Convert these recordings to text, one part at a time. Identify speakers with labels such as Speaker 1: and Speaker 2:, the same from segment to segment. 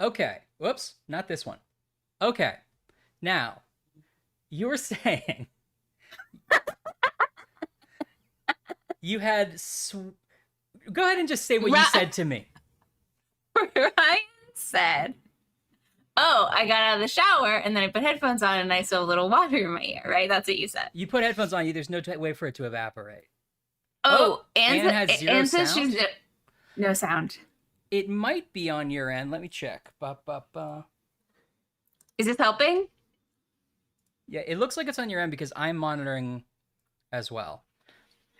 Speaker 1: Okay. Whoops, not this one. Okay. Now, you were saying you had. Go ahead and just say what you said to me.
Speaker 2: Ryan said, "Oh, I got out of the shower and then I put headphones on and I saw a little water in my ear." Right? That's what you said.
Speaker 1: You put headphones on. There's no way for it to evaporate.
Speaker 2: Oh,
Speaker 1: Anne has zero sound?
Speaker 2: No sound.
Speaker 1: It might be on your end. Let me check.
Speaker 2: Is this helping?
Speaker 1: Yeah, it looks like it's on your end because I'm monitoring as well.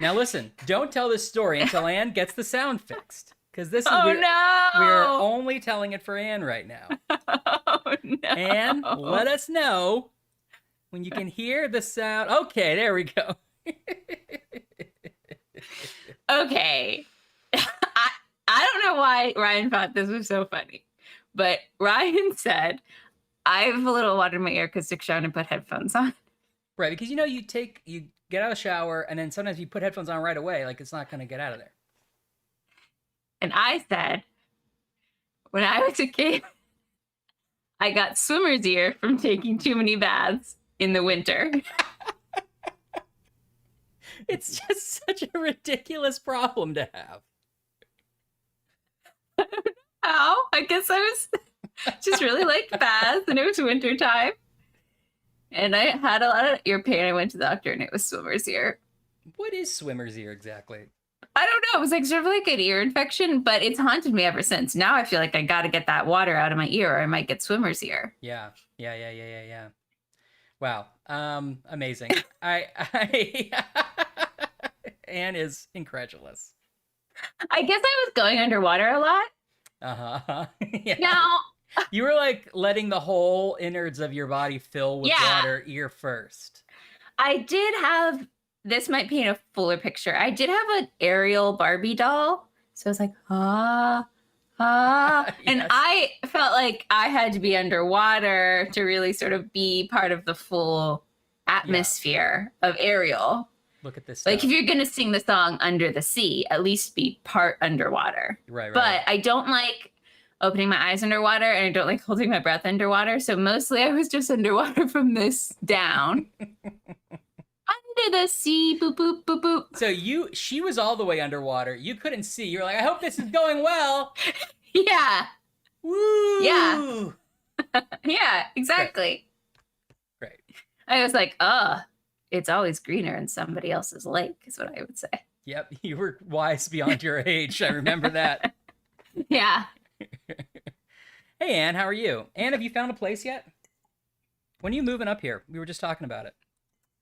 Speaker 1: Now listen, don't tell this story until Anne gets the sound fixed. Because this is we're only telling it for Anne right now.
Speaker 2: Oh no.
Speaker 1: Anne, let us know when you can hear the sound. Okay, there we go.
Speaker 2: Okay. I don't know why Ryan thought this was so funny, but Ryan said, "I have a little water in my ear because took a shower and put headphones on."
Speaker 1: Right, because you get out of the shower and then sometimes you put headphones on right away, like it's not going to get out of there.
Speaker 2: And I said, when I was a kid, I got swimmer's ear from taking too many baths in the winter.
Speaker 1: It's just such a ridiculous problem to have.
Speaker 2: How? I guess I was just really liked baths and it was winter time. And I had a lot of ear pain. I went to the doctor and it was swimmer's ear.
Speaker 1: What is swimmer's ear exactly?
Speaker 2: I don't know. It was like sort of like an ear infection, but it's haunted me ever since. Now I feel like I got to get that water out of my ear or I might get swimmer's ear.
Speaker 1: Yeah. Wow. Amazing. I Anne is incredulous.
Speaker 2: I guess I was going underwater a lot.
Speaker 1: Uh-huh. Yeah.
Speaker 2: Now,
Speaker 1: you were like letting the whole innards of your body fill with water ear first.
Speaker 2: I did have, this might paint a fuller picture. I did have an Ariel Barbie doll. So I was like, yes. And I felt like I had to be underwater to really sort of be part of the full atmosphere of Ariel.
Speaker 1: Look at this.
Speaker 2: Like if you're going to sing the song Under the Sea, at least be part underwater.
Speaker 1: Right.
Speaker 2: But I don't like opening my eyes underwater and I don't like holding my breath underwater. So mostly I was just underwater from this down. Under the sea, boop, boop, boop, boop.
Speaker 1: So she was all the way underwater. You couldn't see. You were like, I hope this is going well.
Speaker 2: Yeah.
Speaker 1: Woo!
Speaker 2: Yeah. Yeah, exactly.
Speaker 1: Great.
Speaker 2: I was like, it's always greener in somebody else's lake, is what I would say.
Speaker 1: Yep, you were wise beyond your age. I remember that.
Speaker 2: Yeah.
Speaker 1: Hey, Anne, how are you? Anne, have you found a place yet? When are you moving up here? We were just talking about it.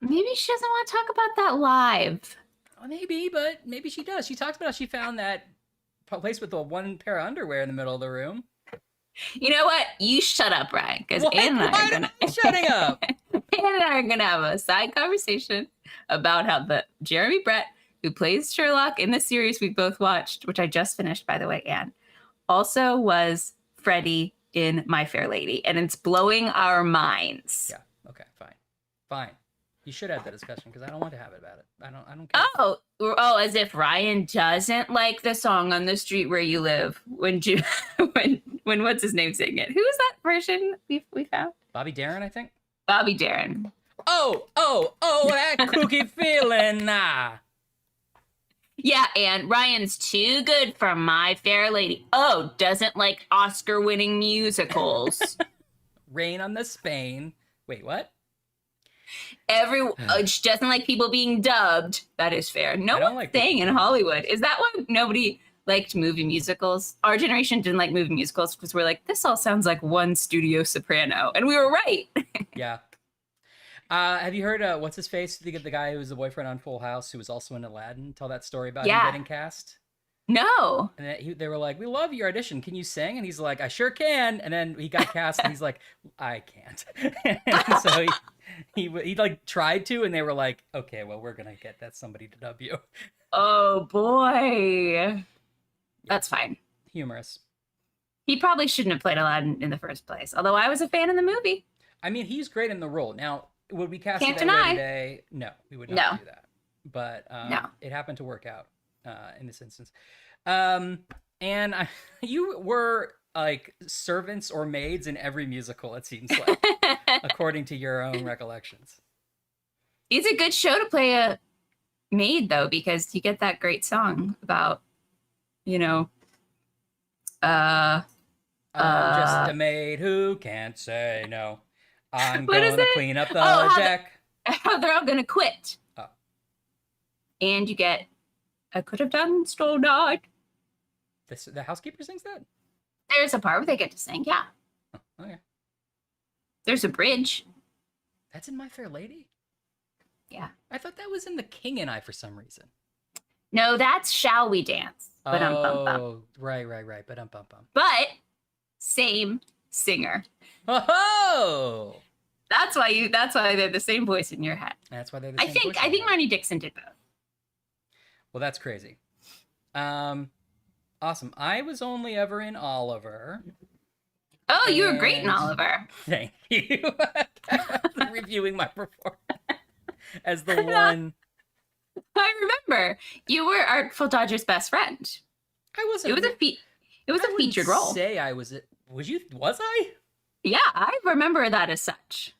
Speaker 2: Maybe she doesn't want to talk about that live.
Speaker 1: Oh, maybe, but maybe she does. She talks about how she found that place with the one pair of underwear in the middle of the room.
Speaker 2: You know what? You shut up, Ryan, because Anne and I are gonna
Speaker 1: shutting up.
Speaker 2: Ann and I are gonna have a side conversation about how the Jeremy Brett, who plays Sherlock in the series we both watched, which I just finished, by the way, Anne, also was Freddie in My Fair Lady, and it's blowing our minds.
Speaker 1: Yeah. Okay. Fine. You should have that discussion because I don't want to have it about it. I don't care.
Speaker 2: Oh, as if Ryan doesn't like the song On the Street Where You Live when when what's his name sang it? Who was that version we found?
Speaker 1: Bobby Darin, I think.
Speaker 2: Bobby Darin.
Speaker 1: Oh, that kooky feeling. Nah.
Speaker 2: Yeah, and Ryan's too good for My Fair Lady. Oh, doesn't like Oscar-winning musicals.
Speaker 1: Rain on the Spain. Wait, what?
Speaker 2: She doesn't like people being dubbed. That is fair. No one like thing in Hollywood. Is that why nobody liked movie musicals? Our generation didn't like movie musicals because we're like, this all sounds like one studio soprano. And we were right.
Speaker 1: Yeah. Have you heard what's his face? The guy who was the boyfriend on Full House who was also in Aladdin? Tell that story about him getting cast?
Speaker 2: No.
Speaker 1: And they were like, we love your audition. Can you sing? And he's like, I sure can. And then he got cast and he's like, I can't. And so he like tried to, and they were like, okay, well, we're going to get somebody to dub you.
Speaker 2: Oh, boy. That's fine.
Speaker 1: Humorous.
Speaker 2: He probably shouldn't have played Aladdin in the first place, although I was a fan of the movie.
Speaker 1: I mean, he's great in the role. Now, would we cast
Speaker 2: Can't
Speaker 1: it
Speaker 2: deny.
Speaker 1: today? No, we would not do that. But it happened to work out in this instance. And you were like servants or maids in every musical, it seems like, according to your own recollections.
Speaker 2: It's a good show to play a maid, though, because you get that great song about,
Speaker 1: I'm just a maid who can't say no. I'm going to clean up the deck.
Speaker 2: How they're all going to quit.
Speaker 1: Oh.
Speaker 2: And you get, I could have done Stole Night.
Speaker 1: The housekeeper sings that?
Speaker 2: There's a part where they get to sing, yeah.
Speaker 1: Oh, okay.
Speaker 2: There's a bridge.
Speaker 1: That's in My Fair Lady?
Speaker 2: Yeah.
Speaker 1: I thought that was in The King and I for some reason.
Speaker 2: No, that's Shall We Dance.
Speaker 1: Oh, right.
Speaker 2: But same singer.
Speaker 1: Oh!
Speaker 2: That's why they're the same voice in your head.
Speaker 1: That's why they're the same voice.
Speaker 2: I think Marnie Dixon did both.
Speaker 1: Well, that's crazy. Awesome. I was only ever in Oliver.
Speaker 2: Oh, you were great in Oliver.
Speaker 1: Thank you. Reviewing my performance as the one.
Speaker 2: I remember you were Artful Dodger's best friend.
Speaker 1: I wasn't.
Speaker 2: It was a featured role.
Speaker 1: Say I was. Was I?
Speaker 2: Yeah, I remember that as such.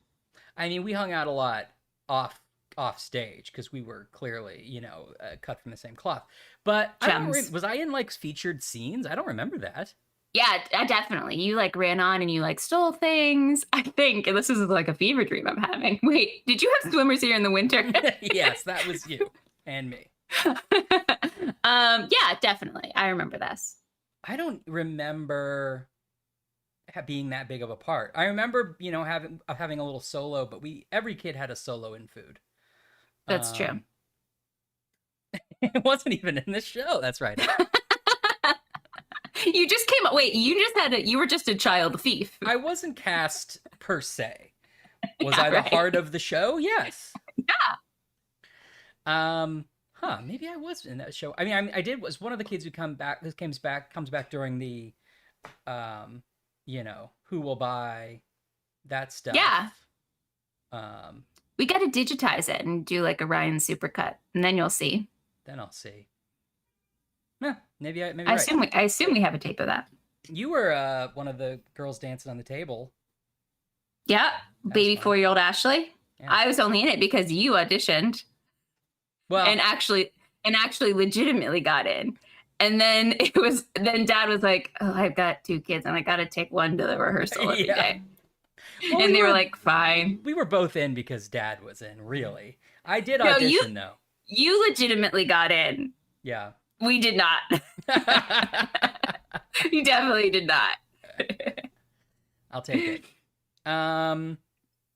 Speaker 1: I mean, we hung out a lot off stage because we were clearly, cut from the same cloth. But was I in like featured scenes? I don't remember that.
Speaker 2: Yeah, definitely. You like ran on and you like stole things. I think, and this is like a fever dream I'm having. Wait, did you have swimmers here in the winter?
Speaker 1: Yes, that was you and me.
Speaker 2: Yeah, definitely. I remember this.
Speaker 1: I don't remember being that big of a part. I remember, having a little solo, but every kid had a solo in Food.
Speaker 2: That's true.
Speaker 1: It wasn't even in this show. That's right.
Speaker 2: You just came up. Wait, you were just a child thief.
Speaker 1: I wasn't cast per se. Was I the heart of the show? Yes.
Speaker 2: Yeah.
Speaker 1: Maybe I was in that show. I mean, I did was one of the kids who comes back during the, Who Will Buy That Stuff.
Speaker 2: Yeah. We got to digitize it and do like a Ryan supercut, and then you'll see.
Speaker 1: Then I'll see. Yeah, maybe I
Speaker 2: assume we have a tape of that.
Speaker 1: You were one of the girls dancing on the table.
Speaker 2: Yeah, baby 4-year-old Ashley.
Speaker 1: Yeah.
Speaker 2: I was only in it because you auditioned. Well, and actually legitimately got in. And then Dad was like, "Oh, I've got 2 kids, and I got to take one to the rehearsal every day." Well, and they were like, "Fine."
Speaker 1: We were both in because Dad was in. Really, I did audition though.
Speaker 2: You legitimately got in.
Speaker 1: Yeah.
Speaker 2: We did not. You definitely did not.
Speaker 1: I'll take it. And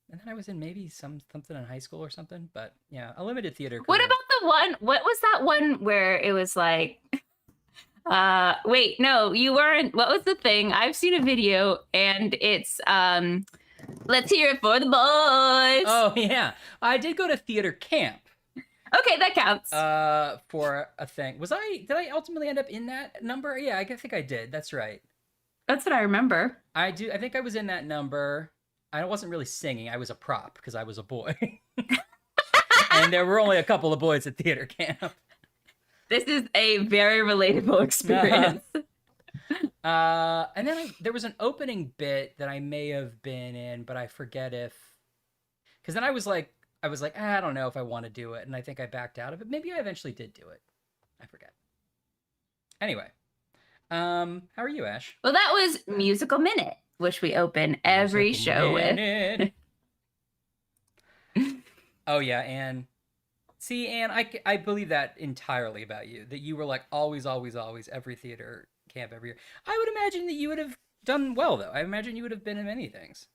Speaker 1: then I was in maybe something in high school or something, but yeah, a limited theater career.
Speaker 2: What about the one? What was that one where it was like? Wait, no, you weren't. What was the thing? I've seen a video, and it's Let's hear it for the boys.
Speaker 1: Oh, yeah. I did go to theater camp.
Speaker 2: Okay, that counts.
Speaker 1: For a thing. Did I ultimately end up in that number? Yeah, I think I did. That's right.
Speaker 2: That's what I remember.
Speaker 1: I think I was in that number. I wasn't really singing. I was a prop because I was a boy. And there were only a couple of boys at theater camp.
Speaker 2: This is a very relatable experience.
Speaker 1: And then there was an opening bit that I may have been in, but I forget if... Because then I was like, I don't know if I want to do it. And I think I backed out of it. Maybe I eventually did do it. I forget. Anyway. How are you, Ash?
Speaker 2: Well, that was Musical Minute, which we open every show with.
Speaker 1: Oh, yeah, Anne. See, Anne, I believe that entirely about you. That you were like always, always, always, every theater camp every year. I would imagine that you would have done well, though. I imagine you would have been in many things.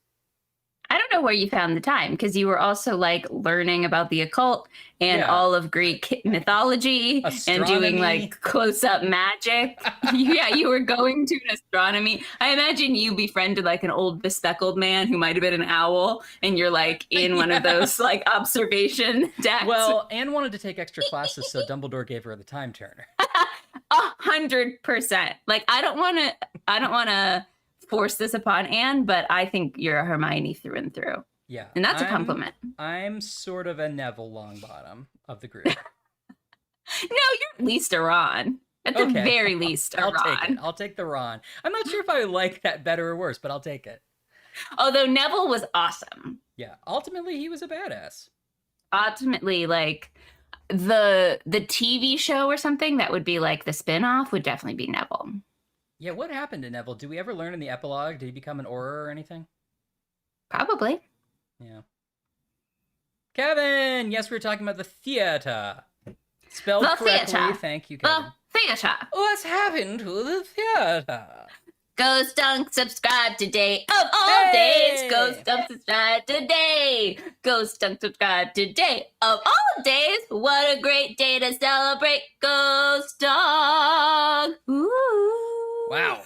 Speaker 2: I don't know where you found the time, because you were also like learning about the occult and all of Greek mythology and doing like close-up magic. Yeah, you were going to an astronomy. I imagine you befriended like an old bespeckled man who might have been an owl, and you're like in one of those like observation decks.
Speaker 1: Well, Anne wanted to take extra classes, so Dumbledore gave her the time turner.
Speaker 2: 100%. Like I don't want to force this upon Anne, but I think you're a Hermione through and through.
Speaker 1: Yeah.
Speaker 2: And that's a compliment.
Speaker 1: I'm sort of a Neville Longbottom of the group.
Speaker 2: No, you're at least a Ron. At the very least, a
Speaker 1: Ron.
Speaker 2: Take it.
Speaker 1: I'll take the Ron. I'm not sure if I like that better or worse, but I'll take it.
Speaker 2: Although Neville was awesome.
Speaker 1: Yeah. Ultimately, he was a badass.
Speaker 2: Ultimately, like the TV show or something that would be like the spin-off would definitely be Neville.
Speaker 1: Yeah, what happened to Neville? Do we ever learn in the epilogue? Did he become an Auror or anything?
Speaker 2: Probably.
Speaker 1: Yeah. Kevin! Yes, we were talking about the theater. Spelled correctly. Theater. Thank you, Kevin.
Speaker 2: The theater.
Speaker 1: What's happened to the theater?
Speaker 2: Ghost Dunk, subscribe today. Of all days, Ghost Dunk, subscribe today. Ghost Dunk, subscribe today. Of all days, what a great day to celebrate Ghost Dunk. Ooh.
Speaker 1: Wow.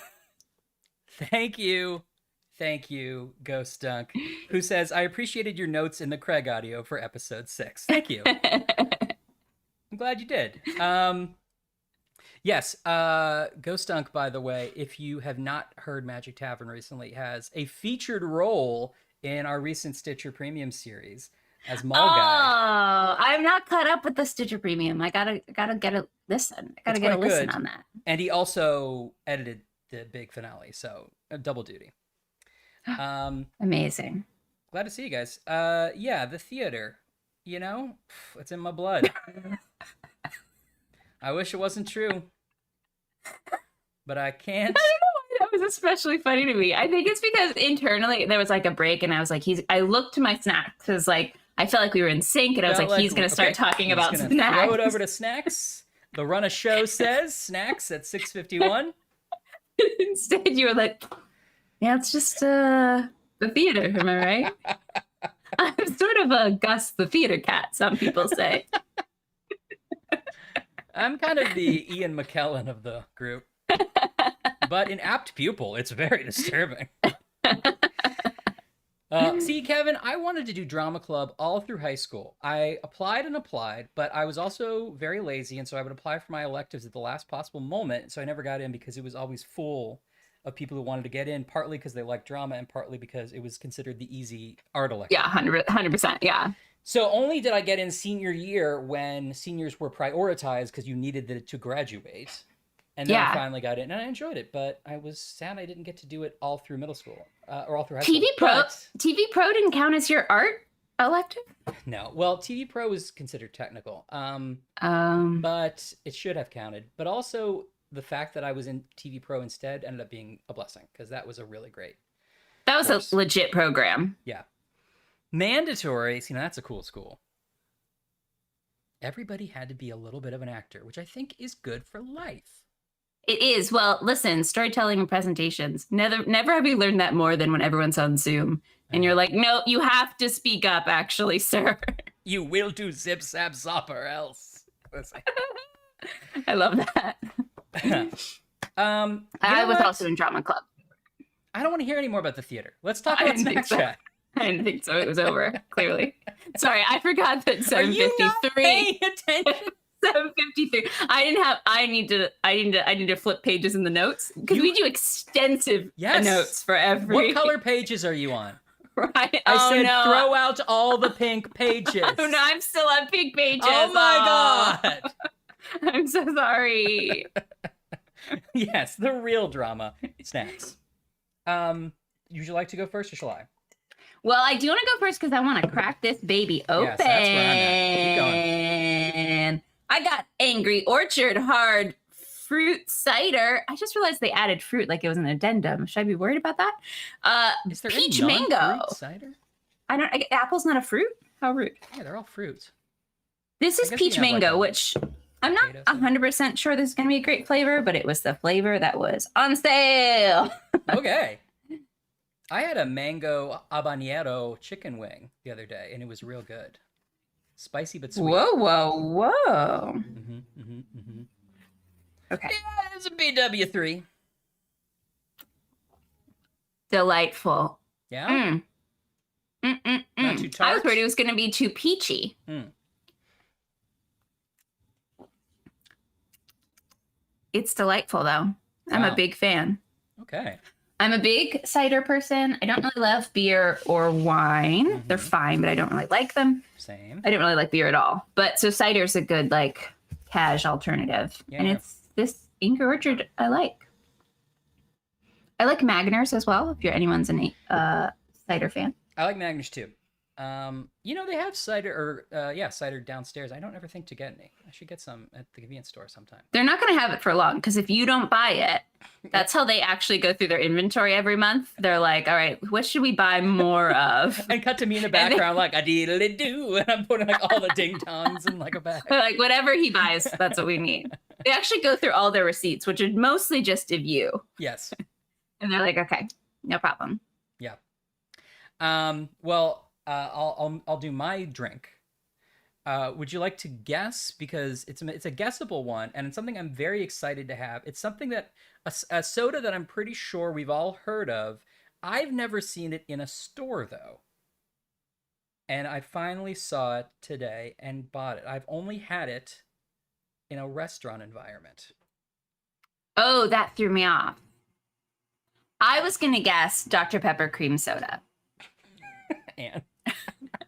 Speaker 1: Thank you, Ghost Dunk, who says, I appreciated your notes in the Craig audio for episode 6. Thank you. I'm glad you did. Yes, Ghost Dunk, by the way, if you have not heard Magic Tavern recently, has a featured role in our recent Stitcher Premium series as Mall Guy.
Speaker 2: Oh, I'm not caught up with the Stitcher Premium. I gotta get a listen. I gotta get a listen on that.
Speaker 1: And he also edited the big finale, so double duty.
Speaker 2: Amazing.
Speaker 1: Glad to see you guys. Yeah, the theater. You know, it's in my blood. I wish it wasn't true, but I can't.
Speaker 2: I don't know why that was especially funny to me. I think it's because internally there was like a break, and I was like, I looked to my snacks because like I felt like we were in sync, and I was like, he's gonna start talking about snacks.
Speaker 1: Throw it over to snacks. The run of show says snacks at 6:51.
Speaker 2: Instead, you were like, yeah, it's just the theater. Am I right? I'm sort of a Gus the theater cat, some people say.
Speaker 1: I'm kind of the Ian McKellen of the group. But in Apt Pupil, it's very disturbing. See, Kevin, I wanted to do drama club all through high school. I applied, but I was also very lazy, and so I would apply for my electives at the last possible moment, so I never got in because it was always full of people who wanted to get in, partly because they liked drama and partly because it was considered the easy art elective.
Speaker 2: Yeah, 100%, yeah.
Speaker 1: So only did I get in senior year when seniors were prioritized because you needed it to graduate. And then I finally got in, and I enjoyed it, but I was sad I didn't get to do it all through middle school, or all through high school.
Speaker 2: TV Pro didn't count as your art elective?
Speaker 1: No. Well, TV Pro is considered technical, but it should have counted. But also, the fact that I was in TV Pro instead ended up being a blessing, because that was a really great
Speaker 2: That was
Speaker 1: course.
Speaker 2: A legit program.
Speaker 1: Yeah. Mandatory, see, now that's a cool school. Everybody had to be a little bit of an actor, which I think is good for life.
Speaker 2: It is. Well, listen, storytelling and presentations. Never have you learned that more than when everyone's on Zoom. And you're like, no, you have to speak up, actually, sir.
Speaker 1: You will do zip, zap, zop, or else.
Speaker 2: I love that.
Speaker 1: I
Speaker 2: was also in drama club.
Speaker 1: I don't want to hear any more about the theater. Let's talk about Snapchat.
Speaker 2: I didn't think so. It was over, clearly. Sorry, I forgot that 7:53.
Speaker 1: Are you not paying attention?
Speaker 2: 7:53. I need to flip pages in the notes because we do extensive notes for every.
Speaker 1: What color pages are you on?
Speaker 2: Right.
Speaker 1: I said throw out all the pink pages.
Speaker 2: Oh no, I'm still on pink pages.
Speaker 1: Oh my god.
Speaker 2: I'm so sorry.
Speaker 1: Yes, the real drama. Snacks. Would you like to go first or shall I?
Speaker 2: Well, I do want to go first because I want to crack this baby open.
Speaker 1: Yes, that's where I'm at. Keep going.
Speaker 2: I got Angry Orchard hard fruit cider. I just realized they added fruit like it was an addendum. Should I be worried about that?
Speaker 1: Is there
Speaker 2: peach
Speaker 1: any
Speaker 2: mango
Speaker 1: non-fruit cider?
Speaker 2: Apple's not a fruit? How rude.
Speaker 1: Yeah, they're all fruits.
Speaker 2: This is peach mango, which I'm not 100% sure this is going to be a great flavor, but it was the flavor that was on sale.
Speaker 1: Okay. I had a mango habanero chicken wing the other day, and it was real good. Spicy but sweet.
Speaker 2: Whoa. Okay.
Speaker 1: Yeah, it's a BW3.
Speaker 2: Delightful.
Speaker 1: Yeah? Not too tart?
Speaker 2: I was worried it was going to be too peachy. It's delightful, though. I'm a big fan.
Speaker 1: Okay.
Speaker 2: I'm a big cider person. I don't really love beer or wine. They're fine, but I don't really like them.
Speaker 1: Same.
Speaker 2: I didn't really like beer at all. But so cider's a good, like, cash alternative.
Speaker 1: Yeah.
Speaker 2: And it's this Angry Orchard I like. I like Magners as well, if anyone's a cider fan.
Speaker 1: I like Magners too. They have cider cider downstairs. I don't ever think to get any. I should get some at the convenience store sometime.
Speaker 2: They're not going to have it for long because if you don't buy it, that's how they actually go through their inventory every month. They're like, all right, what should we buy more of?
Speaker 1: And cut to me in the background like a deedly do, and I'm putting like all the ding dongs in like a bag.
Speaker 2: Like whatever he buys, that's what we need. They actually go through all their receipts, which are mostly just of you.
Speaker 1: Yes.
Speaker 2: And they're like, okay, no problem.
Speaker 1: Yeah. I'll do my drink. Would you like to guess? Because it's a guessable one, and it's something I'm very excited to have. It's something that a soda that I'm pretty sure we've all heard of. I've never seen it in a store though, and I finally saw it today and bought it. I've only had it in a restaurant environment.
Speaker 2: Oh, that threw me off. I was gonna guess Dr. Pepper cream soda.
Speaker 1: Anne.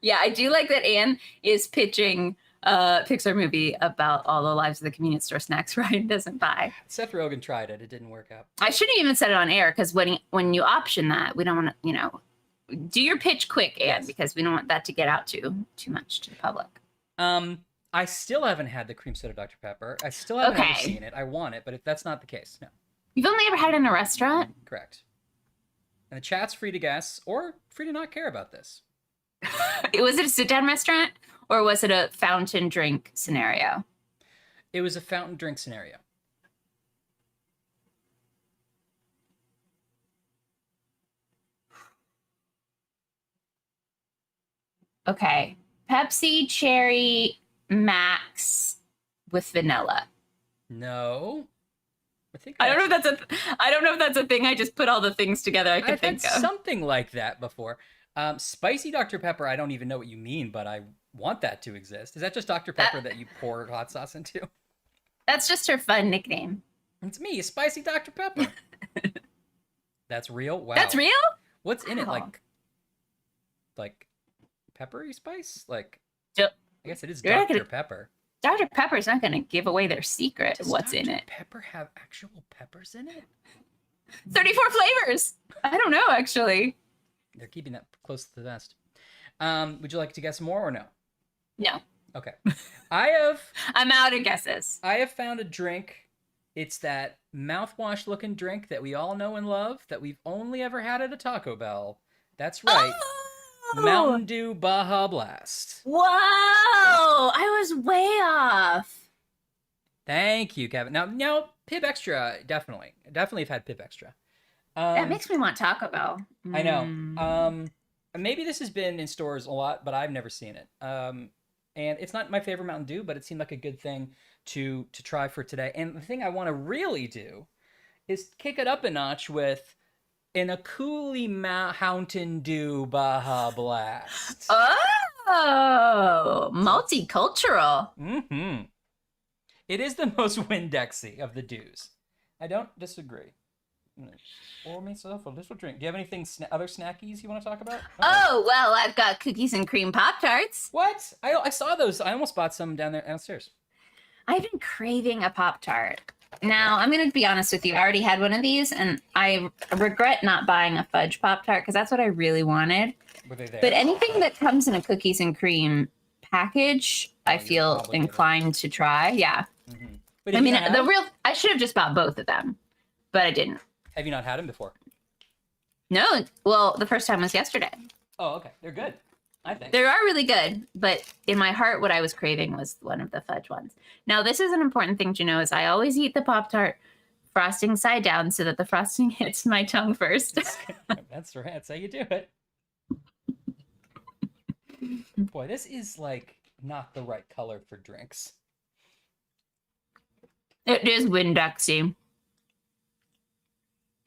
Speaker 2: Yeah, I do like that Anne is pitching a Pixar movie about all the lives of the convenience store snacks Ryan doesn't buy.
Speaker 1: Seth Rogen tried it. It didn't work out.
Speaker 2: I shouldn't even said it on air because when you option that, we don't want to, do your pitch quick, Anne,
Speaker 1: Yes.
Speaker 2: because we don't want that to get out too much to the public.
Speaker 1: I still haven't had the cream soda Dr. Pepper. I still haven't ever seen it. I want it, but if that's not the case, no.
Speaker 2: You've only ever had it in a restaurant?
Speaker 1: Correct. And the chat's free to guess or free to not care about this.
Speaker 2: Was it a sit-down restaurant or was it a fountain drink scenario?
Speaker 1: It was a fountain drink scenario.
Speaker 2: Okay. Pepsi Cherry Max with vanilla.
Speaker 1: No.
Speaker 2: I don't know if that's a thing. I just put all the things together I could think
Speaker 1: I've had
Speaker 2: of.
Speaker 1: something like that before. Spicy Dr. Pepper, I don't even know what you mean, but I want that to exist. Is that just Dr. Pepper that you pour hot sauce into?
Speaker 2: That's just her fun nickname.
Speaker 1: It's me, Spicy Dr. Pepper. That's real? Wow.
Speaker 2: That's real?
Speaker 1: What's in it?
Speaker 2: Wow.
Speaker 1: Like peppery spice? Like,
Speaker 2: Yep.
Speaker 1: I guess it is
Speaker 2: You're not
Speaker 1: Dr.
Speaker 2: gonna-
Speaker 1: Pepper.
Speaker 2: Dr. Pepper's not going to give away their secret of what's in
Speaker 1: Dr.
Speaker 2: it.
Speaker 1: Pepper have actual peppers in it?
Speaker 2: 34 flavors. I don't know, actually.
Speaker 1: They're keeping that close to the vest. Would you like to guess more or no?
Speaker 2: No.
Speaker 1: Okay. I'm
Speaker 2: out of guesses.
Speaker 1: I have found a drink. It's that mouthwash looking drink that we all know and love that we've only ever had at a Taco Bell. That's right.
Speaker 2: Oh!
Speaker 1: Mountain Dew Baja Blast.
Speaker 2: Whoa! I was way off.
Speaker 1: Thank you, Kevin. Now, Pib Extra, definitely have had Pib Extra.
Speaker 2: That makes me want Taco Bell.
Speaker 1: I know. Maybe this has been in stores a lot, but I've never seen it. And it's not my favorite Mountain Dew, but it seemed like a good thing to try for today. And the thing I want to really do is kick it up a notch with in a Coulee Mountain Dew Baja Blast.
Speaker 2: Oh, multicultural.
Speaker 1: Mm-hmm. It is the most Windexy of the dews. I don't disagree. I'm gonna pour myself a little drink. Do you have anything, other snackies you want to talk about?
Speaker 2: Oh, well, I've got cookies and cream Pop-Tarts.
Speaker 1: What? I saw those. I almost bought some downstairs.
Speaker 2: I've been craving a Pop-Tart. Now, I'm going to be honest with you. I already had one of these, and I regret not buying a fudge Pop-Tart because that's what I really wanted.
Speaker 1: Were they there?
Speaker 2: But anything that comes in a cookies and cream package, I feel inclined to try. Yeah.
Speaker 1: Mm-hmm.
Speaker 2: I mean, I should have just bought both of them, but I didn't.
Speaker 1: Have you not had them before?
Speaker 2: No. Well, the first time was yesterday.
Speaker 1: Oh, okay. They're good, I think.
Speaker 2: They are really good, but in my heart, what I was craving was one of the fudge ones. Now, this is an important thing to know: is I always eat the Pop-Tart frosting side down so that the frosting hits my tongue first.
Speaker 1: That's right. That's how you do it. Boy, this is like not the right color for drinks.
Speaker 2: It is Windexy.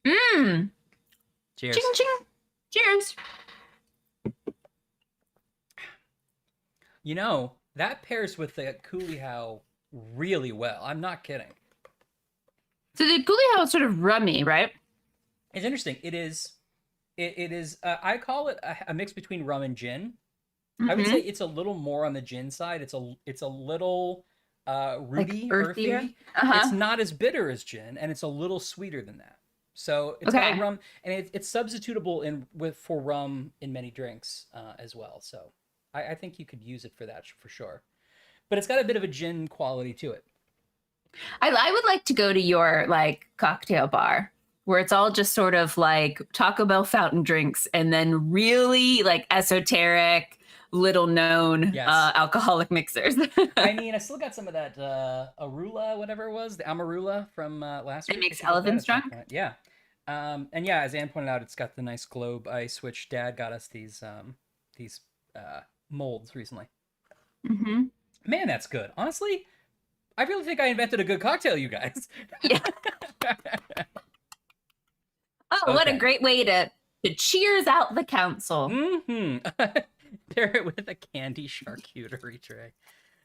Speaker 2: Mmm.
Speaker 1: Cheers.
Speaker 2: Ching ching. Cheers.
Speaker 1: You know, that pairs with the Coulee How really well. I'm not kidding.
Speaker 2: So the Coulee How is sort of rummy, right?
Speaker 1: It's interesting. It is. It is. I call it a mix between rum and gin. I would say it's a little more on the gin side. It's a little rooty,
Speaker 2: like
Speaker 1: earthy.
Speaker 2: earthier?
Speaker 1: It's not as bitter as gin, and it's a little sweeter than that. So it's got a rum, and it's substitutable for rum in many drinks as well. So I think you could use it for that for sure. But it's got a bit of a gin quality to it.
Speaker 2: I would like to go to your like cocktail bar where it's all just sort of like Taco Bell fountain drinks and then really like esoteric, little known alcoholic mixers.
Speaker 1: I mean, I still got some of that Arula, whatever it was, the Amarula from last week.
Speaker 2: It makes elephants drunk?
Speaker 1: Yeah. And yeah, as Anne pointed out, it's got the nice globe ice, which Dad got us these molds recently.
Speaker 2: Mm-hmm.
Speaker 1: Man, that's good. Honestly, I really think I invented a good cocktail, you guys.
Speaker 2: Yeah. Oh, what a great way to cheers out the council.
Speaker 1: Mm-hmm. Pair it with a candy charcuterie tray.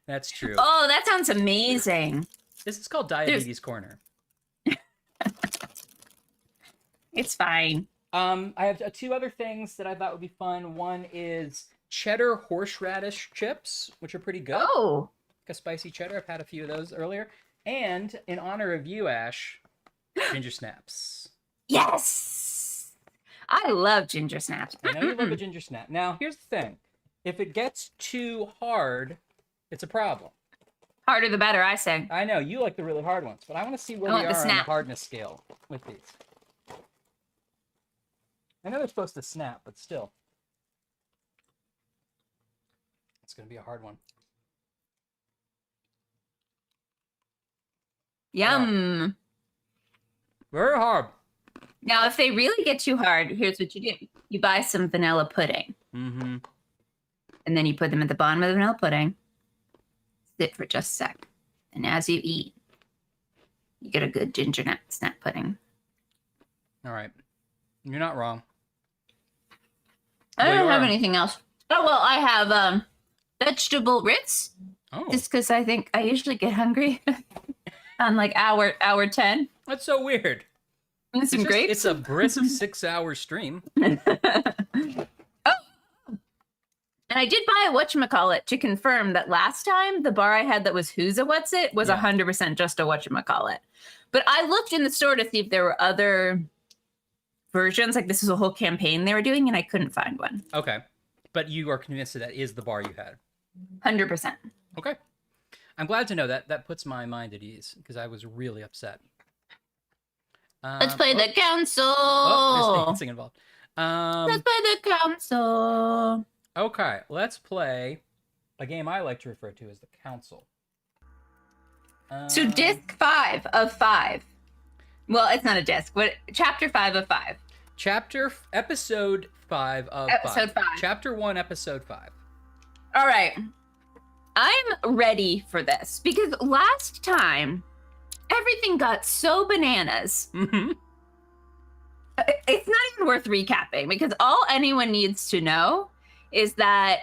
Speaker 1: That's true.
Speaker 2: Oh, that sounds amazing.
Speaker 1: This is called Diabetes Corner.
Speaker 2: It's fine.
Speaker 1: I have two other things that I thought would be fun. One is cheddar horseradish chips, which are pretty good.
Speaker 2: Oh.
Speaker 1: Like a spicy cheddar. I've had a few of those earlier. And in honor of you, Ash, ginger snaps.
Speaker 2: Yes. I love ginger snaps.
Speaker 1: I know you love a ginger snap. Now, here's the thing. If it gets too hard, it's a problem.
Speaker 2: Harder the better, I say.
Speaker 1: I know, you like the really hard ones, but I want to see where we are on the hardness scale with these. I know they're supposed to snap, but still. It's going to be a hard one.
Speaker 2: Yum.
Speaker 1: Wow. Very hard.
Speaker 2: Now, if they really get too hard, here's what you do. You buy some vanilla pudding.
Speaker 1: Mm-hmm.
Speaker 2: And then you put them at the bottom of the vanilla pudding. Sit for just a sec. And as you eat, you get a good ginger snap pudding.
Speaker 1: All right. You're not wrong.
Speaker 2: I don't have anything else. Oh, well, I have vegetable Ritz.
Speaker 1: Oh.
Speaker 2: Just because I think I usually get hungry on like hour 10.
Speaker 1: That's so weird.
Speaker 2: And some grapes.
Speaker 1: It's a brisk 6-hour stream.
Speaker 2: Oh. And I did buy a whatchamacallit to confirm that last time the bar I had that was Who's a What's It was 100% just a whatchamacallit. But I looked in the store to see if there were other versions. Like this was a whole campaign they were doing and I couldn't find one.
Speaker 1: Okay. But you are convinced that is the bar you had?
Speaker 2: 100%.
Speaker 1: Okay. I'm glad to know that. That puts my mind at ease because I was really upset.
Speaker 2: Let's play the council.
Speaker 1: Oh, there's dancing involved.
Speaker 2: Let's play the council.
Speaker 1: Okay, let's play a game I like to refer to as the council.
Speaker 2: So disc 5 of 5. Well, it's not a disc. What? Chapter 5 of 5.
Speaker 1: Episode 5 of 5.
Speaker 2: Episode 5.
Speaker 1: Chapter 1, episode 5.
Speaker 2: All right. I'm ready for this because last time everything got so bananas.
Speaker 1: Mm-hmm.
Speaker 2: It's not even worth recapping because all anyone needs to know is that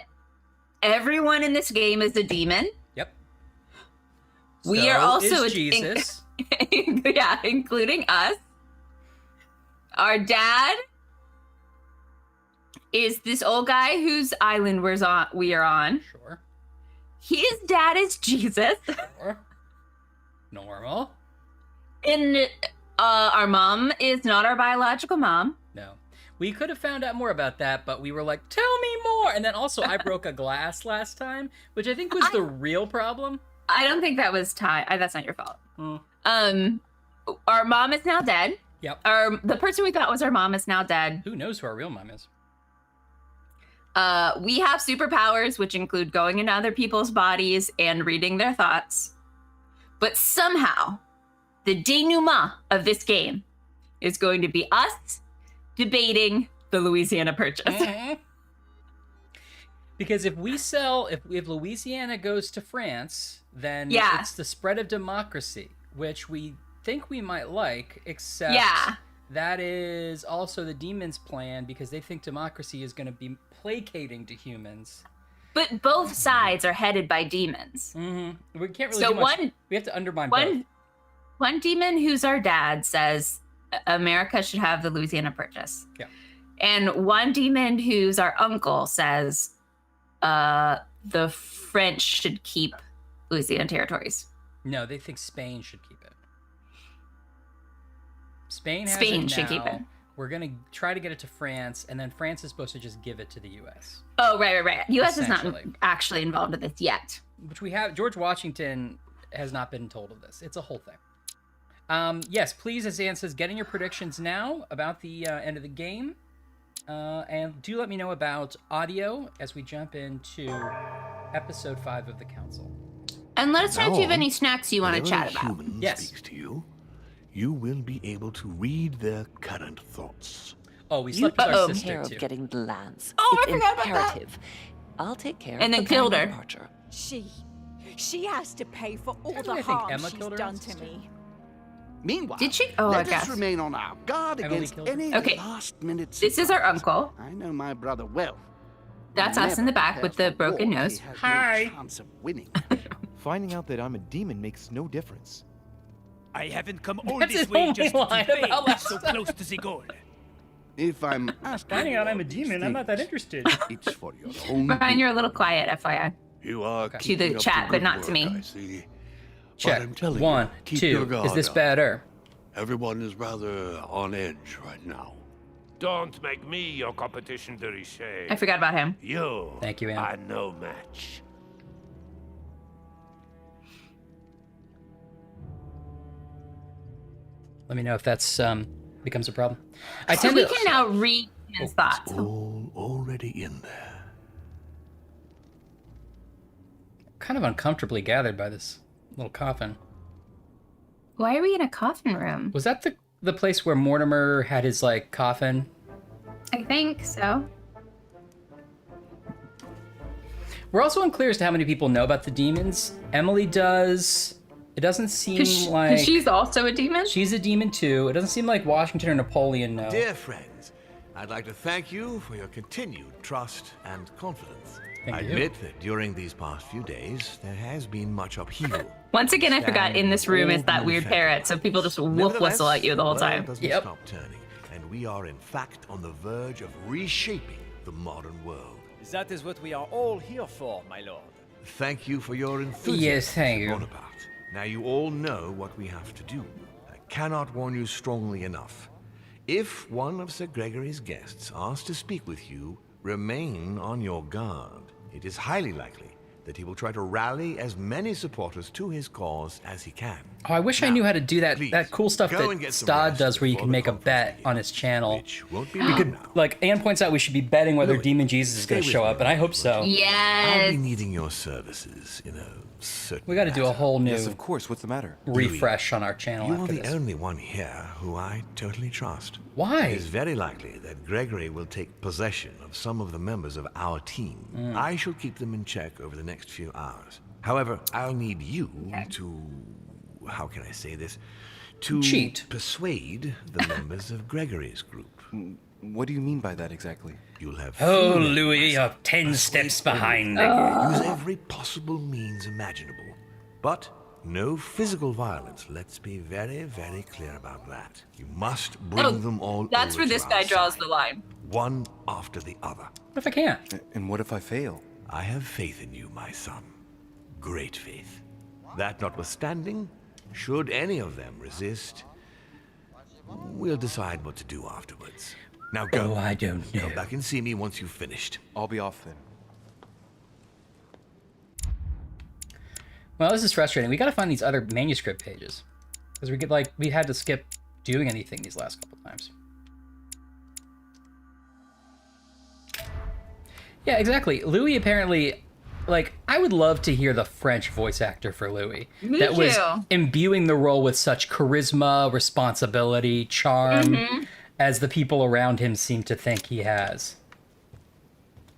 Speaker 2: everyone in this game is a demon.
Speaker 1: Yep.
Speaker 2: We are also
Speaker 1: Jesus.
Speaker 2: Yeah, including us. Our dad is this old guy whose island we are on.
Speaker 1: Sure.
Speaker 2: His dad is Jesus.
Speaker 1: Sure. Normal.
Speaker 2: And our mom is not our biological mom.
Speaker 1: No. We could have found out more about that, but we were like, tell me more. And then also I broke a glass last time, which I think was the real problem.
Speaker 2: I don't think that was Ty. That's not your fault.
Speaker 1: Mm.
Speaker 2: Our mom is now dead.
Speaker 1: Yep.
Speaker 2: The person we thought was our mom is now dead.
Speaker 1: Who knows who our real mom is?
Speaker 2: We have superpowers, which include going into other people's bodies and reading their thoughts. But somehow, the denouement of this game is going to be us debating the Louisiana Purchase.
Speaker 1: Mm-hmm. Because if Louisiana goes to France, then it's the spread of democracy, which we think we might like, except that is also the demons' plan because they think democracy is going to be placating to humans.
Speaker 2: But both sides are headed by demons.
Speaker 1: Mm-hmm. We can't really do much. We have to undermine both.
Speaker 2: One demon who's our dad says America should have the Louisiana Purchase.
Speaker 1: Yeah.
Speaker 2: And one demon who's our uncle says the French should keep Louisiana territories.
Speaker 1: No, they think Spain should keep it. Spain
Speaker 2: should keep it.
Speaker 1: We're going to try to get it to France, and then France is supposed to just give it to the U.S.
Speaker 2: Oh, right. U.S. is not actually involved in this yet.
Speaker 1: Which we have. George Washington has not been told of this. It's a whole thing. Yes, please, as Anne says, get in your predictions now about the end of the game. And do let me know about audio as we jump into episode 5 of the Council.
Speaker 2: And let us know if you have any snacks you want to chat about.
Speaker 3: Yes. Speaks to you, you will be able to read their current thoughts.
Speaker 1: Oh, we slept with our sister,
Speaker 4: care
Speaker 1: too.
Speaker 4: of getting the lands.
Speaker 2: Oh,
Speaker 4: it's
Speaker 2: I forgot about
Speaker 4: imperative. I'll take care
Speaker 2: and
Speaker 4: of
Speaker 2: then
Speaker 4: the
Speaker 2: killed her.
Speaker 4: departure.
Speaker 5: She has to pay for all the
Speaker 1: I think
Speaker 5: harm
Speaker 1: Emma
Speaker 5: she's
Speaker 1: killed her
Speaker 5: done
Speaker 1: sister.
Speaker 5: to me.
Speaker 3: Meanwhile,
Speaker 2: Did she? Oh,
Speaker 3: let
Speaker 2: I guess.
Speaker 3: us remain on our guard
Speaker 1: Emily
Speaker 3: against
Speaker 1: killed her.
Speaker 3: any
Speaker 2: Okay.
Speaker 3: last-minute
Speaker 2: This is our
Speaker 3: surprises.
Speaker 2: uncle.
Speaker 3: I know my brother well.
Speaker 2: That's us in the back with the broken nose.
Speaker 3: He has
Speaker 1: Hi.
Speaker 3: no chance of winning.
Speaker 6: Finding out that I'm a demon makes no difference.
Speaker 7: I haven't come all
Speaker 1: That's
Speaker 7: this
Speaker 1: his
Speaker 7: way
Speaker 1: only
Speaker 7: just to
Speaker 1: line
Speaker 7: keep
Speaker 1: about
Speaker 7: Bane
Speaker 1: last
Speaker 7: so
Speaker 1: time.
Speaker 7: close to the goal.
Speaker 3: If I'm asking
Speaker 1: Finding out
Speaker 3: you
Speaker 1: I'm a
Speaker 3: all these
Speaker 1: demon, I'm not that
Speaker 3: things,
Speaker 1: interested.
Speaker 3: It's for your own
Speaker 2: Brian,
Speaker 3: good.
Speaker 2: you're a little quiet, FYI.
Speaker 3: You are
Speaker 1: Okay.
Speaker 2: To the
Speaker 3: keeping up
Speaker 2: chat, but
Speaker 3: good
Speaker 2: not to
Speaker 3: work,
Speaker 2: me.
Speaker 3: I see.
Speaker 1: Check.
Speaker 3: But I'm telling
Speaker 1: 1,
Speaker 3: you, keep your
Speaker 1: 2.
Speaker 3: guard
Speaker 1: Is this
Speaker 3: up.
Speaker 1: better?
Speaker 3: Everyone is rather on edge right now.
Speaker 8: Don't make me your competition, de Richet.
Speaker 2: I forgot about him.
Speaker 8: You
Speaker 1: Thank you, Anne.
Speaker 8: are no match.
Speaker 1: Let me know if that's becomes a problem. I
Speaker 2: So
Speaker 1: tend
Speaker 2: we
Speaker 1: to
Speaker 2: can now read his thoughts.
Speaker 3: All already in there.
Speaker 1: kind of uncomfortably gathered by this little coffin.
Speaker 2: Why are we in a coffin room?
Speaker 1: Was that the place where Mortimer had his like coffin?
Speaker 2: I think so.
Speaker 1: We're also unclear as to how many people know about the demons. Emily does. It doesn't seem like
Speaker 2: she's also a demon.
Speaker 1: she's a demon too. It doesn't seem like Washington or Napoleon know.
Speaker 9: Dear friends, I'd like to thank you for your continued trust and confidence.
Speaker 1: Thank
Speaker 9: I
Speaker 1: you.
Speaker 9: admit that during these past few days, there has been much upheaval.
Speaker 2: Once again, I forgot in this room is that
Speaker 9: Old
Speaker 2: weird
Speaker 9: new
Speaker 2: parrot, so people just woof
Speaker 9: Nevertheless,
Speaker 2: whistle at you the whole
Speaker 9: world
Speaker 2: time.
Speaker 9: doesn't
Speaker 1: Yep.
Speaker 9: stop turning, and we are in fact on the verge of reshaping the modern world.
Speaker 7: That is what we are all here for, my lord.
Speaker 9: Thank you for your enthusiasm,
Speaker 1: Yes, thank
Speaker 9: Sir
Speaker 1: you.
Speaker 9: Bonaparte. Now you all know what we have to do. I cannot warn you strongly enough. If one of Sir Gregory's guests asks to speak with you, remain on your guard. It is highly likely that he will try to rally as many supporters to his cause as he can.
Speaker 1: Oh, I wish I
Speaker 9: Now,
Speaker 1: knew how to do that.
Speaker 9: please,
Speaker 1: That cool stuff
Speaker 9: go and
Speaker 1: that
Speaker 9: get some
Speaker 1: Stod
Speaker 9: rest
Speaker 1: does, where you
Speaker 9: before
Speaker 1: can
Speaker 9: the
Speaker 1: make a
Speaker 9: conference
Speaker 1: bet
Speaker 9: begins,
Speaker 1: on his channel.
Speaker 9: Which won't be
Speaker 1: You
Speaker 9: long
Speaker 1: could,
Speaker 9: now.
Speaker 1: like Anne points out, we should be betting whether
Speaker 9: Louis,
Speaker 1: Demon Jesus is
Speaker 9: stay
Speaker 1: going to
Speaker 9: with
Speaker 1: show
Speaker 9: me,
Speaker 1: up, and I hope so.
Speaker 9: won't you? I'll
Speaker 2: Yes.
Speaker 9: be needing your services in a certain
Speaker 1: We got to do a
Speaker 9: matter.
Speaker 1: whole new
Speaker 6: Yes, of course. What's the matter?
Speaker 1: refresh on our channel
Speaker 9: You are
Speaker 1: after
Speaker 9: the
Speaker 1: this.
Speaker 9: only one here who I totally trust.
Speaker 1: Why?
Speaker 9: It is very likely that Gregory will take possession of some of the members of our team. I shall keep them in check over the next few hours. However, I'll need you to, how can I say this, To
Speaker 1: cheat.
Speaker 9: persuade the members of Gregory's group.
Speaker 6: What do you mean by that exactly?
Speaker 9: You'll have
Speaker 1: Oh,
Speaker 9: freedom,
Speaker 1: Louis,
Speaker 9: my
Speaker 1: you're
Speaker 9: son.
Speaker 1: 10
Speaker 9: Persuade
Speaker 1: steps behind.
Speaker 9: everyone. Use every possible means imaginable. But no physical violence. Let's be very, very clear about that. You must bring them all
Speaker 2: That's
Speaker 9: over
Speaker 2: where
Speaker 9: to
Speaker 2: this
Speaker 9: our
Speaker 2: guy draws
Speaker 9: side,
Speaker 2: the line.
Speaker 9: one after the other.
Speaker 1: What if I can't?
Speaker 6: And what if I fail?
Speaker 9: I have faith in you, my son. Great faith. That notwithstanding, should any of them resist, we'll decide what to do afterwards. Now go.
Speaker 1: Oh, I don't know.
Speaker 9: Come back and see me once you've finished.
Speaker 6: I'll be off then.
Speaker 1: Well, this is frustrating. We gotta find these other manuscript pages. Because we had to skip doing anything these last couple times. Yeah, exactly. Louis apparently, I would love to hear the French voice actor for Louis.
Speaker 2: Me
Speaker 1: that was
Speaker 2: too.
Speaker 1: imbuing the role with such charisma, responsibility, charm, as the people around him seem to think he has.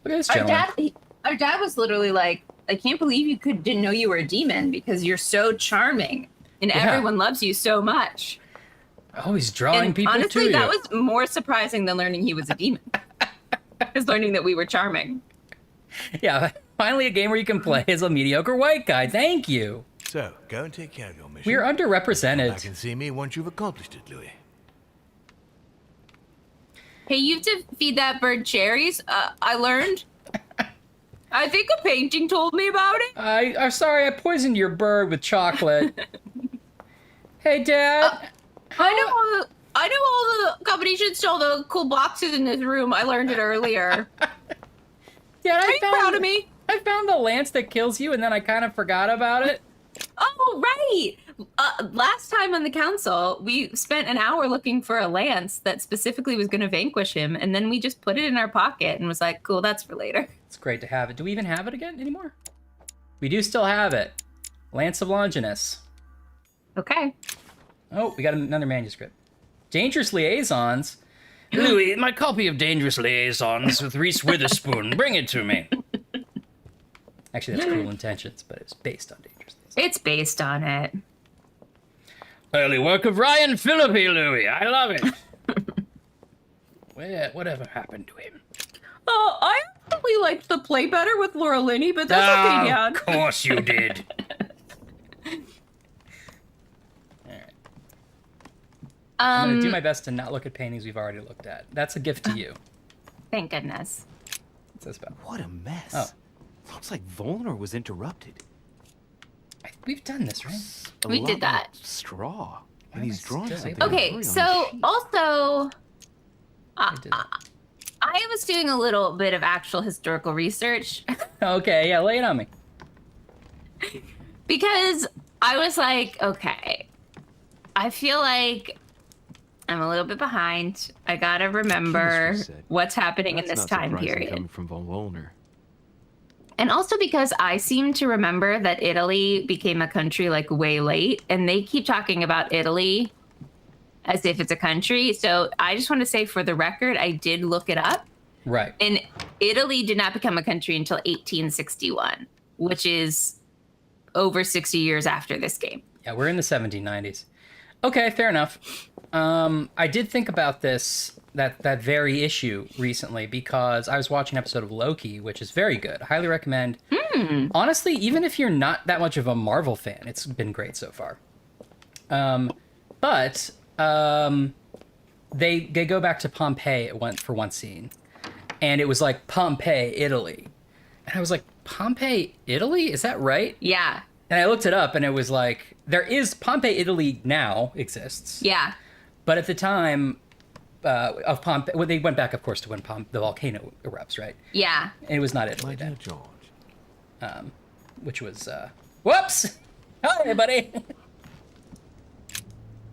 Speaker 1: Look at this gentleman.
Speaker 2: Our dad was literally like, I can't believe you didn't know you were a demon because you're so charming and
Speaker 1: Yeah.
Speaker 2: everyone loves you so much.
Speaker 1: Oh, he's drawing
Speaker 2: And
Speaker 1: people to
Speaker 2: honestly,
Speaker 1: you.
Speaker 2: that was more surprising than learning he was a demon. Is learning that we were charming.
Speaker 1: Yeah, finally a game where you can play as a mediocre white guy. Thank you.
Speaker 9: So, go and take care of your mission.
Speaker 1: We're
Speaker 9: Come back
Speaker 1: underrepresented.
Speaker 9: and see me once you've accomplished it, Louis.
Speaker 2: Hey, you have to feed that bird cherries. I learned. I think a painting told me about it.
Speaker 1: I'm sorry, I poisoned your bird with chocolate. Hey, Dad.
Speaker 2: I know all the combinations to all the cool boxes in this room. I learned it earlier.
Speaker 1: Dad,
Speaker 2: Are you proud of me?
Speaker 1: I found the lance that kills you, and then I kind of forgot about it.
Speaker 2: Oh, right. Last time on the council, we spent an hour looking for a lance that specifically was going to vanquish him, and then we just put it in our pocket and was like, cool, that's for later.
Speaker 1: It's great to have it. Do we even have it again anymore? We do still have it. Lance of Longinus.
Speaker 2: Okay.
Speaker 1: Oh, we got another manuscript. Dangerous Liaisons. Louis, my copy of Dangerous Liaisons with Reese Witherspoon. Bring it to me. Actually, that's Cruel Intentions, but it's based on Dangerous Liaisons.
Speaker 2: It's based on it.
Speaker 1: Early work of Ryan Phillippe, Louis. I love it. Whatever happened to him?
Speaker 2: I actually liked the play better with Laura Linney, but that's okay, Dad.
Speaker 1: Of course you did. I'm going to do my best to not look at paintings we've already looked at. That's a gift to you.
Speaker 2: Thank goodness.
Speaker 1: What's this about?
Speaker 6: What a mess.
Speaker 1: Oh.
Speaker 6: Looks like Volnor was interrupted.
Speaker 1: We've done this, right?
Speaker 6: A
Speaker 2: We
Speaker 6: lot
Speaker 2: did that.
Speaker 6: of straw.
Speaker 1: Why
Speaker 6: And he's
Speaker 1: am I
Speaker 6: drawing
Speaker 1: still
Speaker 6: something.
Speaker 1: able to-
Speaker 2: Okay,
Speaker 6: blurry on
Speaker 2: so
Speaker 6: the sheet.
Speaker 2: also,
Speaker 1: I did that.
Speaker 2: I was doing a little bit of actual historical research
Speaker 1: Okay, yeah, lay it on me.
Speaker 2: because I was like, okay, I feel like I'm a little bit behind. I gotta remember
Speaker 6: Chemistry said.
Speaker 2: what's happening in
Speaker 6: That's
Speaker 2: this
Speaker 6: not
Speaker 2: time
Speaker 6: surprising
Speaker 2: period.
Speaker 6: Coming from Von Volnor.
Speaker 2: And also because I seem to remember that Italy became a country like way late, and they keep talking about Italy as if it's a country. So I just want to say for the record, I did look it up.
Speaker 1: Right.
Speaker 2: And Italy did not become a country until 1861, which is over 60 years after this game.
Speaker 1: Yeah, we're in the 1790s. Okay, fair enough. I did think about that very issue recently because I was watching an episode of Loki, which is very good. I highly recommend. Honestly, even if you're not that much of a Marvel fan, it's been great so far. But they go back to Pompeii for one scene, and it was like Pompeii, Italy, and I was like, Pompeii, Italy? Is that right?
Speaker 2: Yeah.
Speaker 1: And I looked it up, and it was like, there is Pompeii, Italy now exists.
Speaker 2: Yeah.
Speaker 1: But at the time of Pompeii, well, they went back, of course, to when the volcano erupts, right?
Speaker 2: Yeah.
Speaker 1: And it was not Italy
Speaker 9: My dear
Speaker 1: then,
Speaker 9: George.
Speaker 1: which was, whoops! Hi, buddy!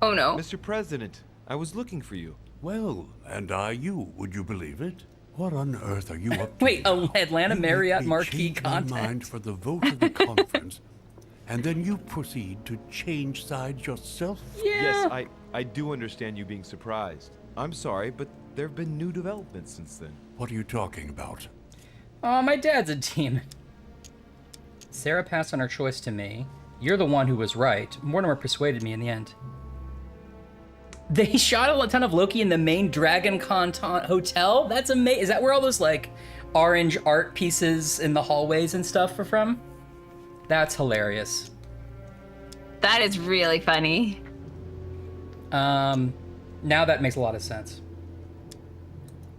Speaker 2: Oh, no.
Speaker 6: Mr. President, I was looking for you.
Speaker 3: Well, and are you, would you believe it? What on earth are you up to?
Speaker 1: Wait, Atlanta
Speaker 3: You
Speaker 1: Marriott
Speaker 3: make me
Speaker 1: marquee
Speaker 3: change my mind
Speaker 1: content?
Speaker 3: for the vote of the conference, and then you proceed to change sides yourself?
Speaker 1: Yeah.
Speaker 6: Yes, I do understand you being surprised. I'm sorry, but there have been new developments since then.
Speaker 3: What are you talking about?
Speaker 1: Oh, my dad's a demon. Sarah passed on her choice to me. You're the one who was right. Mortimer persuaded me in the end. They shot a ton of Loki in the main Dragon Con hotel. That's amazing. Is that where all those like orange art pieces in the hallways and stuff are from? That's hilarious.
Speaker 2: That is really funny.
Speaker 1: Now that makes a lot of sense.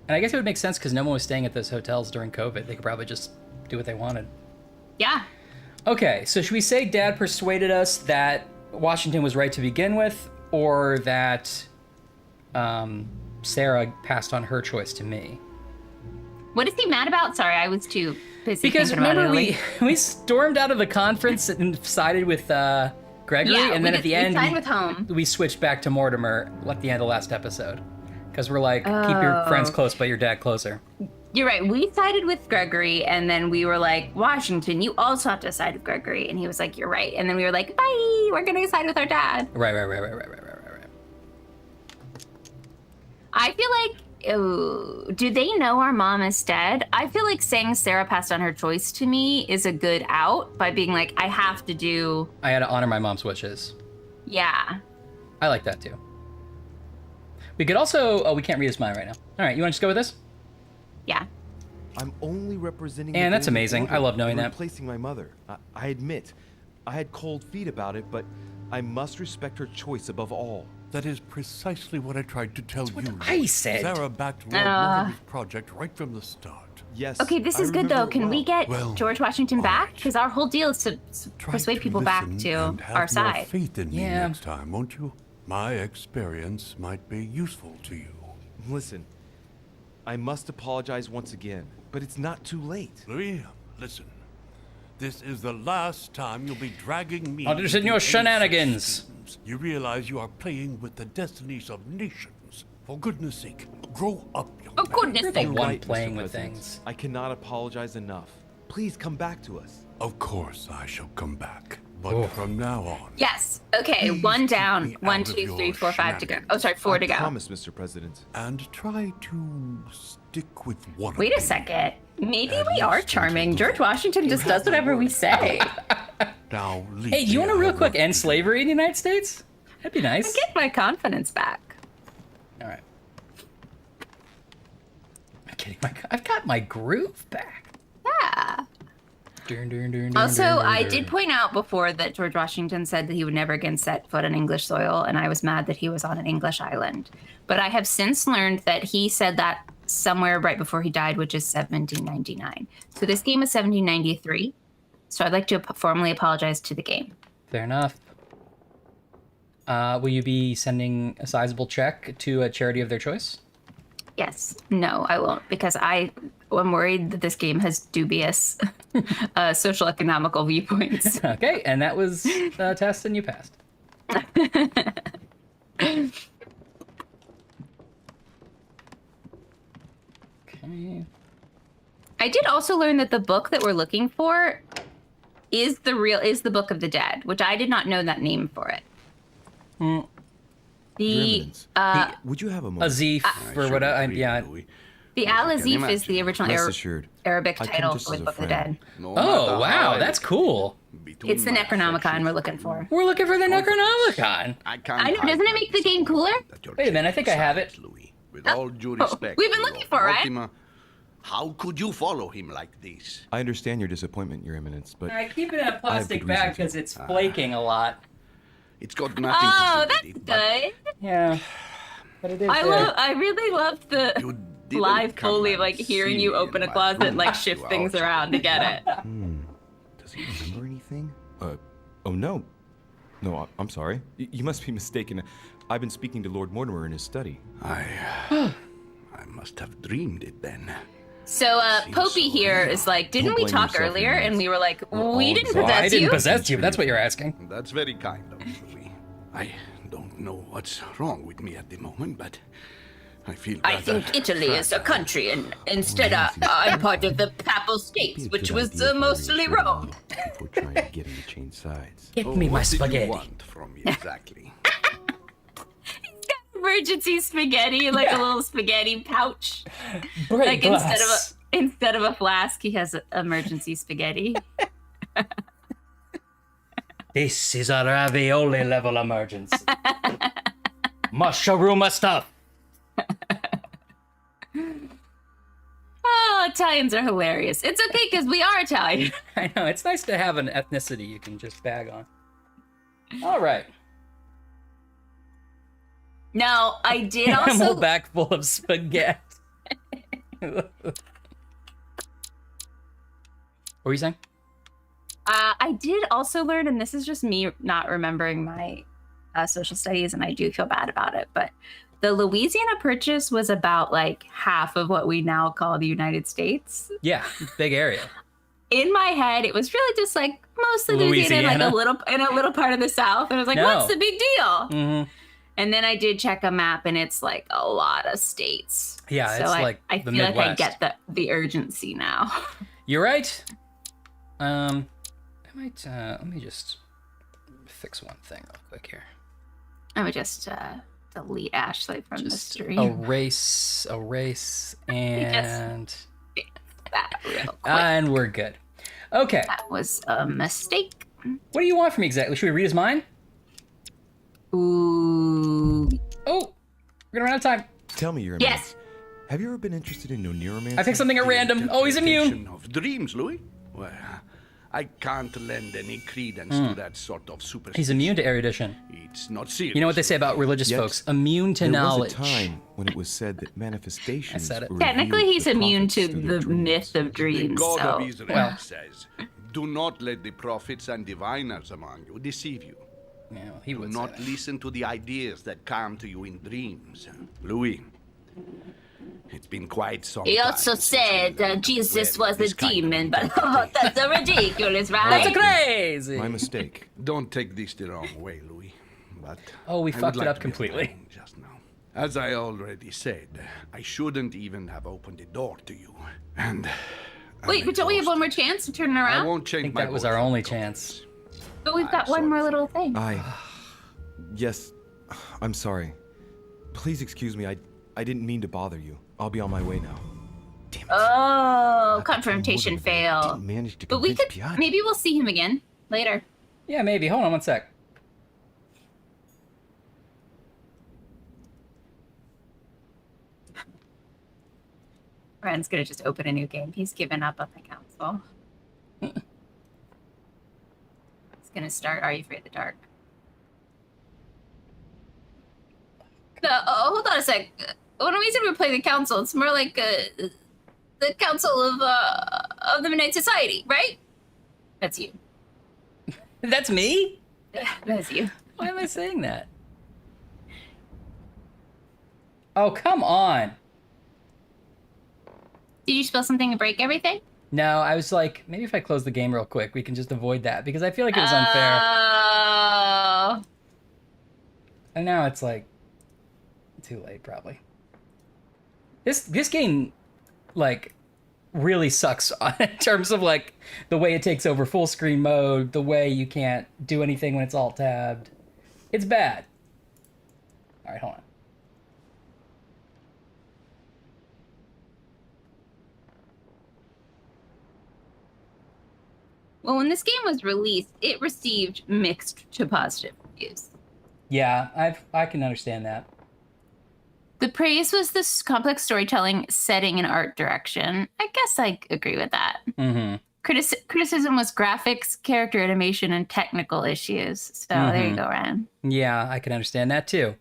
Speaker 1: And I guess it would make sense because no one was staying at those hotels during COVID. They could probably just do what they wanted.
Speaker 2: Yeah.
Speaker 1: Okay, so should we say Dad persuaded us that Washington was right to begin with, or that Sarah passed on her choice to me?
Speaker 2: What is he mad about? Sorry, I was too busy
Speaker 1: Because
Speaker 2: thinking about
Speaker 1: remember,
Speaker 2: Italy.
Speaker 1: we stormed out of the conference and sided with Gregory,
Speaker 2: Yeah,
Speaker 1: and
Speaker 2: we
Speaker 1: then at the end
Speaker 2: sided with home.
Speaker 1: we switched back to Mortimer at the end of last episode. Because we're like, keep your friends close, but your dad closer.
Speaker 2: You're right. We sided with Gregory, and then we were like, Washington, you also have to side with Gregory. And he was like, you're right. And then we were like, bye, we're going to side with our dad.
Speaker 1: Right.
Speaker 2: I feel like, do they know our mom is dead? I feel like saying Sarah passed on her choice to me is a good out by being like, I have to do.
Speaker 1: I had to honor my mom's wishes.
Speaker 2: Yeah.
Speaker 1: I like that too. We could also, we can't read his mind right now. All right, you want to just go with this?
Speaker 2: Yeah.
Speaker 6: I'm only representing.
Speaker 1: And
Speaker 6: the
Speaker 1: that's
Speaker 6: Golden
Speaker 1: amazing.
Speaker 6: Order.
Speaker 1: I love knowing
Speaker 6: We're
Speaker 1: that.
Speaker 6: Replacing my mother. I admit, I had cold feet about it, but I must respect her choice above all.
Speaker 3: That is precisely what I tried to tell you.
Speaker 1: I said.
Speaker 3: Sarah backed Lord Mortimer's project right from the start.
Speaker 6: Yes.
Speaker 2: Okay, this
Speaker 6: I
Speaker 2: is good though.
Speaker 6: remember it
Speaker 2: Can we
Speaker 6: well.
Speaker 2: get George Washington back?
Speaker 3: right.
Speaker 2: Because our whole deal is to
Speaker 3: Try
Speaker 2: persuade
Speaker 3: to
Speaker 2: people back
Speaker 3: listen
Speaker 2: to
Speaker 3: and have
Speaker 2: our
Speaker 3: more
Speaker 2: side.
Speaker 3: faith in me
Speaker 1: Yeah.
Speaker 3: next time, won't you? My experience might be useful to you.
Speaker 6: Listen, I must apologize once again, but it's not too late.
Speaker 3: Louis, listen. This is the last time you'll be dragging me.
Speaker 1: I'll just in
Speaker 3: into
Speaker 1: your
Speaker 3: any
Speaker 1: shenanigans.
Speaker 3: schemes. You realize you are playing with the destinies of nations. For goodness sake, grow up, young
Speaker 2: Oh,
Speaker 3: man.
Speaker 2: goodness
Speaker 1: the
Speaker 2: sake.
Speaker 6: You're
Speaker 1: one
Speaker 6: right, Mr.
Speaker 1: playing with
Speaker 6: President.
Speaker 1: things.
Speaker 6: I cannot apologize enough. Please come back to us.
Speaker 3: Of course I shall come back. But
Speaker 1: Oh.
Speaker 3: from now on,
Speaker 2: Yes. Okay, one down.
Speaker 3: me
Speaker 2: 1,
Speaker 3: out of
Speaker 2: 2,
Speaker 3: your
Speaker 2: 3, 4, 5 to go. Oh, sorry, 4
Speaker 6: I
Speaker 2: to go.
Speaker 6: promise, Mr. President.
Speaker 3: and try to stick with one.
Speaker 2: Wait a
Speaker 3: opinion.
Speaker 2: second. Maybe
Speaker 3: At
Speaker 2: we are
Speaker 3: least
Speaker 2: charming.
Speaker 3: until
Speaker 2: George Washington just does whatever we say.
Speaker 3: Now, leave
Speaker 1: Hey, do you
Speaker 3: me,
Speaker 1: want to
Speaker 3: I
Speaker 1: real
Speaker 3: have
Speaker 1: quick
Speaker 3: work to
Speaker 1: end
Speaker 3: do.
Speaker 1: slavery in the United States? That'd be nice.
Speaker 2: Get my confidence back.
Speaker 1: All right. I'm kidding. I've got my groove back.
Speaker 2: Yeah.
Speaker 1: Dun, dun, dun, dun,
Speaker 2: Also,
Speaker 1: dun, dun,
Speaker 2: I
Speaker 1: dun.
Speaker 2: did point out before that George Washington said that he would never again set foot on English soil, and I was mad that he was on an English island. But I have since learned that he said that somewhere right before he died, which is 1799. So this game is 1793. So I'd like to formally apologize to the game.
Speaker 1: Fair enough. Will you be sending a sizable check to a charity of their choice?
Speaker 2: Yes. No, I won't, because I'm worried that this game has dubious social economical viewpoints.
Speaker 1: Okay, and that was a test, and you passed. Okay.
Speaker 2: I did also learn that the book that we're looking for is the Book of the Dead, which I did not know that name for it.
Speaker 6: Your
Speaker 2: The
Speaker 6: Eminence. Would you have a
Speaker 1: A
Speaker 6: moment?
Speaker 1: Z for what? Yeah.
Speaker 2: the Al Azif is the original
Speaker 6: Rest assured,
Speaker 2: Arabic
Speaker 6: I come
Speaker 2: title
Speaker 6: just
Speaker 2: for
Speaker 6: as
Speaker 2: the
Speaker 6: a
Speaker 2: Book of the
Speaker 6: friend.
Speaker 2: Dead.
Speaker 1: Oh wow, that's cool.
Speaker 2: It's the Necronomicon we're looking for.
Speaker 1: We're looking for the Necronomicon.
Speaker 2: I know, doesn't it make the game cooler?
Speaker 1: Wait a minute, I think I have it.
Speaker 10: Louis. With all due respect,
Speaker 2: we've been looking for it, right?
Speaker 10: Mortimer, how could you follow him like this?
Speaker 6: I understand your disappointment, Your Eminence, but
Speaker 1: I keep it in a plastic
Speaker 6: good
Speaker 1: bag
Speaker 6: reason to.
Speaker 1: because it's flaking a lot.
Speaker 10: It's got nothing
Speaker 2: Oh,
Speaker 10: to do
Speaker 2: that's
Speaker 10: with it. but
Speaker 2: good.
Speaker 1: Yeah, but it is.
Speaker 2: I really loved the
Speaker 10: You didn't
Speaker 2: live
Speaker 10: come
Speaker 2: Foley,
Speaker 10: and
Speaker 2: like hearing
Speaker 10: see
Speaker 2: you
Speaker 10: me
Speaker 2: open
Speaker 10: in
Speaker 2: a
Speaker 10: my
Speaker 2: closet and like
Speaker 10: room
Speaker 2: shift
Speaker 10: to
Speaker 2: things
Speaker 10: outside.
Speaker 2: around to get it.
Speaker 6: does he remember anything? Oh no. No, I'm sorry. You must be mistaken. I've been speaking to Lord Mortimer in his study.
Speaker 10: I must have dreamed it then.
Speaker 2: So Popey here is like, didn't
Speaker 6: Don't
Speaker 2: we
Speaker 6: blame
Speaker 2: talk
Speaker 6: yourself,
Speaker 2: earlier?
Speaker 6: Your
Speaker 2: And we were like,
Speaker 6: all
Speaker 2: we didn't
Speaker 6: exhausted.
Speaker 1: Well, I
Speaker 2: possess
Speaker 1: didn't
Speaker 2: you.
Speaker 1: possess you. That's what you're asking.
Speaker 10: That's very kind of you, Louis. I don't know what's wrong with me at the moment, but I feel
Speaker 2: I
Speaker 10: rather
Speaker 2: think Italy is a
Speaker 10: fragile.
Speaker 2: country, and instead I'm part of the Papal States, which was mostly Rome.
Speaker 6: Before trying to get him to change sides.
Speaker 1: Give
Speaker 10: Oh,
Speaker 1: me my
Speaker 10: what did
Speaker 1: spaghetti.
Speaker 10: you want from me exactly?
Speaker 2: Emergency spaghetti, like a little spaghetti pouch.
Speaker 1: Break
Speaker 2: Like
Speaker 1: glass.
Speaker 2: instead of a flask, he has emergency spaghetti.
Speaker 1: This is a ravioli level emergency. Mushroom stuff.
Speaker 2: Oh, Italians are hilarious. It's okay because we are Italian.
Speaker 1: I know, it's nice to have an ethnicity you can just bag on. All right.
Speaker 2: No, I did
Speaker 1: Animal
Speaker 2: also.
Speaker 1: bag full of spaghetti. What were you saying?
Speaker 2: I did also learn, and this is just me not remembering my social studies, and I do feel bad about it, but the Louisiana Purchase was about like half of what we now call the United States.
Speaker 1: Yeah, big area.
Speaker 2: In my head, it was really just like mostly Louisiana, like a little part of the South, and I was like,
Speaker 1: No.
Speaker 2: what's the big deal?
Speaker 1: Mm-hmm.
Speaker 2: And then I did check a map, and it's like a lot of states.
Speaker 1: Yeah,
Speaker 2: so
Speaker 1: it's
Speaker 2: I
Speaker 1: the
Speaker 2: feel like I
Speaker 1: Midwest.
Speaker 2: get the urgency now.
Speaker 1: You're right. I might let me just fix one thing real quick here.
Speaker 2: I would just delete Ashley from the
Speaker 1: Just
Speaker 2: stream.
Speaker 1: erase, and
Speaker 2: That real quick.
Speaker 1: and we're good. Okay.
Speaker 2: That was a mistake.
Speaker 1: What do you want from me exactly? Should we read his mind?
Speaker 2: Ooh.
Speaker 1: Oh, we're gonna run out of time.
Speaker 6: Tell me, Jeremy.
Speaker 2: Yes.
Speaker 6: Have you ever been interested in neuromancy?
Speaker 1: I picked something at random. Oh, he's immune.
Speaker 10: Interpretation of dreams, Louis? Well, I can't lend any credence to that sort of superstition.
Speaker 1: He's immune to erudition.
Speaker 10: It's not serious.
Speaker 1: You know what they say about religious
Speaker 6: Yet,
Speaker 1: folks? Immune to
Speaker 6: there
Speaker 1: knowledge.
Speaker 6: was a time when it was said that manifestations.
Speaker 1: I said it.
Speaker 6: were
Speaker 2: Technically,
Speaker 6: revealed
Speaker 2: he's
Speaker 6: to the
Speaker 2: immune to
Speaker 6: prophets through their
Speaker 2: the
Speaker 6: dreams.
Speaker 2: myth of
Speaker 10: The
Speaker 2: dreams.
Speaker 10: God
Speaker 2: So.
Speaker 10: of Israel
Speaker 1: Well.
Speaker 10: says, do not let the prophets and diviners among you deceive you.
Speaker 1: Yeah, well, he
Speaker 10: Do
Speaker 1: would
Speaker 10: not
Speaker 1: say that.
Speaker 10: listen to the ideas that come to you in dreams. Louis, it's been quite some
Speaker 2: He
Speaker 10: time
Speaker 2: also
Speaker 10: since
Speaker 2: said
Speaker 10: we learned
Speaker 2: Jesus
Speaker 10: well
Speaker 2: was a
Speaker 10: this kind of
Speaker 2: demon, but
Speaker 10: interpretation.
Speaker 2: that's so ridiculous, right?
Speaker 1: That's crazy.
Speaker 6: My mistake.
Speaker 10: Don't take this the wrong way, Louis. But
Speaker 1: Oh, we
Speaker 10: I would
Speaker 1: fucked it
Speaker 10: like
Speaker 1: up
Speaker 10: to be
Speaker 1: completely.
Speaker 10: alone just now. As I already said, I shouldn't even have opened the door to you. And
Speaker 2: Wait, but don't we have one more chance to turn it
Speaker 10: I
Speaker 2: around?
Speaker 10: won't
Speaker 1: I
Speaker 10: change
Speaker 1: think
Speaker 10: my
Speaker 1: that was
Speaker 10: vote
Speaker 1: our
Speaker 10: for
Speaker 1: only
Speaker 10: the
Speaker 1: chance.
Speaker 2: But we've got
Speaker 10: I'm
Speaker 2: one more
Speaker 10: sorry.
Speaker 2: little thing.
Speaker 6: Yes, I'm sorry. Please excuse me. I didn't mean to bother you. I'll be on my way now. Damn it.
Speaker 2: Oh, confrontation
Speaker 6: I
Speaker 2: fail.
Speaker 6: didn't manage to
Speaker 2: But we
Speaker 6: convince
Speaker 2: could,
Speaker 6: Piatti.
Speaker 2: maybe we'll see him again later.
Speaker 1: Yeah, maybe. Hold on one sec.
Speaker 2: Ren's gonna just open a new game. He's given up on the council. He's gonna start Are You Afraid of the Dark? Hold on a sec. When we said we were playing the council, it's more like the council of the Midnight Society, right? That's you.
Speaker 1: That's me?
Speaker 2: That's you.
Speaker 1: Why am I saying that? Oh, come on.
Speaker 2: Did you spill something and break everything?
Speaker 1: No, I was like, maybe if I close the game real quick, we can just avoid that because I feel like it was unfair.
Speaker 2: Oh.
Speaker 1: And now it's like too late, probably. This game, like, really sucks in terms of like the way it takes over full screen mode, the way you can't do anything when it's alt tabbed. It's bad. All right, hold on.
Speaker 2: Well, when this game was released, it received mixed to positive reviews.
Speaker 1: Yeah, I can understand that.
Speaker 2: The praise was this complex storytelling, setting, and art direction. I guess I agree with that.
Speaker 1: Mm-hmm.
Speaker 2: Criticism was graphics, character animation, and technical issues. So there you go, Ryan.
Speaker 1: Yeah, I can understand that too.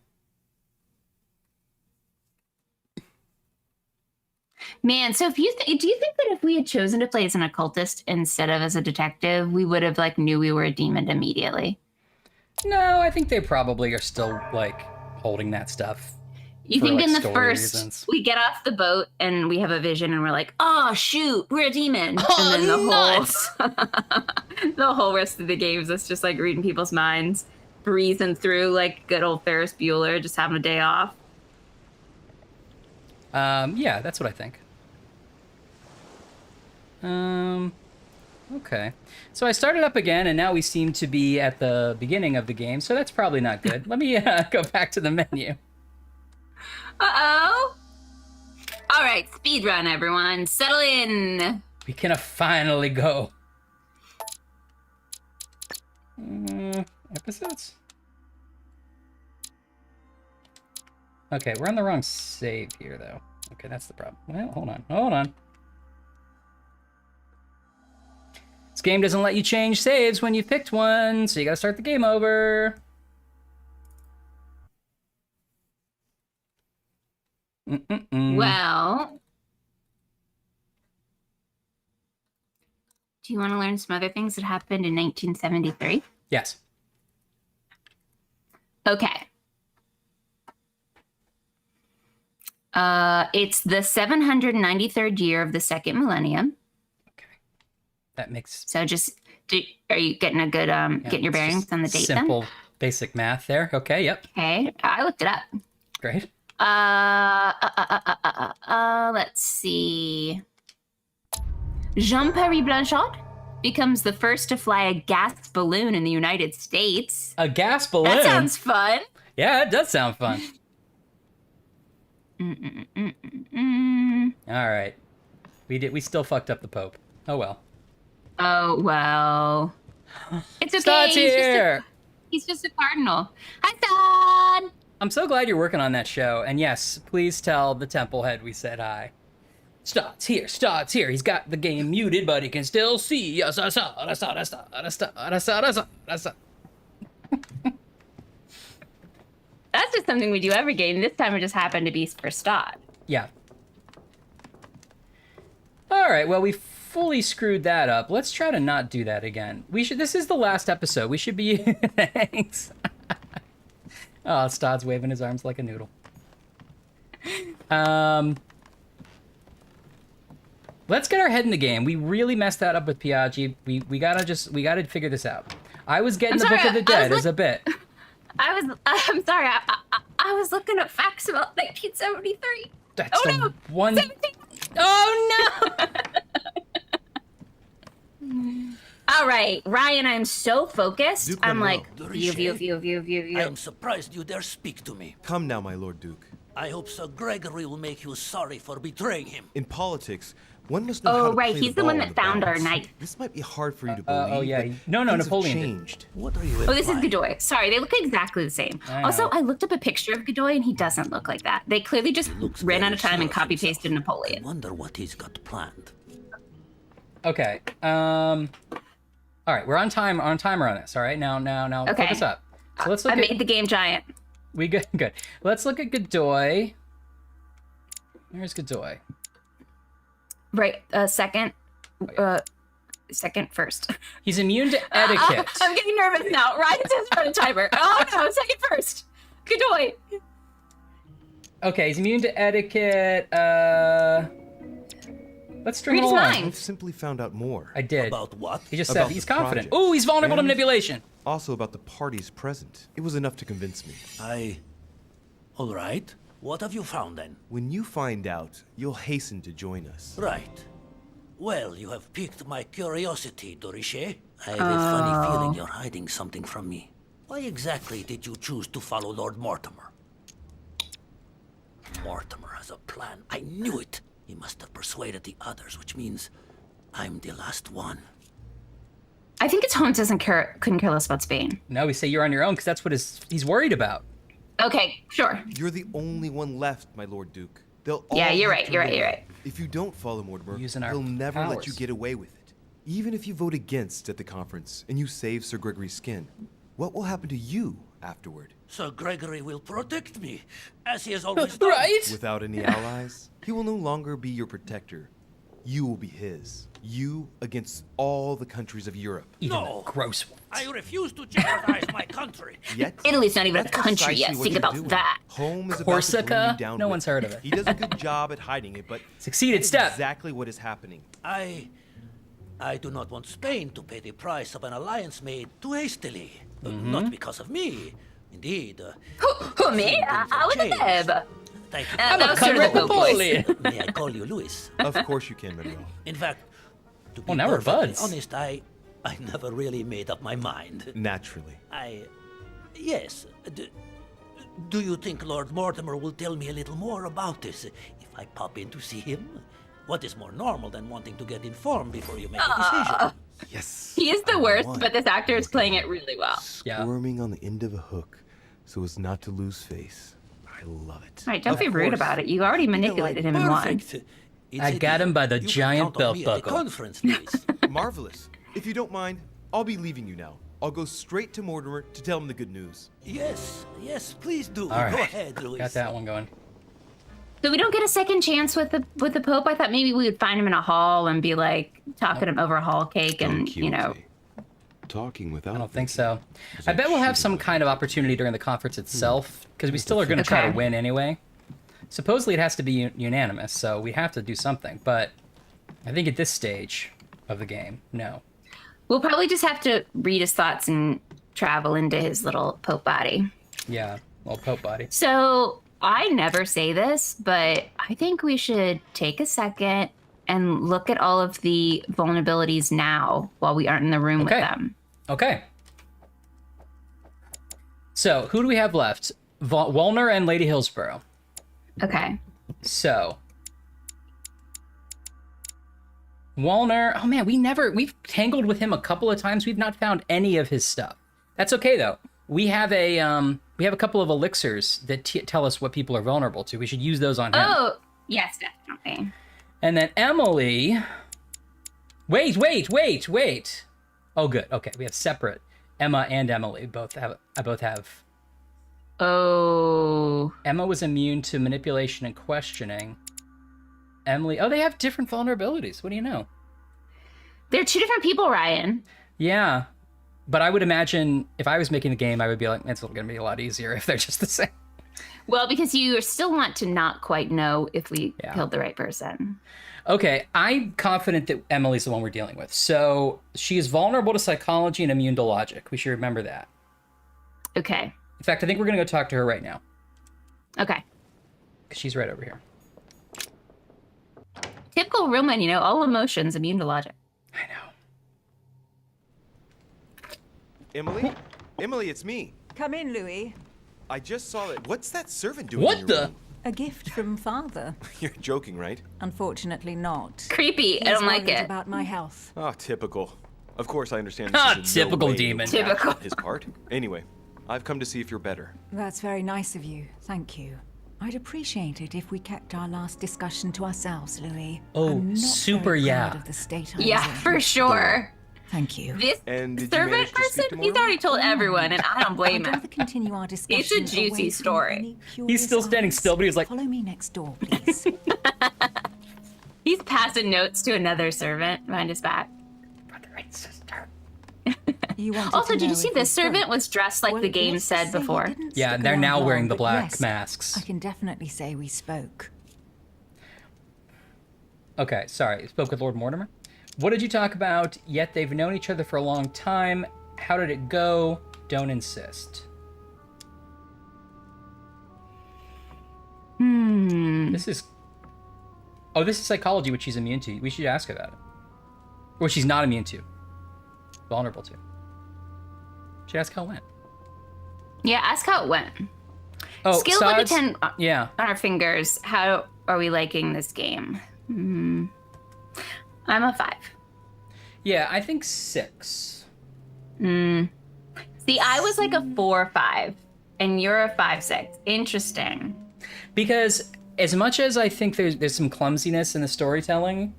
Speaker 2: Man, so if you do you think that if we had chosen to play as an occultist instead of as a detective, we would have like knew we were a demon immediately?
Speaker 1: No, I think they probably are still like holding that stuff.
Speaker 2: You
Speaker 1: for,
Speaker 2: think
Speaker 1: like,
Speaker 2: in the
Speaker 1: story
Speaker 2: first,
Speaker 1: reasons.
Speaker 2: we get off the boat and we have a vision and we're like, oh, shoot, we're a demon.
Speaker 1: Oh,
Speaker 2: and then
Speaker 1: nuts.
Speaker 2: the whole rest of the game is us just like reading people's minds, breezing through like good old Ferris Bueller, just having a day off.
Speaker 1: Yeah, that's what I think. Okay. So I started up again, and now we seem to be at the beginning of the game, so that's probably not good. Let me go back to the menu.
Speaker 2: Uh-oh. All right, speed run, everyone. Settle in.
Speaker 1: We can finally go. Episodes? Okay, we're on the wrong save here, though. Okay, that's the problem. Well, hold on. This game doesn't let you change saves when you've picked one, so you gotta start the game over.
Speaker 2: Well, do you want to learn some other things that happened in 1973?
Speaker 1: Yes.
Speaker 2: Okay. It's the 793rd year of the second millennium.
Speaker 1: That makes
Speaker 2: So are you getting a good getting your bearings on the date
Speaker 1: simple,
Speaker 2: then?
Speaker 1: basic math there. Okay, yep.
Speaker 2: Okay, I looked it up.
Speaker 1: Great.
Speaker 2: Let's see. Jean-Pierre Blanchard becomes the first to fly a gas balloon in the United States.
Speaker 1: A gas balloon?
Speaker 2: That sounds fun.
Speaker 1: Yeah, it does sound fun. All right. We still fucked up the Pope. Oh well.
Speaker 2: Oh, well. It's okay.
Speaker 1: Stod's here.
Speaker 2: He's just a cardinal. Hi, Stod.
Speaker 1: I'm so glad you're working on that show. And yes, please tell the temple head we said hi. Stod's here. He's got the game muted, but he can still see us. That's
Speaker 2: just something we do every game. This time it just happened to be for Stod.
Speaker 1: Yeah. All right, well, we fully screwed that up. Let's try to not do that again. This is the last episode. We should be... Thanks. Oh, Stod's waving his arms like a noodle. Let's get our head in the game. We really messed that up with Piaggi. We gotta figure this out. I was getting the Book of the Dead as a bit.
Speaker 2: I'm sorry. I was looking at facts about 1973.
Speaker 1: That's one. Oh no!
Speaker 2: All right, Ryan, I'm so focused.
Speaker 6: Duke
Speaker 2: I'm
Speaker 6: Manuel.
Speaker 2: like, view.
Speaker 7: I am surprised you dare speak to me.
Speaker 6: Come now, my Lord Duke.
Speaker 7: I hope Sir Gregory will make you sorry for betraying him.
Speaker 6: In politics, one must know how to
Speaker 2: right,
Speaker 6: play
Speaker 2: he's the one
Speaker 6: ball
Speaker 2: that
Speaker 6: on
Speaker 2: found our
Speaker 6: balance.
Speaker 2: knife.
Speaker 6: This might be hard for you to believe.
Speaker 1: Oh yeah.
Speaker 6: but
Speaker 1: No,
Speaker 6: things have
Speaker 1: Napoleon did.
Speaker 6: changed.
Speaker 7: What are you
Speaker 2: Oh, this is
Speaker 7: implying?
Speaker 2: Godoy. Sorry, they look exactly the same.
Speaker 1: I
Speaker 2: Also,
Speaker 1: know.
Speaker 2: I looked up a picture of Godoy and he doesn't look like that. They clearly just
Speaker 7: Looks
Speaker 2: ran out
Speaker 7: very
Speaker 2: of time and
Speaker 7: sure of
Speaker 2: copy
Speaker 7: himself.
Speaker 2: pasted
Speaker 7: I
Speaker 2: Napoleon.
Speaker 7: wonder what he's got planned.
Speaker 1: Okay. All right, we're on timer on this. All right, now,
Speaker 2: Okay.
Speaker 1: focus up. So let's look
Speaker 2: I
Speaker 1: at.
Speaker 2: made the game giant.
Speaker 1: We good. Let's look at Godoy. Where's Godoy?
Speaker 2: Right, second first.
Speaker 1: He's immune to etiquette.
Speaker 2: I'm getting nervous now. Ryan says run a timer. Oh no, second first. Godoy.
Speaker 1: Okay, he's immune to etiquette. Let's string
Speaker 2: Read
Speaker 1: him
Speaker 2: his
Speaker 1: along.
Speaker 2: mind.
Speaker 6: I've simply found out more.
Speaker 1: I did.
Speaker 7: About what?
Speaker 1: He just
Speaker 6: About
Speaker 1: said he's
Speaker 6: the
Speaker 1: confident.
Speaker 6: project.
Speaker 1: Ooh, he's vulnerable to
Speaker 6: And-
Speaker 1: manipulation.
Speaker 6: Also about the parties present. It was enough to convince me.
Speaker 7: All right. What have you found then?
Speaker 6: When you find out, you'll hasten to join us.
Speaker 7: Right. Well, you have piqued my curiosity, Dorichet. I have a funny feeling you're hiding something from me. Why exactly did you choose to follow Lord Mortimer? Mortimer has a plan. I knew it. He must have persuaded the others, which means I'm the last one.
Speaker 2: I think it's Holmes couldn't care less about Spain.
Speaker 1: No, we say you're on your own because that's what he's worried about.
Speaker 2: Okay, sure.
Speaker 6: You're the only one left, my Lord Duke. They'll
Speaker 2: Yeah,
Speaker 6: all
Speaker 2: you're
Speaker 6: have
Speaker 2: right,
Speaker 6: to
Speaker 2: you're right,
Speaker 6: win.
Speaker 2: you're right.
Speaker 6: If you don't follow Mortimer,
Speaker 1: Using our
Speaker 6: he'll never let
Speaker 1: powers.
Speaker 6: you get away with it. Even if you vote against at the conference and you save Sir Gregory's skin, what will happen to you afterward?
Speaker 7: Sir Gregory will protect me, as he has always done.
Speaker 1: Right?
Speaker 6: Without any allies, he will no longer be your protector. You will be his. You against all the countries of Europe.
Speaker 1: Even
Speaker 7: No.
Speaker 1: the gross ones.
Speaker 7: I refuse to jeopardize my country.
Speaker 6: Yet,
Speaker 2: Italy's not even a
Speaker 6: that's
Speaker 2: country yet.
Speaker 6: precisely what
Speaker 2: Think
Speaker 6: you're
Speaker 2: about
Speaker 6: doing.
Speaker 2: that.
Speaker 6: Home is
Speaker 1: Corsica?
Speaker 6: about to bring you down
Speaker 1: No
Speaker 6: with
Speaker 1: one's heard of it.
Speaker 6: He does a good job at hiding it, but
Speaker 1: Succeeded
Speaker 6: that is
Speaker 1: step.
Speaker 6: exactly what is happening.
Speaker 7: I do not want Spain to pay the price of an alliance made too hastily. Not because of me. Indeed.
Speaker 2: Who me? I was a
Speaker 7: changed.
Speaker 2: Deb.
Speaker 7: Thank you.
Speaker 2: I'm
Speaker 1: a Conrad Napoleon.
Speaker 7: May I call you Louis?
Speaker 6: Of course you can, Manuel.
Speaker 7: In fact, to be
Speaker 1: Well, now we're
Speaker 7: perfectly
Speaker 1: buds.
Speaker 7: honest, I never really made up my mind.
Speaker 6: Naturally.
Speaker 7: Yes. Do you think Lord Mortimer will tell me a little more about this if I pop in to see him? What is more normal than wanting to get informed before you make a decision?
Speaker 6: Yes.
Speaker 2: He is the
Speaker 6: I
Speaker 2: worst,
Speaker 6: won.
Speaker 2: but this actor is playing it really well.
Speaker 1: Yeah.
Speaker 6: Squirming on the end of a hook so as not to lose face.
Speaker 9: I love it.
Speaker 2: All right, don't
Speaker 6: Of
Speaker 2: be rude
Speaker 6: course.
Speaker 2: about it. You already manipulated him and won.
Speaker 7: Perfect.
Speaker 1: I got him by the
Speaker 7: You can
Speaker 1: giant
Speaker 7: count on
Speaker 1: belt
Speaker 7: me at the
Speaker 1: buckle.
Speaker 7: conference, Louis.
Speaker 6: Marvelous. If you don't mind, I'll be leaving you now. I'll go straight to Mortimer to tell him the good news.
Speaker 7: Yes, please do.
Speaker 1: All right.
Speaker 7: Go ahead, Louis.
Speaker 1: Got that one going.
Speaker 2: So we don't get a second chance with the Pope. I thought maybe we would find him in a hall and be like talking him over a hall cake, and you know.
Speaker 3: Talking without.
Speaker 1: I don't think so. I bet we'll have some kind of opportunity during the conference itself, because we still are going to try to
Speaker 2: Okay.
Speaker 1: win anyway. Supposedly it has to be unanimous, so we have to do something. But I think at this stage of the game, no.
Speaker 2: We'll probably just have to read his thoughts and travel into his little Pope body.
Speaker 1: Yeah, little Pope body.
Speaker 2: So I never say this, but I think we should take a second and look at all of the vulnerabilities now while we aren't in the room with them.
Speaker 1: Okay. So who do we have left? Walner and Lady Hillsborough.
Speaker 2: Okay.
Speaker 1: So Walner, oh man, we've tangled with him a couple of times. We've not found any of his stuff. That's okay though. We have a couple of elixirs that tell us what people are vulnerable to. We should use those on him.
Speaker 2: Oh, yes, definitely.
Speaker 1: And then Emily. Wait. Oh, good. Okay, we have separate. Emma and Emily both have.
Speaker 2: Oh.
Speaker 1: Emma was immune to manipulation and questioning. Emily, they have different vulnerabilities. What do you know?
Speaker 2: They're two different people, Ryan.
Speaker 1: Yeah, but I would imagine if I was making the game, I would be like, it's going to be a lot easier if they're just the same.
Speaker 2: Well, because you still want to not quite know if we killed the right person.
Speaker 1: Okay, I'm confident that Emily's the one we're dealing with. So she is vulnerable to psychology and immune to logic. We should remember that.
Speaker 2: Okay.
Speaker 1: In fact, I think we're going to go talk to her right now.
Speaker 2: Okay.
Speaker 1: She's right over here.
Speaker 2: Typical Roman, all emotions, immune to logic.
Speaker 1: I know.
Speaker 6: Emily, it's me.
Speaker 5: Come in, Louis.
Speaker 6: I just saw it. What's that servant doing? in your room?
Speaker 5: A gift from father.
Speaker 6: You're joking, right?
Speaker 5: Unfortunately not.
Speaker 2: Creepy. I don't like
Speaker 5: worried
Speaker 2: it.
Speaker 5: about my health.
Speaker 6: Oh, typical. Of course, I understand this is in no
Speaker 1: Typical
Speaker 6: way
Speaker 1: demon.
Speaker 6: an act
Speaker 2: Typical.
Speaker 6: on his part. Anyway, I've come to see if you're better.
Speaker 5: That's very nice of you. Thank you. I'd appreciate it if we kept our last discussion to ourselves, Louis.
Speaker 1: Oh,
Speaker 5: I'm not
Speaker 1: super
Speaker 5: very
Speaker 1: yeah.
Speaker 5: proud of the state I'm
Speaker 2: Yeah,
Speaker 5: in.
Speaker 2: for sure.
Speaker 5: Thank you.
Speaker 2: This
Speaker 6: And did you
Speaker 2: servant
Speaker 6: manage to speak
Speaker 2: person,
Speaker 6: to
Speaker 2: he's
Speaker 6: Mortimer?
Speaker 2: already told everyone, and I don't blame
Speaker 5: I'd
Speaker 2: him.
Speaker 5: rather continue our discussion.
Speaker 2: It's a juicy
Speaker 5: away from
Speaker 2: story.
Speaker 5: any
Speaker 1: He's still
Speaker 5: curious
Speaker 1: standing
Speaker 5: eyes.
Speaker 1: still, but he's like,
Speaker 5: Follow me next door, please.
Speaker 2: He's passing notes to another servant behind his back.
Speaker 1: Brother and sister.
Speaker 5: You wanted
Speaker 2: Also,
Speaker 5: to
Speaker 2: did you
Speaker 5: know
Speaker 2: see
Speaker 5: if we
Speaker 2: this servant
Speaker 5: spoke?
Speaker 2: was dressed like
Speaker 5: Well,
Speaker 2: the game
Speaker 5: let's
Speaker 2: said
Speaker 5: say you
Speaker 2: before?
Speaker 5: didn't
Speaker 1: Yeah,
Speaker 5: stick
Speaker 1: and they're
Speaker 5: around
Speaker 1: now
Speaker 5: long,
Speaker 1: wearing the
Speaker 5: but
Speaker 1: black
Speaker 5: yes,
Speaker 1: masks.
Speaker 5: I can definitely say we spoke.
Speaker 1: Okay, sorry. Spoke with Lord Mortimer. What did you talk about? Yet they've known each other for a long time. How did it go? Don't insist. This is psychology, which she's immune to. We should ask about it. Or she's not immune to. Vulnerable to. Should ask how it went.
Speaker 2: Yeah, ask how it went.
Speaker 1: Oh,
Speaker 2: Scale of 1 to
Speaker 1: Sods?
Speaker 2: 10 on
Speaker 1: Yeah.
Speaker 2: our fingers. How are we liking this game? I'm a 5.
Speaker 1: Yeah, I think 6.
Speaker 2: See, I was like a 4 or 5, and you're a 5-6. Interesting.
Speaker 1: Because as much as I think there's some clumsiness in the storytelling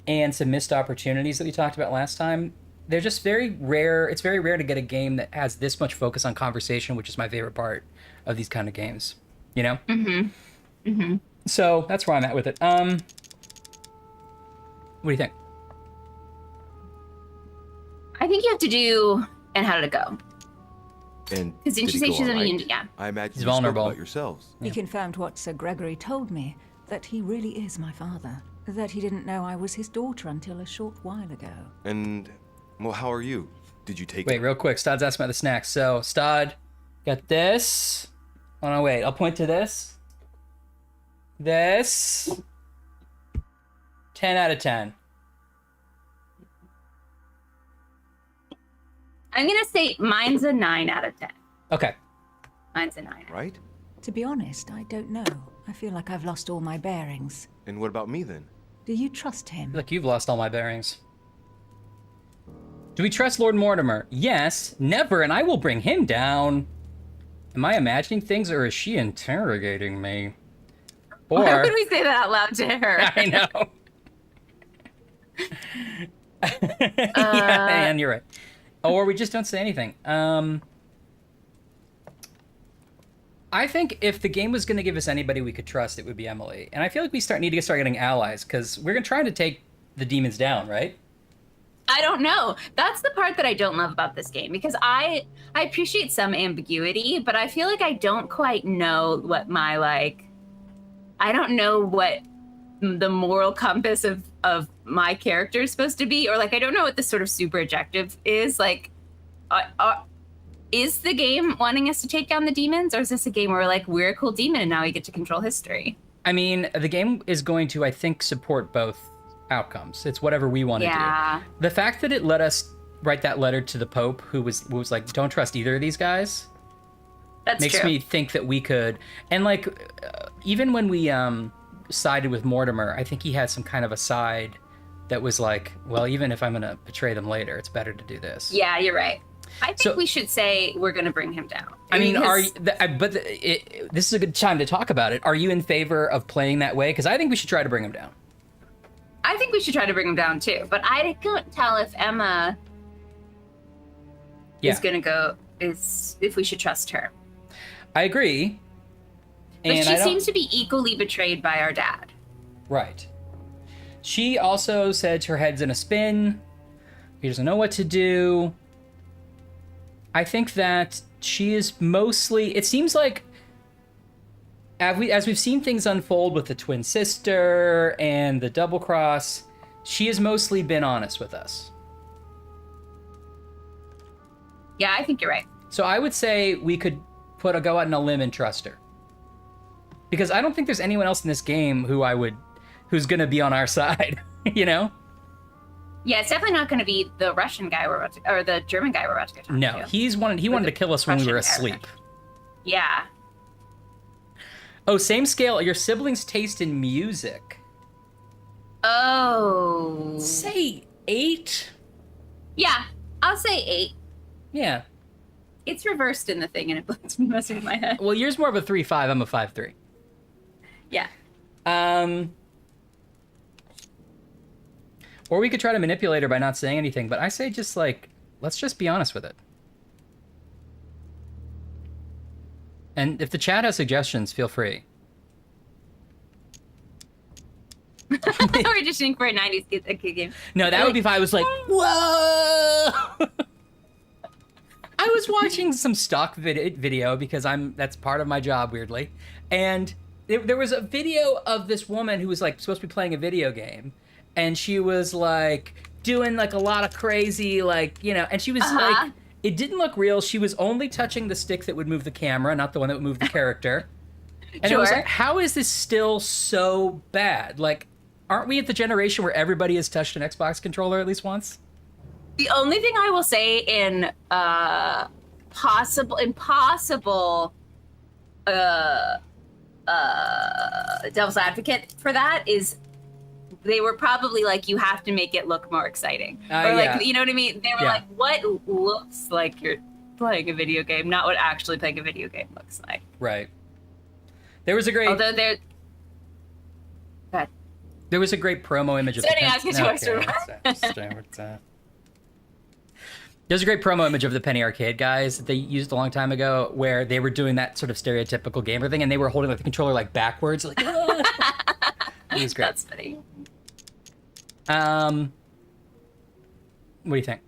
Speaker 1: and some missed opportunities that we talked about last time, they're just very rare. It's very rare to get a game that has this much focus on conversation, which is my favorite part of these kind of games. You know? So that's where I'm at with it. What do you think?
Speaker 2: I think you have to do, and how did it go?
Speaker 6: And
Speaker 2: Because didn't
Speaker 6: did
Speaker 2: you
Speaker 6: it
Speaker 2: say
Speaker 6: go
Speaker 2: she's
Speaker 6: all right?
Speaker 2: immune? Yeah.
Speaker 6: I imagine
Speaker 1: He's
Speaker 6: you spoke
Speaker 1: vulnerable.
Speaker 6: about yourselves.
Speaker 5: He confirmed what Sir Gregory told me, that he really is my father. That he didn't know I was his daughter until a short while ago.
Speaker 6: And, well, how are you? Did you take
Speaker 1: Wait, real quick. Stod's asking about the snacks. So, Stod, got this. Oh, no, wait. I'll point to this. This. 10 out of 10.
Speaker 2: I'm going to say mine's a 9 out of 10.
Speaker 1: Okay.
Speaker 2: Mine's a 9.
Speaker 6: right?
Speaker 5: To be honest, I don't know. I feel like I've lost all my bearings.
Speaker 6: And what about me then?
Speaker 5: Do you trust him?
Speaker 1: Look, you've lost all my bearings. Do we trust Lord Mortimer? Yes, never, and I will bring him down. Am I imagining things, or is she interrogating me? Or
Speaker 2: Why would we say that out loud to her?
Speaker 1: I know. Yeah, and you're right. Or we just don't say anything. I think if the game was going to give us anybody we could trust, it would be Emily. And I feel like we need to start getting allies, because we're trying to take the demons down, right?
Speaker 2: I don't know. That's the part that I don't love about this game, because I appreciate some ambiguity, but I feel like I don't quite know what my, like, I don't know what the moral compass of my character is supposed to be, or like, I don't know what the sort of super objective is. Like, is the game wanting us to take down the demons, or is this a game where like, we're a cool demon and now we get to control history?
Speaker 1: I mean, the game is going to, I think, support both outcomes. It's whatever we want to do. The fact that it let us write that letter to the Pope, who was like, don't trust either of these guys, makes me think that we could. And like, even when we sided with Mortimer, I think he had some kind of a side that was like, well, even if I'm going to betray them later, it's better to do this.
Speaker 2: Yeah, you're right. I think we should say we're going to bring him down.
Speaker 1: I mean, this is a good time to talk about it. Are you in favor of playing that way? Because I think we should try to bring him down.
Speaker 2: I think we should try to bring him down too, but I couldn't tell if Emma is going to go, if we should trust her.
Speaker 1: I agree.
Speaker 2: But she seems to be equally betrayed by our dad.
Speaker 1: Right. She also said her head's in a spin. He doesn't know what to do. I think that she is mostly, it seems like, as we've seen things unfold with the twin sister and the double cross, she has mostly been honest with us.
Speaker 2: Yeah, I think you're right.
Speaker 1: So I would say we could go out on a limb and trust her. Because I don't think there's anyone else in this game who's going to be on our side, you know?
Speaker 2: Yeah, it's definitely not going to be the Russian guy or the German guy we're about to get to.
Speaker 1: No, he wanted to kill us when we were asleep.
Speaker 2: Yeah.
Speaker 1: Oh, same scale. Your siblings' taste in music.
Speaker 2: Oh.
Speaker 1: Say 8?
Speaker 2: Yeah, I'll say 8.
Speaker 1: Yeah.
Speaker 2: It's reversed in the thing, and it's messing with my head.
Speaker 1: Well, yours more of a 3.5. I'm a 5.3.
Speaker 2: Yeah.
Speaker 1: Or we could try to manipulate her by not saying anything, but I say just like, let's just be honest with it. And if the chat has suggestions, feel free.
Speaker 2: We're auditioning for a 90s kid game.
Speaker 1: No, that would be fine. I was like, whoa! I was watching some stock video because that's part of my job, weirdly. And there was a video of this woman who was like supposed to be playing a video game. And she was like doing like a lot of crazy, like, you know, and she was like, it didn't look real. She was only touching the stick that would move the camera, not the one that would move the character. And it was like, how is this still so bad? Like, aren't we at the generation where everybody has touched an Xbox controller at least once?
Speaker 2: The only thing I will say in impossible devil's advocate for that is they were probably like, you have to make it look more exciting. Or like, you know what I mean? They were like, what looks like you're playing a video game, not what actually playing a video game looks like.
Speaker 1: Right. There was a great...
Speaker 2: Although there
Speaker 1: was a great promo image of There's a great promo image of the Penny Arcade guys that they used a long time ago where they were doing that sort of stereotypical gamer thing and they were holding like the controller like backwards. Like, it was great.
Speaker 2: That's funny.
Speaker 1: What do you think?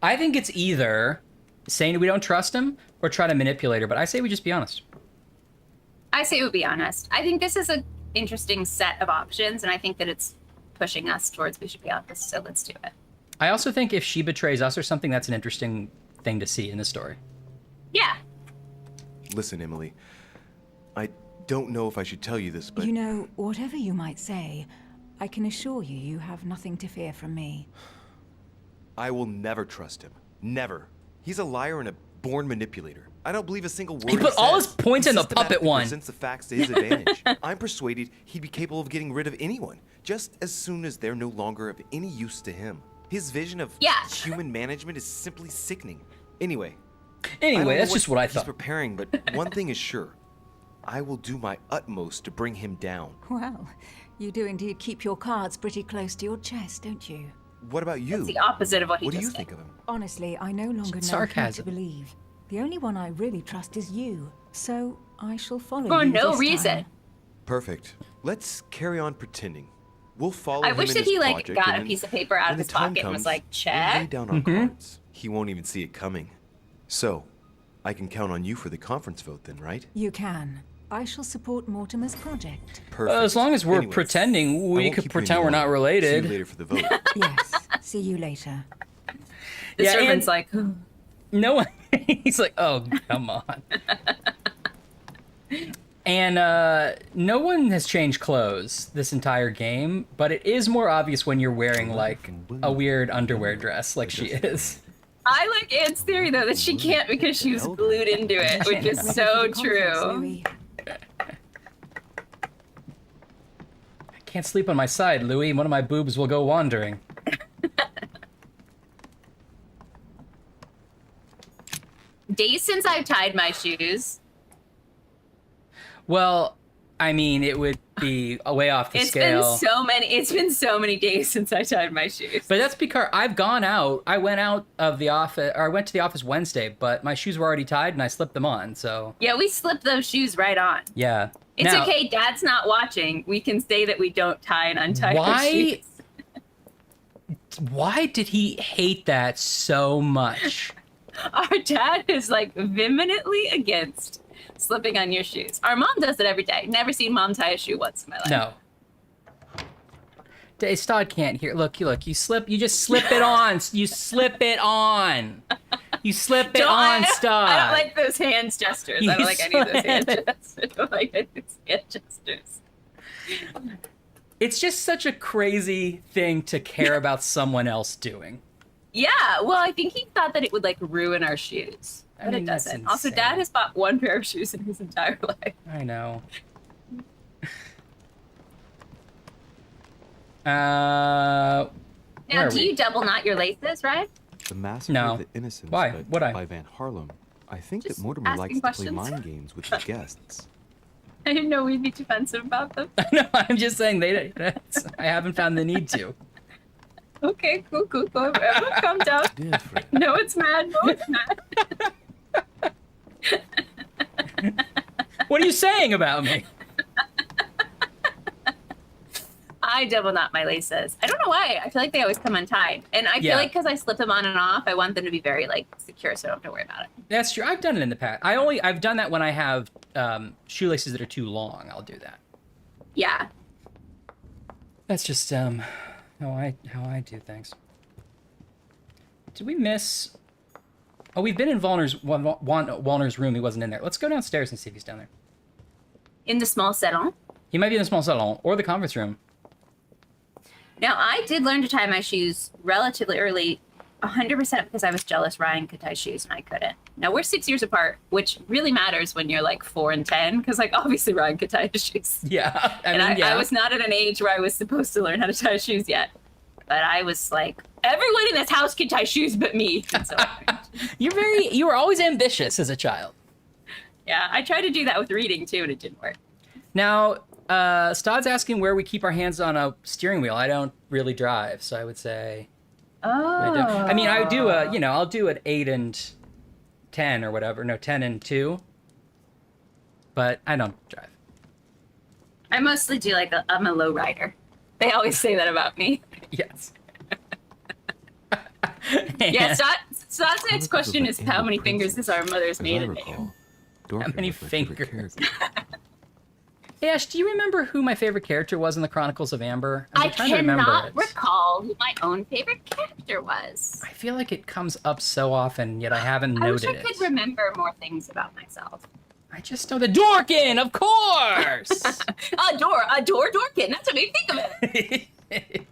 Speaker 1: I think it's either saying we don't trust him or try to manipulate her, but I say we just be honest.
Speaker 2: I say we be honest. I think this is an interesting set of options, and I think that it's pushing us towards we should be honest, so let's do it.
Speaker 1: I also think if she betrays us or something, that's an interesting thing to see in the story.
Speaker 2: Yeah.
Speaker 6: Listen, Emily, I don't know if I should tell you this, but...
Speaker 5: You know, whatever you might say, I can assure you, you have nothing to fear from me.
Speaker 6: I will never trust him. Never. He's a liar and a born manipulator. I don't believe a single word
Speaker 1: he put all his points in the puppet one.
Speaker 6: He presents the facts to his advantage. I'm persuaded he'd be capable of getting rid of anyone, just as soon as they're no longer of any use to him. His vision of human management is simply sickening. Anyway,
Speaker 1: Anyway, that's just what I
Speaker 6: he's
Speaker 1: thought.
Speaker 6: preparing, but one thing is sure. I will do my utmost to bring him down.
Speaker 5: Well, you do indeed keep your cards pretty close to your chest, don't you?
Speaker 6: What about you?
Speaker 2: It's the opposite of what he
Speaker 6: What do
Speaker 2: just
Speaker 6: you
Speaker 2: said.
Speaker 6: think of him?
Speaker 5: Honestly, I no longer know who to
Speaker 1: Sarcasm.
Speaker 5: believe. The only one I really trust is you, so I shall follow
Speaker 2: For
Speaker 5: you
Speaker 2: no
Speaker 5: this
Speaker 2: reason.
Speaker 5: time.
Speaker 6: Perfect. Let's carry on pretending. We'll follow
Speaker 2: I
Speaker 6: him
Speaker 2: wish
Speaker 6: in
Speaker 2: that
Speaker 6: his
Speaker 2: he like
Speaker 6: project,
Speaker 2: got
Speaker 6: and
Speaker 2: a
Speaker 6: then
Speaker 2: piece of paper out
Speaker 6: when
Speaker 2: of
Speaker 6: the
Speaker 2: his
Speaker 6: time
Speaker 2: pocket and was
Speaker 6: comes,
Speaker 2: like,
Speaker 6: we'll lay
Speaker 2: check.
Speaker 6: down our cards. He won't even see it coming. So, I can count on you for the conference vote then, right?
Speaker 5: You can. I shall support Mortimer's project.
Speaker 6: Perfect.
Speaker 1: As long as we're
Speaker 6: Anyways,
Speaker 1: pretending,
Speaker 6: I
Speaker 1: we
Speaker 6: won't
Speaker 1: could
Speaker 6: keep you any
Speaker 1: pretend we're not
Speaker 6: longer.
Speaker 1: related.
Speaker 6: See you later for the vote.
Speaker 5: Yes. See you later.
Speaker 2: The
Speaker 1: Yeah,
Speaker 2: servant's
Speaker 1: and-
Speaker 2: like,
Speaker 1: No one. He's like, oh, come on. And no one has changed clothes this entire game, but it is more obvious when you're wearing like a weird underwear dress, like she is.
Speaker 2: I like Anne's theory though that she can't because she was glued into it, which is
Speaker 5: Ready
Speaker 2: so
Speaker 5: for the conference,
Speaker 2: true.
Speaker 5: Louis?
Speaker 1: I can't sleep on my side, Louis. One of my boobs will go wandering.
Speaker 2: Days since I've tied my shoes.
Speaker 1: Well, I mean, it would be way off the
Speaker 2: It's
Speaker 1: scale.
Speaker 2: been so many days since I tied my shoes.
Speaker 1: But that's because I've gone out. I went out of the office, or I went to the office Wednesday, but my shoes were already tied and I slipped them on. So
Speaker 2: Yeah, we slipped those shoes right on.
Speaker 1: yeah.
Speaker 2: It's
Speaker 1: Now,
Speaker 2: okay, Dad's not watching. We can say that we don't tie and untie our
Speaker 1: Why-
Speaker 2: shoes.
Speaker 1: Why did he hate that so much?
Speaker 2: Our dad is like vehemently against slipping on your shoes. Our mom does it every day. Never seen mom tie a shoe once in my life.
Speaker 1: No. Stod can't hear. Look, you slip. You just slip it on. You slip it on. You slip it on, Stod.
Speaker 2: I don't like those hands gestures. I don't like any of those hand gestures. I don't like any of those hand gestures.
Speaker 1: It's just such a crazy thing to care about someone else doing.
Speaker 2: Yeah, well, I think he thought that it would like ruin our shoes. But
Speaker 1: mean,
Speaker 2: it
Speaker 1: that's
Speaker 2: doesn't. Also,
Speaker 1: insane.
Speaker 2: Dad has bought one pair of shoes in his entire life.
Speaker 1: I know.
Speaker 2: Now,
Speaker 1: Where are
Speaker 2: do
Speaker 1: we?
Speaker 2: you double knot your laces, right?
Speaker 6: The Massacre
Speaker 1: No.
Speaker 6: of the Innocents
Speaker 1: Why?
Speaker 6: by,
Speaker 1: Would I?
Speaker 6: by Van Harlem. I think
Speaker 2: Just
Speaker 6: that Mortimer
Speaker 2: asking
Speaker 6: likes to
Speaker 2: questions.
Speaker 6: play mind games with the guests.
Speaker 2: I didn't know we'd be defensive about them.
Speaker 1: No, I'm just saying I haven't found the need to.
Speaker 2: Okay, cool. Everyone calm down.
Speaker 9: Different.
Speaker 2: No, it's mad. No, it's mad.
Speaker 1: What are you saying about me?
Speaker 2: I double knot my laces. I don't know why. I feel like they always come untied. And I
Speaker 1: Yeah.
Speaker 2: feel like because I slip them on and off, I want them to be very like secure so I don't have to worry about it.
Speaker 1: That's true. I've done it in the past. I've done that when I have shoelaces that are too long. I'll do that.
Speaker 2: Yeah.
Speaker 1: That's just how I do things. Did we miss? Oh, we've been in Walner's room. He wasn't in there. Let's go downstairs and see if he's down there.
Speaker 2: In the small salon.
Speaker 1: He might be in the small salon or the conference room.
Speaker 2: Now, I did learn to tie my shoes relatively early, 100% because I was jealous Ryan could tie shoes and I couldn't. Now, we're 6 years apart, which really matters when you're like 4 and 10, because like obviously Ryan could tie his shoes.
Speaker 1: Yeah,
Speaker 2: I was not at an age where I was supposed to learn how to tie shoes yet. But I was like, everyone in this house can tie shoes but me. And so,
Speaker 1: You were always ambitious as a child.
Speaker 2: yeah, I tried to do that with reading too, and it didn't work.
Speaker 1: Now, Stod's asking where we keep our hands on a steering wheel. I don't really drive, so I would say.
Speaker 2: Oh.
Speaker 1: I mean, I would do I'll do an 8 and 10 or whatever. No, 10 and 2. But I don't drive.
Speaker 2: I mostly do I'm a low rider. They always say that about me.
Speaker 1: Yes.
Speaker 2: Yeah, Stod's next question is how many fingers has our mother's made a name?
Speaker 1: How many fingers? Hey, Ash, do you remember who my favorite character was in the Chronicles of Amber?
Speaker 2: I
Speaker 1: trying to remember
Speaker 2: cannot
Speaker 1: it.
Speaker 2: recall who my own favorite character was.
Speaker 1: I feel like it comes up so often, yet I haven't
Speaker 2: I wish
Speaker 1: noted
Speaker 2: I could
Speaker 1: it.
Speaker 2: remember more things about myself.
Speaker 1: I just know the Dorkin, of course!
Speaker 2: Adore Dorkin. That's what made me think of it.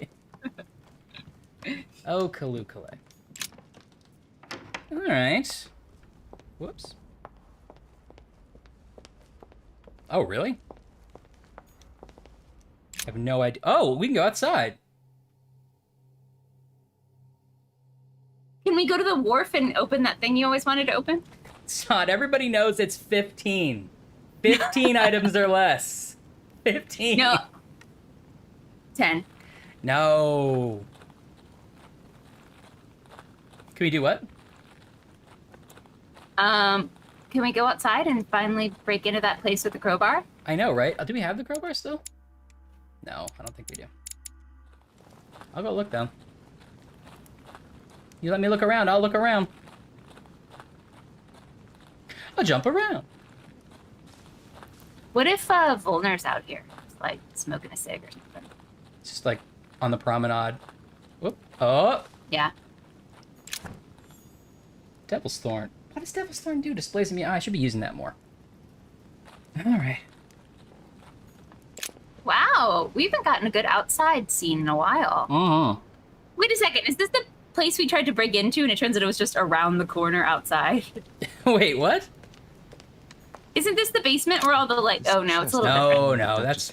Speaker 1: Oh, Kalukale. Alright. Whoops. Oh, really? I have no idea. Oh, we can go outside.
Speaker 2: Can we go to the wharf and open that thing you always wanted to open?
Speaker 1: Sod, everybody knows it's 15. 15 items or less. 15.
Speaker 2: No. 10.
Speaker 1: No. Can we do what?
Speaker 2: Can we go outside and finally break into that place with the crowbar?
Speaker 1: I know, right? Do we have the crowbar still? No, I don't think we do. I'll go look though. You let me look around, I'll look around. I'll jump around.
Speaker 2: What if Volner's out here, like smoking a cig or something?
Speaker 1: Just like on the promenade. Whoop. Oh.
Speaker 2: Yeah.
Speaker 1: Devil's Thorn. What does Devil's Thorn do? Displays in me. I should be using that more. All right.
Speaker 2: Wow, we haven't gotten a good outside scene in a while.
Speaker 1: Uh-huh.
Speaker 2: Wait a second, is this the place we tried to break into and it turns out it was just around the corner outside?
Speaker 1: Wait, what?
Speaker 2: Isn't this the basement where all the like? Oh no, it's a little different.
Speaker 1: No, that's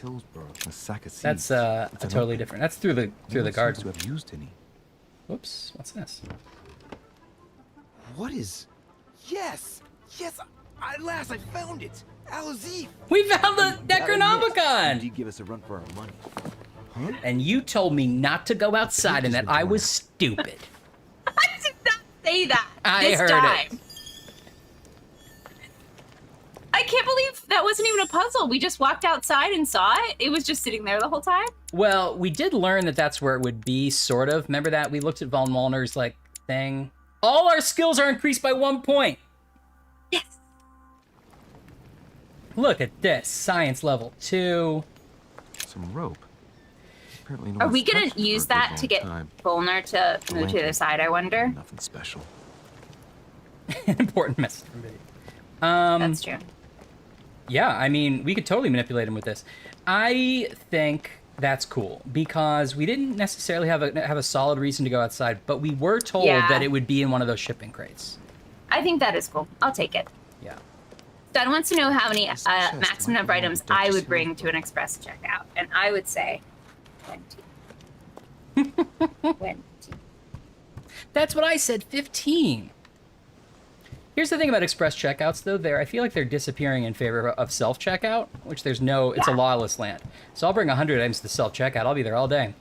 Speaker 1: totally different. That's through the garden.
Speaker 6: To have used any.
Speaker 1: Whoops, what's this?
Speaker 11: What is? Yes, at last I found it. Al-Azif.
Speaker 1: We found the Necronomicon.
Speaker 11: Did you give us a run for our money?
Speaker 1: Huh? And you told me not to go outside and that I was stupid.
Speaker 2: I did not say that.
Speaker 1: I heard it.
Speaker 2: I can't believe that wasn't even a puzzle. We just walked outside and saw it. It was just sitting there the whole time.
Speaker 1: Well, we did learn that that's where it would be, sort of. Remember that? We looked at Von Wallner's, like, thing. All our skills are increased by 1 point.
Speaker 2: Yes.
Speaker 1: Look at this. Science level 2.
Speaker 6: Some rope. Apparently no
Speaker 2: Are
Speaker 6: one's
Speaker 2: we going
Speaker 6: touched
Speaker 2: to
Speaker 6: it
Speaker 2: use
Speaker 6: for a
Speaker 2: that
Speaker 6: good
Speaker 2: to get
Speaker 6: long time.
Speaker 2: Volner to move to the other side, I wonder?
Speaker 6: Nothing special.
Speaker 1: Important message from me.
Speaker 2: That's true.
Speaker 1: Yeah, I mean, we could totally manipulate him with this. I think that's cool because we didn't necessarily have a solid reason to go outside, but we were told that it would be in one of those shipping crates.
Speaker 2: I think that is cool. I'll take it.
Speaker 1: Yeah.
Speaker 2: Stud wants to know how many maximum number of items I would bring to an express checkout, and I would say 20. 20.
Speaker 1: That's what I said, 15. Here's the thing about express checkouts, though. I feel like they're disappearing in favor of self-checkout, which it's a lawless land. So I'll bring 100 items to self-checkout. I'll be there all day.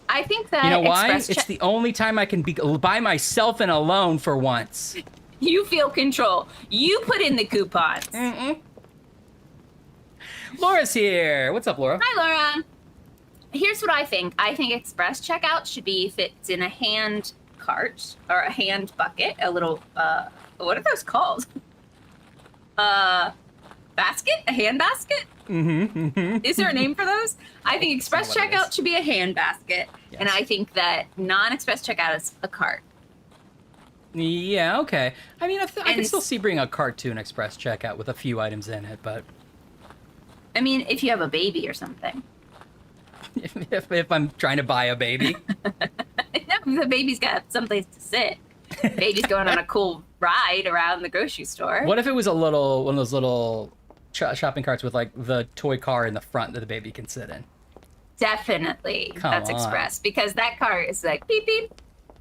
Speaker 2: I think that
Speaker 1: you know why? It's the only time I can be by myself and alone for once.
Speaker 2: You feel control. You put in the coupons.
Speaker 1: Laura's here. What's up, Laura?
Speaker 2: Hi, Laura. Here's what I think. I think express checkout should be if it's in a hand cart or a hand bucket, a little what are those called? Basket? A hand basket? Is there a name for those? I think express checkout should be a hand basket, and I think that non-express checkout is a cart.
Speaker 1: Yeah, okay. I mean, I can still see bringing a cart to an express checkout with a few items in it, but
Speaker 2: I mean, if you have a baby or something.
Speaker 1: if I'm trying to buy a baby.
Speaker 2: The baby's got someplace to sit. Baby's going on a cool ride around the grocery store.
Speaker 1: What if it was one of those little shopping carts with like the toy car in the front that the baby can sit in?
Speaker 2: Definitely. That's express, because that car is like beep beep,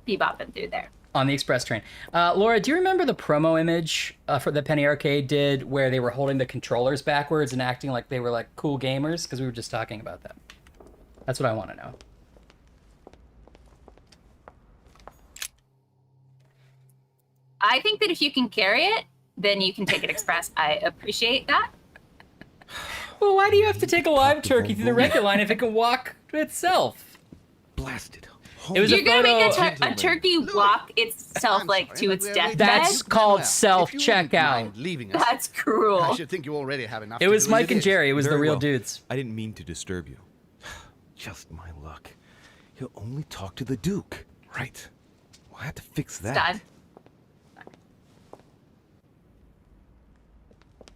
Speaker 2: bebopping through there.
Speaker 1: On the express train. Laura, do you remember the promo image for the Penny Arcade did where they were holding the controllers backwards and acting like they were like cool gamers? Because we were just talking about that. That's what I want to know.
Speaker 2: I think that if you can carry it, then you can take it express. I appreciate that.
Speaker 1: Well, why do you have to take a live turkey through the regular line if it can walk itself?
Speaker 9: Blasted.
Speaker 1: It was
Speaker 2: You're gonna make
Speaker 1: photo-
Speaker 2: a turkey walk itself like to its deathbed?
Speaker 1: That's called self-checkout.
Speaker 11: Leaving us.
Speaker 2: That's cruel.
Speaker 11: I should think you already have enough.
Speaker 1: It
Speaker 11: to
Speaker 1: was
Speaker 11: do
Speaker 1: Mike
Speaker 11: as
Speaker 1: and
Speaker 11: is.
Speaker 1: Jerry. It was the
Speaker 6: Very
Speaker 1: real
Speaker 6: well.
Speaker 1: dudes.
Speaker 6: I didn't mean to disturb you. Just my luck. He'll only talk to the Duke. Right. Well, I have to fix that.
Speaker 2: Stud.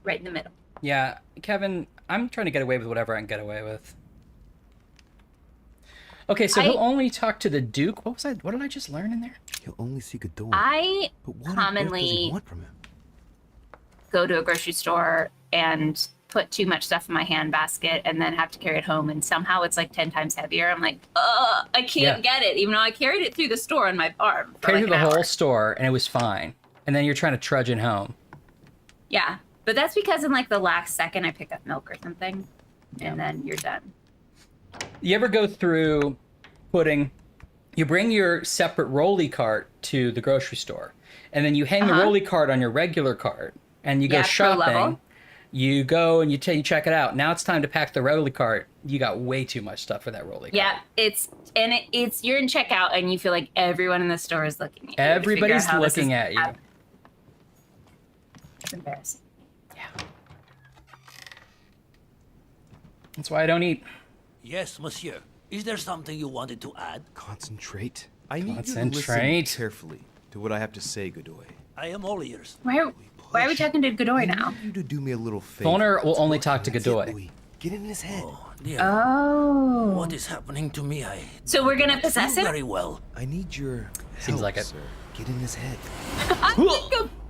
Speaker 2: Right in the middle.
Speaker 1: Yeah, Kevin, I'm trying to get away with whatever I can get away with. Okay, so he'll only talk to the Duke. What was I? What did I just learn in there?
Speaker 6: He'll only seek a door.
Speaker 2: I
Speaker 6: But what on earth does he
Speaker 2: commonly
Speaker 6: want from him?
Speaker 2: go to a grocery store and put too much stuff in my hand basket and then have to carry it home, and somehow it's like 10 times heavier. I'm like, I can't get it, even though I carried it through the store on my arm for
Speaker 1: Carried
Speaker 2: like
Speaker 1: through
Speaker 2: an
Speaker 1: the
Speaker 2: hour.
Speaker 1: whole store, and it was fine. and then you're trying to trudge in home.
Speaker 2: Yeah, but that's because in like the last second I pick up milk or something, and then you're done.
Speaker 1: You ever go through you bring your separate rolly cart to the grocery store, and then you hang the rolly cart on your regular cart, and you go shopping. You go and you check it out. Now it's time to pack the rolly cart. You got way too much stuff for that rolly cart.
Speaker 2: Yeah, it's you're in checkout and you feel like everyone in the store is looking at you.
Speaker 1: Everybody's looking at you.
Speaker 2: It's embarrassing.
Speaker 1: Yeah. That's why I don't eat.
Speaker 7: Yes, monsieur. Is there something you wanted to add?
Speaker 6: Concentrate. I need you to
Speaker 1: Concentrate.
Speaker 6: listen carefully to what I have to say, Godoy.
Speaker 7: I am all ears.
Speaker 2: Why are we talking to Godoy now?
Speaker 6: I need you to do me a little favor.
Speaker 1: Volner will only talk to Godoy.
Speaker 6: Get in his head.
Speaker 2: Oh.
Speaker 7: What is happening to me?
Speaker 2: So we're gonna possess him?
Speaker 7: Very well.
Speaker 6: I need your
Speaker 1: Seems
Speaker 6: help,
Speaker 1: like it.
Speaker 6: sir. Get in his head.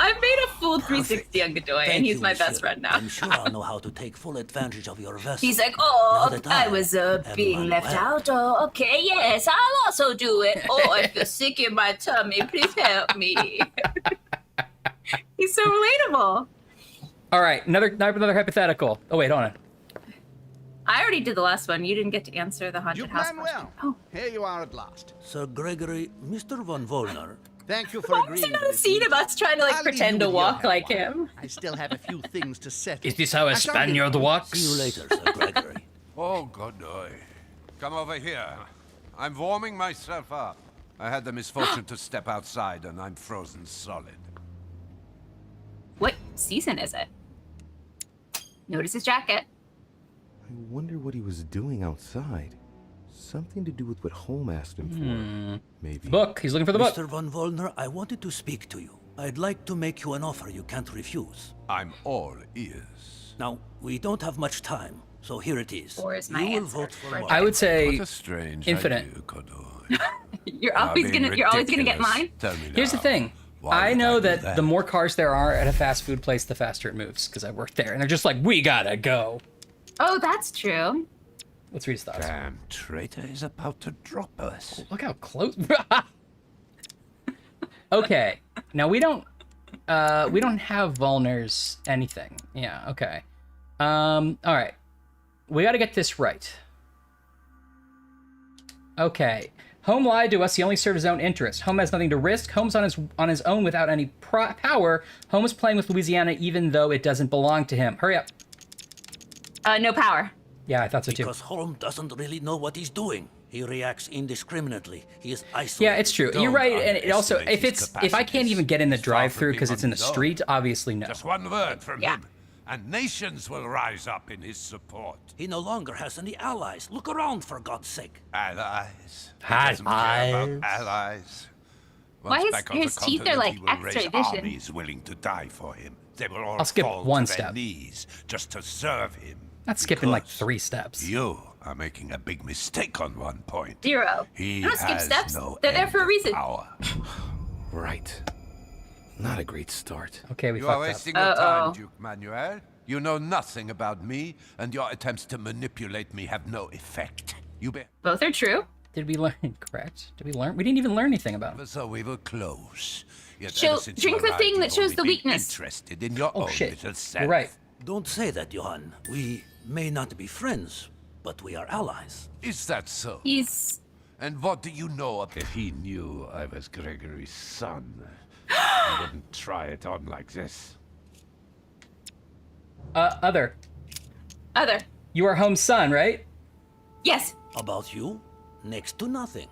Speaker 2: I've made a full 360 on Godoy, and he's my best friend now.
Speaker 7: I'm sure I'll know how to take full advantage of your vessel.
Speaker 2: He's like,
Speaker 7: Now that
Speaker 2: I was being left out. Oh, okay, yes, I'll also do it. Oh, I feel sick in my tummy. Please help me. He's so relatable.
Speaker 1: All right, another hypothetical. Oh wait, hold on.
Speaker 2: I already did the last one. You didn't get to answer the haunted
Speaker 11: You
Speaker 2: house
Speaker 11: plan
Speaker 2: question.
Speaker 11: well. Here you are at last.
Speaker 7: Sir Gregory, Mr. von Volner.
Speaker 11: Thank you for
Speaker 2: Why was
Speaker 11: agreeing.
Speaker 2: there not
Speaker 11: to
Speaker 2: a
Speaker 11: this
Speaker 2: scene of
Speaker 11: meeting.
Speaker 2: us trying to like
Speaker 11: I'll
Speaker 2: pretend
Speaker 11: leave
Speaker 2: to
Speaker 11: you with your
Speaker 2: walk like
Speaker 11: help.
Speaker 2: him?
Speaker 11: I still have a few things to settle.
Speaker 1: Is this how a
Speaker 11: I shall be-
Speaker 1: Spaniard walks?
Speaker 7: See you later, Sir Gregory.
Speaker 8: Oh, Godoy. Come over here. I'm warming myself up. I had the misfortune to step outside and I'm frozen solid.
Speaker 2: What season is it? Notice his jacket.
Speaker 6: I wonder what he was doing outside. Something to do with what Holm asked him for. Maybe.
Speaker 1: Book. He's looking for the book.
Speaker 7: Mr. von Volner, I wanted to speak to you. I'd like to make you an offer you can't refuse.
Speaker 8: I'm all ears.
Speaker 7: Now, we don't have much time, so here it is.
Speaker 2: Or is my
Speaker 7: you will
Speaker 2: answer
Speaker 7: vote for
Speaker 2: for
Speaker 7: Mark.
Speaker 1: I would say
Speaker 8: What a strange
Speaker 1: infinite.
Speaker 8: idea, Godoy.
Speaker 2: You're always gonna get mine.
Speaker 8: Tell me
Speaker 1: Here's the
Speaker 8: now,
Speaker 1: thing.
Speaker 8: why
Speaker 1: I
Speaker 8: did
Speaker 1: know
Speaker 8: do
Speaker 1: that the more cars there are at a fast food place, the faster it moves, because I work there. And they're just like, we gotta go.
Speaker 2: Oh, that's true.
Speaker 1: Let's read his thoughts.
Speaker 8: Damn traitor is about to drop us.
Speaker 1: Look how close. Okay. Now we don't have Volner's anything. Yeah, okay. All right. We gotta get this right. Okay. Holm lied to us. He only served his own interest. Holm has nothing to risk. Holm's on his own without any power. Holm is playing with Louisiana even though it doesn't belong to him. Hurry up.
Speaker 2: No power.
Speaker 1: Yeah, I thought so too.
Speaker 7: Because Holm doesn't really know what he's doing. He reacts indiscriminately. He is isolated.
Speaker 1: Yeah, it's true. You're right, and it also if I can't even get in the
Speaker 8: He's far from
Speaker 1: drive-through because
Speaker 8: being
Speaker 1: it's in the
Speaker 8: on his own.
Speaker 1: street, obviously no.
Speaker 8: Just one word from
Speaker 2: Yeah.
Speaker 8: him, and nations will rise up in his support.
Speaker 7: He no longer has any allies. Look around, for God's sake.
Speaker 8: Allies. He doesn't care about allies.
Speaker 2: Why
Speaker 8: Once
Speaker 2: his-
Speaker 8: back on the
Speaker 2: his teeth are
Speaker 8: continent,
Speaker 2: like
Speaker 8: he will
Speaker 2: X-ray
Speaker 8: raise
Speaker 2: vision.
Speaker 8: armies willing to die for him. They will all
Speaker 1: I'll skip
Speaker 8: fall
Speaker 1: one
Speaker 8: to their
Speaker 1: step.
Speaker 8: knees just to serve him.
Speaker 1: Not skipping like
Speaker 8: Because
Speaker 1: 3 steps.
Speaker 8: You are making a big mistake on one point.
Speaker 2: 0.
Speaker 8: He
Speaker 2: I don't skip
Speaker 8: has
Speaker 2: steps.
Speaker 8: no
Speaker 2: They're there
Speaker 8: end
Speaker 2: for a
Speaker 8: of
Speaker 2: reason.
Speaker 8: Power.
Speaker 6: Right. Not a great start.
Speaker 1: Okay, we
Speaker 8: You are
Speaker 1: fucked up.
Speaker 8: wasting your time, Duke Manuel. You know nothing about me, and your attempts to manipulate me have no effect. You be
Speaker 2: Both are true.
Speaker 1: Did we learn correct? Did we learn? We didn't even learn anything about him.
Speaker 8: so we were close. Yet
Speaker 2: Show-
Speaker 8: ever since
Speaker 2: drink
Speaker 8: you
Speaker 2: the
Speaker 8: arrived,
Speaker 2: thing that
Speaker 8: you've
Speaker 2: shows
Speaker 8: only
Speaker 2: the
Speaker 8: been
Speaker 2: weakness.
Speaker 8: Interested in your
Speaker 1: Oh
Speaker 8: own
Speaker 1: shit.
Speaker 8: little self.
Speaker 1: You're right.
Speaker 7: Don't say that, Johann. We may not be friends, but we are allies.
Speaker 8: Is that so?
Speaker 2: He's
Speaker 8: And what do you know of if he knew I was Gregory's son? He wouldn't try it on like this.
Speaker 1: Other.
Speaker 2: other.
Speaker 1: You are Holm's son, right?
Speaker 2: Yes.
Speaker 7: About you? Next to nothing.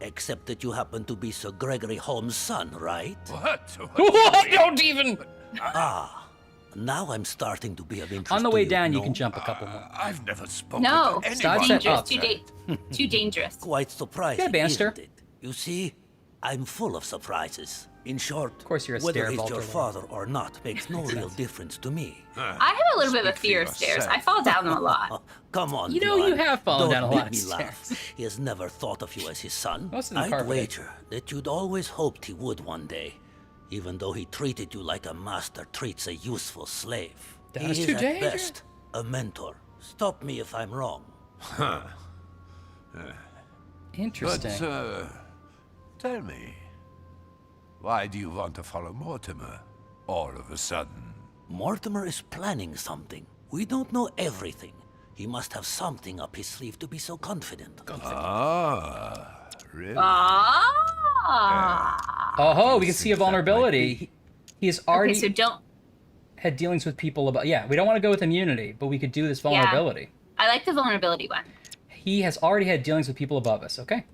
Speaker 7: Except that you happen to be Sir Gregory Holmes' son, right?
Speaker 8: What?
Speaker 1: What? Don't even.
Speaker 7: Now I'm starting to be of interest
Speaker 1: On the
Speaker 7: to
Speaker 1: way
Speaker 7: you,
Speaker 1: down, you
Speaker 7: no?
Speaker 1: can jump a couple more.
Speaker 8: I've never spoken
Speaker 2: No.
Speaker 8: to anyone.
Speaker 1: Start set
Speaker 2: Dangerous.
Speaker 1: up.
Speaker 2: Too dangerous.
Speaker 7: Quite surprising,
Speaker 1: Yeah, Bannister.
Speaker 7: isn't it? You see, I'm full of surprises. In short,
Speaker 1: Of course you're a
Speaker 7: whether
Speaker 1: stare
Speaker 7: he's
Speaker 1: vaulter
Speaker 7: your
Speaker 1: lord.
Speaker 7: father or not makes no real difference to me.
Speaker 2: I have a little bit of a
Speaker 8: Speak for
Speaker 2: fear of stairs.
Speaker 8: yourself.
Speaker 2: I fall down them a lot.
Speaker 7: Come on,
Speaker 1: You know you
Speaker 7: Johann.
Speaker 1: have fallen
Speaker 7: Don't
Speaker 1: down a
Speaker 7: make
Speaker 1: lot of
Speaker 7: me
Speaker 1: stairs.
Speaker 7: laugh. He has never thought of you as his son.
Speaker 1: Most of them
Speaker 7: I'd
Speaker 1: carpeted.
Speaker 7: wager that you'd always hoped he would one day, even though he treated you like a master treats a useful slave.
Speaker 1: That
Speaker 7: he
Speaker 1: is
Speaker 7: is
Speaker 1: too
Speaker 7: at
Speaker 1: dangerous.
Speaker 7: best a mentor. Stop me if I'm wrong.
Speaker 1: Interesting.
Speaker 8: But, tell me, Why do you want to follow Mortimer all of a sudden?
Speaker 7: Mortimer is planning something. We don't know everything. He must have something up his sleeve to be so confident.
Speaker 8: Ah, really?
Speaker 1: Oh, we can see a vulnerability. He has already
Speaker 2: Okay, so don't.
Speaker 1: had dealings with people about. Yeah, we don't want to go with immunity, but we could do this vulnerability.
Speaker 2: I like the vulnerability one.
Speaker 1: He has already had dealings with people above us. Okay.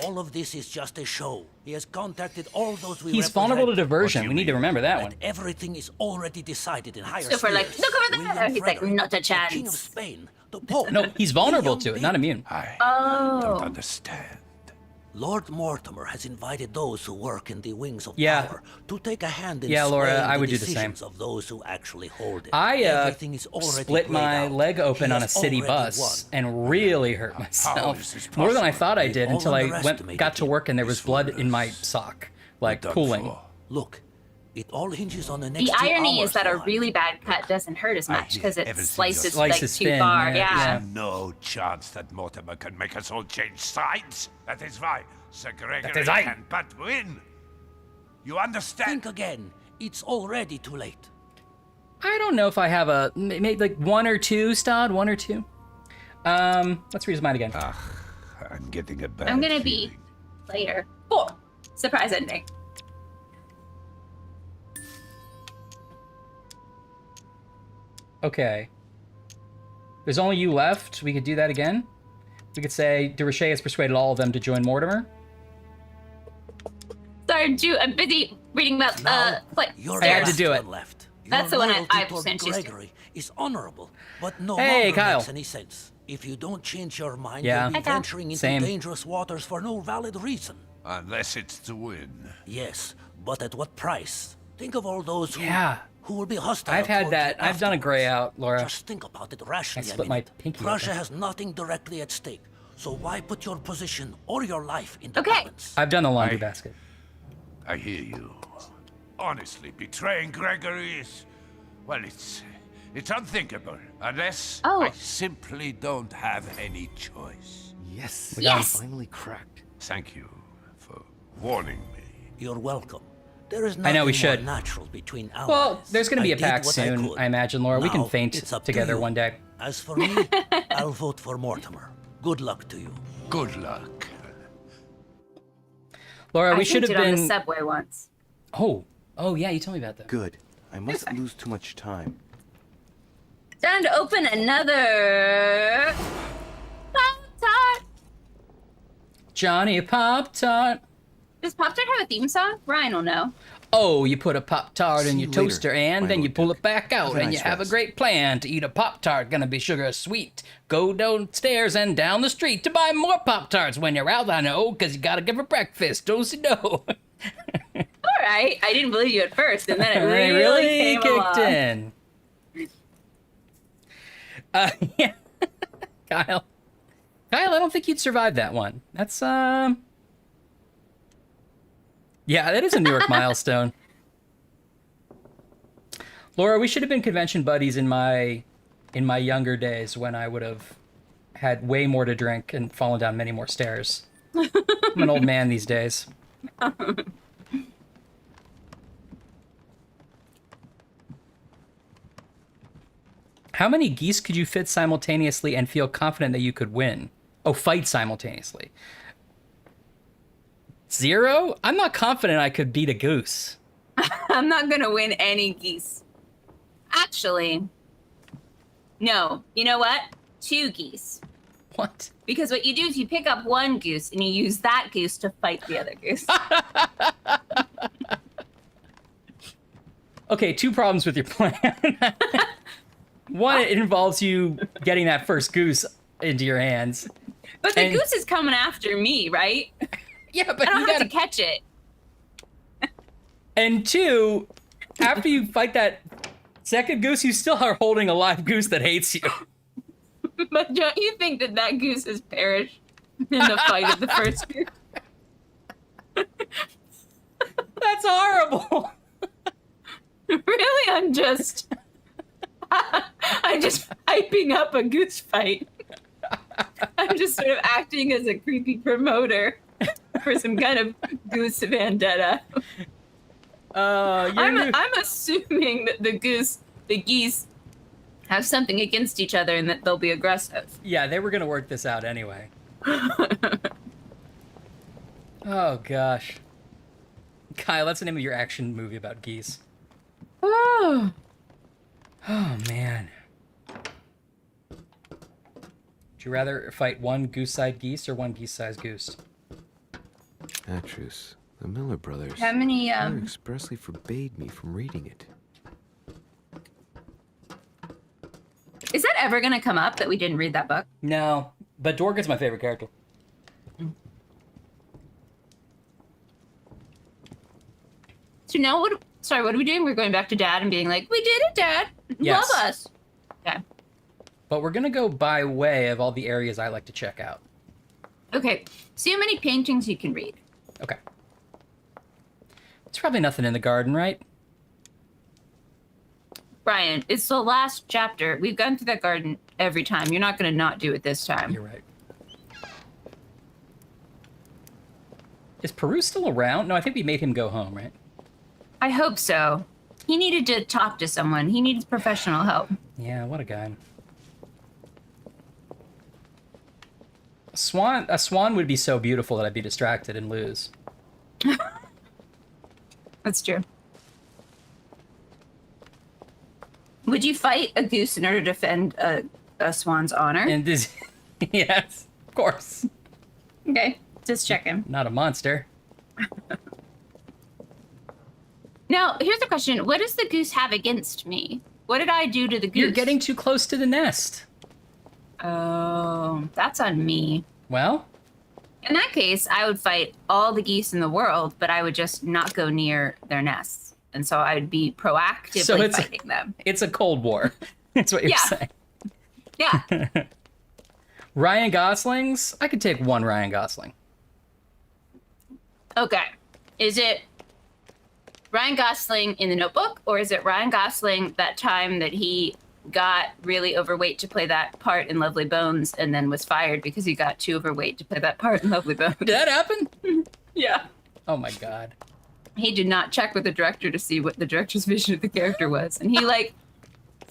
Speaker 7: All of this is just a show. He has contacted all those we
Speaker 1: He's
Speaker 7: represent.
Speaker 1: vulnerable to diversion. We need to remember that
Speaker 7: And
Speaker 1: one.
Speaker 7: everything is already decided in higher
Speaker 2: So for like,
Speaker 7: spheres.
Speaker 2: look over there.
Speaker 7: William
Speaker 2: He's like,
Speaker 7: Frederick,
Speaker 2: not a
Speaker 7: the King of
Speaker 2: chance.
Speaker 7: Spain, the Pope.
Speaker 1: No, he's vulnerable
Speaker 7: William
Speaker 1: to it, not immune.
Speaker 8: I
Speaker 2: Oh.
Speaker 8: don't understand.
Speaker 7: Lord Mortimer has invited those who work in the wings of
Speaker 1: Yeah.
Speaker 7: power to take a hand in
Speaker 1: Yeah, Laura,
Speaker 7: swaying
Speaker 1: I
Speaker 7: the
Speaker 1: would do the same.
Speaker 7: decisions of those who actually hold it.
Speaker 1: I
Speaker 7: Everything is already
Speaker 1: split
Speaker 7: played
Speaker 1: my
Speaker 7: out.
Speaker 1: leg open
Speaker 7: He
Speaker 1: on a
Speaker 7: has
Speaker 1: city
Speaker 7: already
Speaker 1: bus
Speaker 7: won.
Speaker 1: and really hurt
Speaker 8: How
Speaker 1: myself.
Speaker 8: is this
Speaker 1: More than I
Speaker 8: possible?
Speaker 1: thought I
Speaker 7: They
Speaker 1: did
Speaker 7: all
Speaker 1: until I
Speaker 7: underestimated
Speaker 1: got to
Speaker 7: you.
Speaker 1: work and there was
Speaker 8: This
Speaker 1: blood
Speaker 8: one
Speaker 1: in my
Speaker 8: is
Speaker 1: sock, like
Speaker 8: done
Speaker 1: pooling.
Speaker 8: for.
Speaker 7: Look, it all hinges on the next
Speaker 2: The
Speaker 7: 2
Speaker 2: irony is
Speaker 7: hours,
Speaker 2: that a
Speaker 7: Juan.
Speaker 2: really bad cut doesn't hurt as much because it
Speaker 8: everything
Speaker 2: slices
Speaker 8: just-
Speaker 2: like
Speaker 1: Slices
Speaker 2: too
Speaker 1: thin,
Speaker 2: far.
Speaker 1: yeah,
Speaker 2: Yeah.
Speaker 1: yeah.
Speaker 8: No chance that Mortimer can make us all change sides. That is why Sir Gregory
Speaker 1: is why.
Speaker 8: can but win. You understand?
Speaker 7: Think again. It's already too late.
Speaker 1: I don't know if I have a maybe like 1 or 2, Stod, 1 or 2. Let's read his mind again.
Speaker 8: I'm getting a bad
Speaker 2: I'm gonna
Speaker 8: feeling.
Speaker 2: be later. 4. Surprise ending.
Speaker 1: Okay. There's only you left. We could do that again. We could say De Rocher has persuaded all of them to join Mortimer.
Speaker 2: Sorry, Ju, I'm busy reading about
Speaker 7: You're
Speaker 1: I had
Speaker 7: the
Speaker 1: to do
Speaker 7: last
Speaker 1: it.
Speaker 7: one left.
Speaker 2: That's
Speaker 7: Your
Speaker 2: the one
Speaker 7: loyalty
Speaker 2: I
Speaker 7: toward
Speaker 2: sent you to.
Speaker 7: Gregory is honorable, but no
Speaker 1: Hey,
Speaker 7: longer
Speaker 1: Kyle.
Speaker 7: makes any sense. If you don't change your mind,
Speaker 1: Yeah.
Speaker 7: you'll be
Speaker 2: Hi, Kyle.
Speaker 7: venturing into
Speaker 1: Same.
Speaker 7: dangerous waters for no valid reason.
Speaker 8: Unless it's to win.
Speaker 7: Yes, but at what price? Think of all those who will be hostile.
Speaker 1: I've had
Speaker 7: towards
Speaker 1: that.
Speaker 7: you
Speaker 1: I've done a gray
Speaker 7: afterwards.
Speaker 1: out, Laura.
Speaker 7: Just think about it rationally.
Speaker 1: I split
Speaker 7: a
Speaker 1: my
Speaker 7: minute.
Speaker 1: pinky
Speaker 7: Prussia
Speaker 1: open.
Speaker 7: has nothing directly at stake, so why put your position or your life in the
Speaker 2: Okay.
Speaker 7: balance?
Speaker 1: I've done the laundry basket.
Speaker 8: I hear you. Honestly, betraying Gregory is... Well, it's unthinkable. Unless
Speaker 2: Oh.
Speaker 8: I simply don't have any choice.
Speaker 11: Yes.
Speaker 1: We got him.
Speaker 2: Yes.
Speaker 11: Finally cracked.
Speaker 8: Thank you for warning me.
Speaker 7: You're welcome. There is
Speaker 1: I
Speaker 7: nothing
Speaker 1: know, we
Speaker 7: more
Speaker 1: should.
Speaker 7: natural between allies.
Speaker 1: Well, there's going to be
Speaker 7: I
Speaker 1: a
Speaker 7: did
Speaker 1: pact
Speaker 7: what I
Speaker 1: soon,
Speaker 7: could.
Speaker 1: I imagine, Laura. We can
Speaker 7: Now,
Speaker 1: faint
Speaker 7: it's up to
Speaker 1: together
Speaker 7: you.
Speaker 1: one day.
Speaker 7: As for me, I'll vote for Mortimer. Good luck to you.
Speaker 8: Good luck.
Speaker 1: Laura, we
Speaker 2: I
Speaker 1: should have
Speaker 2: fainted on
Speaker 1: been.
Speaker 2: the subway once.
Speaker 1: Oh, yeah, you told me about that.
Speaker 11: Good. I mustn't lose too much time.
Speaker 2: Time to open another Pop-Tart.
Speaker 1: Johnny Pop Tart.
Speaker 2: Does Pop-Tart have a theme song? Ryan will know.
Speaker 1: Oh, you put a Pop Tart in
Speaker 11: See
Speaker 1: your
Speaker 11: you later,
Speaker 1: toaster and then
Speaker 11: Milo
Speaker 1: you pull it
Speaker 11: Dick.
Speaker 1: back out
Speaker 11: Have a
Speaker 1: and you
Speaker 11: nice
Speaker 1: have a
Speaker 11: rest.
Speaker 1: great plan to eat a Pop Tart. Gonna be sugar sweet. Go downstairs and down the street to buy more Pop Tarts when you're out, I know, because you gotta give her breakfast. Don't you know?
Speaker 2: All right. I didn't believe you at first, and then it
Speaker 1: They
Speaker 2: really,
Speaker 1: really
Speaker 2: came
Speaker 1: kicked
Speaker 2: along.
Speaker 1: in. Yeah. Kyle, I don't think you'd survive that one. That's, yeah, that is a New York milestone. Laura, we should have been convention buddies in my younger days when I would have had way more to drink and fallen down many more stairs. I'm an old man these days. How many geese could you fit simultaneously and feel confident that you could win? Oh, fight simultaneously. 0? I'm not confident I could beat a goose.
Speaker 2: I'm not gonna win any geese. Actually, no. You know what? 2 geese.
Speaker 1: What?
Speaker 2: Because what you do is you pick up one goose and you use that goose to fight the other goose.
Speaker 1: Okay, 2 problems with your plan. One, it involves you getting that first goose into your hands.
Speaker 2: But the
Speaker 1: And-
Speaker 2: goose is coming after me, right?
Speaker 1: Yeah, but
Speaker 2: I don't
Speaker 1: you
Speaker 2: have
Speaker 1: gotta...
Speaker 2: to catch it.
Speaker 1: And 2, after you fight that second goose, you still are holding a live goose that hates you.
Speaker 2: But don't you think that that goose has perished in the fight of the first goose?
Speaker 1: That's horrible.
Speaker 2: Really, I'm just hyping up a goose fight. I'm just sort of acting as a creepy promoter for some kind of goose vendetta. I'm assuming that the geese have something against each other and that they'll be aggressive.
Speaker 1: Yeah, they were gonna work this out anyway. Oh gosh. Kyle, that's the name of your action movie about geese.
Speaker 2: Oh.
Speaker 1: Oh man. Would you rather fight one goose-sized geese or one geese-sized goose?
Speaker 12: Actress, the Miller brothers.
Speaker 2: How many,
Speaker 12: Miller expressly forbade me from reading it.
Speaker 2: Is that ever gonna come up that we didn't read that book?
Speaker 1: No, but Dorgan's my favorite character.
Speaker 2: So now what are we doing? We're going back to Dad and being like, we did it, Dad.
Speaker 1: Yes.
Speaker 2: Love us. Okay.
Speaker 1: But we're gonna go by way of all the areas I like to check out.
Speaker 2: Okay. See how many paintings you can read.
Speaker 1: Okay. There's probably nothing in the garden, right?
Speaker 2: Brian, it's the last chapter. We've gone through that garden every time. You're not going to not do it this time.
Speaker 1: You're right. Is Peru still around? No, I think we made him go home, right?
Speaker 2: I hope so. He needed to talk to someone. He needs professional help.
Speaker 1: Yeah, what a guy. A swan would be so beautiful that I'd be distracted and lose.
Speaker 2: That's true. Would you fight a goose in order to defend a swan's honor?
Speaker 1: And this, yes, of course.
Speaker 2: Okay, just checking.
Speaker 1: Not a monster.
Speaker 2: Now, here's the question. What does the goose have against me? What did I do to the goose?
Speaker 1: You're getting too close to the nest.
Speaker 2: Oh, that's on me.
Speaker 1: Well?
Speaker 2: In that case, I would fight all the geese in the world, but I would just not go near their nests. And so I would be proactively fighting them.
Speaker 1: It's a Cold War. That's what you're saying.
Speaker 2: Yeah.
Speaker 1: Ryan Gosling's? I could take one Ryan Gosling.
Speaker 2: Okay. Is it Ryan Gosling in The Notebook, or is it Ryan Gosling that time that he got really overweight to play that part in Lovely Bones and then was fired because he got too overweight to play that part in Lovely Bones?
Speaker 1: Did that happen?
Speaker 2: Yeah.
Speaker 1: Oh my god.
Speaker 2: He did not check with the director to see what the director's vision of the character was. And he, like,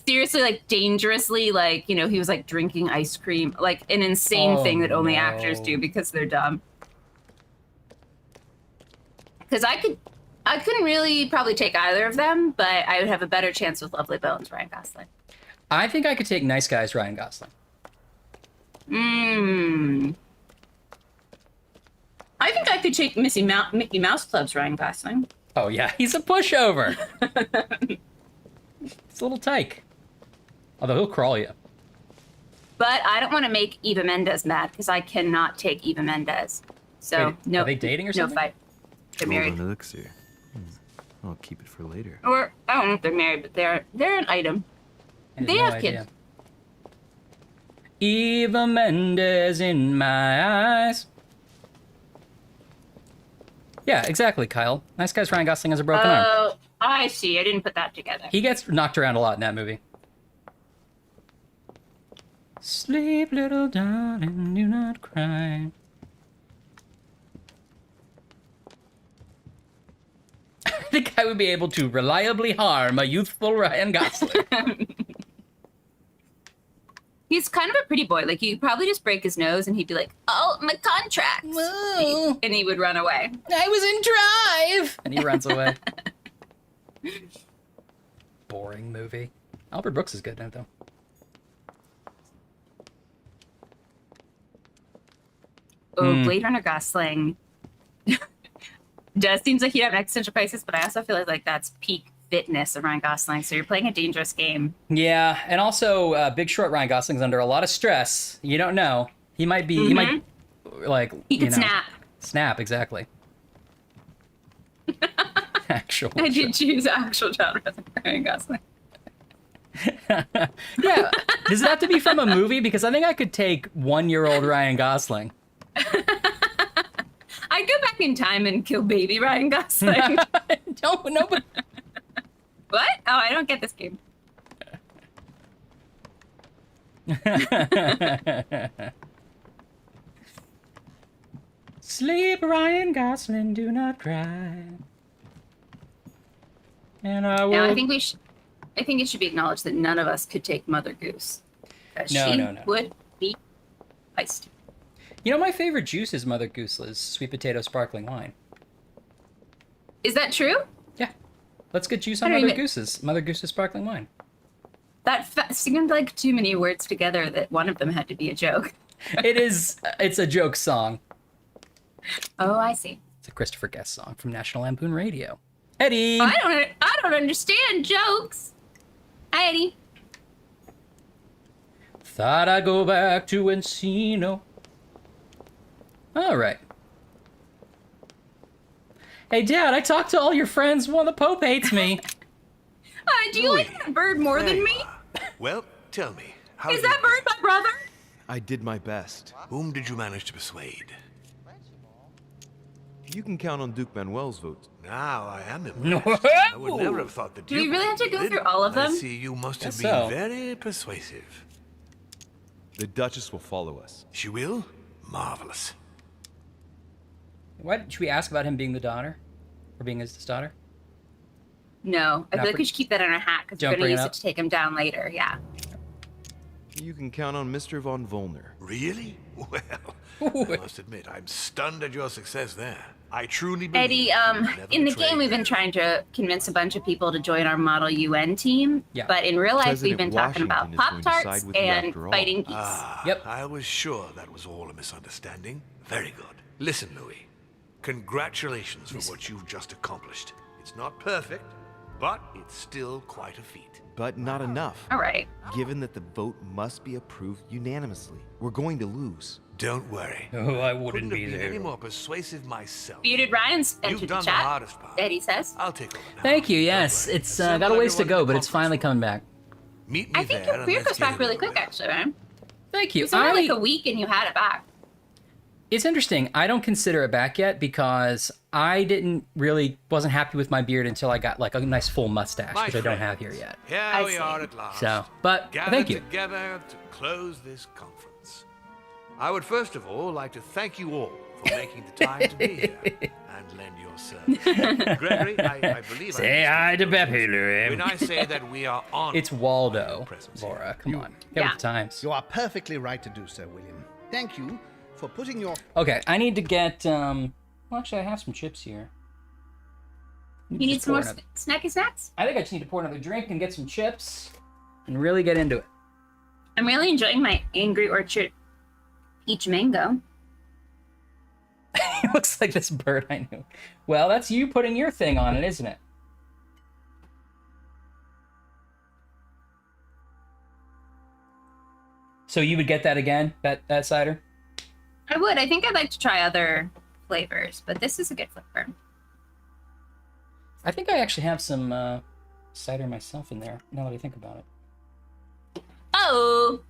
Speaker 2: seriously, like, dangerously, like, you know, he was, like, drinking ice cream. Like, an insane thing that only actors do because they're dumb. Because I couldn't really probably take either of them, but I would have a better chance with Lovely Bones, Ryan Gosling.
Speaker 1: I think I could take Nice Guys Ryan Gosling.
Speaker 2: I think I could take Mickey Mouse Club's Ryan Gosling.
Speaker 1: Oh yeah, he's a pushover. He's a little tyke. Although he'll crawl you.
Speaker 2: But I don't want to make Eva Mendes mad because I cannot take Eva Mendes. So
Speaker 1: Wait,
Speaker 2: no.
Speaker 1: Are they dating or something?
Speaker 2: No fight. They're married.
Speaker 12: Golden elixir. I'll keep it for later.
Speaker 2: Or I don't know if they're married, but they're an item. They have kids.
Speaker 1: Eva Mendes in my eyes. Yeah, exactly, Kyle. Nice Guys Ryan Gosling has a broken arm.
Speaker 2: Oh, I see. I didn't put that together.
Speaker 1: He gets knocked around a lot in that movie. Sleep, little darling, do not cry. I think I would be able to reliably harm a youthful Ryan Gosling.
Speaker 2: He's kind of a pretty boy. Like, you'd probably just break his nose and he'd be like, oh, my contract. And he would run away.
Speaker 1: I was in Drive! And he runs away. Boring movie. Albert Brooks is good in it, though.
Speaker 2: Oh, Blade Runner Gosling. Does seems like he'd have an existential crisis, but I also feel like that's peak fitness of Ryan Gosling. So you're playing a dangerous game.
Speaker 1: Yeah, and also Big Short Ryan Gosling's under a lot of stress. You don't know. He might be. He might like.
Speaker 2: He could snap.
Speaker 1: Snap, exactly. Actual.
Speaker 2: I did choose actual child Ryan Gosling.
Speaker 1: Yeah. Does it have to be from a movie? Because I think I could take 1-year-old Ryan Gosling.
Speaker 2: I'd go back in time and kill baby Ryan Gosling.
Speaker 1: Don't nobody.
Speaker 2: What? Oh, I don't get this game.
Speaker 1: Sleep, Ryan Gosling, do not cry. And
Speaker 2: Now, I think it should be acknowledged that none of us could take Mother Goose.
Speaker 1: No.
Speaker 2: Would be feisty.
Speaker 1: You know, my favorite juice is Mother Gooseless sweet potato sparkling wine.
Speaker 2: Is that true?
Speaker 1: Yeah. Let's get juice on Mother Goose's sparkling wine.
Speaker 2: That seemed like too many words together that one of them had to be a joke.
Speaker 1: It's a joke song.
Speaker 2: Oh, I see.
Speaker 1: It's a Christopher Guest song from National Lampoon Radio. Eddie!
Speaker 2: I don't understand jokes. Hi, Eddie.
Speaker 1: Thought I'd go back to Encino. All right. Hey, Dad, I talked to all your friends. Well, the Pope hates me.
Speaker 2: Do you like that bird more than me?
Speaker 9: Well, tell me.
Speaker 2: Is that bird my brother?
Speaker 12: I did my best.
Speaker 9: Whom did you manage to persuade?
Speaker 12: You can count on Duke Manuel's vote.
Speaker 9: Now I am impressed. I would never have thought the Duke.
Speaker 2: Do we really have to go
Speaker 9: did.
Speaker 2: through all of them?
Speaker 9: I see you must have been very persuasive.
Speaker 6: The Duchess will follow us.
Speaker 9: She will? Marvelous.
Speaker 1: Should we ask about him being the daughter? Or being his daughter?
Speaker 2: No. I feel like we should keep that in our hat because we're going to use it to take him down later. Yeah.
Speaker 12: You can count on Mr. von Volner.
Speaker 9: Really? Well, I must admit, I'm stunned at your success there. I truly believe
Speaker 2: Eddie, in the game, we've been trying to convince a bunch of people to join our Model UN team. Yeah. But in real life, we've been talking about Pop-Tarts and fighting geese.
Speaker 9: I was sure that was all a misunderstanding. Very good. Listen, Louis. Congratulations for what you've just accomplished. It's not perfect, but it's still quite a feat.
Speaker 12: But not enough.
Speaker 2: All right.
Speaker 12: Given that the vote must be approved unanimously. We're going to lose.
Speaker 9: Don't worry.
Speaker 1: Oh, I wouldn't
Speaker 9: be there. Any more persuasive myself.
Speaker 2: Bearded Ryan's entered the
Speaker 9: done
Speaker 2: chat.
Speaker 9: the hardest part.
Speaker 2: Eddie says.
Speaker 9: I'll take over now.
Speaker 1: Thank you, yes. It's got a ways to go, but it's finally coming back.
Speaker 9: Meet me
Speaker 2: I think your beard goes back really quick, actually, man.
Speaker 1: Thank you.
Speaker 2: It was only like a week and you had it back.
Speaker 1: It's interesting. I don't consider it back yet because I wasn't happy with my beard until I got like a nice full mustache, which I don't have here yet.
Speaker 9: Here we are at last.
Speaker 1: So, but
Speaker 9: gathered
Speaker 1: thank you.
Speaker 9: Together to close this conference. I would first of all like to thank you all for making the time to be here and lend your service. Gregory, I believe
Speaker 1: Say hi to Beppe, Louis.
Speaker 9: When I say that we are honored.
Speaker 1: It's Waldo, Laura. Come on. Get with the times.
Speaker 11: You are perfectly right to do so, William. Thank you for putting your...
Speaker 1: Okay, I need to get, well, actually, I have some chips here.
Speaker 2: You need some more snacky snacks?
Speaker 1: I think I just need to pour another drink and get some chips and really get into it.
Speaker 2: I'm really enjoying my Angry Orchard peach mango.
Speaker 1: It looks like this bird I knew. Well, that's you putting your thing on it, isn't it? So you would get that again, that cider?
Speaker 2: I would. I think I'd like to try other flavors, but this is a good flavor.
Speaker 1: I think I actually have some cider myself in there, now that I think about it.
Speaker 2: Oh!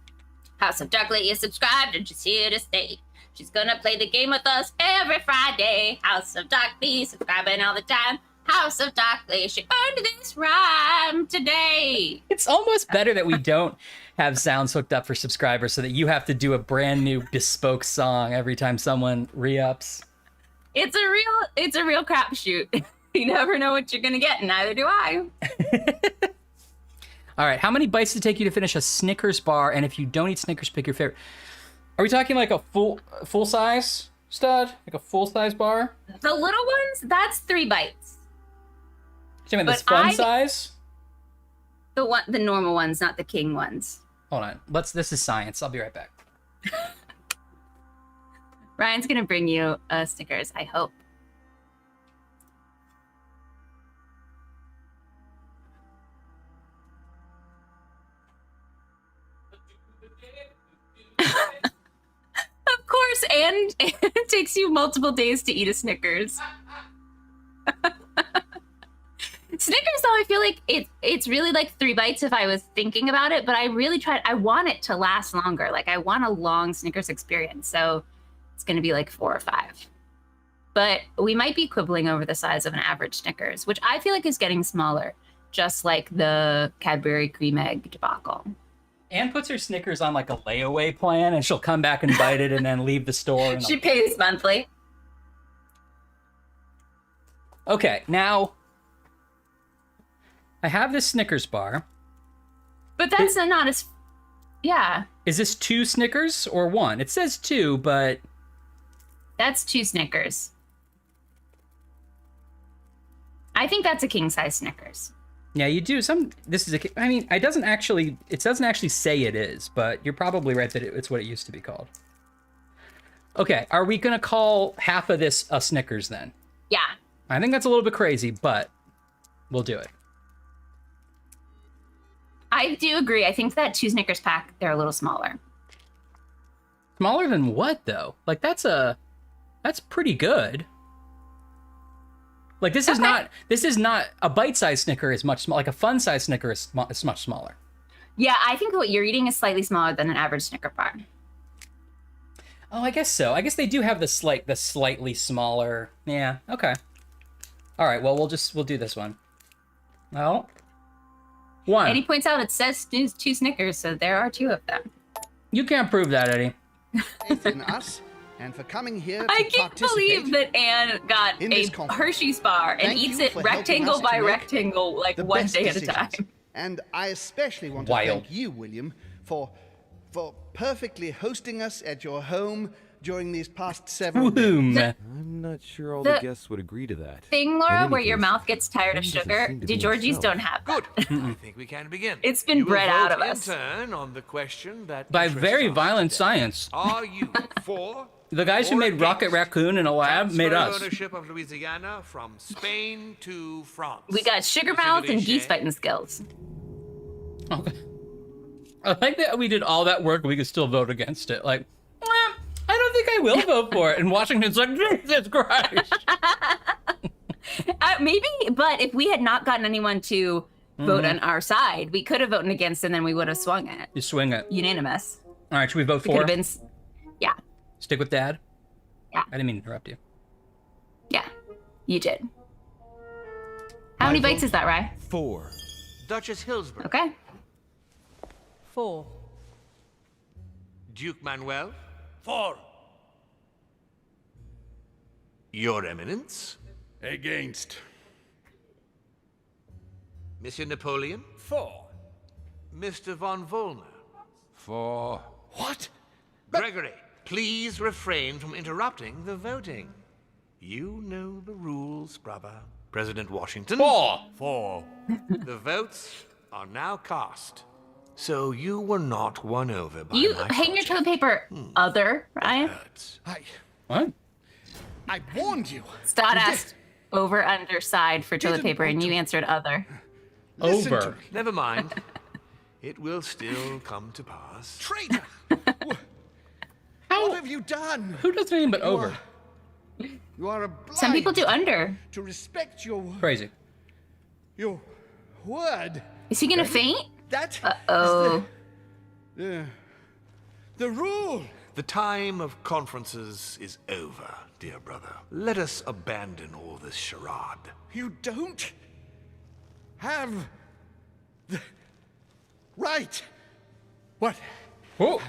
Speaker 2: House of Darkly is subscribed and she's here to stay. She's gonna play the game with us every Friday. House of Darkly, subscribing all the time. House of Darkly, she earned this rhyme today.
Speaker 1: It's almost better that we don't have sounds hooked up for subscribers so that you have to do a brand new bespoke song every time someone re-ups.
Speaker 2: It's a real crapshoot. You never know what you're gonna get, and neither do I.
Speaker 1: All right, how many bites does it take you to finish a Snickers bar? And if you don't eat Snickers, pick your favorite. Are we talking like a full size stud, like a full size bar?
Speaker 2: The little ones, that's 3 bites.
Speaker 1: Do you mean this fun size?
Speaker 2: The normal ones, not the king ones.
Speaker 1: Hold on, this is science. I'll be right back.
Speaker 2: Ryan's gonna bring you a Snickers, I hope. Of course, and it takes you multiple days to eat a Snickers. Snickers, though, I feel like it's really like 3 bites if I was thinking about it, but I really I want it to last longer. Like, I want a long Snickers experience, so it's going to be like 4 or 5. But we might be quibbling over the size of an average Snickers, which I feel like is getting smaller, just like the Cadbury cream egg debacle.
Speaker 1: Anne puts her Snickers on like a layaway plan, and she'll come back and bite it and then leave the store.
Speaker 2: She pays monthly.
Speaker 1: Okay, now... I have this Snickers bar.
Speaker 2: But that's not as... Yeah.
Speaker 1: Is this 2 Snickers or 1? It says 2, but...
Speaker 2: That's 2 Snickers. I think that's a king-size Snickers.
Speaker 1: Yeah, you do some... This is a... I mean, it doesn't actually say it is, but you're probably right that it's what it used to be called. Okay, are we going to call half of this a Snickers then?
Speaker 2: Yeah.
Speaker 1: I think that's a little bit crazy, but we'll do it.
Speaker 2: I do agree. I think that 2 Snickers pack, they're a little smaller.
Speaker 1: Smaller than what, though? Like, that's pretty good. Like, this is not a bite-sized Snicker is much smaller. Like, a fun-sized Snicker is much smaller.
Speaker 2: Yeah, I think what you're eating is slightly smaller than an average Snicker bar.
Speaker 1: Oh, I guess so. I guess they do have the slightly smaller. Yeah, okay. All right, well, we'll do this one. Well, 1.
Speaker 2: And he points out it says 2 Snickers, so there are 2 of them.
Speaker 1: You can't prove that, Eddie.
Speaker 11: Faith in us and for coming here to
Speaker 2: I can't believe that Anne got a Hershey's bar and eats it rectangle by rectangle, like one day at a time.
Speaker 11: And I especially want to thank you, William, for perfectly hosting us at your home during these past several days.
Speaker 6: I'm not sure all the guests would agree to that.
Speaker 2: Thing, Laura, where your mouth gets tired of sugar, DeGeorgis don't have that.
Speaker 9: I think we can begin.
Speaker 2: It's been bred out of us.
Speaker 9: Turn on the question that
Speaker 1: by very violent science.
Speaker 9: Are you for
Speaker 1: the guys who made Rocket Raccoon in a lab made us?
Speaker 9: Ownership of Louisiana from Spain to France.
Speaker 2: We got sugar mouth and geese fighting skills.
Speaker 1: Okay. I like that we did all that work and we could still vote against it. Like, I don't think I will vote for it. And Washington's like, Jesus Christ.
Speaker 2: Maybe, but if we had not gotten anyone to vote on our side, we could have voted against and then we would have swung it.
Speaker 1: You swing it.
Speaker 2: Unanimous.
Speaker 1: All right, should we vote for?
Speaker 2: Could have been, yeah.
Speaker 1: Stick with Dad?
Speaker 2: Yeah.
Speaker 1: I didn't mean to interrupt you.
Speaker 2: Yeah, you did. How many bites is that, Rye?
Speaker 6: 4.
Speaker 9: Duchess Hillsborough.
Speaker 2: Okay.
Speaker 5: 4.
Speaker 9: Duke Manuel.
Speaker 7: 4.
Speaker 9: Your Eminence.
Speaker 10: Against.
Speaker 9: Monsieur Napoleon.
Speaker 7: 4.
Speaker 9: Mr. von Volner.
Speaker 8: 4.
Speaker 10: What?
Speaker 9: Gregory, please refrain from interrupting the voting. You know the rules, brother. President Washington.
Speaker 1: 4.
Speaker 7: 4.
Speaker 9: The votes are now cast. So you were not won over by
Speaker 2: You
Speaker 9: my
Speaker 2: hang your toilet paper other, Ryan?
Speaker 1: What?
Speaker 11: I warned you.
Speaker 2: Stott asked over, under, side for toilet paper, and you answered other.
Speaker 1: Over.
Speaker 9: Never mind. It will still come to pass.
Speaker 11: Traitor! What have you done?
Speaker 1: Who does anything but over?
Speaker 11: You are obliged
Speaker 2: Some people do under.
Speaker 11: to respect your
Speaker 1: Crazy.
Speaker 11: your word.
Speaker 2: Is he gonna faint?
Speaker 11: That
Speaker 2: Uh-oh.
Speaker 11: is the rule.
Speaker 9: The time of conferences is over, dear brother. Let us abandon all this charade.
Speaker 11: You don't have the right. What?
Speaker 1: Oh.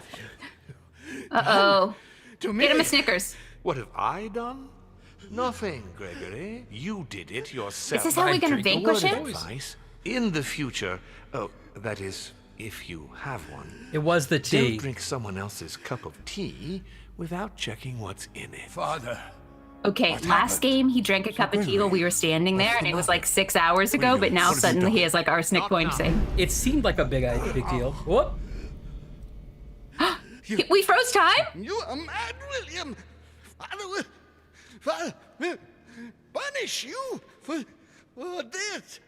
Speaker 2: Uh-oh.
Speaker 11: To me.
Speaker 2: Get him a Snickers.
Speaker 9: What have I done? Nothing, Gregory. You did it yourself.
Speaker 2: Is this how we're gonna vanquish him?
Speaker 9: Advice. In the future, that is, if you have one.
Speaker 1: It was the tea.
Speaker 9: Don't drink someone else's cup of tea without checking what's in it.
Speaker 7: Father.
Speaker 2: Okay, last game he drank a cup of tea while we were standing there, and it was like 6 hours ago, but now suddenly he has like arsenic poisoning.
Speaker 1: It seemed like a big deal. Whoop.
Speaker 2: We froze time?
Speaker 11: You are mad, William. Father will punish you for this.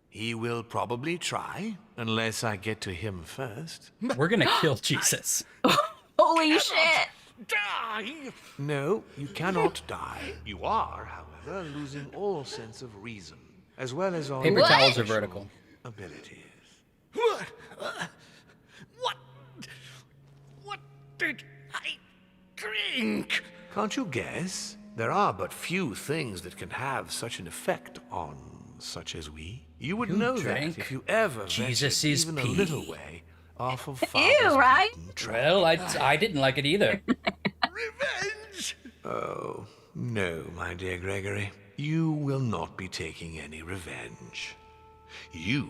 Speaker 9: He will probably try, unless I get to him first.
Speaker 1: We're gonna kill Jesus.
Speaker 2: Holy shit.
Speaker 11: Die.
Speaker 9: No, you cannot die. You are, however, losing all sense of reason, as well as all
Speaker 1: Paper
Speaker 9: your
Speaker 1: towels are
Speaker 9: actual
Speaker 1: vertical.
Speaker 9: abilities.
Speaker 11: What did I drink?
Speaker 9: Can't you guess? There are but few things that can have such an effect on such as we. You would know
Speaker 1: drank
Speaker 9: that if you ever
Speaker 1: Jesus'
Speaker 9: ventured even
Speaker 1: pee.
Speaker 9: a little way off of
Speaker 2: Ew,
Speaker 9: Father's
Speaker 2: right?
Speaker 9: beaten track.
Speaker 1: Well, I didn't like it either.
Speaker 11: Revenge.
Speaker 9: Oh, no, my dear Gregory. You will not be taking any revenge. You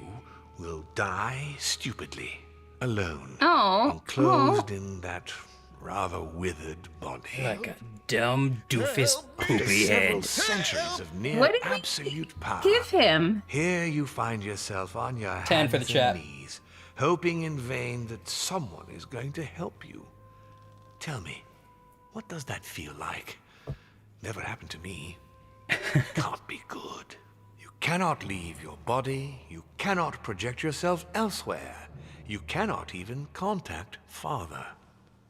Speaker 9: will die stupidly, alone,
Speaker 2: Oh.
Speaker 9: enclosed in that rather withered body.
Speaker 1: Like a dumb doofus
Speaker 9: After
Speaker 1: poopy
Speaker 9: several
Speaker 1: head.
Speaker 9: centuries of near
Speaker 2: What did we
Speaker 9: absolute power.
Speaker 2: give him?
Speaker 9: Here you find yourself on your
Speaker 1: 10 for the
Speaker 9: hands
Speaker 1: chat.
Speaker 9: and knees, hoping in vain that someone is going to help you. Tell me, what does that feel like? Never happened to me. Can't be good. You cannot leave your body. You cannot project yourself elsewhere. You cannot even contact Father.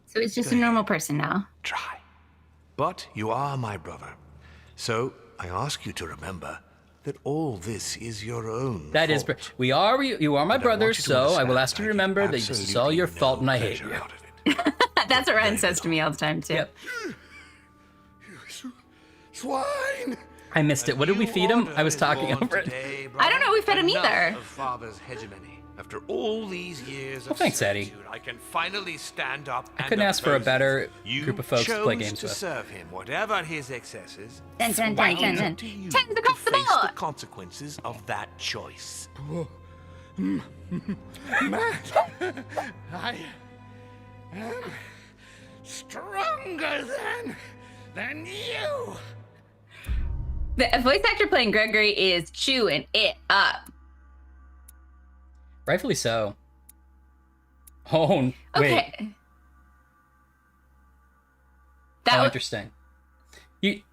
Speaker 2: So it's just a normal person now.
Speaker 9: Try. But you are my brother. So I ask you to remember that all this is your own
Speaker 1: That is,
Speaker 9: fault.
Speaker 1: you are my
Speaker 9: And I
Speaker 1: brother,
Speaker 9: want you to
Speaker 1: so I will
Speaker 9: understand
Speaker 1: ask you to
Speaker 9: I get
Speaker 1: remember that this is
Speaker 9: absolutely
Speaker 1: all your
Speaker 9: no
Speaker 1: fault and I hate
Speaker 9: pleasure
Speaker 1: you.
Speaker 9: out of it.
Speaker 2: That's what Ryan says to me all the time, too.
Speaker 1: Yep.
Speaker 10: Swine!
Speaker 1: I missed it. What did we feed him? I was talking over it.
Speaker 2: I don't know we fed him
Speaker 9: Enough
Speaker 2: either.
Speaker 9: of Father's hegemony. After all these years
Speaker 1: Well,
Speaker 9: of
Speaker 1: thanks, Eddie.
Speaker 9: servitude, I can finally stand up
Speaker 1: I
Speaker 9: and
Speaker 1: couldn't ask for a
Speaker 9: oppose
Speaker 1: better
Speaker 9: it. You
Speaker 1: group of folks to play
Speaker 9: chose
Speaker 1: games
Speaker 9: to
Speaker 1: with.
Speaker 9: serve him, whatever his excesses.
Speaker 2: Dun, dun,
Speaker 9: Now
Speaker 2: dun, dun,
Speaker 9: it's
Speaker 2: dun.
Speaker 9: up to you
Speaker 2: Tens
Speaker 9: to
Speaker 2: across the
Speaker 9: face
Speaker 2: board.
Speaker 9: the consequences of that choice.
Speaker 10: Matt, I am stronger than you.
Speaker 2: The voice actor playing Gregory is chewing it up.
Speaker 1: Rightfully so. Oh, wait.
Speaker 2: Okay. That
Speaker 1: Oh,
Speaker 2: was
Speaker 1: interesting.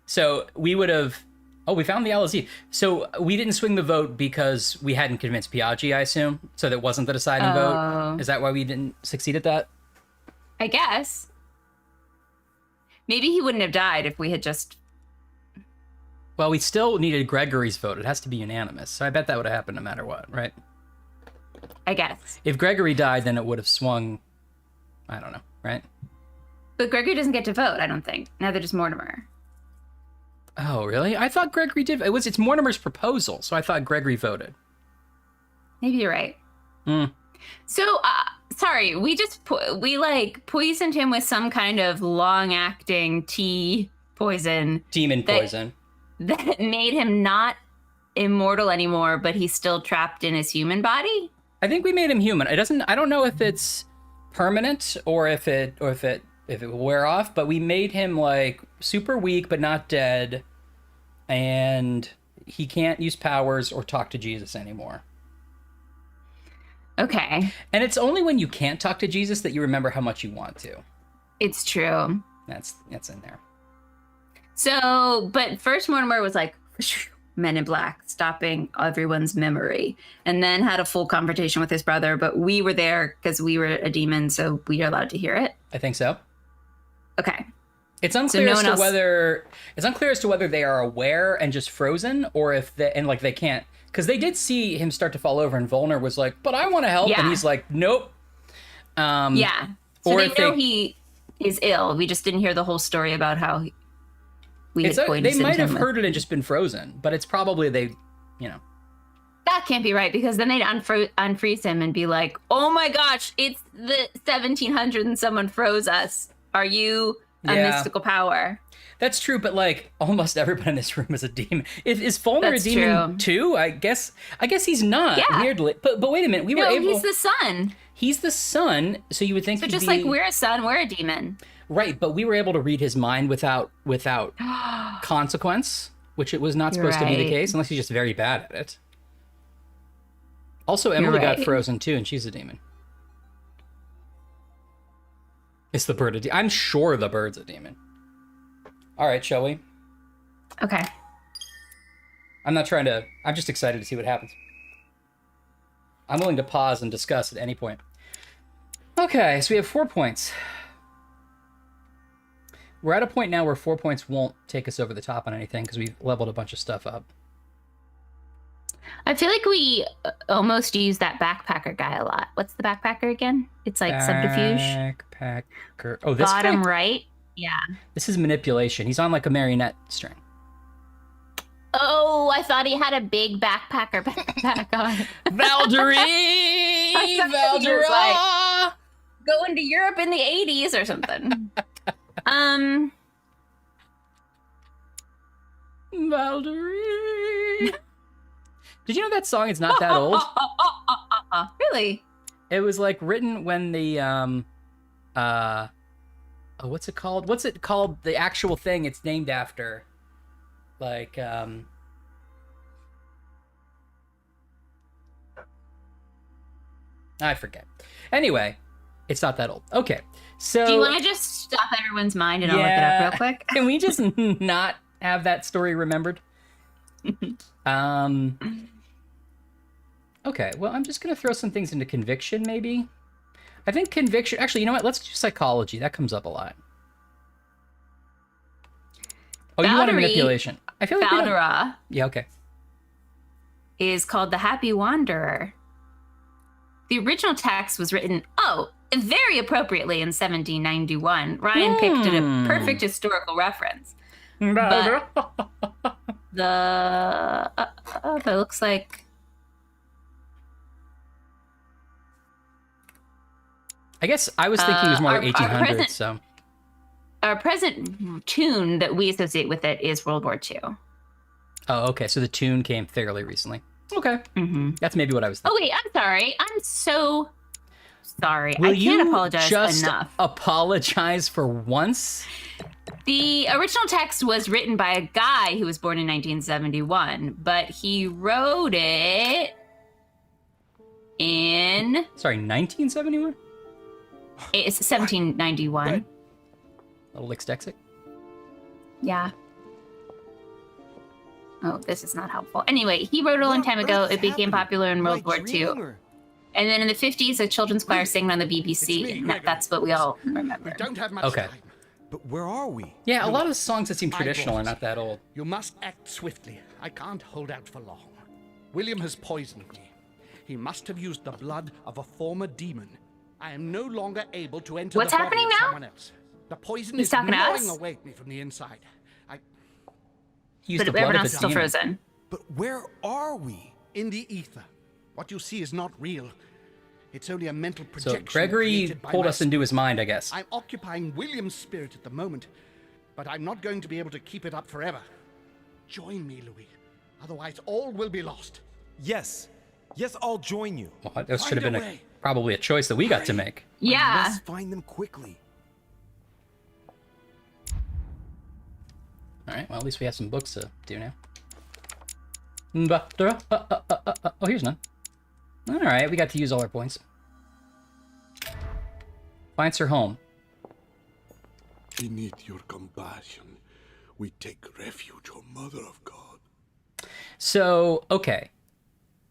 Speaker 1: So we would have. Oh, we found the LSD. So we didn't swing the vote because we hadn't convinced Piaggi, I assume. So that wasn't the deciding vote. Is that why we didn't succeed at that?
Speaker 2: I guess. Maybe he wouldn't have died if we had just.
Speaker 1: Well, we still needed Gregory's vote. It has to be unanimous. So I bet that would have happened no matter what, right?
Speaker 2: I guess.
Speaker 1: If Gregory died, then it would have swung. I don't know, right?
Speaker 2: But Gregory doesn't get to vote, I don't think. Neither does Mortimer.
Speaker 1: Oh, really? I thought Gregory did. It's Mortimer's proposal, so I thought Gregory voted.
Speaker 2: Maybe you're right. So, sorry, we poisoned him with some kind of long-acting tea poison.
Speaker 1: Demon poison.
Speaker 2: That made him not immortal anymore, but he's still trapped in his human body.
Speaker 1: I think we made him human. I don't know if it's permanent or if it will wear off, but we made him like super weak but not dead, and he can't use powers or talk to Jesus anymore.
Speaker 2: Okay.
Speaker 1: And it's only when you can't talk to Jesus that you remember how much you want to.
Speaker 2: It's true.
Speaker 1: That's in there.
Speaker 2: So, but first Mortimer was like, Men in Black, stopping everyone's memory, and then had a full confrontation with his brother, but we were there because we were a demon, so we are allowed to hear it.
Speaker 1: I think so.
Speaker 2: Okay.
Speaker 1: It's unclear as to whether they are aware and just frozen, or if they can't, because they did see him start to fall over, and Volner was like, "But I want to help," and he's like, "Nope."
Speaker 2: Yeah. So they know he is ill. We just didn't hear the whole story about how we had poisoned him.
Speaker 1: They might have heard it and just been frozen, but it's probably
Speaker 2: That can't be right, because then they'd unfreeze him and be like, "Oh my gosh, it's the 1700s and someone froze us. Are you a mystical power?"
Speaker 1: That's true, but like almost everybody in this room is a demon. Is Volner a demon too? I guess he's not.
Speaker 2: Yeah.
Speaker 1: Weirdly, but wait a minute,
Speaker 2: he's the sun.
Speaker 1: He's the sun, so you would think.
Speaker 2: So just like we're a sun, we're a demon.
Speaker 1: Right, but we were able to read his mind without consequence, which it was not supposed to be the case, unless he's just very bad at it. Also, Emily got frozen too, and she's a demon. It's the bird. I'm sure the bird's a demon. All right, shall we?
Speaker 2: Okay.
Speaker 1: I'm just excited to see what happens. I'm willing to pause and discuss at any point. Okay, so we have 4 points. We're at a point now where 4 points won't take us over the top on anything because we've leveled a bunch of stuff up.
Speaker 2: I feel like we almost use that backpacker guy a lot. What's the backpacker again? It's like subterfuge.
Speaker 1: Backpacker. Oh, this
Speaker 2: bottom
Speaker 1: guy?
Speaker 2: right. Yeah.
Speaker 1: This is manipulation. He's on like a marionette string.
Speaker 2: Oh, I thought he had a big backpacker backpack on.
Speaker 1: Valkyrie!
Speaker 2: Valdera! Going to Europe in the 80s or something.
Speaker 1: Valkyrie! Did you know that song is not that old?
Speaker 2: Really?
Speaker 1: It was like written when the what's it called? What's it called? The actual thing it's named after. Like I forget. Anyway, it's not that old. Okay. So
Speaker 2: do you want to just stop everyone's mind and I'll look it up real quick?
Speaker 1: Can we just not have that story remembered? Okay, well, I'm just going to throw some things into conviction, maybe. I think conviction... Actually, you know what? Let's do psychology. That comes up a lot. Oh, you want a manipulation. I feel like
Speaker 2: Baldera
Speaker 1: yeah, okay.
Speaker 2: is called the Happy Wanderer. The original text was written, very appropriatly in 1791. Ryan picked it a perfect historical reference. But it looks like...
Speaker 1: I guess I was thinking it was more like 1800s, so...
Speaker 2: Our present tune that we associate with it is World War II.
Speaker 1: Oh, okay. So the tune came fairly recently. Okay.
Speaker 2: Mm-hmm.
Speaker 1: That's maybe what I was thinking.
Speaker 2: Oh, wait. I'm sorry. I'm so sorry.
Speaker 1: Will
Speaker 2: I can't
Speaker 1: you
Speaker 2: apologize
Speaker 1: just
Speaker 2: enough.
Speaker 1: Apologize for once?
Speaker 2: The original text was written by a guy who was born in 1971, but he wrote it in...
Speaker 1: Sorry, 1971?
Speaker 2: It's 1791.
Speaker 1: Little Lixic?
Speaker 2: Yeah. Oh, this is not helpful. Anyway, he wrote it a long time ago. It became popular in World War II. And then in the 50s, a children's choir sang on the BBC. And that's what we all remember.
Speaker 11: We don't have much
Speaker 1: Okay.
Speaker 11: time.
Speaker 12: But where are we?
Speaker 1: Yeah, a lot of songs that seem traditional are
Speaker 11: boys.
Speaker 1: not that old.
Speaker 11: You must act swiftly. I can't hold out for long. William has poisoned me. He must have used the blood of a former demon. I am no longer able to enter
Speaker 2: What's
Speaker 11: the body
Speaker 2: happening
Speaker 11: of
Speaker 2: now?
Speaker 11: someone else. The poison
Speaker 2: He's
Speaker 11: is
Speaker 2: talking to
Speaker 11: gnawing
Speaker 2: us?
Speaker 11: away at me from the inside.
Speaker 1: He used
Speaker 2: But
Speaker 1: the blood
Speaker 2: everyone
Speaker 1: of
Speaker 2: else
Speaker 1: a
Speaker 2: is still
Speaker 1: demon.
Speaker 2: frozen.
Speaker 12: But where are we?
Speaker 11: In the ether. What you see is not real. It's only a mental
Speaker 1: So
Speaker 11: projection.
Speaker 1: Gregory
Speaker 11: created by
Speaker 1: pulled
Speaker 11: my
Speaker 1: us into his mind, I guess.
Speaker 11: I'm occupying William's spirit at the moment, but I'm not going to be able to keep it up forever. Join me, Louis. Otherwise, all will be lost.
Speaker 12: Yes. Yes, I'll join you.
Speaker 1: Well, that should have
Speaker 11: Find
Speaker 1: been
Speaker 11: a way.
Speaker 1: probably a choice that we got to make.
Speaker 12: We
Speaker 2: Yeah.
Speaker 12: must find them quickly.
Speaker 1: All right, well, at least we have some books to do now. Oh, here's none. All right, we got to use all our points. Finds her home.
Speaker 10: Beneath your compassion, we take refuge, O Mother of God.
Speaker 1: So, okay.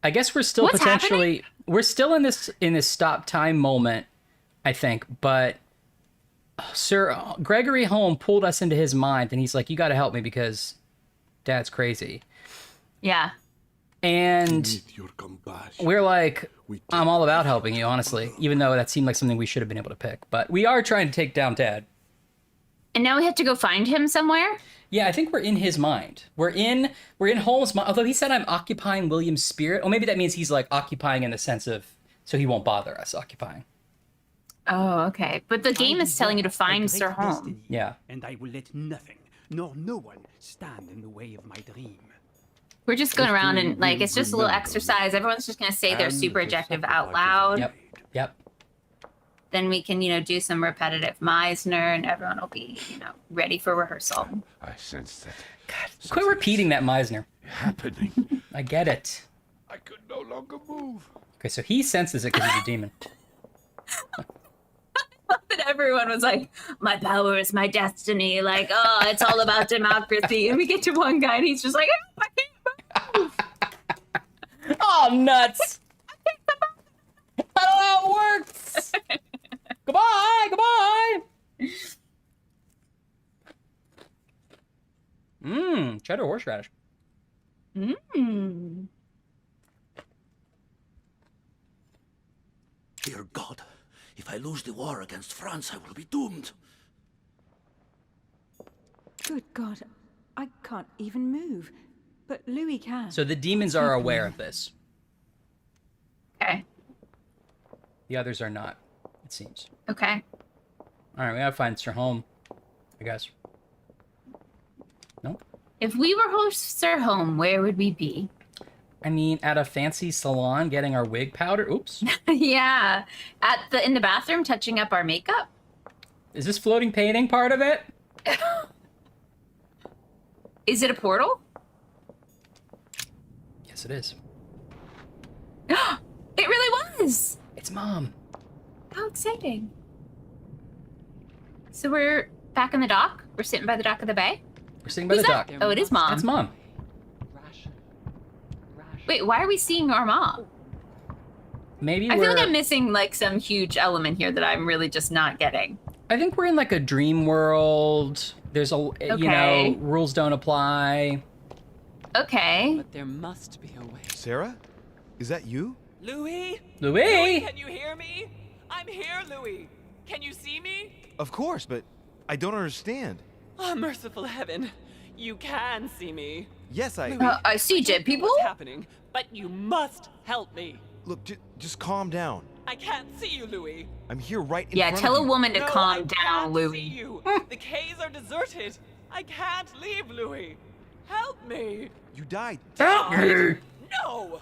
Speaker 1: I guess we're still
Speaker 2: What's
Speaker 1: potentially we're still in this stop time moment, I think, but Sir Gregory Home pulled us into his mind and he's like, "You got to help me because Dad's crazy."
Speaker 2: Yeah.
Speaker 1: And
Speaker 10: Beneath your compassion,
Speaker 1: we're like, I'm all about helping you, honestly, even though that seemed like something we should have been able to pick. But we are trying to take down Dad.
Speaker 2: And now we have to go find him somewhere?
Speaker 1: Yeah, I think we're in his mind. We're in Holmes' mind. Although he said I'm occupying William's spirit. Or maybe that means he's like occupying in the sense of so he won't bother us occupying.
Speaker 2: Oh, okay. But the game is telling you to find Sir Home.
Speaker 1: Yeah.
Speaker 13: And I will let nothing, nor no one, stand in the way of my dream.
Speaker 2: We're just going around and like it's just a little exercise. Everyone's just gonna say their super adjective out loud.
Speaker 1: Yep.
Speaker 2: Then we can, do some repetitive Meisner and everyone will be, ready for rehearsal.
Speaker 8: I sense that.
Speaker 1: God, quit repeating that Meisner.
Speaker 8: Happening.
Speaker 1: I get it.
Speaker 8: I could no longer move.
Speaker 1: Okay, so he senses it because he's a demon.
Speaker 2: But everyone was like, my power is my destiny. Like, oh, it's all about democracy. And we get to one guy and he's just like, oh, I can't move.
Speaker 1: Oh, nuts. I don't know how it works. Goodbye. Cheddar horseradish.
Speaker 7: Dear God, if I lose the war against France, I will be doomed.
Speaker 5: Good God, I can't even move. But Louis can.
Speaker 1: So the demons are aware of this.
Speaker 2: Okay.
Speaker 1: The others are not, it seems.
Speaker 2: Okay.
Speaker 1: All right, we gotta find Sir Home, I guess. No?
Speaker 2: If we were Sir Home, where would we be?
Speaker 1: I mean, at a fancy salon getting our wig powder. Oops.
Speaker 2: Yeah. In the bathroom touching up our makeup.
Speaker 1: Is this floating painting part of it?
Speaker 2: Is it a portal?
Speaker 1: Yes, it is.
Speaker 2: It really was.
Speaker 1: It's Mom.
Speaker 2: How exciting. So we're back in the dock? We're sitting by the dock of the bay?
Speaker 1: We're sitting by the dock.
Speaker 2: Oh, it is Mom.
Speaker 1: That's Mom.
Speaker 2: Wait, why are we seeing our mom?
Speaker 1: Maybe
Speaker 2: I
Speaker 1: we're...
Speaker 2: feel like I'm missing like some huge element here that I'm really just not getting.
Speaker 1: I think we're in like a dream world. There's a, you know, rules don't apply.
Speaker 2: Okay.
Speaker 4: But there must be a way.
Speaker 12: Sarah? Is that you?
Speaker 4: Louis?
Speaker 1: Louis?
Speaker 4: Can you hear me? I'm here, Louis. Can you see me?
Speaker 12: Of course, but I don't understand.
Speaker 4: Oh, merciful heaven. You can see me.
Speaker 12: Yes, I...
Speaker 2: I see dead people.
Speaker 4: What's happening? But you must help me.
Speaker 12: Look, just calm down.
Speaker 4: I can't see you, Louis.
Speaker 12: I'm here right in
Speaker 2: Yeah,
Speaker 12: front
Speaker 2: tell
Speaker 12: of
Speaker 2: a
Speaker 12: you.
Speaker 2: woman to
Speaker 4: No,
Speaker 2: calm
Speaker 4: I
Speaker 2: down,
Speaker 4: can't
Speaker 2: Louis.
Speaker 4: See you. The caves are deserted. I can't leave, Louis. Help me.
Speaker 12: You died.
Speaker 1: Help me!
Speaker 4: No!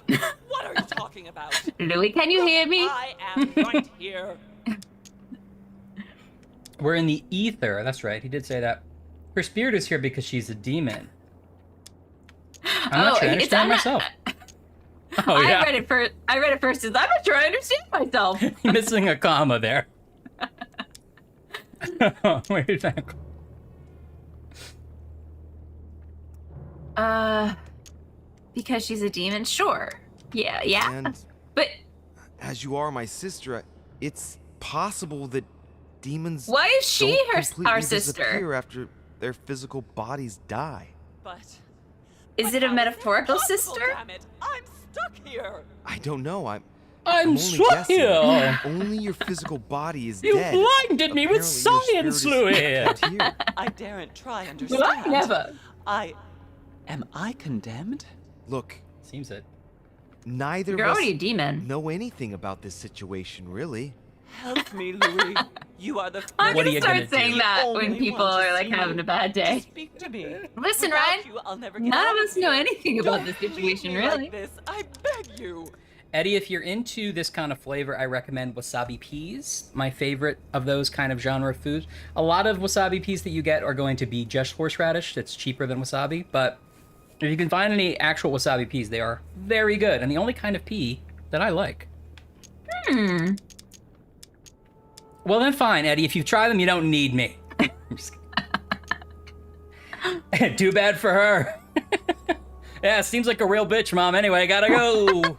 Speaker 4: What are you talking about?
Speaker 2: Louis, can you hear me?
Speaker 4: I am right here.
Speaker 1: We're in the ether. That's right. He did say that. Her spirit is here because she's a demon. I'm not sure I understand myself. Oh, yeah.
Speaker 2: I read it first as I'm not sure I understand myself.
Speaker 1: Missing a comma there. What do you think?
Speaker 2: Because she's a demon? Sure. Yeah.
Speaker 12: And
Speaker 2: But
Speaker 12: as you are my sister, it's possible that demons
Speaker 2: why is she
Speaker 12: don't completely
Speaker 2: our sister?
Speaker 12: disappear after their physical bodies die.
Speaker 4: But
Speaker 2: Is it a metaphorical sister?
Speaker 4: damn it. I'm stuck here.
Speaker 12: I don't know. I'm
Speaker 1: I'm
Speaker 12: only
Speaker 1: stuck
Speaker 12: guessing.
Speaker 1: here.
Speaker 12: Only your physical body is
Speaker 1: You
Speaker 12: dead.
Speaker 1: blinded me with
Speaker 12: Apparently your
Speaker 1: science,
Speaker 12: spirit
Speaker 1: Louis.
Speaker 12: is kept here.
Speaker 4: I daren't try understand.
Speaker 2: Well, I never.
Speaker 4: Am I condemned?
Speaker 12: Look,
Speaker 1: Seems it.
Speaker 12: neither
Speaker 2: You're
Speaker 12: of us
Speaker 2: already a demon.
Speaker 12: know anything about this situation, really.
Speaker 4: Help me, Louis. You are the first.
Speaker 2: I'm
Speaker 1: What are
Speaker 2: gonna
Speaker 1: you
Speaker 2: start
Speaker 1: gonna
Speaker 2: saying
Speaker 1: do?
Speaker 2: that
Speaker 4: Only
Speaker 2: when people
Speaker 4: one to
Speaker 2: are like
Speaker 4: see
Speaker 2: having
Speaker 4: you.
Speaker 2: a bad day.
Speaker 4: Speak to me.
Speaker 2: Listen,
Speaker 4: Without
Speaker 2: Ryan.
Speaker 4: you, I'll never get
Speaker 2: None
Speaker 4: out
Speaker 2: of us know
Speaker 4: here.
Speaker 2: anything about this
Speaker 4: Don't leave
Speaker 2: situation,
Speaker 4: me
Speaker 2: really.
Speaker 4: Like this. I beg you.
Speaker 1: Eddie, if you're into this kind of flavor, I recommend wasabi peas, my favorite of those kind of genre of foods. A lot of wasabi peas that you get are going to be just horseradish. That's cheaper than wasabi, but if you can find any actual wasabi peas, they are very good, and the only kind of pea that I like. Well then fine, Eddie, if you try them, you don't need me. I'm just kidding. Too bad for her. Yeah, seems like a real bitch, Mom. Anyway, gotta go. All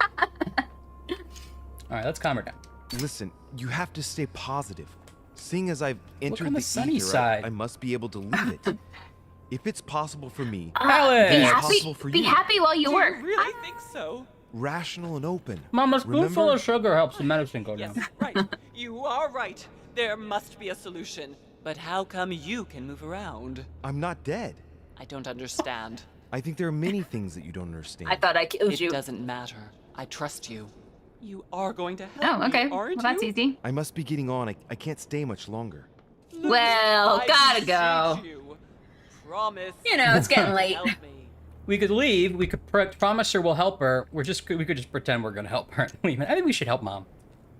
Speaker 1: right, let's calm her down.
Speaker 12: Listen, you have to stay positive. Seeing as I've entered
Speaker 1: on the
Speaker 12: the
Speaker 1: sunny
Speaker 12: ether,
Speaker 1: side.
Speaker 12: I must be able to leave it. If it's possible for me,
Speaker 1: Alex!
Speaker 2: Be
Speaker 12: it's
Speaker 2: happy.
Speaker 12: possible for
Speaker 2: Be
Speaker 12: you.
Speaker 2: happy while you
Speaker 4: Do
Speaker 2: work.
Speaker 4: you really think so?
Speaker 12: Rational and open.
Speaker 1: Mom, a spoonful
Speaker 12: Remember?
Speaker 1: of sugar helps the medicine go down.
Speaker 4: Yes, right. You are right. There must be a solution. But how come you can move around?
Speaker 12: I'm not dead.
Speaker 4: I don't understand.
Speaker 12: I think there are many things that you don't understand.
Speaker 2: I thought I killed
Speaker 4: It
Speaker 2: you.
Speaker 4: doesn't matter. I trust you. You are going to help
Speaker 2: Oh, okay.
Speaker 4: me,
Speaker 2: Well,
Speaker 4: aren't
Speaker 2: that's
Speaker 4: you?
Speaker 2: easy.
Speaker 12: I must be getting on. I can't stay much longer.
Speaker 2: Well,
Speaker 4: I
Speaker 2: gotta
Speaker 4: beseech
Speaker 2: go.
Speaker 4: You. Promise.
Speaker 2: You know, it's getting late.
Speaker 4: Help me.
Speaker 1: We could leave. We could promise her we'll help her. We could just pretend we're gonna help her and leave. I think we should help Mom.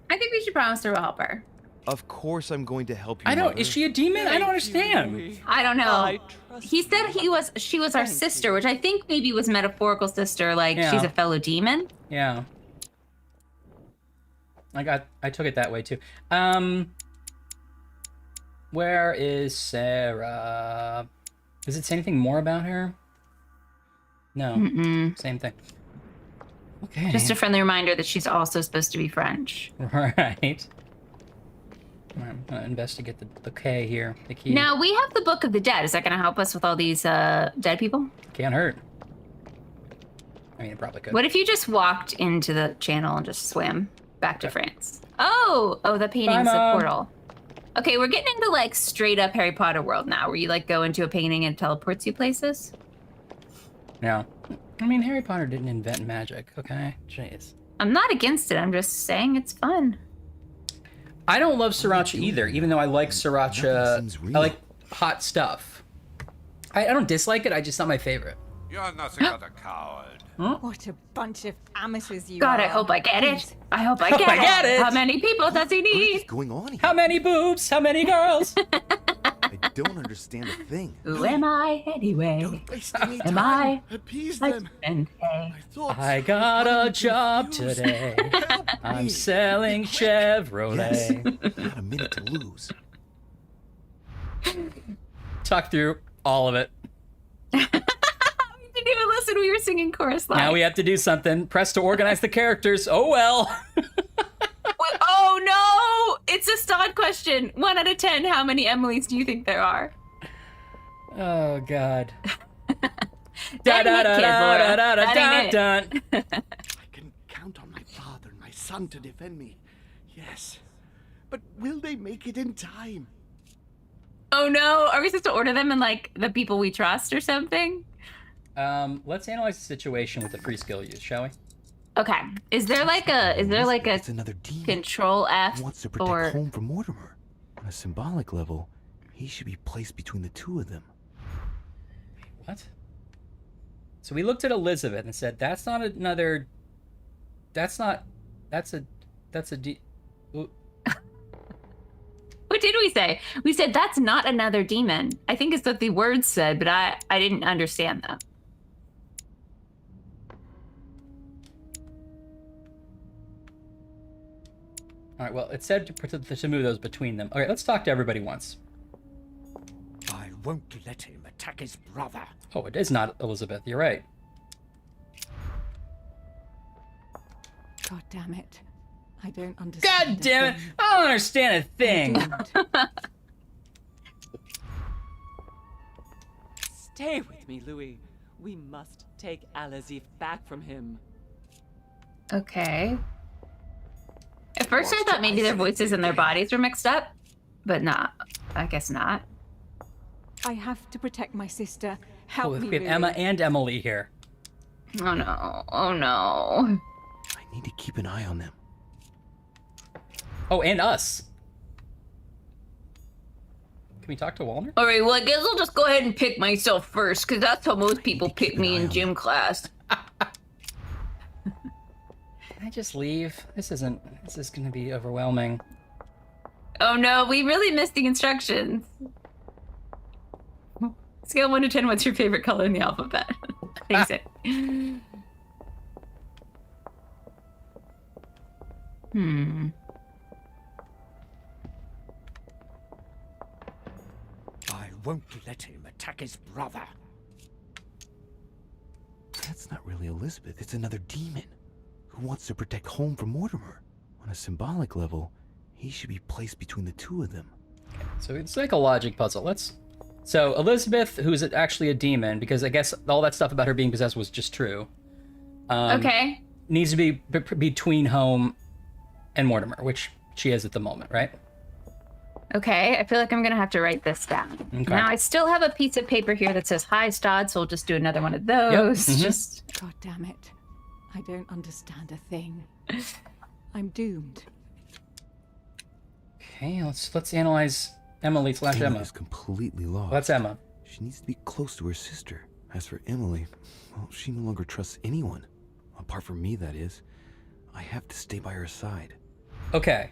Speaker 2: I think we should promise her we'll help her.
Speaker 12: Of course I'm going to help you,
Speaker 1: I don't.
Speaker 12: Mother.
Speaker 1: Is she a demon? I don't understand.
Speaker 4: Louis.
Speaker 2: I don't know.
Speaker 4: I trust
Speaker 2: He said she was our
Speaker 4: Thank
Speaker 2: sister,
Speaker 4: you.
Speaker 2: which I think maybe was metaphorical sister, like
Speaker 1: Yeah.
Speaker 2: she's a fellow demon.
Speaker 1: Yeah. I took it that way too. Where is Sarah? Does it say anything more about her? No.
Speaker 2: Mm-mm.
Speaker 1: Same thing. Okay.
Speaker 2: Just a friendly reminder that she's also supposed to be French.
Speaker 1: Right. I'm gonna investigate the K here. The key.
Speaker 2: Now we have the Book of the Dead. Is that going to help us with all these dead people?
Speaker 1: Can't hurt. I mean, it probably could.
Speaker 2: What if you just walked into the channel and just swam back to France? Oh, the painting's
Speaker 1: Bye,
Speaker 2: a
Speaker 1: Mom.
Speaker 2: portal. Okay, we're getting into like straight up Harry Potter world now, where you like go into a painting and it teleports you places.
Speaker 1: Yeah. I mean, Harry Potter didn't invent magic, okay? Jeez.
Speaker 2: I'm not against it. I'm just saying it's fun.
Speaker 1: I don't love sriracha either, even though I like sriracha.
Speaker 12: Nothing seems real.
Speaker 1: I like hot stuff. I don't dislike it, I just not my favorite.
Speaker 8: You're nothing but a coward.
Speaker 5: What a bunch of amateurs you
Speaker 2: God,
Speaker 5: are.
Speaker 2: I hope I get it. I hope I
Speaker 1: Hope
Speaker 2: get
Speaker 1: I get it.
Speaker 2: How many people does he need?
Speaker 12: going on here?
Speaker 1: How many boobs? How many girls?
Speaker 12: I don't understand a thing.
Speaker 2: Who am I anyway? Am I?
Speaker 11: Appease
Speaker 2: I
Speaker 11: them.
Speaker 2: spend hay.
Speaker 1: I got a job today. I'm selling Chevrolet.
Speaker 12: Not a minute to lose.
Speaker 1: Talk through all of it.
Speaker 2: We didn't even listen. We were singing chorus line.
Speaker 1: Now we have to do something. Press to organize the characters. Oh well.
Speaker 2: Wait, oh no! It's a Stod question. 1 out of 10. How many Emilys do you think there are?
Speaker 1: Oh God.
Speaker 2: That ain't it, kid, Laura. That ain't it.
Speaker 11: I can count on my father and my son to defend me. Yes. But will they make it in time?
Speaker 2: Oh no! Are we supposed to order them in like the people we trust or something?
Speaker 1: Let's analyze the situation with the free skill use, shall we?
Speaker 2: Okay. Is there like a
Speaker 12: It's another demon.
Speaker 2: Control F
Speaker 12: Who wants to protect
Speaker 2: or
Speaker 12: home from Mortimer? On a symbolic level, he should be placed between the two of them.
Speaker 1: What? So we looked at Elizabeth and said, that's not another... That's a D... Ooh.
Speaker 2: What did we say? We said that's not another demon. I think it's what the words said, but I didn't understand that.
Speaker 1: All right, well, it said to move those between them. Okay, let's talk to everybody once.
Speaker 13: I won't let him attack his brother.
Speaker 1: Oh, it is not Elizabeth. You're right.
Speaker 5: God damn it. I don't understand.
Speaker 1: God damn it! I don't understand a thing.
Speaker 4: Stay with me, Louis. We must take Alazif back from him.
Speaker 2: Okay. At first I thought maybe their voices and their bodies were mixed up, but not. I guess not.
Speaker 5: I have to protect my sister. Help me,
Speaker 1: We have
Speaker 5: Louis.
Speaker 1: Emma and Emily here.
Speaker 2: Oh no. Oh no.
Speaker 12: I need to keep an eye on them.
Speaker 1: Oh, and us. Can we talk to Walner?
Speaker 2: All right, well, I guess I'll just go ahead and pick myself first, because that's how most people pick me in gym class.
Speaker 1: Can I just leave? This is gonna be overwhelming.
Speaker 2: Oh no, we really missed the instructions. Scale 1 to 10, what's your favorite color in the alphabet? Thanks it.
Speaker 13: I won't let him attack his brother.
Speaker 12: That's not really Elizabeth. It's another demon who wants to protect home from Mortimer. On a symbolic level, he should be placed between the two of them.
Speaker 1: So it's like a logic puzzle. So Elizabeth, who's actually a demon, because I guess all that stuff about her being possessed was just true.
Speaker 2: Okay.
Speaker 1: Needs to be between home and Mortimer, which she is at the moment, right?
Speaker 2: Okay, I feel like I'm gonna have to write this down.
Speaker 1: Okay.
Speaker 2: Now I still have a piece of paper here that says hi Stod, so we'll just do another one of those.
Speaker 1: Mhm.
Speaker 2: Just
Speaker 5: God damn it. I don't understand a thing. I'm doomed.
Speaker 1: Okay, let's analyze Emily / Emma.
Speaker 12: is completely lost.
Speaker 1: That's Emma.
Speaker 12: She needs to be close to her sister. As for Emily, well, she no longer trusts anyone. Apart from me, that is. I have to stay by her side.
Speaker 1: Okay.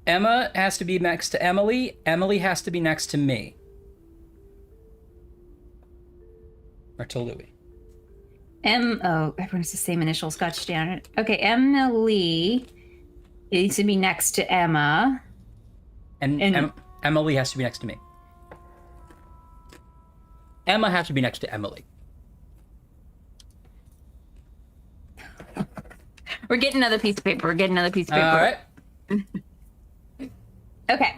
Speaker 1: Emma has to be next to Emily. Emily has to be next to me. Or to Louis.
Speaker 2: oh, everyone's the same initials, gotcha down. Okay, Emily needs to be next to Emma.
Speaker 1: And Emily has to be next to me. Emma has to be next to Emily.
Speaker 2: We're getting another piece of paper.
Speaker 1: All right.
Speaker 2: Okay.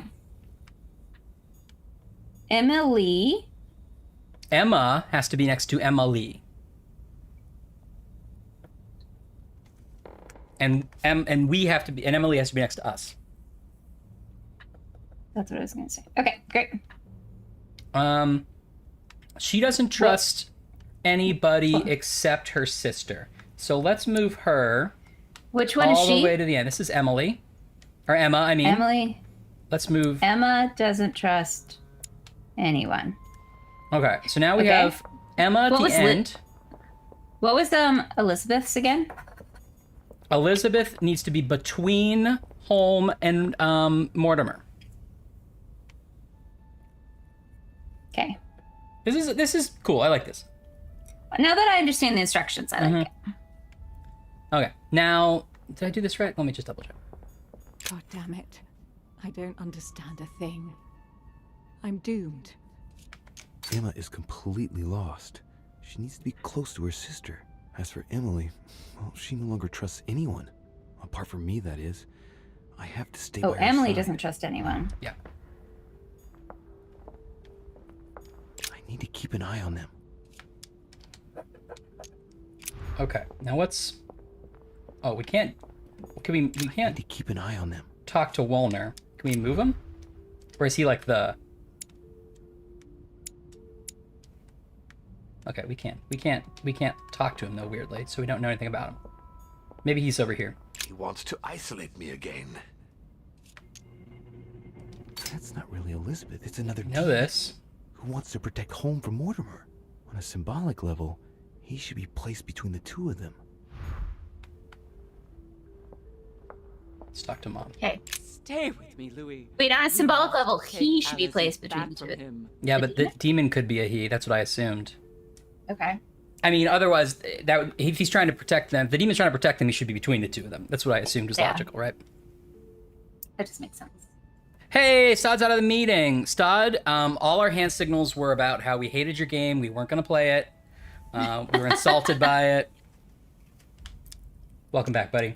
Speaker 1: Emma has to be next to Emily. And we have to be, and Emily has to be next to us.
Speaker 2: That's what I was gonna say. Okay, great.
Speaker 1: She doesn't trust anybody except her sister. So let's move her.
Speaker 2: Which one is
Speaker 1: all
Speaker 2: she?
Speaker 1: the way to the end. This is Emily. Or Emma, I mean.
Speaker 2: Emily.
Speaker 1: Let's move.
Speaker 2: Emma doesn't trust anyone.
Speaker 1: Okay, so now we have Emma at the end.
Speaker 2: What was Elizabeth's again?
Speaker 1: Elizabeth needs to be between Holm and Mortimer.
Speaker 2: Okay.
Speaker 1: This is cool. I like this.
Speaker 2: Now that I understand the instructions, I like it.
Speaker 1: Okay. Now, did I do this right? Let me just double check.
Speaker 5: God damn it. I don't understand a thing. I'm doomed.
Speaker 12: Emma is completely lost. She needs to be close to her sister. As for Emily, well, she no longer trusts anyone. Apart from me, that is. I have to stay by her
Speaker 2: Emily
Speaker 12: side.
Speaker 2: doesn't trust anyone.
Speaker 1: Yeah.
Speaker 12: I need to keep an eye on them.
Speaker 1: Okay. Now what's... Oh, we can't... Can we can't...
Speaker 12: I need to keep an eye on them.
Speaker 1: Talk to Wolner. Can we move him? Or is he like the... Okay, we can't talk to him though, weirdly, so we don't know anything about him. Maybe he's over here.
Speaker 9: He wants to isolate me again.
Speaker 12: That's not really Elizabeth. It's another
Speaker 1: know this.
Speaker 12: Who wants to protect home from Mortimer. On a symbolic level, he should be placed between the two of them.
Speaker 1: Let's talk to Mom.
Speaker 2: Okay.
Speaker 4: Stay with me, Louis.
Speaker 2: Wait, on a symbolic level,
Speaker 4: Take
Speaker 2: he should be
Speaker 4: Alice
Speaker 2: placed between
Speaker 4: back
Speaker 2: the two
Speaker 4: from
Speaker 2: of them.
Speaker 4: him.
Speaker 1: Yeah, but the demon could be a he. That's what I assumed.
Speaker 2: Okay.
Speaker 1: I mean, otherwise, if he's trying to protect them, if the demon's trying to protect them, he should be between the two of them. That's what I assumed was logical, right?
Speaker 2: That just makes sense.
Speaker 1: Hey, Stod's out of the meeting. Stod, all our hand signals were about how we hated your game, we weren't going to play it, we were insulted by it. Welcome back, buddy.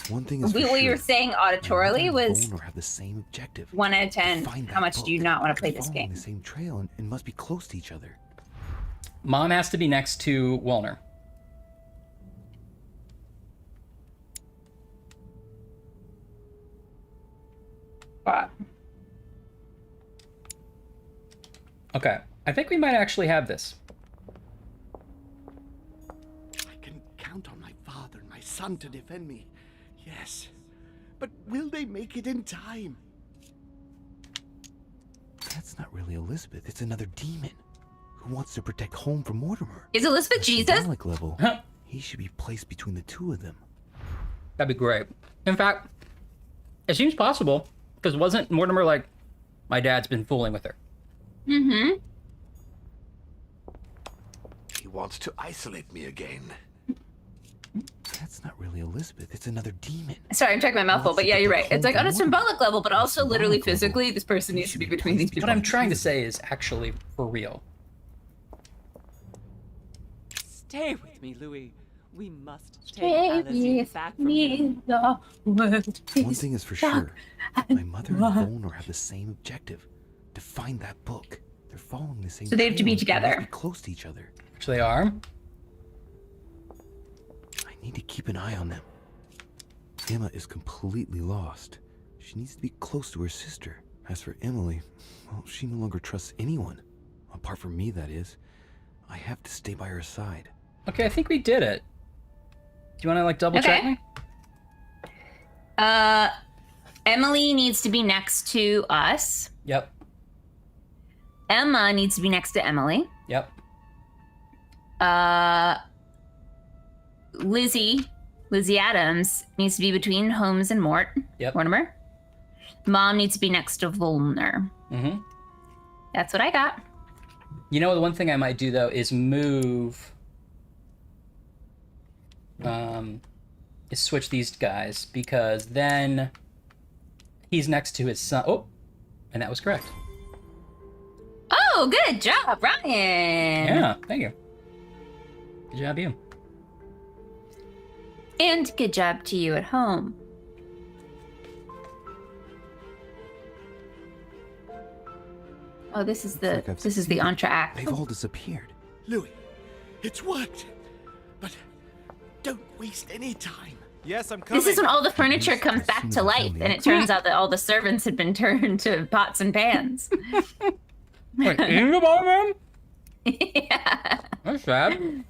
Speaker 12: One thing is for
Speaker 2: What you were
Speaker 12: sure,
Speaker 2: saying auditorily was
Speaker 12: Wolner have the same objective.
Speaker 2: 1 out of 10.
Speaker 12: Find
Speaker 2: How
Speaker 12: that
Speaker 2: much
Speaker 12: book.
Speaker 2: do you not want to play
Speaker 12: They're
Speaker 2: this
Speaker 12: following
Speaker 2: game?
Speaker 12: the same trail and must be close to each other.
Speaker 1: Mom has to be next to Wolner.
Speaker 2: What?
Speaker 1: Okay, I think we might actually have this.
Speaker 11: I can count on my father and my son to defend me. Yes. But will they make it in time?
Speaker 12: That's not really Elizabeth. It's another demon who wants to protect home from Mortimer.
Speaker 2: Is Elizabeth
Speaker 12: On a
Speaker 2: Jesus?
Speaker 12: symbolic level, he should be placed between the two of them.
Speaker 1: That'd be great. In fact, it seems possible, because wasn't Mortimer like, my dad's been fooling with her?
Speaker 2: Mm-hmm.
Speaker 9: He wants to isolate me again.
Speaker 12: That's not really Elizabeth. It's another demon.
Speaker 2: Sorry, I'm checking my mouth full, but yeah, you're right. It's like on a symbolic level, but also literally physically, this person needs to be between these people.
Speaker 1: What I'm trying to say is actually for real.
Speaker 4: Stay with me, Louis. We must take
Speaker 2: Stay
Speaker 4: Alice back from him.
Speaker 2: the world
Speaker 12: One thing is for sure. My mother and Wolner have the same objective. To find that book. They're following the same
Speaker 2: So they have to be
Speaker 12: trail and must
Speaker 2: together.
Speaker 12: be close to each other.
Speaker 1: Which they are.
Speaker 12: I need to keep an eye on them. Emma is completely lost. She needs to be close to her sister. As for Emily, well, she no longer trusts anyone. Apart from me, that is. I have to stay by her side.
Speaker 1: Okay, I think we did it. Do you want to like double check me?
Speaker 2: Emily needs to be next to us.
Speaker 1: Yep.
Speaker 2: Emma needs to be next to Emily.
Speaker 1: Yep.
Speaker 2: Lizzie Adams needs to be between Holmes and Mortimer. Mom needs to be next to Wolner.
Speaker 1: Mm-hmm.
Speaker 2: That's what I got.
Speaker 1: You know, the one thing I might do though is move. Is switch these guys because then he's next to his son. Oh, and that was correct.
Speaker 2: Oh, good job, Ryan.
Speaker 1: Yeah, thank you. Good job, you.
Speaker 2: And good job to you at home. Oh, this is the entr'acte.
Speaker 12: They've all disappeared.
Speaker 11: Louis, it's worked. But don't waste any time.
Speaker 10: Yes, I'm coming.
Speaker 2: This is when all the furniture comes back to life, and it turns out that all the servants had been turned to pots and pans.
Speaker 1: Wait, in the ballroom?
Speaker 2: Yeah.
Speaker 1: That's sad.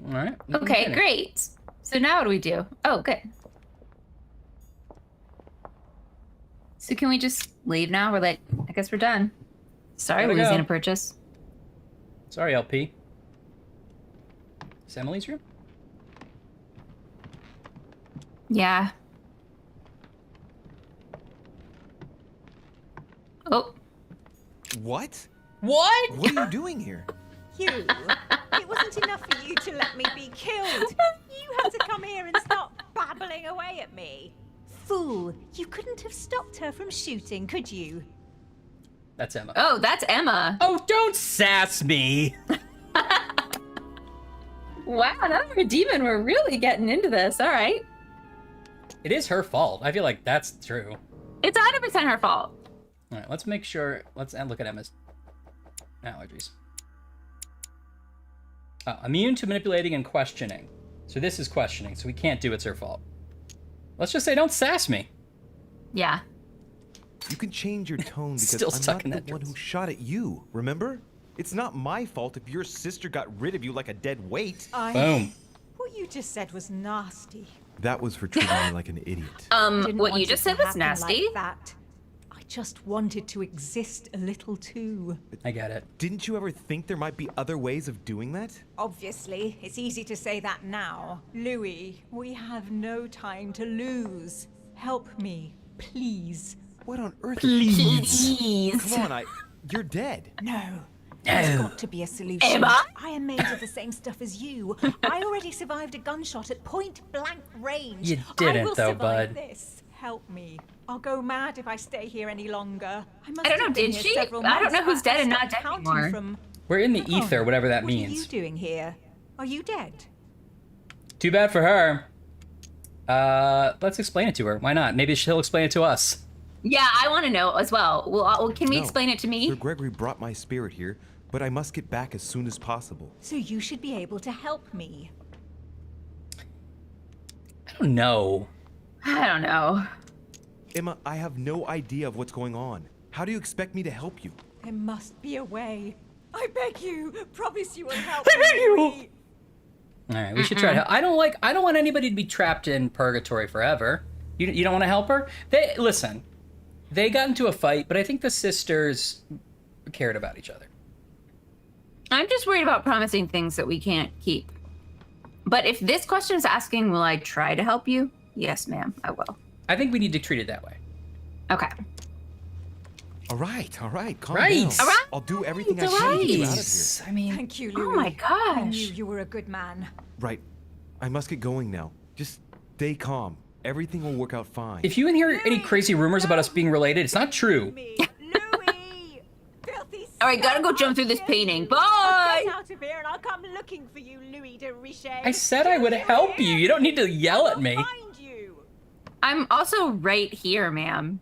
Speaker 1: All right.
Speaker 2: Okay, great. So now what do we do? Oh, good. So can we just leave now? We're like, I guess we're done. Sorry,
Speaker 1: Gotta
Speaker 2: Louisiana
Speaker 1: go.
Speaker 2: Purchase.
Speaker 1: Sorry, LP. Is Emily's room?
Speaker 2: Yeah. Oh.
Speaker 6: What?
Speaker 1: What?
Speaker 6: What are you doing here?
Speaker 14: You. It wasn't enough for you to let me be killed. You had to come here and start babbling away at me. Fool, you couldn't have stopped her from shooting, could you?
Speaker 1: That's Emma.
Speaker 2: Oh, that's Emma.
Speaker 1: Oh, don't sass me.
Speaker 2: Wow, now we're a demon. We're really getting into this. All right.
Speaker 1: It is her fault. I feel like that's true.
Speaker 2: It's 100% her fault.
Speaker 1: All right, let's make sure. Let's look at Emma's allergies. Immune to manipulating and questioning. So this is questioning, so we can't do it's her fault. Let's just say don't sass me.
Speaker 2: Yeah.
Speaker 6: You can change your tone because
Speaker 1: Still stuck
Speaker 6: I'm
Speaker 1: in
Speaker 6: not
Speaker 1: that
Speaker 6: the one who shot at you, remember? It's not my fault if your sister got rid of you like a dead weight.
Speaker 1: Boom.
Speaker 14: What you just said was nasty.
Speaker 6: That was for treating me like an idiot.
Speaker 14: Didn't
Speaker 2: What
Speaker 14: want
Speaker 2: you
Speaker 14: it
Speaker 2: just
Speaker 14: to
Speaker 2: said was
Speaker 14: happen
Speaker 2: nasty.
Speaker 14: Like that. I just wanted to exist a little too.
Speaker 1: I get it.
Speaker 6: Didn't you ever think there might be other ways of doing that?
Speaker 14: Obviously, it's easy to say that now. Louis, we have no time to lose. Help me, please.
Speaker 6: What on earth?
Speaker 2: Please.
Speaker 6: Come on, you're dead.
Speaker 14: No. There's got to be a solution.
Speaker 2: Emma?
Speaker 14: I am made of the same stuff as you. I already survived a gunshot at point blank range.
Speaker 1: You
Speaker 14: I
Speaker 1: didn't,
Speaker 14: will
Speaker 1: though,
Speaker 14: survive
Speaker 1: bud.
Speaker 14: This. Help me. I'll go mad if I stay here any longer.
Speaker 2: I don't know, did she? I don't know who's dead and not dead anymore.
Speaker 1: We're in the ether, whatever that
Speaker 14: What are you
Speaker 1: means.
Speaker 14: doing here? Are you dead?
Speaker 1: Too bad for her. Let's explain it to her. Why not? Maybe she'll explain it to us.
Speaker 2: Yeah, I want to know as well. Well, can we
Speaker 6: No.
Speaker 2: explain it to me?
Speaker 6: Sir Gregory brought my spirit here, but I must get back as soon as possible.
Speaker 14: So you should be able to help me.
Speaker 1: I don't know.
Speaker 2: I don't know.
Speaker 6: Emma, I have no idea of what's going on. How do you expect me to help you?
Speaker 14: There must be a way. I beg you. Promise you will help
Speaker 1: I beg
Speaker 14: me.
Speaker 1: you. All right, we should try to. I don't want anybody to be trapped in purgatory forever. You don't want to help her? Listen. They got into a fight, but I think the sisters cared about each other.
Speaker 2: I'm just worried about promising things that we can't keep. But if this question is asking, will I try to help you? Yes, ma'am, I will.
Speaker 1: I think we need to treat it that way.
Speaker 2: Okay.
Speaker 6: All right, calm
Speaker 1: Right.
Speaker 6: down.
Speaker 2: All right.
Speaker 6: I'll do everything I
Speaker 2: All
Speaker 6: can to get you out of
Speaker 1: Jeez,
Speaker 6: here.
Speaker 1: I mean,
Speaker 14: Thank you,
Speaker 2: Oh
Speaker 14: Louis.
Speaker 2: my
Speaker 14: I knew
Speaker 2: gosh.
Speaker 14: you were a good man.
Speaker 6: Right. I must get going now. Just stay calm. Everything will work out fine.
Speaker 1: if you hear any crazy rumors about us being related, it's not true.
Speaker 14: Me, Louis! Filthy
Speaker 2: All right, gotta go
Speaker 14: scum,
Speaker 2: jump through this
Speaker 14: I'll
Speaker 2: painting.
Speaker 14: get
Speaker 2: Bye!
Speaker 14: out of here and I'll come looking for you, Louis de Richet.
Speaker 1: I said I would help you. You don't need to yell at me.
Speaker 14: Find you.
Speaker 2: I'm also right here, ma'am.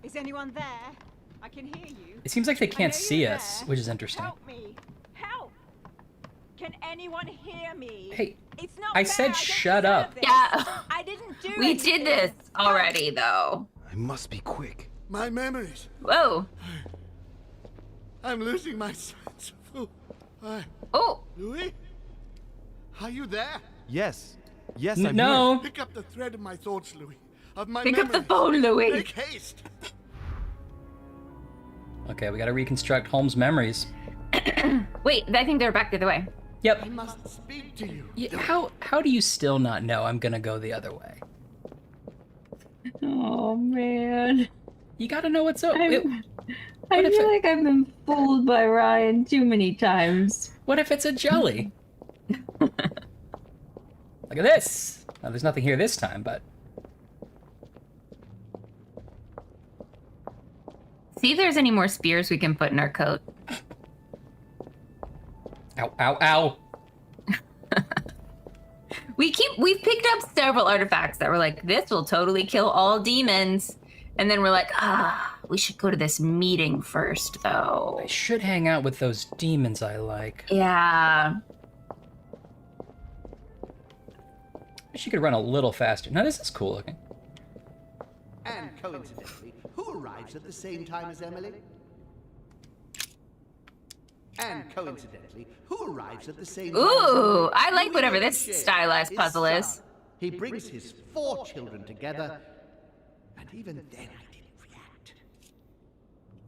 Speaker 14: Is anyone there? I can hear you.
Speaker 1: It seems like they can't
Speaker 14: I know
Speaker 1: see
Speaker 14: you're
Speaker 1: us,
Speaker 14: there.
Speaker 1: which is interesting.
Speaker 14: Help me. Help. Can anyone hear me?
Speaker 1: Hey,
Speaker 14: It's not
Speaker 1: I
Speaker 14: fair.
Speaker 1: said
Speaker 14: don't
Speaker 1: shut
Speaker 14: deserve
Speaker 1: up.
Speaker 14: this.
Speaker 2: Yeah.
Speaker 14: I didn't do
Speaker 2: We
Speaker 14: anything.
Speaker 2: did this already, though.
Speaker 6: I must be quick.
Speaker 10: My memories.
Speaker 2: Whoa.
Speaker 10: I'm losing my sense of who.
Speaker 2: Oh.
Speaker 10: Louis? Are you there?
Speaker 6: Yes, I'm
Speaker 1: No.
Speaker 10: Pick up the thread of my thoughts, Louis. Of my
Speaker 2: Pick up the
Speaker 10: memories.
Speaker 2: phone, Louis.
Speaker 10: Make haste.
Speaker 1: Okay, we gotta reconstruct Holmes' memories.
Speaker 2: Wait, I think they're back the other way.
Speaker 1: Yep.
Speaker 10: I must speak to you.
Speaker 1: Yeah, how do you still not know I'm gonna go the other way?
Speaker 2: Oh, man.
Speaker 1: You gotta know what's up.
Speaker 2: I feel like I've been fooled by Ryan too many times.
Speaker 1: What if it's a jelly? Look at this. Now, there's nothing here this time, but
Speaker 2: See if there's any more spears we can put in our coat.
Speaker 1: ow, ow, ow.
Speaker 2: We've picked up several artifacts that were like, this will totally kill all demons. And then we're like, we should go to this meeting first, though.
Speaker 1: I should hang out with those demons I like.
Speaker 2: Yeah.
Speaker 1: Wish you could run a little faster. Now, this is cool looking.
Speaker 15: And coincidentally, who arrives at the same time as Emily? And coincidentally, who arrives at the same time as
Speaker 2: Ooh,
Speaker 15: Emily?
Speaker 2: I like whatever
Speaker 15: Louis
Speaker 2: this
Speaker 15: Richet,
Speaker 2: stylized
Speaker 15: his
Speaker 2: puzzle
Speaker 15: son.
Speaker 2: is.
Speaker 15: He brings his 4 children together and even then I didn't react.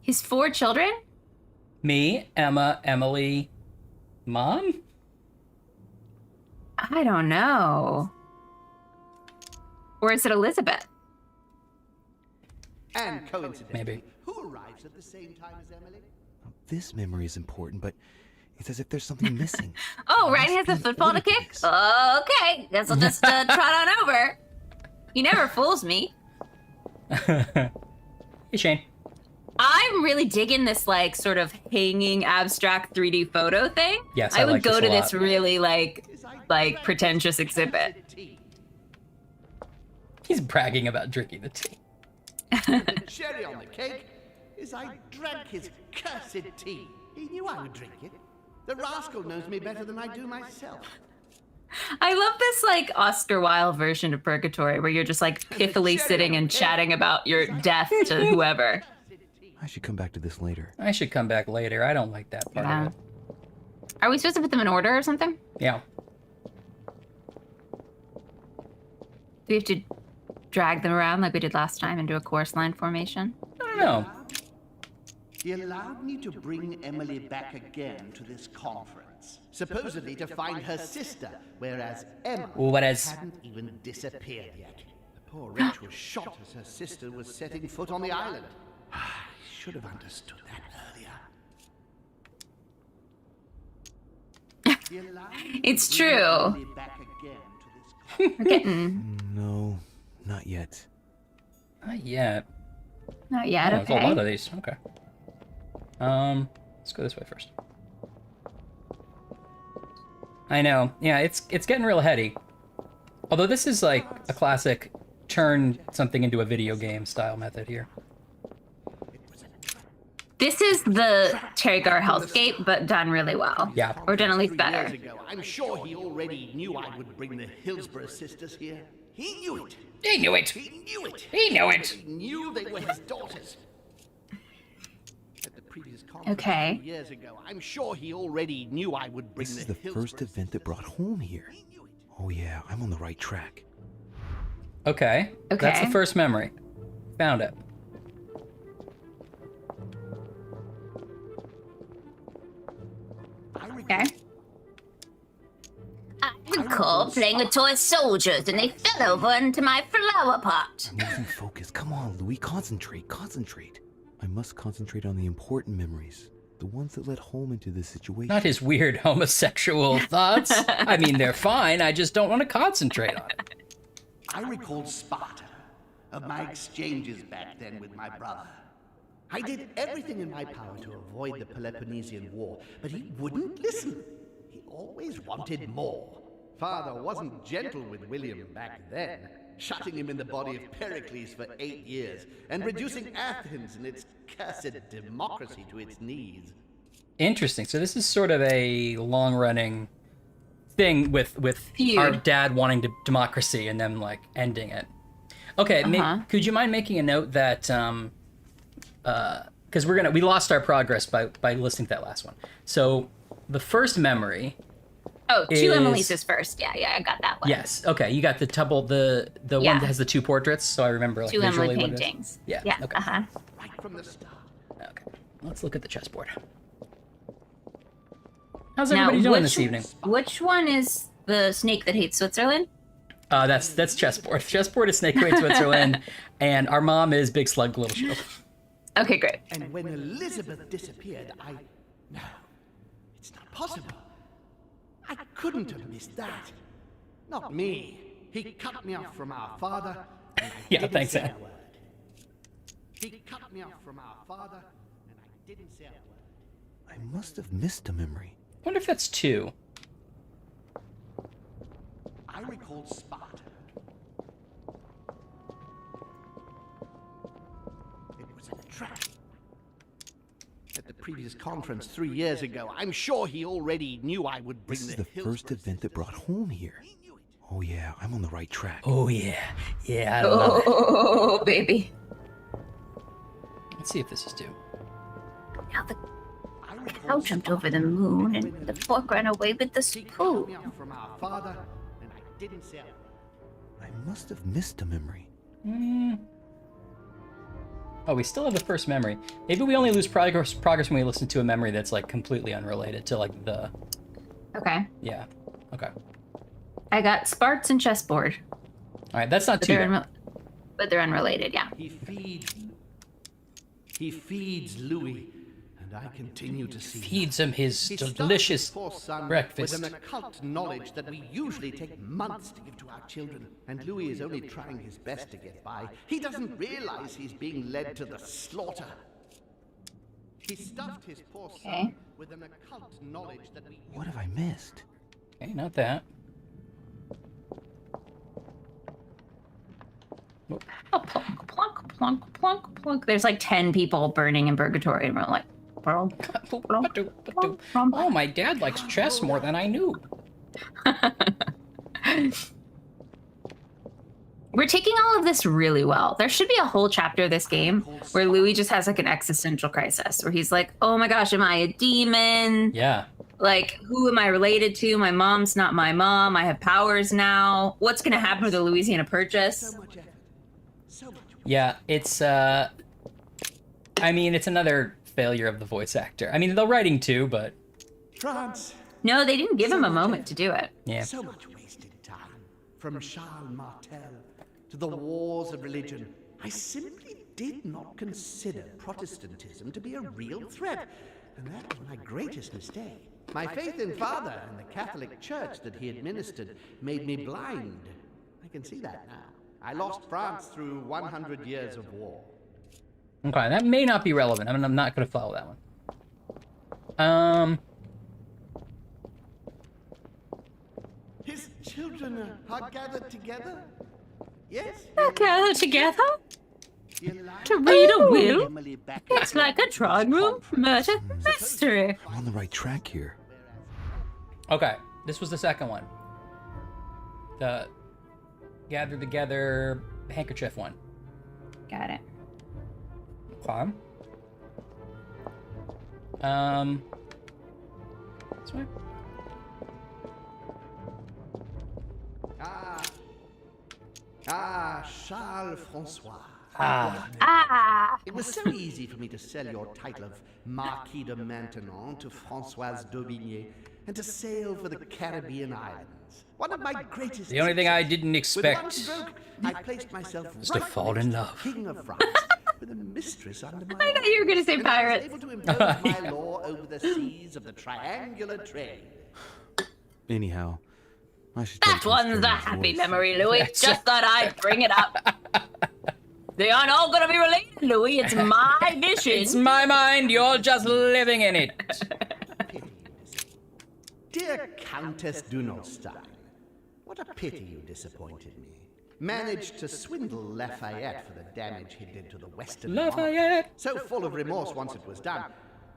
Speaker 2: His 4 children?
Speaker 1: Me, Emma, Emily, Mom?
Speaker 2: I don't know. Or is it Elizabeth?
Speaker 15: And coincidentally,
Speaker 1: Maybe.
Speaker 15: who arrives at the same time as Emily?
Speaker 12: This memory is important, but it's as if there's something missing.
Speaker 2: Oh, Ryan has a football to kick? Okay, guess I'll just trot on over. He never fools me.
Speaker 1: Hey, Shane.
Speaker 2: I'm really digging this, like, sort of hanging abstract 3D photo thing.
Speaker 1: Yes,
Speaker 2: I would
Speaker 1: like
Speaker 2: go
Speaker 1: this
Speaker 2: to
Speaker 1: a
Speaker 2: this
Speaker 1: lot.
Speaker 2: really, like pretentious exhibit.
Speaker 1: He's bragging about drinking the tea.
Speaker 15: The cherry on the cake is I drank his cursed tea. He knew I would drink it. The rascal knows me better than I do myself.
Speaker 2: I love this, like, Oscar Wilde version of Purgatory where you're just, like, pithily sitting and chatting about your death to whoever.
Speaker 12: I should come back to this later.
Speaker 1: I should come back later. I don't like that part of it.
Speaker 2: Are we supposed to put them in order or something?
Speaker 1: Yeah.
Speaker 2: Do we have to drag them around like we did last time and do a chorus line formation?
Speaker 1: I don't know.
Speaker 15: He allowed me to bring Emily back again to this conference, supposedly to find her sister, whereas Emma hadn't even disappeared yet. The poor wretch was shot as her sister was setting foot on the island. I should have understood that earlier.
Speaker 2: It's true. We're getting...
Speaker 12: No, not yet.
Speaker 1: Not yet.
Speaker 2: Not yet,
Speaker 1: Oh,
Speaker 2: okay.
Speaker 1: there's a lot of these. Okay. Let's go this way first. I know. Yeah, it's getting real heady. Although this is like a classic turn something into a video game style method here.
Speaker 2: This is the Terrygar Hellscape, but done really well.
Speaker 1: Yeah.
Speaker 2: Or done at least
Speaker 15: 3 years
Speaker 2: better.
Speaker 15: ago, I'm sure he already knew I would bring the Hillsborough sisters here. He knew it.
Speaker 1: He knew it.
Speaker 15: He knew it.
Speaker 1: He knew it.
Speaker 15: He knew they were his daughters. At the previous conference
Speaker 2: Okay.
Speaker 15: 2 years ago, I'm sure he already knew I would bring
Speaker 12: This is the first event that brought home here. Oh yeah, I'm on the right track.
Speaker 1: Okay. That's the first memory. Found it.
Speaker 2: Okay. I recall playing with toy soldiers and they fell over into my flower pot.
Speaker 12: I'm losing focus. Come on, Louis, concentrate, concentrate. I must concentrate on the important memories. The ones that led home into this situation.
Speaker 1: Not his weird homosexual thoughts. I mean, they're fine. I just don't want to concentrate on it.
Speaker 15: I recalled Sparta, of my exchanges back then with my brother. I did everything in my power to avoid the Peloponnesian War, but he wouldn't listen. He always wanted more. Father wasn't gentle with William back then, shutting him in the body of Pericles for 8 years, and reducing Athens and its cursed democracy to its knees.
Speaker 1: Interesting. So this is sort of a long-running thing with
Speaker 2: Feud.
Speaker 1: our dad wanting democracy and then like ending it. Okay, could you mind making a note that because we lost our progress by listening to that last one. So the first memory.
Speaker 2: Oh, two Emily's is first. Yeah, I got that one.
Speaker 1: Yes. Okay, you got the one that has the 2 portraits, so I remember like
Speaker 2: Two
Speaker 1: visually
Speaker 2: Emily
Speaker 1: what it is.
Speaker 2: paintings.
Speaker 1: Yeah.
Speaker 2: Yeah.
Speaker 1: Okay.
Speaker 15: Right from the start.
Speaker 1: Okay. Let's look at the chessboard. How's everybody doing this evening?
Speaker 2: Which one is the snake that hates Switzerland?
Speaker 1: That's chessboard. Chessboard is Snake Who Hates Switzerland, and our mom is Big Slug Little Shield.
Speaker 2: Okay, great.
Speaker 15: And when Elizabeth disappeared, No, it's not possible. I couldn't have missed that. Not me. He cut me off from our father, and I
Speaker 1: Yeah,
Speaker 15: didn't
Speaker 1: thanks,
Speaker 15: say
Speaker 1: Anne.
Speaker 15: a word. He cut me off from our father, and I didn't say a word.
Speaker 12: I must have missed a memory.
Speaker 1: I wonder if that's 2.
Speaker 15: I recalled Sparta. It was a trap. At the previous conference 3 years ago, I'm sure he already knew I would bring
Speaker 12: This is the first event that brought home here. Oh yeah, I'm on the right track.
Speaker 1: Oh yeah. Yeah, I love it.
Speaker 2: Oh, baby.
Speaker 1: Let's see if this is 2.
Speaker 2: Now the cow jumped over the moon and the fork ran away with the spoon.
Speaker 15: From our father, and I didn't say a word.
Speaker 12: I must have missed a memory.
Speaker 1: Oh, we still have the first memory. Maybe we only lose progress when we listen to a memory that's like completely unrelated to like the.
Speaker 2: Okay.
Speaker 1: Yeah. Okay.
Speaker 2: I got Sparts and chessboard.
Speaker 1: All right, that's not too bad.
Speaker 2: But they're unrelated, yeah.
Speaker 15: He feeds Louis, and I continue to see.
Speaker 1: Feeds him his
Speaker 15: He
Speaker 1: delicious
Speaker 15: starts his poor son
Speaker 1: breakfast.
Speaker 15: with an occult knowledge that we usually take months to give to our children, and Louis is only trying his best to get by. He doesn't realize he's being led to the slaughter. He stuffed his poor son with an occult knowledge that we.
Speaker 12: What have I missed?
Speaker 1: Okay, not that.
Speaker 2: Oh, plunk, plunk, plunk, plunk, plunk. There's like 10 people burning in purgatory, and we're like,
Speaker 1: oh, my dad likes chess more than I knew.
Speaker 2: We're taking all of this really well. There should be a whole chapter of this game where Louis just has like an existential crisis, where he's like, oh my gosh, am I a demon?
Speaker 1: Yeah.
Speaker 2: Like, who am I related to? My mom's not my mom. I have powers now. What's going to happen with the Louisiana Purchase?
Speaker 1: Yeah, it's, I mean, it's another failure of the voice actor. I mean, the writing too, but...
Speaker 15: France.
Speaker 2: No, they didn't give him a moment to do it.
Speaker 1: Yeah.
Speaker 15: So much wasted time. From Charles Martel to the wars of religion. I simply did not consider Protestantism to be a real threat. And that was my greatest mistake. My faith in Father and the Catholic Church that he administered made me blind. I can see that now. I lost France through 100 years of war.
Speaker 1: Okay, that may not be relevant. I mean, I'm not going to follow that one.
Speaker 15: His children are gathered together? Yes?
Speaker 2: They're gathered together? To read a will? It's like a drawing room murder mystery.
Speaker 12: I'm on the right track here.
Speaker 1: Okay, this was the second one. The gather together handkerchief one.
Speaker 2: Got it.
Speaker 1: Okay. This way.
Speaker 15: Charles Francois.
Speaker 2: Ah.
Speaker 15: It was so easy for me to sell your title of Marquis de Maintenon to Françoise d'Aubigné and to sail for the Caribbean islands. One of my greatest.
Speaker 1: The only thing I didn't expect
Speaker 15: with one stroke, I placed myself
Speaker 1: was to fall in love.
Speaker 15: King of France with a mistress under my.
Speaker 2: I thought you were going to say pirates.
Speaker 15: I was able to impose my law over the seas of the triangular trade.
Speaker 12: Anyhow, I should.
Speaker 2: That one's a happy memory, Louis. Just thought I'd bring it up. They aren't all going to be related, Louis. It's my vision.
Speaker 1: It's my mind. You're just living in it.
Speaker 15: Dear Countess Dunosstein, what a pity you disappointed me. Managed to swindle Lafayette for the damage he did to the Western
Speaker 1: Lafayette!
Speaker 15: Army. So full of remorse once it was done.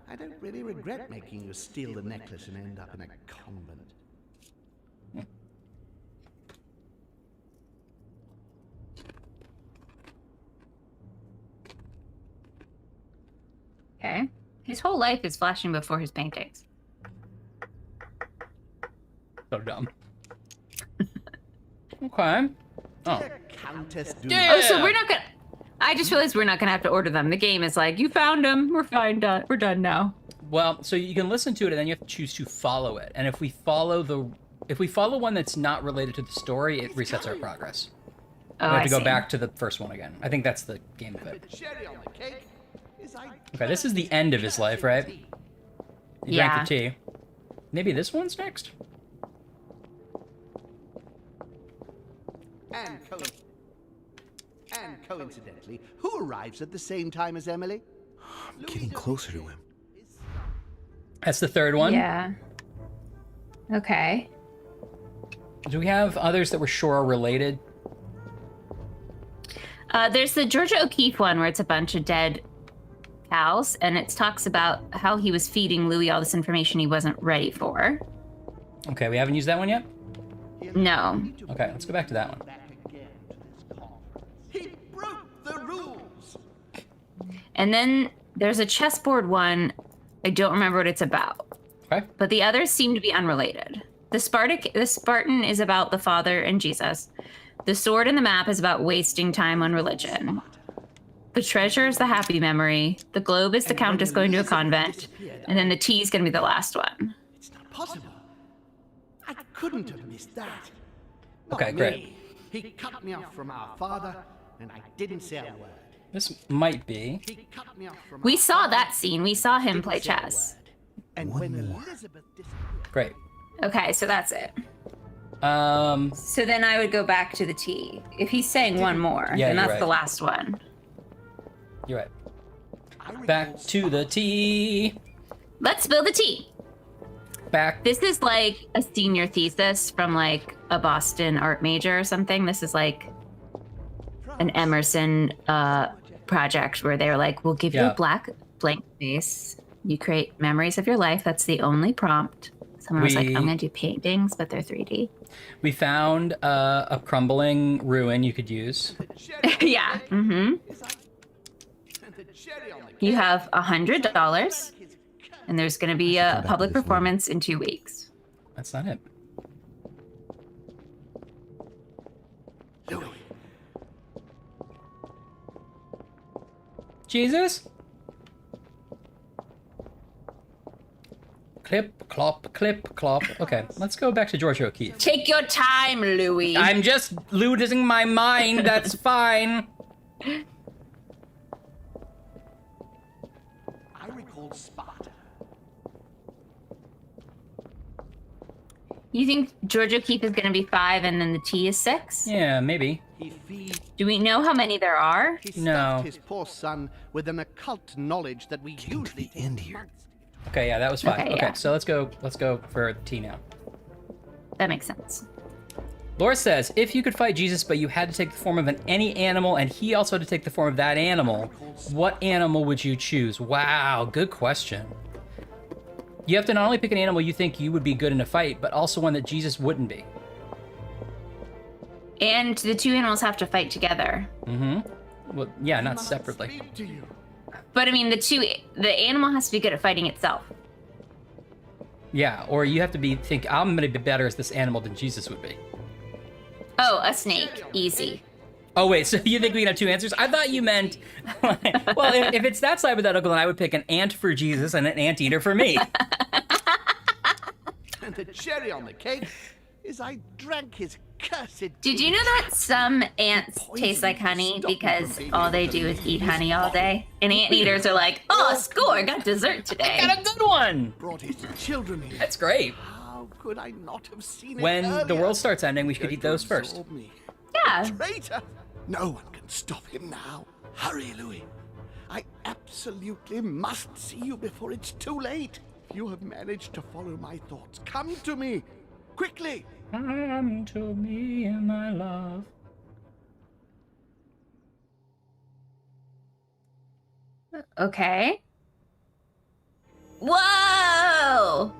Speaker 15: I don't really regret making you steal the necklace and end up in a convent.
Speaker 2: Okay. His whole life is flashing before his paintings.
Speaker 1: So dumb. Okay. Oh.
Speaker 15: Countess
Speaker 2: Oh, so we're not gonna. I just realized we're not gonna have to order them. The game is like, you found them. We're fine. Done. We're done now.
Speaker 1: Well, so you can listen to it, and then you have to choose to follow it. And if we follow one that's not related to the story, it resets our progress.
Speaker 2: Oh,
Speaker 1: we have
Speaker 2: I
Speaker 1: to go
Speaker 2: see.
Speaker 1: back to the first one again. I think that's the game of it.
Speaker 15: Cherry on the cake.
Speaker 1: Okay, this is the end of his life, right? He drank the tea. Maybe this one's next?
Speaker 15: And coincidentally, who arrives at the same time as Emily?
Speaker 12: I'm getting closer to him.
Speaker 1: That's the third one?
Speaker 2: Yeah. Okay.
Speaker 1: Do we have others that we're sure are related?
Speaker 2: There's the Georgia O'Keeffe one where it's a bunch of dead cows, and it talks about how he was feeding Louis all this information he wasn't ready for.
Speaker 1: Okay, we haven't used that one yet?
Speaker 2: No.
Speaker 1: Okay, let's go back to that one.
Speaker 15: He broke the rules.
Speaker 2: And then there's a chessboard one. I don't remember what it's about.
Speaker 1: Okay.
Speaker 2: But the others seem to be unrelated. The Spartan is about the Father and Jesus. The sword and the map is about wasting time on religion. The treasure is the happy memory. The globe is the countess going to a convent. And then the T is going to be the last one.
Speaker 15: It's not possible. I couldn't have missed that.
Speaker 1: Okay,
Speaker 15: Not
Speaker 1: great.
Speaker 15: me. He cut me off from our father, and I didn't say a word.
Speaker 1: This might be.
Speaker 15: He cut me off from
Speaker 2: We
Speaker 15: our
Speaker 2: saw
Speaker 15: father,
Speaker 2: that scene. We saw him play
Speaker 15: didn't say a
Speaker 2: chess.
Speaker 15: word. And when Elizabeth disappeared,
Speaker 1: Great.
Speaker 2: Okay, so that's it.
Speaker 1: Um,
Speaker 2: So then I would go back to the T. If he's saying one more,
Speaker 1: Yeah,
Speaker 2: then
Speaker 1: you're
Speaker 2: that's
Speaker 1: right.
Speaker 2: the last one.
Speaker 1: you're right. Back to the T.
Speaker 2: Let's build a T.
Speaker 1: Back.
Speaker 2: This is like a senior thesis from like a Boston art major or something. This is like an Emerson project where they're like, we'll give you
Speaker 1: Yeah.
Speaker 2: a blank space. You create memories of your life. That's the only prompt. Someone was like,
Speaker 1: We-
Speaker 2: I'm going to do paintings, but they're 3D.
Speaker 1: We found a crumbling ruin you could use.
Speaker 2: Yeah. Mm-hmm. You have $100, and there's going to be a public performance in 2 weeks.
Speaker 1: That's not it. Jesus? Clip, clop, clip, clop. Okay, let's go back to George O'Keeffe.
Speaker 2: Take your time, Louis.
Speaker 1: I'm just losing my mind. That's fine.
Speaker 15: I recall Sparta.
Speaker 2: You think George O'Keeffe is going to be 5 and then the T is 6?
Speaker 1: Yeah, maybe.
Speaker 15: He feeds
Speaker 2: Do we know how many there are?
Speaker 15: He
Speaker 1: No.
Speaker 15: stuffed his poor son with an occult knowledge that we usually end here.
Speaker 1: Okay, yeah, that was 5.
Speaker 2: Okay,
Speaker 1: Okay,
Speaker 2: yeah.
Speaker 1: so let's go for T now.
Speaker 2: That makes sense.
Speaker 1: Laura says, if you could fight Jesus, but you had to take the form of any animal, and he also had to take the form of that animal, what animal would you choose? Wow, good question. You have to not only pick an animal you think you would be good in a fight, but also one that Jesus wouldn't be.
Speaker 2: And the 2 animals have to fight together.
Speaker 1: Mm-hmm. Well, yeah, not separately.
Speaker 2: But I mean, the animal has to be good at fighting itself.
Speaker 1: Yeah, or you have to think, I'm gonna be better as this animal than Jesus would be.
Speaker 2: Oh, a snake. Easy.
Speaker 1: Oh, wait, so you think we can have 2 answers? I thought you meant, well, if it's that hypothetical, then I would pick an ant for Jesus and an anteater for me.
Speaker 15: And the cherry on the cake is I drank his cursed.
Speaker 2: Did you know that some ants taste like honey because all they do is eat honey all day? And anteaters are like, oh, score, got dessert today.
Speaker 1: Got a good one.
Speaker 15: Brought his children here.
Speaker 1: That's great.
Speaker 15: How could I not have seen it
Speaker 1: When the
Speaker 15: earlier?
Speaker 1: world starts ending, we should eat those first.
Speaker 15: Absorb me.
Speaker 2: Yeah.
Speaker 15: Traitor! No one can stop him now. Hurry, Louis. I absolutely must see you before it's too late. If you have managed to follow my thoughts, come to me. Quickly.
Speaker 1: Come to me, my love.
Speaker 2: Okay. Whoa!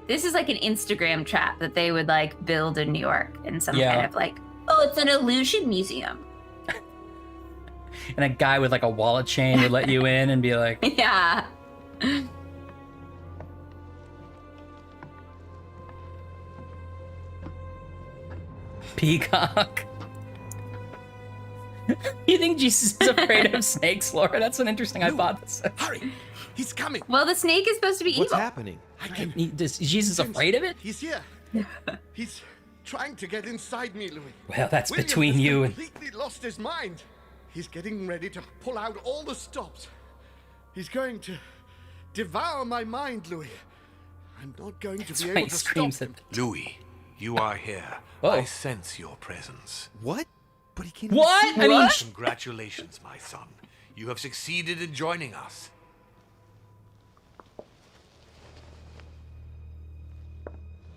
Speaker 2: This is like an Instagram trap that they would like build in New York in some
Speaker 1: Yeah.
Speaker 2: kind of like, oh, it's an illusion museum.
Speaker 1: And a guy with like a wallet chain would let you in and be like,
Speaker 2: Yeah.
Speaker 1: peacock. You think Jesus is afraid of snakes, Laura? That's an interesting hypothesis.
Speaker 15: Hurry. He's coming.
Speaker 2: Well, the snake is supposed to be
Speaker 12: What's
Speaker 2: evil.
Speaker 12: happening?
Speaker 1: Is Jesus afraid of it?
Speaker 15: He's here. He's trying to get inside me, Louis.
Speaker 1: Well, that's
Speaker 15: William
Speaker 1: between
Speaker 15: has
Speaker 1: you and...
Speaker 15: completely lost his mind. He's getting ready to pull out all the stops. He's going to devour my mind, Louis. I'm not going to
Speaker 1: That's
Speaker 15: be
Speaker 1: why
Speaker 15: able
Speaker 1: he
Speaker 15: to
Speaker 1: screams
Speaker 15: stop
Speaker 1: at...
Speaker 9: Louis, you are here.
Speaker 1: Oh.
Speaker 9: I sense your presence.
Speaker 12: What? But he can't
Speaker 1: What?
Speaker 12: even see
Speaker 1: I mean,
Speaker 12: me.
Speaker 9: Congratulations, my son. You have succeeded in joining us.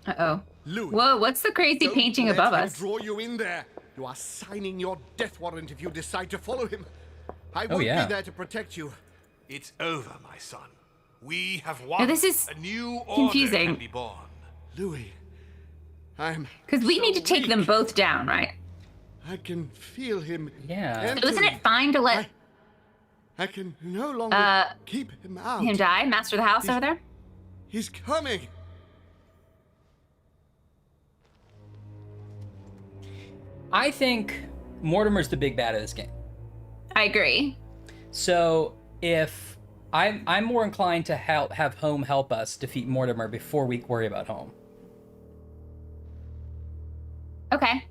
Speaker 2: Uh-oh.
Speaker 15: Louis,
Speaker 2: Whoa, what's the crazy
Speaker 15: don't
Speaker 2: painting
Speaker 15: let
Speaker 2: above
Speaker 15: him
Speaker 2: us?
Speaker 15: draw you in there. You are signing your death warrant if you decide to follow him. I
Speaker 1: Oh,
Speaker 15: won't
Speaker 1: yeah.
Speaker 15: be there to protect you.
Speaker 9: It's over, my son. We have won.
Speaker 2: Now, this is
Speaker 9: a new order
Speaker 2: confusing.
Speaker 9: can be born.
Speaker 15: Louis, I'm
Speaker 2: Because we
Speaker 15: so
Speaker 2: need to take them
Speaker 15: weak.
Speaker 2: both down, right?
Speaker 15: I can feel him.
Speaker 1: Yeah.
Speaker 2: So isn't it fine to let
Speaker 15: I can no longer keep him out.
Speaker 2: him die, master of the house over there?
Speaker 15: He's coming.
Speaker 1: I think Mortimer's the big bad of this game.
Speaker 2: I agree.
Speaker 1: So if I'm more inclined to have Home help us defeat Mortimer before we worry about Home.
Speaker 2: Okay.
Speaker 1: I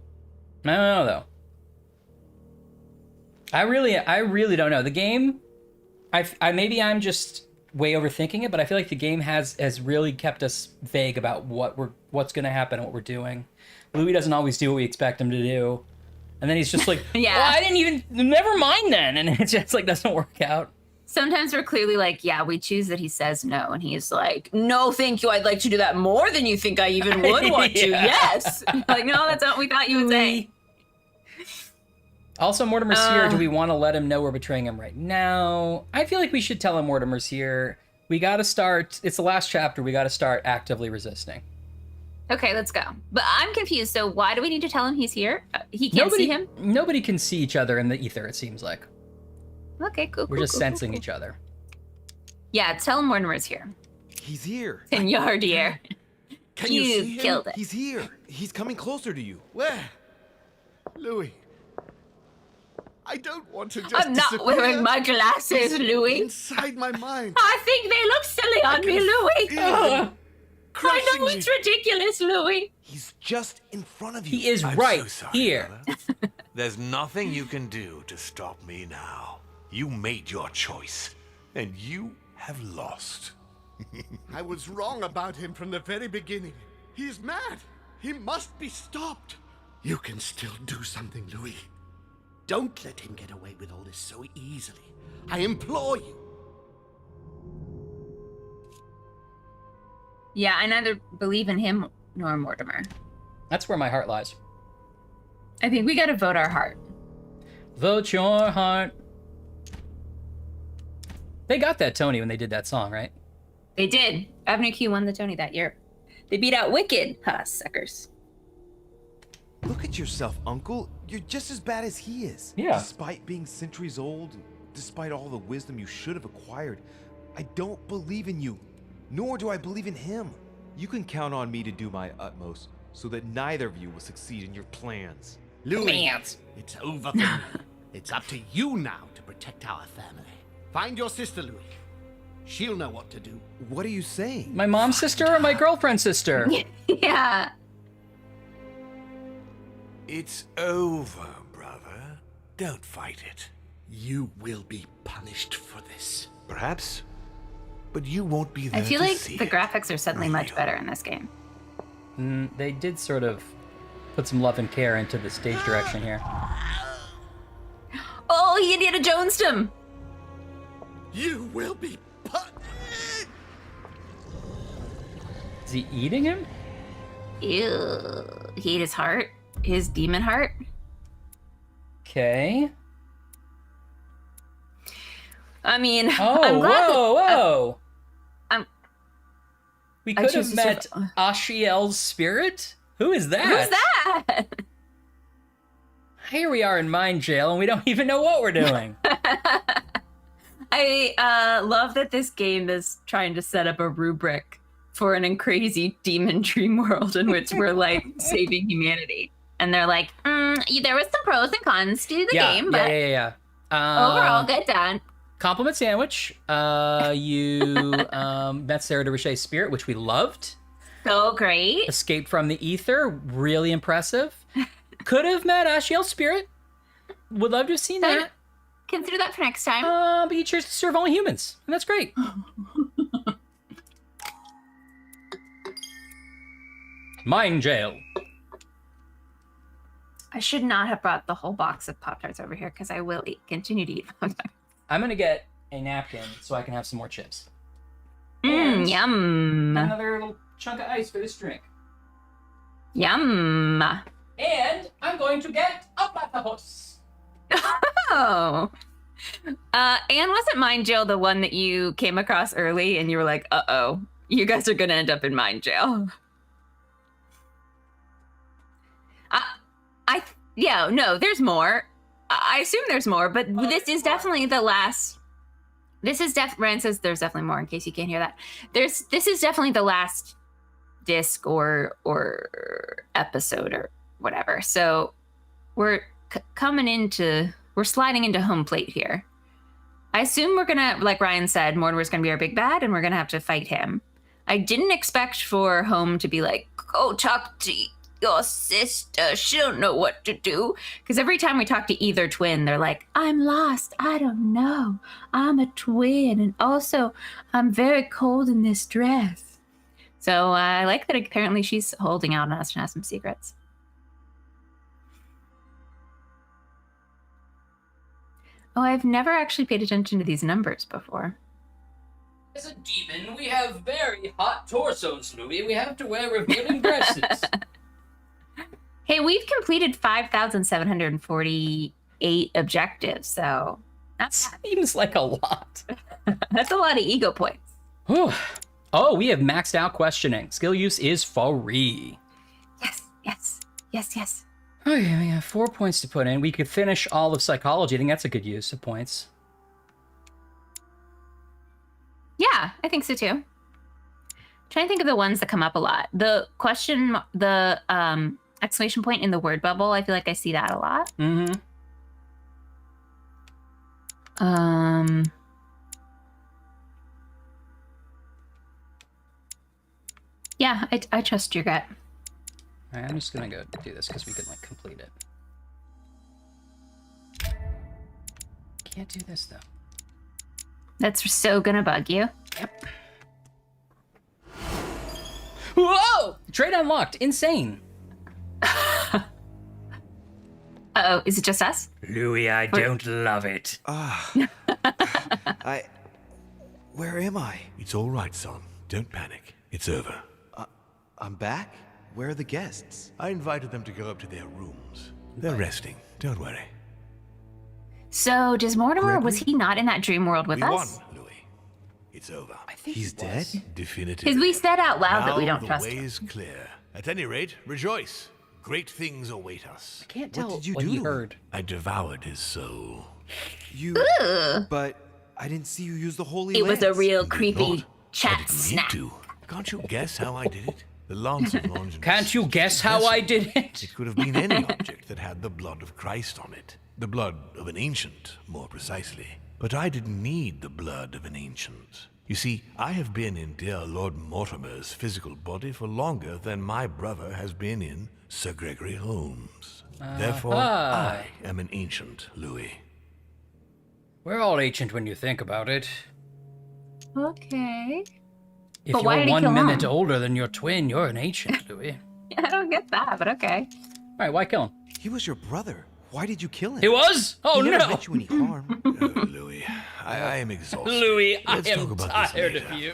Speaker 1: don't know though. I really don't know. The game, I maybe I'm just way overthinking it, but I feel like the game has really kept us vague about what's going to happen and what we're doing. Louis doesn't always do what we expect him to do, and then he's just like,
Speaker 2: yeah,
Speaker 1: I didn't even. Never mind then, and it just like doesn't work out.
Speaker 2: Sometimes we're clearly like, yeah, we choose that he says no, and he's like, no, thank you. I'd like to do that more than you think I even would want to. Yes. Like, no, that's not what we thought you would say.
Speaker 1: Also, Mortimer's here. Do we want to let him know we're betraying him right now? I feel like we should tell him Mortimer's here. We got to start. It's the last chapter. We got to start actively resisting.
Speaker 2: Okay, let's go. But I'm confused. So why do we need to tell him he's here? He can't see him?
Speaker 1: Nobody can see each other in the ether, it seems like.
Speaker 2: Okay, cool.
Speaker 1: We're just sensing each other.
Speaker 2: Yeah, tell him Mortimer's here.
Speaker 12: He's here.
Speaker 2: In Yardier.
Speaker 12: Can you see him?
Speaker 2: Killed it.
Speaker 12: He's here. He's coming closer to you.
Speaker 9: Where? Louis. I don't want to just
Speaker 2: I'm not
Speaker 9: disappear.
Speaker 2: wearing my glasses, Louis.
Speaker 9: Inside my mind.
Speaker 2: I think they look silly on me, Louis. I know it's ridiculous, Louis.
Speaker 9: He's just in front of you.
Speaker 1: He is
Speaker 9: I'm
Speaker 1: right
Speaker 9: so sorry,
Speaker 1: here.
Speaker 9: brother. There's nothing you can do to stop me now. You made your choice, and you have lost.
Speaker 11: I was wrong about him from the very beginning. He's mad. He must be stopped. You can still do something, Louis. Don't let him get away with all this so easily. I implore you.
Speaker 2: Yeah, I neither believe in him nor Mortimer.
Speaker 1: That's where my heart lies.
Speaker 2: I think we gotta vote our heart.
Speaker 1: Vote your heart. They got that Tony when they did that song, right?
Speaker 2: They did. Avenue Q won the Tony that year. They beat out Wicked. Ha, suckers.
Speaker 12: Look at yourself, Uncle. You're just as bad as he is.
Speaker 1: Yeah.
Speaker 12: Despite being centuries old, despite all the wisdom you should have acquired, I don't believe in you, nor do I believe in him. You can count on me to do my utmost so that neither of you will succeed in your plans.
Speaker 11: Louis, it's over for me. It's up to you now to protect our family. Find your sister, Louis. She'll know what to do.
Speaker 12: What are you saying?
Speaker 1: My mom's sister or my girlfriend's sister?
Speaker 2: Yeah.
Speaker 9: It's over, brother. Don't fight it.
Speaker 11: You will be punished for this.
Speaker 9: Perhaps, but you won't be there
Speaker 2: I feel
Speaker 9: to
Speaker 2: like
Speaker 9: see
Speaker 2: the
Speaker 9: it.
Speaker 2: graphics are suddenly much better in this game.
Speaker 1: They did sort of put some love and care into the stage direction here.
Speaker 2: Oh, he Indiana Jonesed him.
Speaker 11: You will be
Speaker 1: Is he eating him?
Speaker 2: Ew. He ate his heart. His demon heart.
Speaker 1: Okay.
Speaker 2: I mean,
Speaker 1: Oh,
Speaker 2: I'm glad
Speaker 1: whoa. We
Speaker 2: I
Speaker 1: could
Speaker 2: choose
Speaker 1: have
Speaker 2: to
Speaker 1: met Ashiel's spirit? Who is that?
Speaker 2: Who's that?
Speaker 1: Here we are in mind jail and we don't even know what we're doing.
Speaker 2: I love that this game is trying to set up a rubric for an crazy demon dream world in which we're like saving humanity. And they're like, there was some pros and cons to the game, but overall, good done.
Speaker 1: Compliment sandwich. You met Sarah de Richet's spirit, which we loved.
Speaker 2: So great.
Speaker 1: Escaped from the ether, really impressive. Could have met Ashiel's spirit. Would love to have seen that.
Speaker 2: Consider that for next time.
Speaker 1: But you chose to serve only humans, and that's great. Mind jail.
Speaker 2: I should not have brought the whole box of Pop-Tarts over here because I will continue to eat Pop-Tarts.
Speaker 1: I'm gonna get a napkin so I can have some more chips. And
Speaker 2: Yum.
Speaker 1: another little chunk of ice for this drink.
Speaker 2: Yum.
Speaker 1: And I'm going to get a platypus.
Speaker 2: Oh. Anne, wasn't Mind Jail the one that you came across early and you were like, uh-oh, you guys are gonna end up in Mind Jail? No, there's more. I assume there's more, but this is definitely the last. Ren says there's definitely more in case you can't hear that. This is definitely the last disc or we're coming into we're sliding into home plate here. I assume we're gonna, like Ryan said, Mortimer's gonna be our big bad, and we're gonna have to fight him. I didn't expect for Home to be like, go talk to your sister. She don't know what to do. Because every time we talk to either twin, they're like, I'm lost. I don't know. I'm a twin. And also, I'm very cold in this dress. So I like that apparently she's holding out on us and has some secrets. Oh, I've never actually paid attention to these numbers before.
Speaker 1: As a demon, we have very hot torsos, Louis. We have to wear revealing dresses.
Speaker 2: Hey, we've completed 5,748 objectives, so that
Speaker 1: seems like a lot.
Speaker 2: That's a lot of ego points.
Speaker 1: Oh, we have maxed out questioning. Skill use is free.
Speaker 2: Yes.
Speaker 1: Okay, we have 4 points to put in. We could finish all of psychology. I think that's a good use of points.
Speaker 2: Yeah, I think so too. I'm trying to think of the ones that come up a lot. The question, the exclamation point in the word bubble, I feel like I see that a lot.
Speaker 1: Mm-hmm.
Speaker 2: Yeah, I trust your gut.
Speaker 1: All right, I'm just gonna go do this because we can like complete it. Can't do this though.
Speaker 2: That's so gonna bug you.
Speaker 1: Yep. Whoa! Trade unlocked. Insane.
Speaker 2: Uh-oh, is it just us?
Speaker 1: Louis, I don't love it.
Speaker 12: Where am I?
Speaker 9: It's all right, son. Don't panic. It's over.
Speaker 12: I'm back? Where are the guests?
Speaker 9: I invited them to go up to their rooms. They're resting. Don't worry.
Speaker 2: So, does Mortimer, was he not in that dream world with
Speaker 9: We
Speaker 2: us?
Speaker 9: won, Louis. It's over.
Speaker 1: I think
Speaker 12: he's dead?
Speaker 9: Definitively.
Speaker 2: Because we said out loud that we
Speaker 9: Now
Speaker 2: don't trust
Speaker 9: the way
Speaker 2: him.
Speaker 9: is clear. At any rate, rejoice. Great things await us.
Speaker 1: I can't tell
Speaker 12: did you
Speaker 1: what
Speaker 12: do?
Speaker 1: he heard.
Speaker 9: I devoured his soul.
Speaker 12: You...
Speaker 2: Ugh.
Speaker 12: But I didn't see you use the holy
Speaker 2: It was a
Speaker 12: lance.
Speaker 2: real
Speaker 9: Not.
Speaker 2: creepy
Speaker 9: I
Speaker 2: chat
Speaker 9: didn't
Speaker 2: snap.
Speaker 9: need to. Can't you guess how I did it? The lance of Longinus.
Speaker 1: Can't you guess how I did it?
Speaker 9: It could have been any object that had the blood of Christ on it. The blood of an ancient, more precisely. But I didn't need the blood of an ancient. You see, I have been in dear Lord Mortimer's physical body for longer than my brother has been in Sir Gregory Holmes. Therefore, I am an ancient, Louis.
Speaker 1: We're all ancient when you think about it.
Speaker 2: Okay.
Speaker 1: If
Speaker 2: But why
Speaker 1: you're
Speaker 2: did he
Speaker 1: 1
Speaker 2: kill
Speaker 1: minute
Speaker 2: him?
Speaker 1: older than your twin, you're an ancient, Louis.
Speaker 2: I don't get that, but okay.
Speaker 1: All right, why kill him?
Speaker 12: He was your brother. Why did you kill him?
Speaker 1: He was? Oh,
Speaker 12: he never
Speaker 1: no.
Speaker 12: meant you any harm.
Speaker 9: Louis, I am exhausted.
Speaker 1: Louis,
Speaker 9: Let's
Speaker 1: I
Speaker 9: talk
Speaker 1: am
Speaker 9: about this
Speaker 1: tired
Speaker 9: later.
Speaker 1: of you.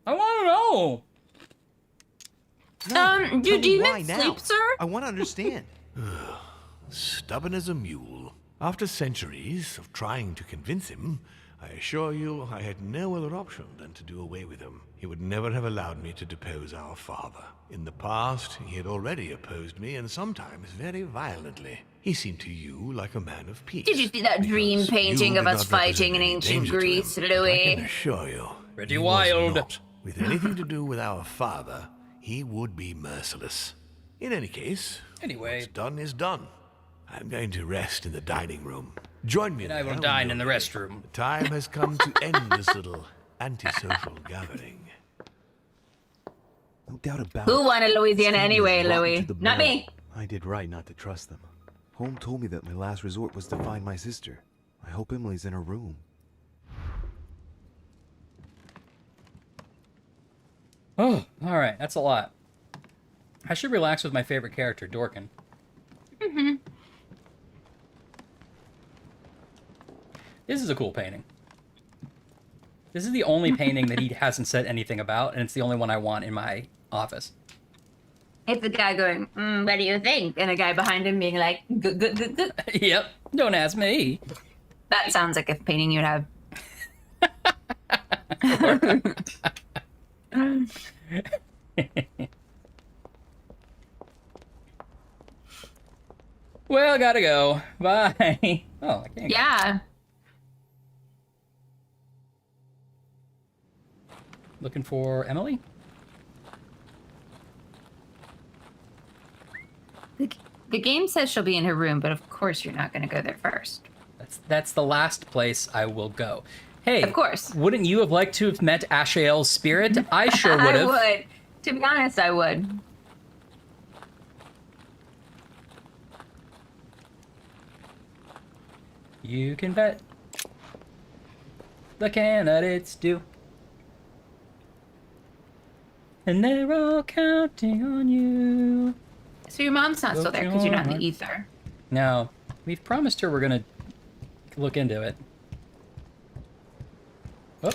Speaker 1: I want to know.
Speaker 12: No,
Speaker 2: do
Speaker 12: tell me why
Speaker 2: demons
Speaker 12: now.
Speaker 2: sleep, sir?
Speaker 12: I want to understand.
Speaker 9: Stubborn as a mule. After centuries of trying to convince him, I assure you I had no other option than to do away with him. He would never have allowed me to depose our father. In the past, he had already opposed me, and sometimes very violently. He seemed to you like a man of peace.
Speaker 2: Did you see that dream
Speaker 9: because
Speaker 2: painting
Speaker 9: you
Speaker 2: of
Speaker 9: did
Speaker 2: us
Speaker 9: not
Speaker 2: fighting in
Speaker 9: represent any
Speaker 2: ancient
Speaker 9: danger to
Speaker 2: Greece,
Speaker 9: him. I can
Speaker 2: Louis?
Speaker 9: assure you,
Speaker 1: Pretty
Speaker 9: he was
Speaker 1: wild.
Speaker 9: not. With anything to do with our father, he would be merciless. In any case,
Speaker 1: Anyway.
Speaker 9: what's done is done. I'm going to rest in the dining room. Join me
Speaker 1: And I will
Speaker 9: there when
Speaker 1: dine
Speaker 9: you're
Speaker 1: in the
Speaker 9: ready.
Speaker 1: restroom.
Speaker 9: The time has come to end this little antisocial gathering.
Speaker 12: No doubt about
Speaker 2: Who
Speaker 12: it.
Speaker 2: wanted Louisiana
Speaker 12: Stevie
Speaker 2: anyway,
Speaker 12: is rotten
Speaker 2: Louis?
Speaker 12: to the
Speaker 2: Not
Speaker 12: marrow.
Speaker 2: me.
Speaker 12: I did right not to trust them. Home told me that my last resort was to find my sister. I hope Emily's in her room.
Speaker 1: Oh, all right. That's a lot. I should relax with my favorite character, Dorkin.
Speaker 2: Mm-hmm.
Speaker 1: This is a cool painting. This is the only painting that he hasn't said anything about, and it's the only one I want in my office.
Speaker 2: It's the guy going, what do you think? And a guy behind him being like, good, good, good, good.
Speaker 1: Yep. Don't ask me.
Speaker 2: That sounds like a painting you'd have.
Speaker 1: Well, I gotta go. Bye. Oh, I can't.
Speaker 2: Yeah.
Speaker 1: Looking for Emily?
Speaker 2: The The game says she'll be in her room, but of course you're not going to go there first.
Speaker 1: That's the last place I will go. Hey,
Speaker 2: of course.
Speaker 1: Wouldn't you have liked to have met Ashael's spirit? I sure would have.
Speaker 2: I would. To be honest, I would.
Speaker 1: You can bet the candidates do. And they're all counting on you.
Speaker 2: So your mom's not still there because you're not in the ether.
Speaker 1: No. We've promised her we're going to look into it. Oh.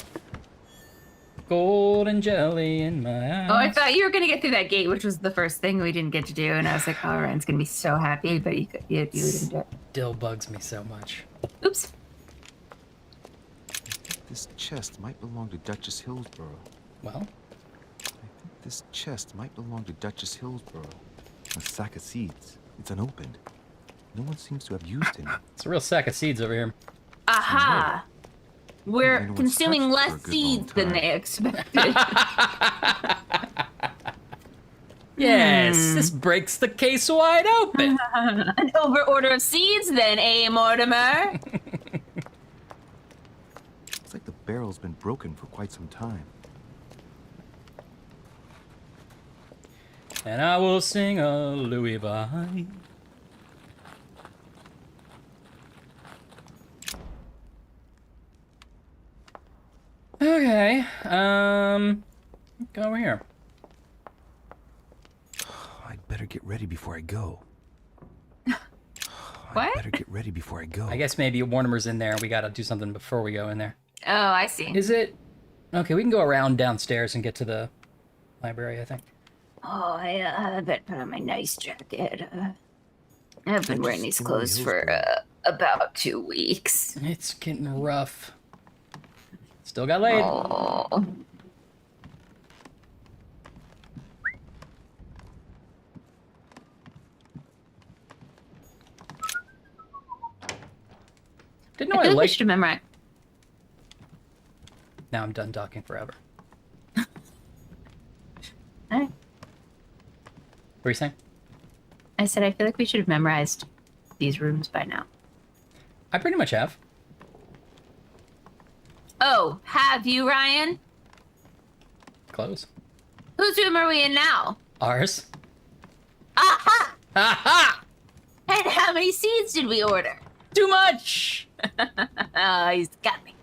Speaker 1: Golden jelly in my eyes.
Speaker 2: Oh, I thought you were going to get through that gate, which was the first thing we didn't get to do. And I was like, oh, Ryan's going to be so happy, but you didn't do it.
Speaker 1: Still bugs me so much.
Speaker 2: Oops.
Speaker 12: This chest might belong to Duchess Hillsborough.
Speaker 1: Well?
Speaker 12: This chest might belong to Duchess Hillsborough. A sack of seeds. It's unopened. No one seems to have used any.
Speaker 1: It's a real sack of seeds over here.
Speaker 2: Aha! We're consuming less seeds than they expected.
Speaker 1: Yes, this breaks the case wide open.
Speaker 2: An overorder of seeds then, eh, Mortimer?
Speaker 12: It's like the barrel's been broken for quite some time.
Speaker 1: And I will sing a Louis Vuitton. Okay, go over here.
Speaker 12: I'd better get ready before I go.
Speaker 2: What?
Speaker 12: I'd better get ready before I go.
Speaker 1: I guess maybe Mortimer's in there and we gotta do something before we go in there.
Speaker 2: Oh, I see.
Speaker 1: Is it? Okay, we can go around downstairs and get to the library, I think.
Speaker 2: Oh, I better put on my nice jacket. I've been wearing these clothes for about 2 weeks.
Speaker 1: It's getting rough. Still got laid.
Speaker 2: Oh.
Speaker 1: Didn't know
Speaker 2: I
Speaker 1: I
Speaker 2: feel like we
Speaker 1: liked.
Speaker 2: should memorize.
Speaker 1: Now I'm done talking forever.
Speaker 2: Hey.
Speaker 1: What were you saying?
Speaker 2: I said I feel like we should have memorized these rooms by now.
Speaker 1: I pretty much have.
Speaker 2: Oh, have you, Ryan?
Speaker 1: Close.
Speaker 2: Whose room are we in now?
Speaker 1: Ours.
Speaker 2: Aha!
Speaker 1: Aha!
Speaker 2: And how many seeds did we order?
Speaker 1: Too much!
Speaker 2: Oh, he's got me.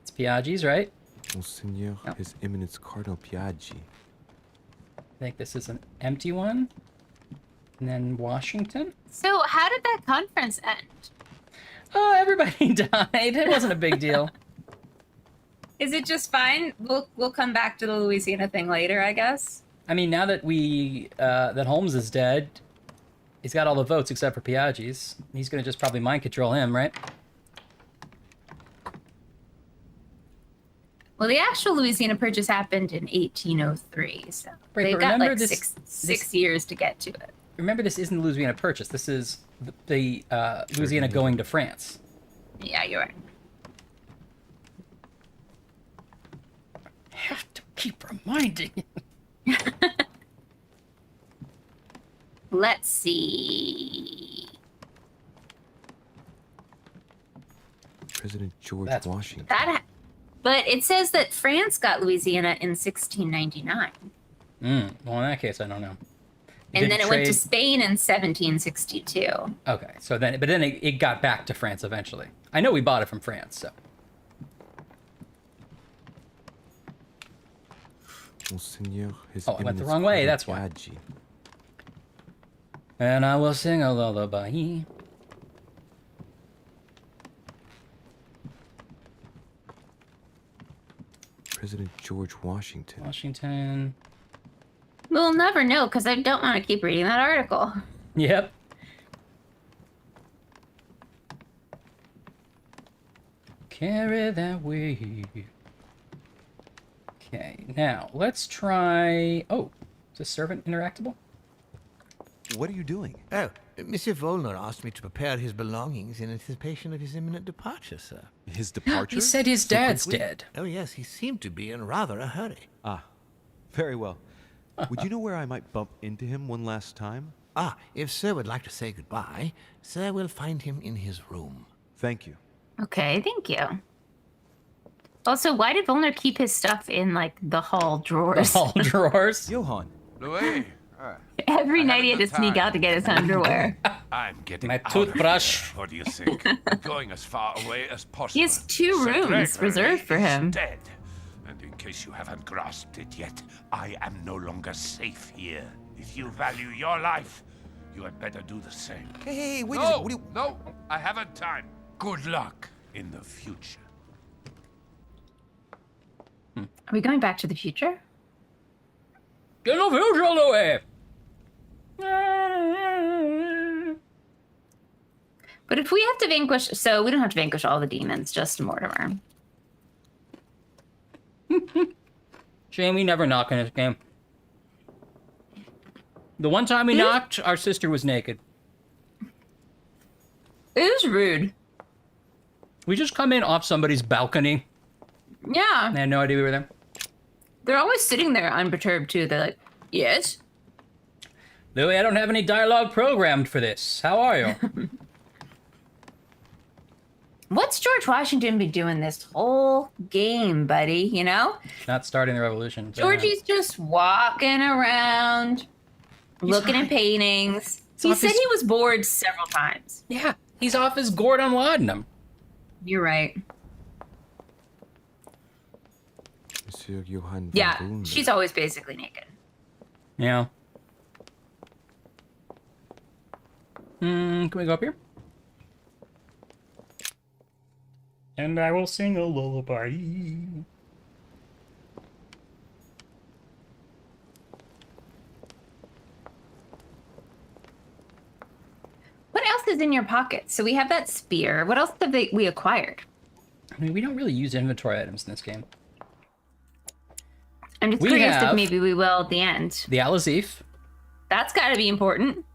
Speaker 1: It's Piaggi's, right?
Speaker 12: Monseigneur, His Eminence Cardinal Piaggi.
Speaker 1: I think this is an empty one. And then Washington.
Speaker 2: So, how did that conference end?
Speaker 1: Oh, everybody died. It wasn't a big deal.
Speaker 2: Is it just fine? We'll come back to the Louisiana thing later, I guess.
Speaker 1: I mean, now that that Holmes is dead, he's got all the votes except for Piaggi's. He's gonna just probably mind control him, right?
Speaker 2: Well, the actual Louisiana Purchase happened in 1803, so
Speaker 1: Right,
Speaker 2: they've
Speaker 1: but
Speaker 2: got
Speaker 1: remember
Speaker 2: like
Speaker 1: this-
Speaker 2: six years to get to it.
Speaker 1: Remember, this isn't the Louisiana Purchase. This is the Louisiana going to France.
Speaker 2: Yeah, you're right.
Speaker 1: I have to keep reminding you.
Speaker 2: Let's see.
Speaker 12: President George Washington.
Speaker 2: But it says that France got Louisiana in 1699.
Speaker 1: Well, in that case, I don't know.
Speaker 2: And then it went to Spain in 1762.
Speaker 1: Okay, so then, but then it got back to France eventually. I know we bought it from France, so.
Speaker 12: Monseigneur, His
Speaker 1: Oh, I went the
Speaker 12: Eminence
Speaker 1: wrong way,
Speaker 12: Cardinal
Speaker 1: that's why.
Speaker 12: Piaggi.
Speaker 1: And I will sing a lullaby.
Speaker 12: President George Washington.
Speaker 1: Washington.
Speaker 2: We'll never know because I don't want to keep reading that article.
Speaker 1: Yep. Carry that way. Okay, now let's try. Oh, is this servant interactable?
Speaker 16: What are you doing?
Speaker 7: Oh, Monsieur Volnor asked me to prepare his belongings in anticipation of his imminent departure, sir.
Speaker 16: His departure?
Speaker 1: He said his
Speaker 16: So
Speaker 1: dad's
Speaker 16: quickly?
Speaker 1: dead.
Speaker 7: Oh, yes, he seemed to be in rather a hurry.
Speaker 16: Ah, very well. Would you know where I might bump into him one last time?
Speaker 7: If Sir would like to say goodbye, Sir will find him in his room.
Speaker 12: Thank you.
Speaker 2: Okay, thank you. Also, why did Volner keep his stuff in, like, the hall drawers?
Speaker 1: The hall drawers?
Speaker 12: Johann.
Speaker 8: Louis,
Speaker 2: Every night he had to sneak out to get his underwear.
Speaker 8: I'm getting
Speaker 1: My
Speaker 8: out
Speaker 1: toothbrush.
Speaker 8: Of here. What do you think? Going as far away as possible.
Speaker 2: He has 2
Speaker 8: Sir
Speaker 2: rooms
Speaker 8: Gregory
Speaker 2: reserved for him.
Speaker 8: is dead. And in case you haven't grasped it yet, I am no longer safe here. If you value your life, you had better do the same.
Speaker 12: Hey, wait
Speaker 8: no,
Speaker 12: a second. What do you...
Speaker 8: No, I haven't time. Good luck in the future.
Speaker 2: Are we going back to the future?
Speaker 1: Get the future, Louis!
Speaker 2: But if we have to vanquish... So we don't have to vanquish all the demons, just Mortimer.
Speaker 1: Shame we never knock in this game. The one time we knocked, our sister was naked.
Speaker 2: It is rude.
Speaker 1: We just come in off somebody's balcony.
Speaker 2: Yeah.
Speaker 1: I had no idea we were there.
Speaker 2: They're always sitting there unperturbed, too. They're like, yes?
Speaker 1: Louis, I don't have any dialogue programmed for this. How are you?
Speaker 2: What's George Washington be doing this whole game, buddy? You know?
Speaker 1: Not starting the revolution.
Speaker 2: Georgie's just walking around, looking at paintings. He said he was bored several times.
Speaker 1: Yeah, he's off his gourd on laudanum.
Speaker 2: You're right.
Speaker 12: Monsieur Johann von
Speaker 2: Yeah,
Speaker 12: Volner.
Speaker 2: she's always basically naked.
Speaker 1: Yeah. Can we go up here? And I will sing a lullaby.
Speaker 2: What else is in your pocket? So we have that spear. What else have we acquired?
Speaker 1: I mean, we don't really use inventory items in this game.
Speaker 2: I'm just
Speaker 1: We
Speaker 2: curious if
Speaker 1: have
Speaker 2: maybe we will at the end.
Speaker 1: The Alazif.
Speaker 2: That's got to be important.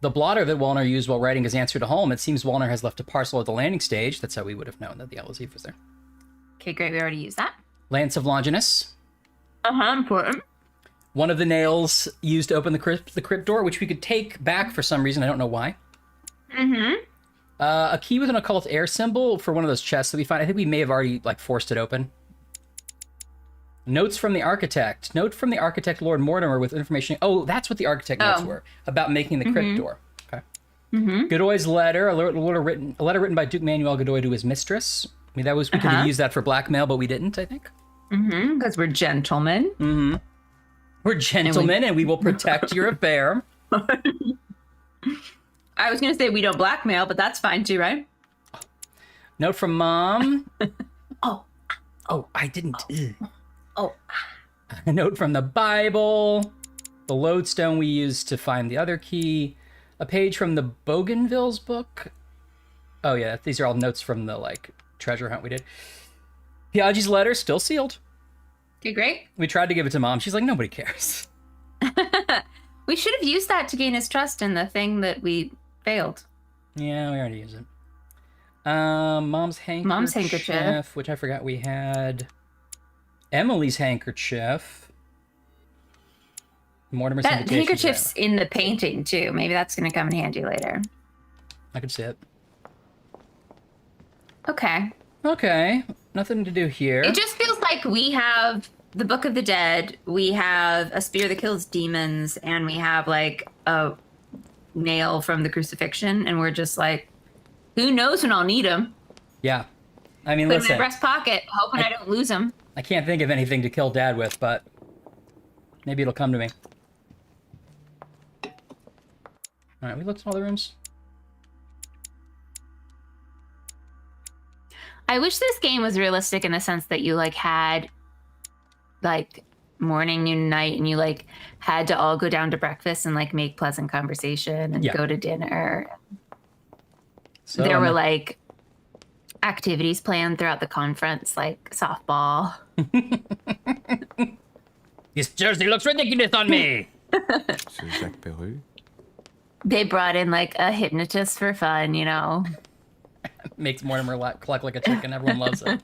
Speaker 1: The blotter that Walner used while writing his answer to Holm. It seems Walner has left a parcel at the landing stage. That's how we would have known that the Alazif was there.
Speaker 2: Okay, great. We already used that.
Speaker 1: Lance of Longinus.
Speaker 2: Important.
Speaker 1: One of the nails used to open the crypt door, which we could take back for some reason. I don't know why.
Speaker 2: Mm-hmm.
Speaker 1: A key with an occult air symbol for one of those chests that we find. I think we may have already forced it open. Notes from the architect. Note from the architect, Lord Mortimer, with information. Oh, that's what the architect notes were about making the crypt door. Okay. Godoy's letter, a letter written by Duke Manuel Godoy to his mistress. I mean, we could have used that for blackmail, but we didn't. I think.
Speaker 2: Because we're gentlemen.
Speaker 1: We're gentlemen, and we will protect your affair.
Speaker 2: I was going to say we don't blackmail, but that's fine too, right?
Speaker 1: Note from Mom.
Speaker 2: Oh,
Speaker 1: I didn't.
Speaker 2: Oh.
Speaker 1: A note from the Bible. The lodestone we used to find the other key. A page from the Bougainville's book. Oh yeah, these are all notes from the treasure hunt we did. Piaggi's letter still sealed.
Speaker 2: Okay, great.
Speaker 1: We tried to give it to Mom. She's like, nobody cares.
Speaker 2: We should have used that to gain his trust in the thing that we failed.
Speaker 1: Yeah, we already used it. Mom's handkerchief, which I forgot we had. Emily's handkerchief. Mortimer's
Speaker 2: That
Speaker 1: invitation.
Speaker 2: handkerchief's in the painting too. Maybe that's going to come in handy later.
Speaker 1: I could see it.
Speaker 2: Okay.
Speaker 1: Okay. Nothing to do here.
Speaker 2: It just feels like we have the Book of the Dead, we have a spear that kills demons, and we have a nail from the crucifixion, and we're just like, who knows when I'll need them?
Speaker 1: Yeah. I mean,
Speaker 2: Put
Speaker 1: listen.
Speaker 2: in my breast pocket, hoping I don't lose them.
Speaker 1: I can't think of anything to kill Dad with, but maybe it'll come to me. All right, we looked at all the rooms.
Speaker 2: I wish this game was realistic in the sense that you had morning, noon, night, and you had to all go down to breakfast and make pleasant conversation and go to dinner.
Speaker 1: So
Speaker 2: there were activities planned throughout the conference, like softball.
Speaker 1: This jersey looks ridiculous on me.
Speaker 12: Sir Jacques Peru.
Speaker 2: They brought in a hypnotist for fun,
Speaker 1: Makes Mortimer cluck like a chicken. Everyone loves it.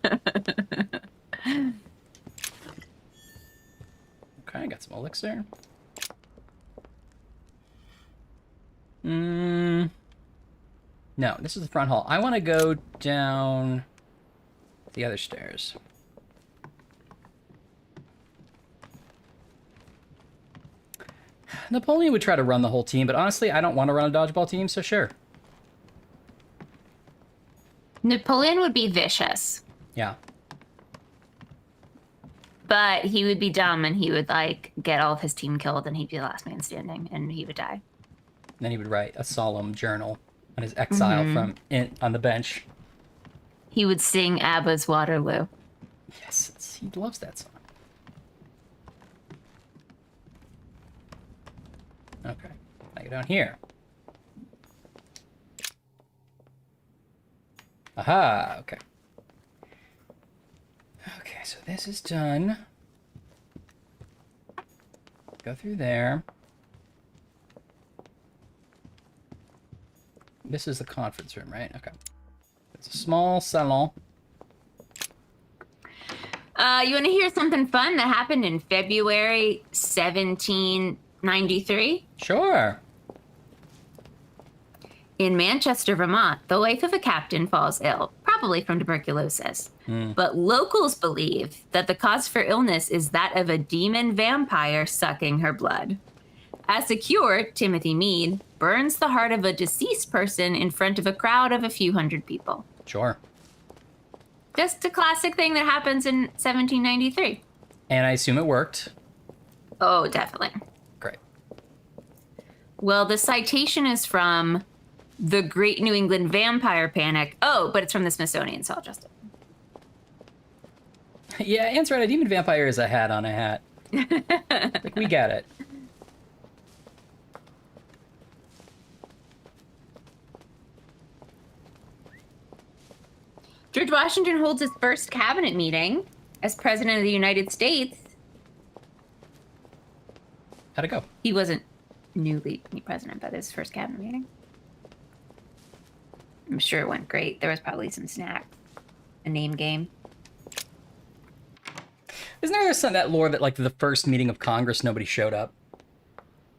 Speaker 1: Okay, got some elixir. No, this is the front hall. I want to go down the other stairs. Napoleon would try to run the whole team, but honestly, I don't want to run a dodgeball team, so sure.
Speaker 2: Napoleon would be vicious.
Speaker 1: Yeah.
Speaker 2: But he would be dumb and he would like get all of his team killed and he'd be the last man standing and he would die.
Speaker 1: Then he would write a solemn journal on his exile on the bench.
Speaker 2: He would sing ABBA's Waterloo.
Speaker 1: Yes, he loves that song. Okay, now go down here. Aha, okay. Okay, so this is done. Go through there. This is the conference room, right? Okay. It's a small salon.
Speaker 2: You want to hear something fun that happened in February 1793?
Speaker 1: Sure.
Speaker 2: In Manchester, Vermont, the wife of a captain falls ill, probably from tuberculosis. But locals believe that the cause for illness is that of a demon vampire sucking her blood. As a cure, Timothy Mead burns the heart of a deceased person in front of a crowd of a few hundred people.
Speaker 1: Sure.
Speaker 2: Just a classic thing that happens in 1793.
Speaker 1: And I assume it worked.
Speaker 2: Oh, definitely.
Speaker 1: Great.
Speaker 2: Well, the citation is from the Great New England Vampire Panic. Oh, but it's from the Smithsonian, so I'll just...
Speaker 1: Yeah, Anne's right. A demon vampire is a hat on a hat. Like, we get it.
Speaker 2: George Washington holds his first cabinet meeting as President of the United States.
Speaker 1: How'd it go?
Speaker 2: He wasn't newly president, but his first cabinet meeting. I'm sure it went great. There was probably some snack, a name game.
Speaker 1: Isn't there some that lore that like the first meeting of Congress nobody showed up?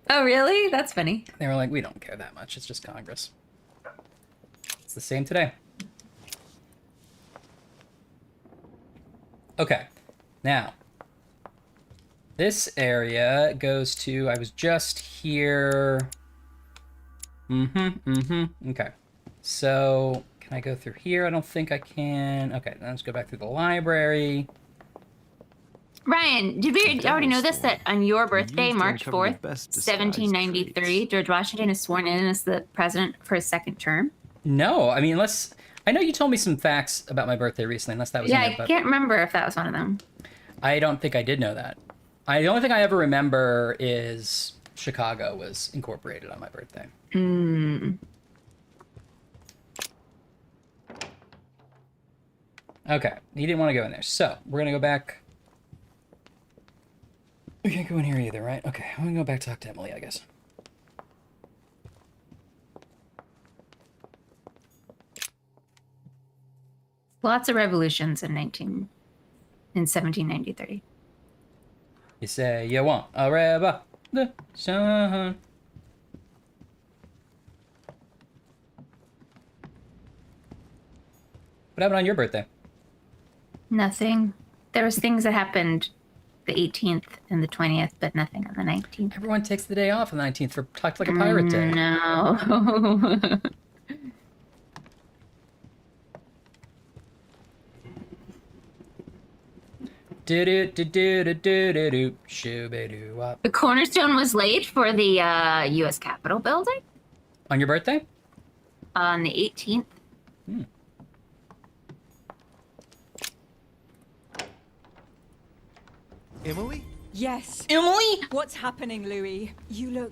Speaker 2: Oh, really? That's funny.
Speaker 1: They were like, we don't care that much. It's just Congress. It's the same today. Okay, now, this area goes to, I was just here. Okay. So, can I go through here? I don't think I can. Okay, then let's go back through the library.
Speaker 2: Ryan, did we already know this, that on your birthday, March 4th, 1793, George Washington is sworn in as the president for his second term?
Speaker 1: No, I mean, unless... I know you told me some facts about my birthday recently, unless that was in there,
Speaker 2: I can't remember if that was one of them.
Speaker 1: I don't think I did know that. The only thing I ever remember is Chicago was incorporated on my birthday. Okay, you didn't want to go in there. So, we're going to go back. We can't go in here either, right? Okay, I'm going to go back to talk to Emily, I guess.
Speaker 2: Lots of revolutions in 1793.
Speaker 1: You say you want a revolution. What happened on your birthday?
Speaker 2: Nothing. There was things that happened the 18th and the 20th, but nothing on the 19th.
Speaker 1: Everyone takes the day off on the 19th for Talk Like a Pirate Day.
Speaker 2: No. The cornerstone was laid for the U.S. Capitol building.
Speaker 1: On your birthday?
Speaker 2: On the 18th.
Speaker 12: Emily?
Speaker 14: Yes.
Speaker 1: Emily?
Speaker 14: What's happening, Louis? You look...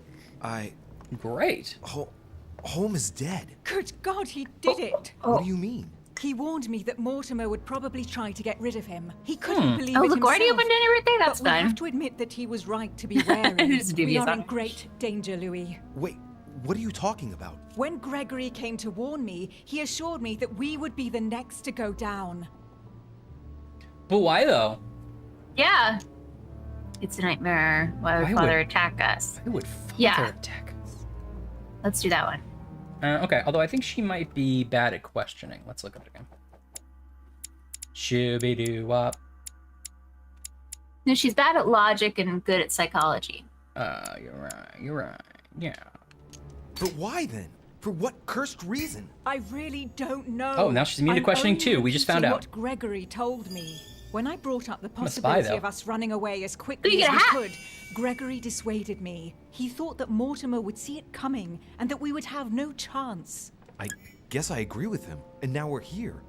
Speaker 1: Great.
Speaker 12: Holmes is dead.
Speaker 14: Good God, he did it.
Speaker 12: What do you mean?
Speaker 14: He warned me that Mortimer would probably try to get rid of him. He couldn't believe it
Speaker 2: LaGuardia
Speaker 14: himself.
Speaker 2: opened on your birthday? That's
Speaker 14: but we
Speaker 2: fine.
Speaker 14: have to admit that he was right to be wary.
Speaker 2: Just
Speaker 14: We
Speaker 2: dubious
Speaker 14: are in
Speaker 2: on it.
Speaker 14: great danger, Louis.
Speaker 12: Wait, what are you talking about?
Speaker 14: When Gregory came to warn me, he assured me that we would be the next to go down.
Speaker 1: But why, though?
Speaker 2: Yeah. It's a nightmare. Why would
Speaker 1: Why
Speaker 2: Father
Speaker 1: would-
Speaker 2: attack us?
Speaker 1: Why would Father
Speaker 2: Yeah.
Speaker 1: attack us?
Speaker 2: Let's do that one.
Speaker 1: Okay, although I think she might be bad at questioning. Let's look at it again. Shooby-doo-wop.
Speaker 2: No, she's bad at logic and good at psychology.
Speaker 1: You're right. Yeah.
Speaker 12: But why then? For what cursed reason?
Speaker 5: I really don't know.
Speaker 1: Oh, now she's immune to
Speaker 5: I'm
Speaker 1: questioning
Speaker 5: only
Speaker 1: too. We just found
Speaker 5: repeating
Speaker 1: out.
Speaker 5: what Gregory told me. When I brought up the
Speaker 1: I'm a spy,
Speaker 5: possibility
Speaker 1: though.
Speaker 5: of us running away as quickly as we could, Gregory dissuaded me. He thought that Mortimer would see it coming and that we would have no chance.
Speaker 12: I guess I agree with him. And now we're here.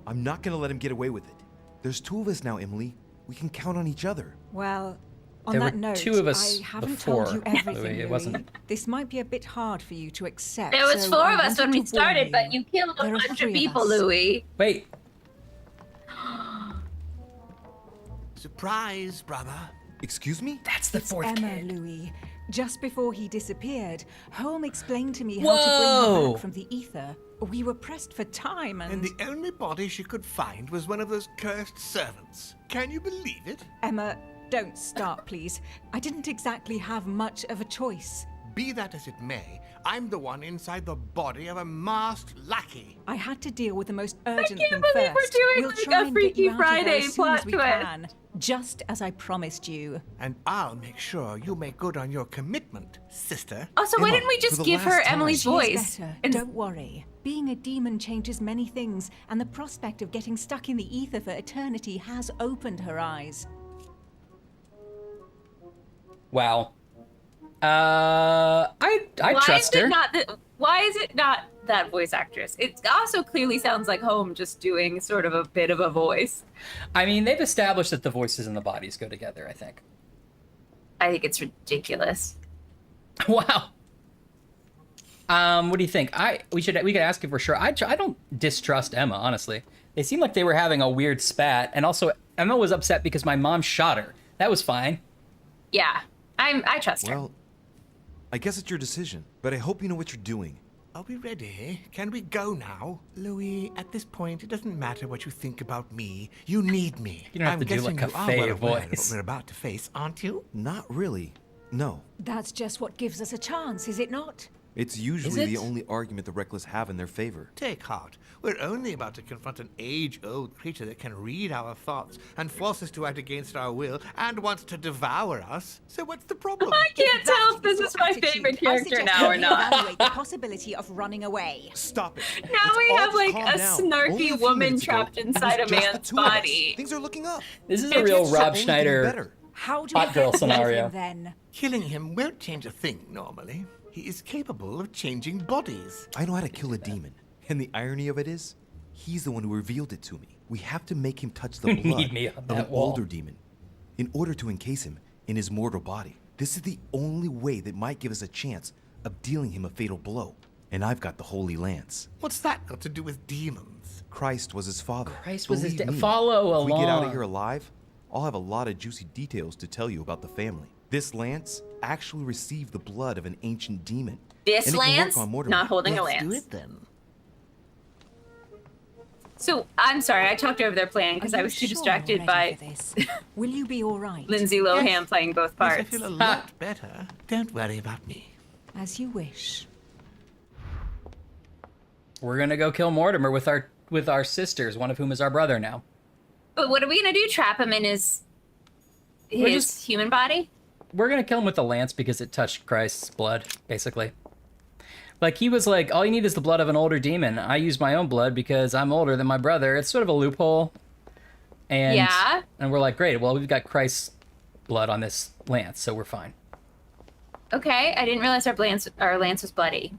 Speaker 12: I'm not gonna let him get away with it. There's 2 of us now, Emily. We can count on each other.
Speaker 5: Well, on
Speaker 1: There
Speaker 5: that
Speaker 1: were
Speaker 5: note,
Speaker 1: 2 of us
Speaker 5: I haven't
Speaker 1: before.
Speaker 5: told you everything,
Speaker 1: Louis. It
Speaker 5: Louis.
Speaker 1: wasn't.
Speaker 5: This might be a bit hard for you to accept.
Speaker 2: There was
Speaker 5: so
Speaker 2: 4
Speaker 5: I
Speaker 2: of us when
Speaker 5: wanted
Speaker 2: we
Speaker 5: to warn
Speaker 2: started, but you killed a
Speaker 5: There are
Speaker 2: bunch
Speaker 5: 3
Speaker 2: of
Speaker 5: of
Speaker 2: people,
Speaker 5: us.
Speaker 2: Louis.
Speaker 1: Wait.
Speaker 15: Surprise, brother.
Speaker 12: Excuse me?
Speaker 1: That's the
Speaker 5: It's
Speaker 1: 4th
Speaker 5: Emma,
Speaker 1: kid.
Speaker 5: Louis. Just before he disappeared, Holm explained to me how to bring
Speaker 1: Whoa!
Speaker 5: her back from the ether. We were pressed for time and...
Speaker 9: And the only body she could find was one of those cursed servants. Can you believe it?
Speaker 5: Emma, don't start, please. I didn't exactly have much of a choice.
Speaker 9: Be that as it may, I'm the one inside the body of a masked lackey.
Speaker 5: I had to deal with the most urgent
Speaker 2: can't
Speaker 5: thing
Speaker 2: believe
Speaker 5: first.
Speaker 2: we're doing
Speaker 5: We'll
Speaker 2: like
Speaker 5: try
Speaker 2: a
Speaker 5: and
Speaker 2: Freaky
Speaker 5: get you out of there
Speaker 2: Friday
Speaker 5: as soon
Speaker 2: plot
Speaker 5: as we
Speaker 2: twist.
Speaker 5: can, just as I promised you.
Speaker 9: And I'll make sure you make good on your commitment, sister.
Speaker 2: Also, why
Speaker 12: Emma,
Speaker 2: didn't we
Speaker 12: for
Speaker 2: just
Speaker 12: the
Speaker 2: give her
Speaker 12: last time.
Speaker 2: Emily's
Speaker 5: She is
Speaker 2: voice?
Speaker 5: better.
Speaker 2: And
Speaker 5: Don't worry. Being a demon changes many things, and the prospect of getting stuck in the ether for eternity has opened her eyes.
Speaker 1: Wow. I trust her.
Speaker 2: Why is it not that voice actress? It also clearly sounds like Holm just doing sort of a bit of a voice.
Speaker 1: I mean, they've established that the voices and the bodies go together, I think.
Speaker 2: I think it's ridiculous.
Speaker 1: Wow. What do you think? We could ask if we're sure. I don't distrust Emma, honestly. They seemed like they were having a weird spat, and also Emma was upset because my mom shot her. That was fine.
Speaker 2: Yeah, I trust her.
Speaker 12: Well, I guess it's your decision, but I hope you know what you're doing.
Speaker 9: Are we ready? Can we go now? Louis, at this point, it doesn't matter what you think about me. You need me.
Speaker 1: You don't have
Speaker 9: I'm
Speaker 1: to do
Speaker 9: guessing
Speaker 1: like a
Speaker 9: you are
Speaker 1: Faye
Speaker 9: well aware of
Speaker 1: voice.
Speaker 9: what we're about to face, aren't you?
Speaker 12: Not really. No.
Speaker 5: That's just what gives us a chance, is it not?
Speaker 12: It's usually
Speaker 1: it?
Speaker 12: the only argument the Reckless have in their favor.
Speaker 9: Take heart. We're only about to confront an age-old creature that can read our thoughts and force us to act against our will and wants to devour us. So what's the problem?
Speaker 2: I can't tell if this is my favorite character now or not.
Speaker 14: Evaluate the possibility of running away.
Speaker 12: Stop it.
Speaker 2: Now we
Speaker 12: all
Speaker 2: have
Speaker 12: just
Speaker 2: like
Speaker 12: calm
Speaker 2: a
Speaker 12: down. Only
Speaker 2: snarky
Speaker 12: few
Speaker 2: woman
Speaker 12: minutes ago,
Speaker 2: trapped
Speaker 12: it
Speaker 2: inside a
Speaker 12: was just the
Speaker 2: man's
Speaker 12: 2 of us.
Speaker 2: body.
Speaker 12: Things are looking up.
Speaker 1: This is a real Rob
Speaker 12: only
Speaker 1: Schneider
Speaker 12: getting better.
Speaker 5: How do
Speaker 1: hot
Speaker 5: we
Speaker 1: girl
Speaker 5: get rid of
Speaker 1: scenario.
Speaker 5: him, then?
Speaker 9: Killing him won't change a thing, normally. He is capable of changing bodies.
Speaker 12: I know how to kill a demon. And the irony of it is, he's the one who revealed it to me. We have to make him touch the
Speaker 1: Meet
Speaker 12: blood
Speaker 1: me on
Speaker 12: of
Speaker 1: that
Speaker 12: an
Speaker 1: wall.
Speaker 12: older demon in order to encase him in his mortal body. This is the only way that might give us a chance of dealing him a fatal blow. And I've got the Holy Lance.
Speaker 9: What's that got to do with demons?
Speaker 12: Christ was his father.
Speaker 1: Christ was his
Speaker 12: Believe me,
Speaker 1: follow
Speaker 12: if we get out
Speaker 1: along.
Speaker 12: of here alive, I'll have a lot of juicy details to tell you about the family. This lance actually received the blood of an ancient demon.
Speaker 2: This
Speaker 12: and it can work
Speaker 2: lance,
Speaker 12: on Mortimer.
Speaker 2: not holding a
Speaker 9: Let's
Speaker 2: lance.
Speaker 9: do it then.
Speaker 2: So I'm sorry, I talked over their plan because
Speaker 5: Are
Speaker 2: I
Speaker 5: you
Speaker 2: was too
Speaker 5: sure
Speaker 2: distracted
Speaker 5: you're
Speaker 2: by
Speaker 5: ready for this? Will you be all right?
Speaker 2: Lindsay Lohan
Speaker 9: Yes.
Speaker 2: playing both
Speaker 9: Yes, I
Speaker 2: parts.
Speaker 9: feel a lot better. Don't worry about me.
Speaker 5: As you wish.
Speaker 1: We're gonna go kill Mortimer with our sisters, one of whom is our brother now.
Speaker 2: But what are we gonna do? Trap him in his
Speaker 1: We're
Speaker 2: his
Speaker 1: just-
Speaker 2: human body?
Speaker 1: We're gonna kill him with the lance because it touched Christ's blood, basically. Like, he was like, all you need is the blood of an older demon. I use my own blood because I'm older than my brother. It's sort of a loophole. And,
Speaker 2: Yeah.
Speaker 1: And we're like, great, well, we've got Christ's blood on this lance, so we're fine.
Speaker 2: Okay, I didn't realize our lance was bloody.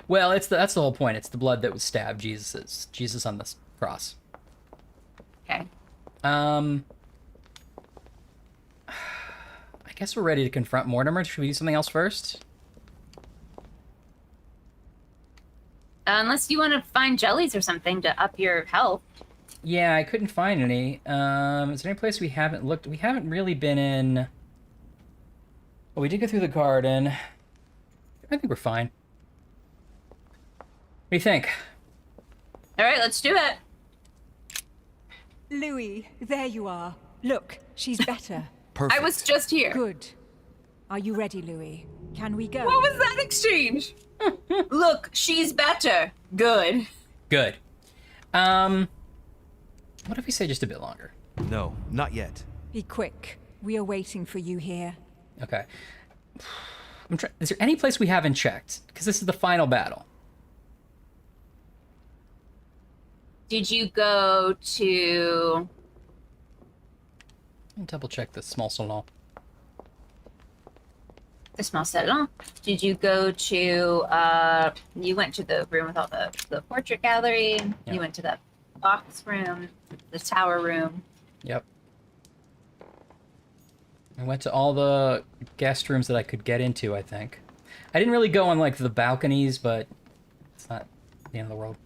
Speaker 1: Well, that's the whole point. It's the blood that was stabbed Jesus on the cross.
Speaker 2: Okay.
Speaker 1: I guess we're ready to confront Mortimer. Should we do something else first?
Speaker 2: Unless you want to find jellies or something to up your health.
Speaker 1: Yeah, I couldn't find any. Is there any place we haven't looked? We haven't really been in. Well, we did go through the garden. I think we're fine. What do you think?
Speaker 2: All right, let's do it.
Speaker 5: Louis, there you are. Look, she's better.
Speaker 12: Perfect.
Speaker 2: I was just here.
Speaker 5: Good. Are you ready, Louis?
Speaker 14: Can we go?
Speaker 2: What was that exchange? Look, she's better. Good.
Speaker 1: Good. What if we say just a bit longer?
Speaker 12: No, not yet.
Speaker 5: Be quick. We are waiting for you here.
Speaker 1: Okay. Is there any place we haven't checked? Because this is the final battle.
Speaker 2: Did you go to...
Speaker 1: Double check the small salon.
Speaker 2: The small salon? Did you go to... you went to the room with all the portrait gallery.
Speaker 1: Yeah.
Speaker 2: You went to the box room, the tower room.
Speaker 1: Yep. I went to all the guest rooms that I could get into, I think. I didn't really go on, like, the balconies, but it's not the end of the world.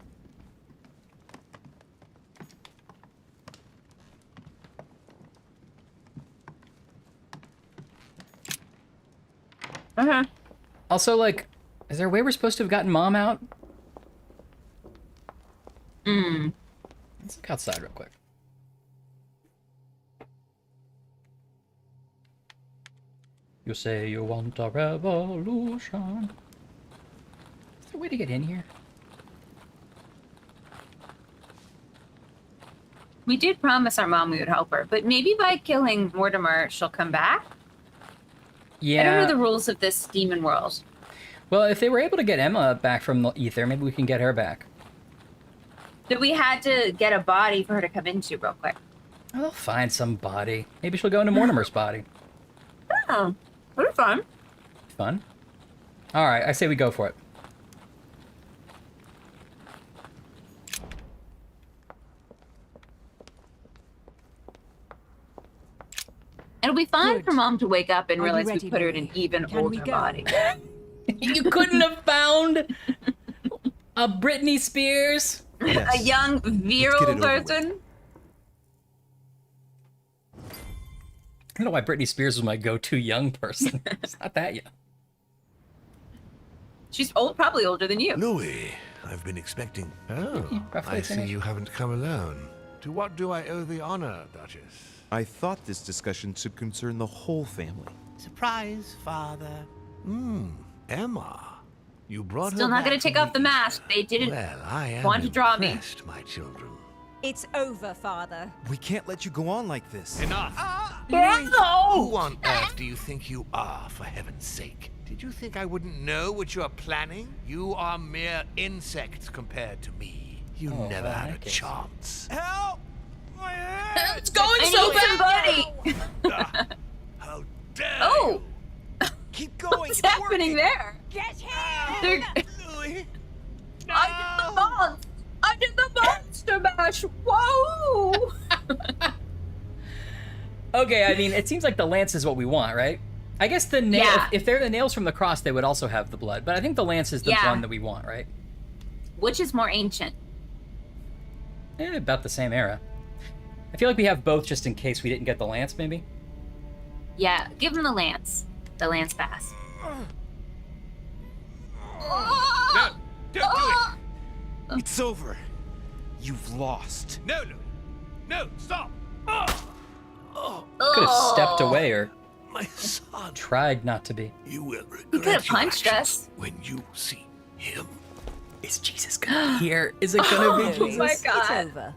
Speaker 2: Uh-huh.
Speaker 1: Also, like, is there a way we're supposed to have gotten Mom out? Let's look outside real quick. You say you want a revolution. Is there a way to get in here?
Speaker 2: We did promise our mom we would help her, but maybe by killing Mortimer, she'll come back?
Speaker 1: Yeah.
Speaker 2: I don't know the rules of this demon world.
Speaker 1: Well, if they were able to get Emma back from the ether, maybe we can get her back.
Speaker 2: But we had to get a body for her to come into real quick.
Speaker 1: Oh, they'll find some body. Maybe she'll go into Mortimer's body.
Speaker 2: Oh, that'd be fun.
Speaker 1: Fun. All right, I say we go for it.
Speaker 2: It'll be fun for Mom to wake up and
Speaker 5: Are you
Speaker 2: realize we
Speaker 5: ready,
Speaker 2: put her in an
Speaker 5: Lily?
Speaker 2: even
Speaker 5: Can we
Speaker 2: older
Speaker 5: go?
Speaker 2: body.
Speaker 1: You couldn't have found a Britney Spears?
Speaker 12: Yes.
Speaker 2: A young, virile
Speaker 12: over with.
Speaker 2: person.
Speaker 1: I don't know why Britney Spears was my go-to young person. It's not that young.
Speaker 2: She's old, probably older than you.
Speaker 9: Louis, I've been expecting. Oh,
Speaker 1: roughly
Speaker 9: I
Speaker 1: the
Speaker 9: see
Speaker 1: same age.
Speaker 9: you haven't come alone. To what do I owe the honor, Duchess?
Speaker 12: I thought this discussion should concern the whole family.
Speaker 15: Surprise, Father.
Speaker 9: Emma. You brought
Speaker 2: Still
Speaker 9: her
Speaker 2: not
Speaker 9: back
Speaker 2: going to take
Speaker 9: me.
Speaker 2: off the mask. They didn't
Speaker 9: Well, I am
Speaker 2: want to draw me.
Speaker 9: impressed, my children.
Speaker 14: It's over, Father.
Speaker 12: We can't let you go on like this.
Speaker 9: Enough!
Speaker 2: No!
Speaker 9: Who on earth do you think you are, for heaven's sake? Did you think I wouldn't know what you are planning? You are mere insects compared to me. You never had a chance.
Speaker 10: Help! My head!
Speaker 2: It's going so bad!
Speaker 9: How dare
Speaker 2: Oh!
Speaker 10: Keep going.
Speaker 2: What's
Speaker 10: it's
Speaker 2: happening
Speaker 10: working.
Speaker 2: there?
Speaker 14: Get here!
Speaker 2: They're-
Speaker 10: Louis.
Speaker 2: I did the monster mash! Whoa!
Speaker 1: Okay, I mean, it seems like the lance is what we want, right? I guess the nail.
Speaker 2: Yeah.
Speaker 1: If they're the nails from the cross, they would also have the blood. But I think the lance is the
Speaker 2: Yeah.
Speaker 1: one that we want, right?
Speaker 2: Which is more ancient?
Speaker 1: About the same era. I feel like we have both just in case we didn't get the lance, maybe.
Speaker 2: Yeah, give him the lance. The lance pass.
Speaker 9: No! Don't do it!
Speaker 12: It's over. You've lost.
Speaker 9: No, Louis! No, stop!
Speaker 1: Could have stepped away or
Speaker 9: My son,
Speaker 1: tried not to be.
Speaker 9: you will
Speaker 2: He
Speaker 9: regret
Speaker 2: could have
Speaker 9: your
Speaker 2: punched
Speaker 9: actions
Speaker 2: us.
Speaker 9: when you see him.
Speaker 1: Is Jesus gonna be here? Is it gonna be
Speaker 2: Oh
Speaker 1: Jesus?
Speaker 2: my
Speaker 5: It's
Speaker 2: God.
Speaker 5: over.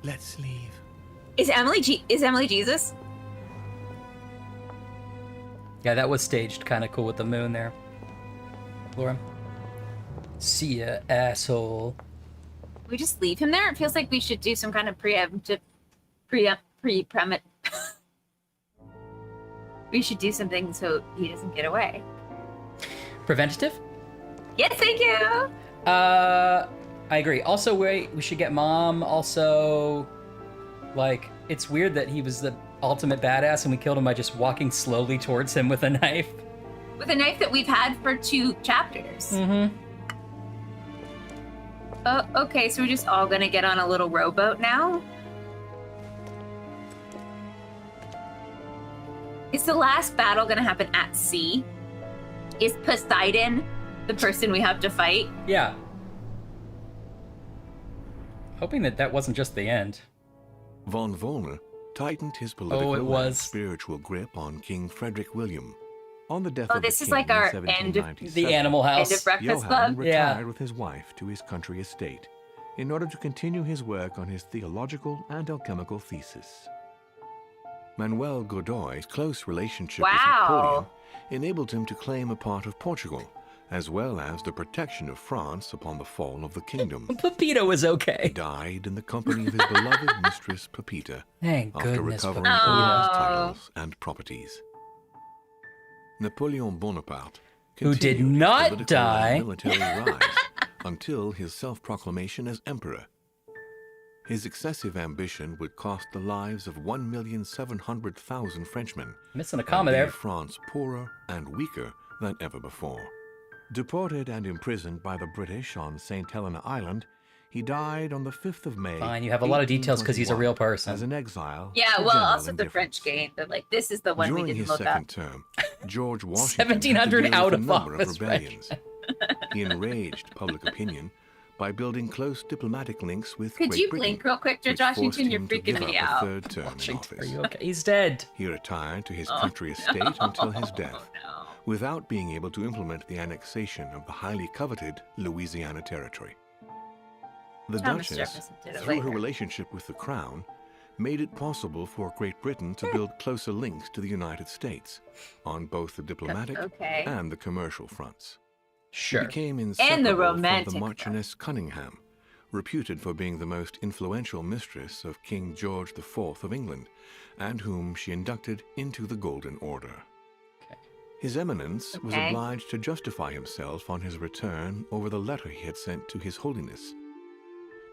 Speaker 9: Let's leave.
Speaker 2: Is Emily Jesus?
Speaker 1: Yeah, that was staged. Kind of cool with the moon there. Laura. See ya, asshole.
Speaker 2: We just leave him there? It feels like we should do some kind of preemptive. We should do something so he doesn't get away.
Speaker 1: Preventative?
Speaker 2: Yes, thank you.
Speaker 1: I agree. Also, we should get Mom. Also, like, it's weird that he was the ultimate badass and we killed him by just walking slowly towards him with a knife.
Speaker 2: With a knife that we've had for 2 chapters.
Speaker 1: Mm-hmm.
Speaker 2: Oh, okay, so we're just all gonna get on a little rowboat now? Is the last battle gonna happen at sea? Is Poseidon the person we have to fight?
Speaker 1: Yeah. Hoping that that wasn't just the end.
Speaker 9: Von Volner tightened his political
Speaker 1: Oh, it was.
Speaker 9: and spiritual grip on King Frederick William. On the death
Speaker 2: Oh,
Speaker 9: of the
Speaker 2: this is
Speaker 9: king
Speaker 2: like our
Speaker 9: in
Speaker 2: end of
Speaker 9: 1797,
Speaker 1: the Animal House.
Speaker 2: End of Breakfast
Speaker 9: Johann
Speaker 2: Club.
Speaker 9: retired with his wife to his country estate in order to continue his work on his theological and alchemical thesis. Manuel Godoy's close relationship with Napoleon enabled him to claim a part of Portugal, as well as the protection of France upon the fall of the kingdom.
Speaker 1: Pepito was okay.
Speaker 9: He died in the company of his beloved mistress Pepita
Speaker 1: Thank
Speaker 9: after
Speaker 1: goodness for
Speaker 9: recovering all his
Speaker 1: Pepita.
Speaker 9: titles and properties. Napoleon Bonaparte
Speaker 1: Who did
Speaker 9: continued his
Speaker 1: not
Speaker 9: political
Speaker 1: die.
Speaker 9: and military rise until his self-proclamation as emperor. His excessive ambition would cost the lives of 1,700,000 Frenchmen,
Speaker 1: Missing a comma
Speaker 9: and
Speaker 1: there.
Speaker 9: leave France poorer and weaker than ever before. Deported and imprisoned by the British on St. Helena Island, he died on the 5th of May.
Speaker 1: Fine, you have a lot of details because he's a real person.
Speaker 9: As an exile.
Speaker 2: Yeah,
Speaker 9: for
Speaker 2: well,
Speaker 9: general
Speaker 2: also the
Speaker 9: indifference.
Speaker 2: French game, but like this is the one
Speaker 9: During
Speaker 2: we didn't
Speaker 9: his
Speaker 2: look
Speaker 9: second
Speaker 2: up.
Speaker 9: term, George Washington
Speaker 1: 1700
Speaker 9: had to deal
Speaker 1: out
Speaker 9: with
Speaker 1: of
Speaker 9: a number
Speaker 1: office
Speaker 9: of rebellions. He enraged public opinion by building close diplomatic links with
Speaker 2: Could
Speaker 9: Great
Speaker 2: you
Speaker 9: Britain,
Speaker 2: blink real quick, George
Speaker 9: which forced
Speaker 2: Washington? You're
Speaker 9: him to
Speaker 2: freaking
Speaker 9: give
Speaker 2: me
Speaker 9: up a
Speaker 2: out.
Speaker 9: third term in office.
Speaker 1: Are you okay? He's dead.
Speaker 9: He retired to his
Speaker 2: Oh.
Speaker 9: country estate until his death, without being able to implement the annexation of the highly coveted Louisiana Territory. The
Speaker 2: Thomas
Speaker 9: Duchess,
Speaker 2: Jefferson did it
Speaker 9: through her
Speaker 2: later.
Speaker 9: relationship with the Crown, made it possible for Great Britain to build closer links to the United States on both the diplomatic
Speaker 2: Okay.
Speaker 9: and the commercial fronts.
Speaker 1: Sure.
Speaker 9: She became
Speaker 2: And
Speaker 9: inseparable
Speaker 2: the
Speaker 9: from
Speaker 2: romantic
Speaker 9: the Marchioness Cunningham, reputed for being the most influential mistress of King George IV of England, and whom she inducted into the Golden Order. His Eminence was
Speaker 2: Okay.
Speaker 9: obliged to justify himself on his return over the letter he had sent to His Holiness.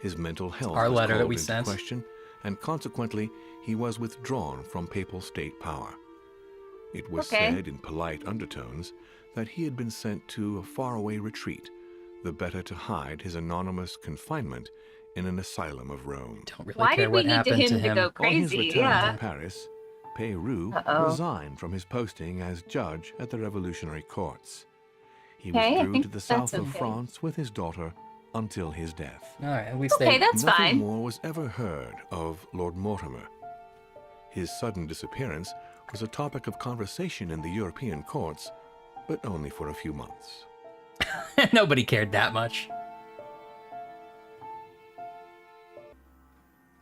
Speaker 9: His mental health
Speaker 1: Our
Speaker 9: was
Speaker 1: letter that
Speaker 9: called
Speaker 1: we
Speaker 9: into
Speaker 1: sent.
Speaker 9: question, and consequently he was withdrawn from papal state power. It was
Speaker 2: Okay.
Speaker 9: said in polite undertones that he had been sent to a faraway retreat, the better to hide his anonymous confinement in an asylum of Rome.
Speaker 1: Don't really
Speaker 2: Why
Speaker 1: care
Speaker 2: did we
Speaker 1: what
Speaker 2: need to
Speaker 1: happened
Speaker 2: him
Speaker 1: to
Speaker 2: to
Speaker 1: him.
Speaker 2: go
Speaker 9: On his
Speaker 2: crazy?
Speaker 9: return
Speaker 2: Yeah.
Speaker 9: to Paris, Peyrou
Speaker 2: Uh-oh.
Speaker 9: resigned from his posting as judge at the revolutionary courts. He
Speaker 2: Okay, I
Speaker 9: withdrew
Speaker 2: think
Speaker 9: to the
Speaker 2: that's
Speaker 9: south of
Speaker 2: okay.
Speaker 9: France with his daughter until his death.
Speaker 1: All right, at least
Speaker 2: Okay,
Speaker 1: they.
Speaker 2: that's
Speaker 9: Nothing
Speaker 2: fine.
Speaker 9: more was ever heard of Lord Mortimer. His sudden disappearance was a topic of conversation in the European courts, but only for a few months.
Speaker 1: Nobody cared that much.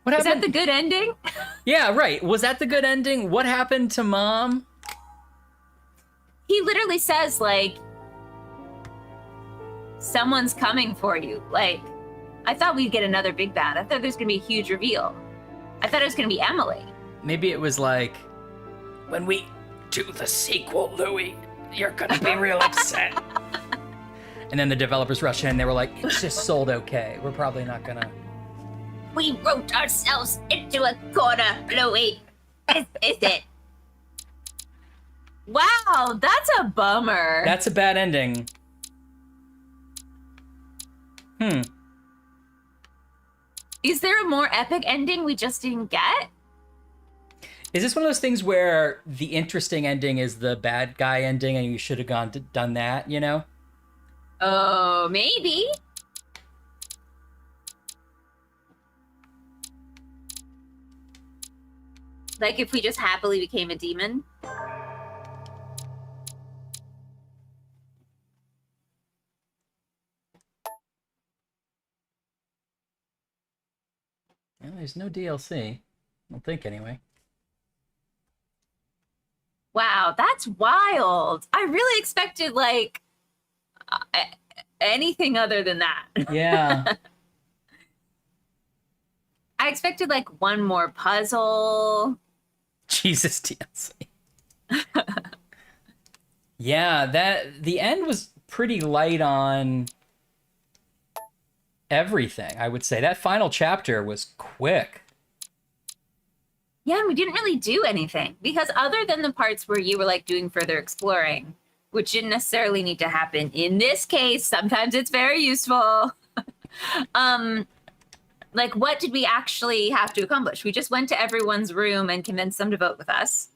Speaker 1: What
Speaker 2: Is that
Speaker 1: happened?
Speaker 2: the good ending?
Speaker 1: Yeah, right. Was that the good ending? What happened to Mom?
Speaker 2: He literally says like, someone's coming for you. Like, I thought we'd get another big bad. I thought there's gonna be a huge reveal. I thought it was gonna be Emily.
Speaker 1: Maybe it was like, when we do the sequel, Louis, you're gonna be real upset. And then the developers rushed in and they were like, it's just sold okay. We're probably not gonna.
Speaker 2: We wrote ourselves into a corner, Louis. Is it? Wow, that's a bummer.
Speaker 1: That's a bad ending.
Speaker 2: Is there a more epic ending we just didn't get?
Speaker 1: Is this one of those things where the interesting ending is the bad guy ending and you should have done that, you know?
Speaker 2: Oh, maybe. Like if we just happily became a demon.
Speaker 1: Well, there's no DLC. I don't think anyway.
Speaker 2: Wow, that's wild. I really expected like anything other than that.
Speaker 1: Yeah.
Speaker 2: I expected like one more puzzle.
Speaker 1: Jesus, DLC. Yeah, the end was pretty light on everything, I would say. That final chapter was quick.
Speaker 2: Yeah, and we didn't really do anything because other than the parts where you were like doing further exploring, which didn't necessarily need to happen in this case, sometimes it's very useful. Like what did we actually have to accomplish? We just went to everyone's room and convinced them to vote with us.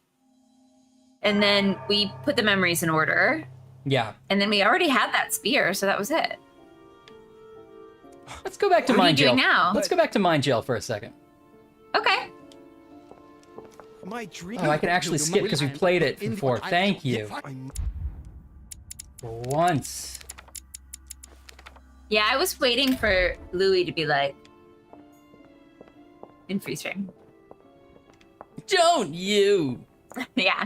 Speaker 2: And then we put the memories in order.
Speaker 1: Yeah.
Speaker 2: And then we already had that spear, so that was it.
Speaker 1: Let's go back to
Speaker 2: What are you
Speaker 1: Mind Jail.
Speaker 2: doing now?
Speaker 1: Let's go back to Mind Jail for a second.
Speaker 2: Okay.
Speaker 6: My dream.
Speaker 1: Oh, I can actually skip because we played it before. Thank you. For once.
Speaker 2: Yeah, I was waiting for Louis to be like in freeze frame.
Speaker 1: Don't you?
Speaker 2: Yeah.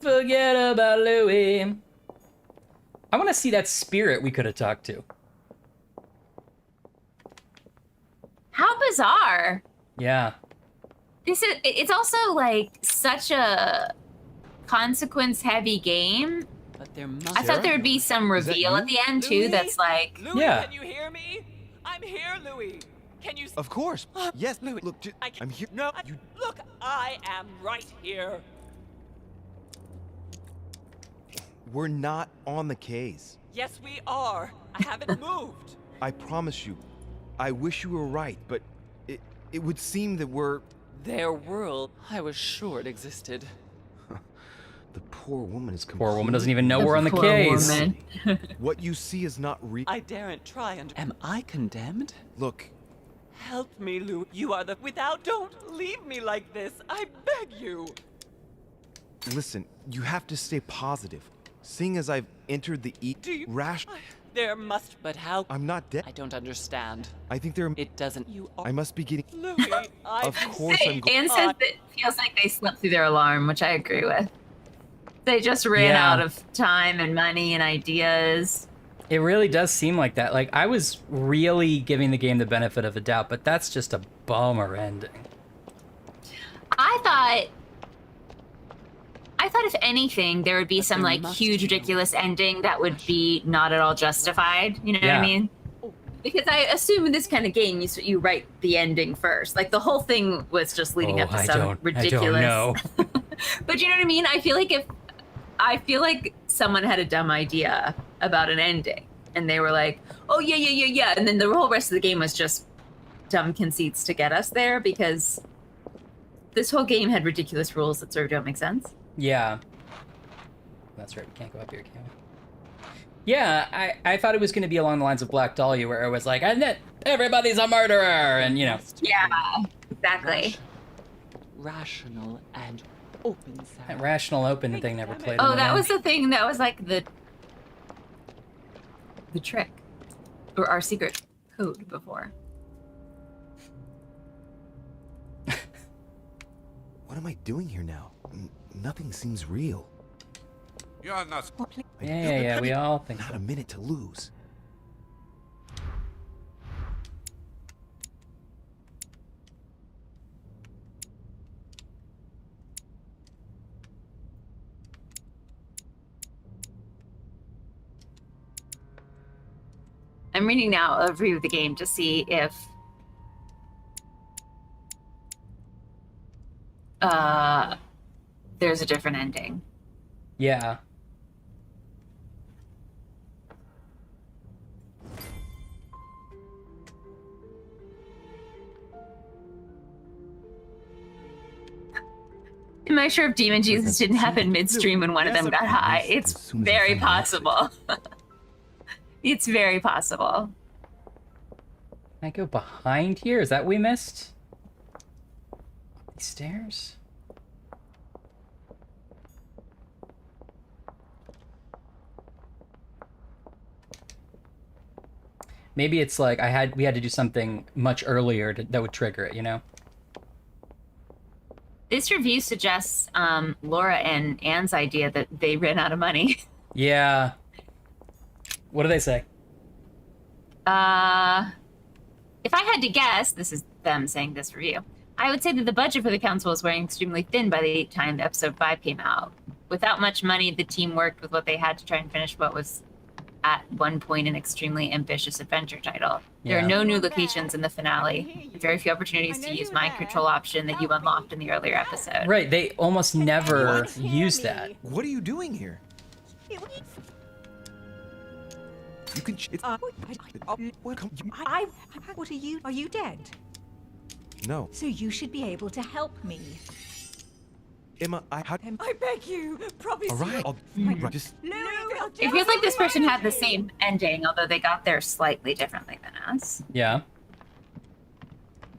Speaker 1: Forget about Louis. I want to see that spirit we could have talked to.
Speaker 2: How bizarre.
Speaker 1: Yeah.
Speaker 2: It's also like such a consequence heavy game.
Speaker 4: But there must
Speaker 2: I thought there would be some reveal at the end too.
Speaker 4: Louis?
Speaker 2: That's like,
Speaker 4: Louis,
Speaker 1: Yeah.
Speaker 4: Can you hear me? I'm here, Louis. Can you?
Speaker 6: Of course. Yes,
Speaker 4: Louis.
Speaker 6: look, I'm here.
Speaker 4: No. Look, I am right here.
Speaker 6: We're not on the K's.
Speaker 4: Yes, we are. I haven't moved.
Speaker 6: I promise you. I wish you were right, but it would seem that we're...
Speaker 4: Their world. I was sure it existed.
Speaker 12: The poor woman is completely...
Speaker 1: Poor woman doesn't even know we're on the K's.
Speaker 6: What you see is not real.
Speaker 4: I daren't try and... Am I condemned?
Speaker 6: Look.
Speaker 4: Help me, Lou. You are the... Don't leave me like this. I beg you.
Speaker 6: Listen, you have to stay positive. Seeing as I've entered the
Speaker 4: There must... But how...
Speaker 6: I'm not dead.
Speaker 4: I don't understand.
Speaker 6: I think there...
Speaker 4: It doesn't... You are...
Speaker 6: I must be getting...
Speaker 4: Louis,
Speaker 6: Of course I'm...
Speaker 2: Anne says it feels like they slept through their alarm, which I agree with. They just ran out of time and money and ideas.
Speaker 1: It really does seem like that. Like, I was really giving the game the benefit of the doubt, but that's just a bummer ending.
Speaker 2: I thought if anything, there would be some like huge ridiculous ending that would be not at all justified. You know what I mean? Because I assume in this kind of game, you write the ending first. Like the whole thing was just leading up to some ridiculous.
Speaker 1: I don't know.
Speaker 2: But you know what I mean? I feel like someone had a dumb idea about an ending, and they were like, "Oh yeah," and then the whole rest of the game was just dumb conceits to get us there because this whole game had ridiculous rules that sort of don't make sense.
Speaker 1: Yeah. That's right, we can't go up here, can we? Yeah, I thought it was going to be along the lines of Black Dahlia, where it was like, and then everybody's a murderer, and you know.
Speaker 2: Yeah, exactly.
Speaker 4: Rational and open sound.
Speaker 1: That rational open thing never played.
Speaker 2: Oh, that was the thing. That was like the trick, or our secret code before.
Speaker 12: What am I doing here now? Nothing seems real.
Speaker 8: You're not...
Speaker 1: Yeah, we all think
Speaker 12: Not a minute to lose.
Speaker 2: I'm reading now a review of the game to see if there's a different ending.
Speaker 1: Yeah.
Speaker 2: Am I sure if Demon Jesus didn't happen midstream when one of them got high? It's very possible. It's very possible.
Speaker 1: Can I go behind here? Is that what we missed? These stairs? Maybe it's like we had to do something much earlier that would trigger it, you know?
Speaker 2: This review suggests Laura and Anne's idea that they ran out of money.
Speaker 1: Yeah. What do they say?
Speaker 2: If I had to guess, this is them saying this review, I would say that the budget for the council was wearing extremely thin by the time episode 5 came out. Without much money, the team worked with what they had to try and finish what was at one point an extremely ambitious adventure title. There are no new locations in the finale, very few opportunities to use mind control option that you unlocked in the earlier episode.
Speaker 1: Right, they almost never use that.
Speaker 6: What are you doing here? You can...
Speaker 5: What are you? Are you dead?
Speaker 6: No.
Speaker 5: So you should be able to help me.
Speaker 6: Emma,
Speaker 14: I beg you, promise.
Speaker 6: All right, I'll just...
Speaker 2: It feels like this person had the same ending, although they got there slightly differently than us.
Speaker 1: Yeah.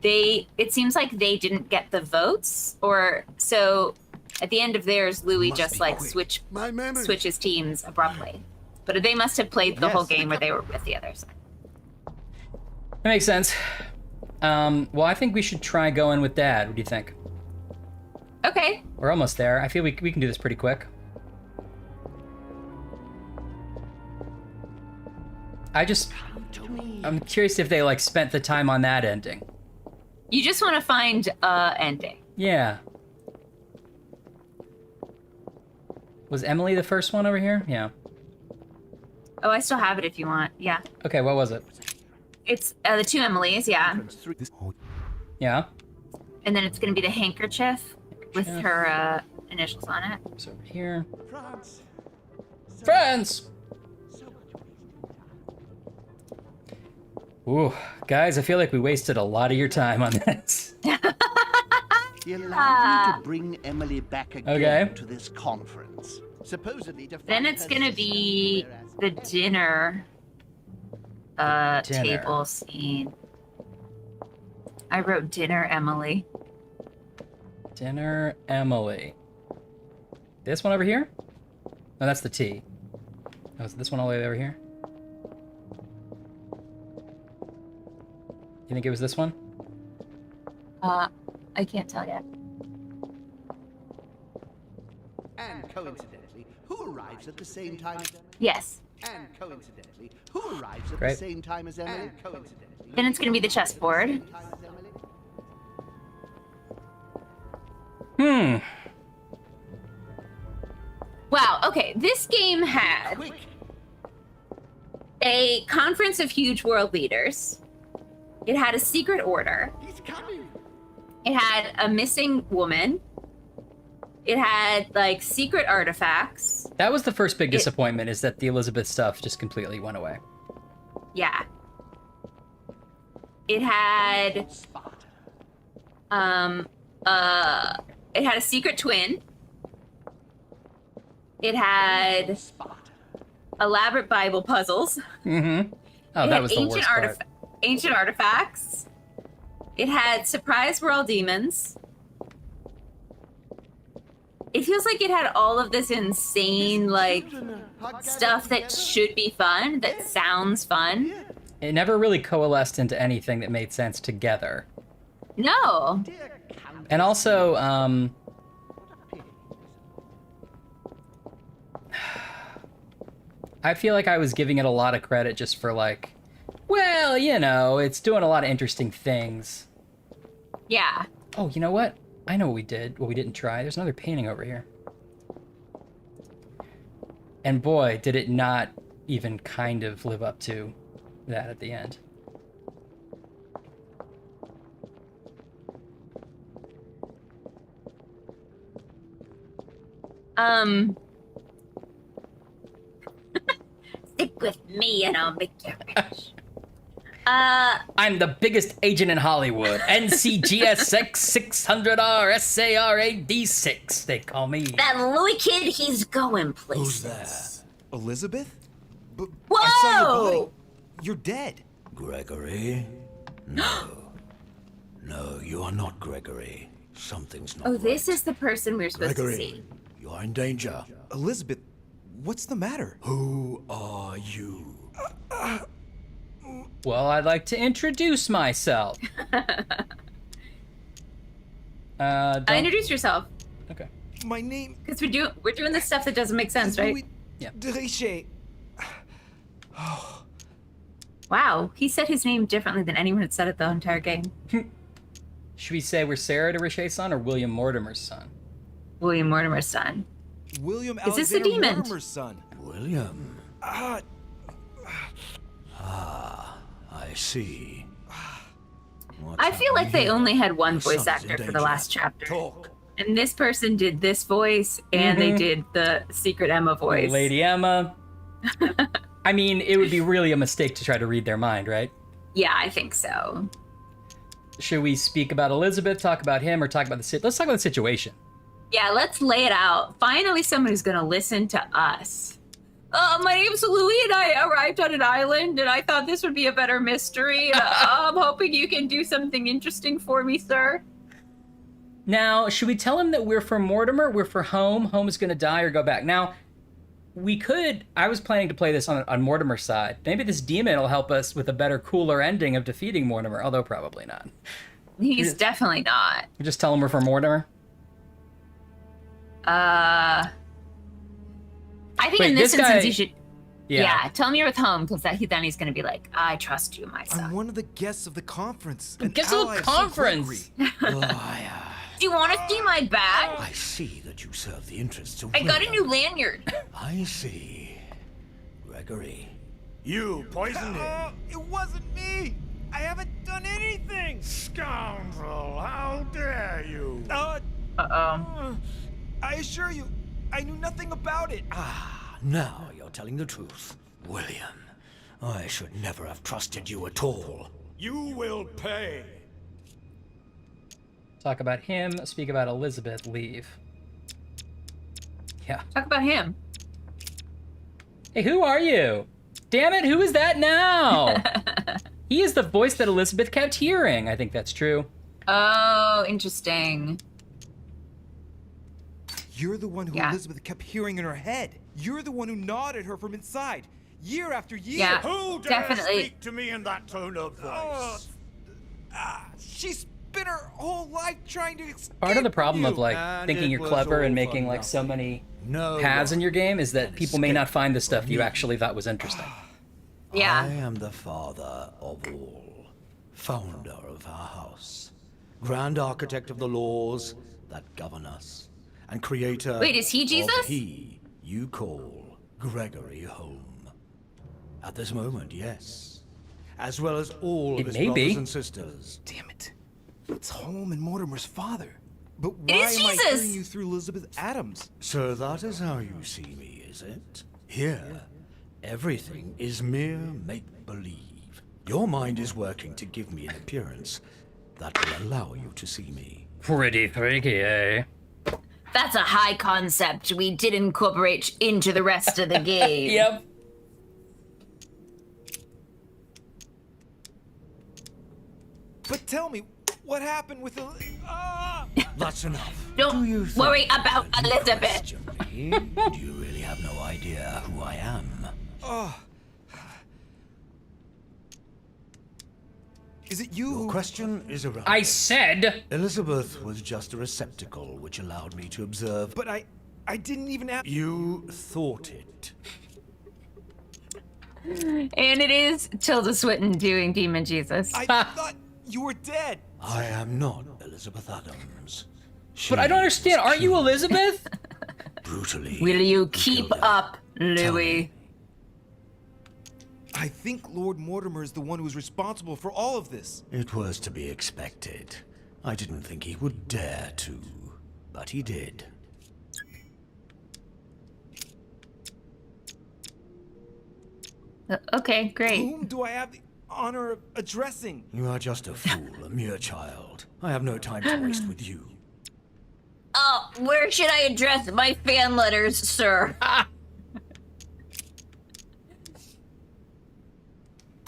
Speaker 2: It seems like they didn't get the votes, or so at the end of theirs, Louis just like switches teams abruptly. But they must have played the whole game where they were with the other side.
Speaker 1: That makes sense. Well, I think we should try going with Dad. What do you think?
Speaker 2: Okay.
Speaker 1: We're almost there. I feel we can do this pretty quick. I'm curious if they like spent the time on that ending.
Speaker 2: You just want to find ending.
Speaker 1: Yeah. Was Emily the first one over here? Yeah.
Speaker 2: Oh, I still have it if you want. Yeah.
Speaker 1: Okay, what was it?
Speaker 2: It's the two Emilys, yeah.
Speaker 1: Yeah.
Speaker 2: And then it's going to be the handkerchief with her initials on it.
Speaker 1: It's over here. Friends! Ooh, guys, I feel like we wasted a lot of your time on this.
Speaker 15: He allowed me to bring Emily back again to this conference. Supposedly to
Speaker 2: then it's going to be the dinner table scene. I wrote dinner Emily.
Speaker 1: Dinner Emily. This one over here? No, that's the T. Oh, is this one all the way over here? You think it was this one?
Speaker 2: I can't tell yet.
Speaker 15: And coincidentally, who arrives at the same time as Emily?
Speaker 2: Yes.
Speaker 15: And coincidentally, who arrives at
Speaker 1: Great.
Speaker 15: the same time as Emily? And coincidentally.
Speaker 2: Then it's going to be the chessboard. Wow, okay. This game had a conference of huge world leaders. It had a secret order.
Speaker 15: He's coming.
Speaker 2: It had a missing woman. It had, like, secret artifacts.
Speaker 1: That was the first big disappointment, is that the Elizabeth stuff just completely went away.
Speaker 2: Yeah. It had... it had a secret twin. It had elaborate Bible puzzles.
Speaker 1: Mm-hmm. Oh, that was the worst part.
Speaker 2: Ancient artifacts. It had surprise we're all demons. It feels like it had all of this insane, like, stuff that should be fun, that sounds fun.
Speaker 1: It never really coalesced into anything that made sense together.
Speaker 2: No.
Speaker 1: And also, I feel like I was giving it a lot of credit just for, like, well, you know, it's doing a lot of interesting things.
Speaker 2: Yeah.
Speaker 1: Oh, you know what? I know what we didn't try. There's another painting over here. And boy, did it not even kind of live up to that at the end.
Speaker 2: Stick with me and I'll make you rich.
Speaker 1: I'm the biggest agent in Hollywood. NCGSX 600R SARAD6, they call me.
Speaker 2: That Louis kid, he's going places.
Speaker 12: Who's that? Elizabeth?
Speaker 2: Whoa!
Speaker 12: I saw your body. You're dead.
Speaker 7: Gregory? No. No, you are not Gregory. Something's not
Speaker 2: Oh, this is the person we're supposed to see.
Speaker 7: You are in danger.
Speaker 12: Elizabeth, what's the matter?
Speaker 7: Who are you?
Speaker 1: Well, I'd like to introduce myself.
Speaker 2: Introduce yourself.
Speaker 1: Okay.
Speaker 12: My name...
Speaker 2: Because we're doing the stuff that doesn't make sense, right?
Speaker 1: Yeah.
Speaker 2: Wow, he said his name differently than anyone had said it the entire game.
Speaker 1: Should we say we're Sarah de Richet's son or William Mortimer's son?
Speaker 2: William Mortimer's son.
Speaker 12: William
Speaker 2: Is this the
Speaker 12: Alexander
Speaker 2: demon?
Speaker 12: Mortimer's son.
Speaker 7: William. I see.
Speaker 2: I feel like they only had one voice actor for the last chapter. And this person did this voice, and they did the secret Emma voice.
Speaker 1: Lady Emma. I mean, it would be really a mistake to try to read their mind, right?
Speaker 2: Yeah, I think so.
Speaker 1: Should we speak about Elizabeth, talk about him, or talk about the let's talk about the situation.
Speaker 2: Yeah, let's lay it out. Finally, someone who's going to listen to us. My name's Louis, and I arrived on an island, and I thought this would be a better mystery. I'm hoping you can do something interesting for me, sir.
Speaker 1: Now, should we tell him that we're for Mortimer, we're for Home, Home is going to die, or go back? Now, we could. I was planning to play this on Mortimer's side. Maybe this demon will help us with a better, cooler ending of defeating Mortimer. Although probably not.
Speaker 2: He's definitely not.
Speaker 1: We just tell him we're from Mortimer.
Speaker 2: I think in this instance you should. Yeah, tell him you're with home, because then he's going to be like, I trust you, my son.
Speaker 12: I'm one of the guests of the conference.
Speaker 1: Guests of the conference?
Speaker 2: Do you want to see my bag?
Speaker 7: I see that you serve the interests of
Speaker 2: I got a
Speaker 7: William.
Speaker 2: new lanyard.
Speaker 7: I see. Gregory.
Speaker 17: You poisoned him.
Speaker 18: It wasn't me! I haven't done anything!
Speaker 17: Scoundrel, how dare you?
Speaker 2: Uh-oh.
Speaker 18: I assure you, I knew nothing about it.
Speaker 7: Now you're telling the truth. William, I should never have trusted you at all.
Speaker 17: You will pay.
Speaker 1: Talk about him, speak about Elizabeth, leave. Yeah.
Speaker 2: Talk about him.
Speaker 1: Hey, who are you? Damn it, who is that now? He is the voice that Elizabeth kept hearing. I think that's true.
Speaker 2: Oh, interesting.
Speaker 12: You're the one who Elizabeth kept hearing in her head. You're the one who gnawed at her from inside, year after year.
Speaker 2: Yeah,
Speaker 17: Who dare speak to me in that tone of voice?
Speaker 18: She spent her whole life trying to escape
Speaker 1: Part of the problem
Speaker 18: you.
Speaker 1: of like thinking you're clever and making like so many paths in your game is that people may not find the stuff you actually thought was interesting.
Speaker 2: Yeah.
Speaker 7: I am the father of all, founder of our house, grand architect of the laws that govern us, and creator
Speaker 2: Wait, is he Jesus?
Speaker 7: of he you call Gregory home. At this moment, yes. As well as all of his brothers and sisters.
Speaker 12: Damn it. It's Home and Mortimer's father. But
Speaker 2: It
Speaker 12: why
Speaker 2: is
Speaker 12: am I
Speaker 2: Jesus!
Speaker 12: hearing you through Elizabeth Adams?
Speaker 7: So that is how you see me, is it? Here, everything is mere make-believe. Your mind is working to give me an appearance that will allow you to see me.
Speaker 1: Pretty freaky, eh?
Speaker 2: That's a high concept we did incorporate into the rest of the game.
Speaker 1: Yep.
Speaker 18: But tell me, what happened with the...
Speaker 7: That's enough.
Speaker 2: Don't worry about Elizabeth.
Speaker 7: Do you really have no idea who I am?
Speaker 12: Is it you?
Speaker 7: Your question is irrelevant.
Speaker 1: I said
Speaker 7: Elizabeth was just a receptacle which allowed me to observe.
Speaker 18: But I didn't even ask...
Speaker 7: You thought it.
Speaker 2: And it is Tilda Swinton doing Demon Jesus.
Speaker 18: I thought you were dead.
Speaker 7: I am not Elizabeth Adams.
Speaker 1: But I don't understand. Aren't you Elizabeth?
Speaker 7: Brutally.
Speaker 2: Will you keep up, Louis?
Speaker 12: I think Lord Mortimer is the one who's responsible for all of this.
Speaker 7: It was to be expected. I didn't think he would dare to, but he did.
Speaker 2: Okay, great.
Speaker 18: Whom do I have the honor of addressing?
Speaker 7: You are just a fool, a mere child. I have no time to waste with you.
Speaker 2: Oh, where should I address my fan letters, sir?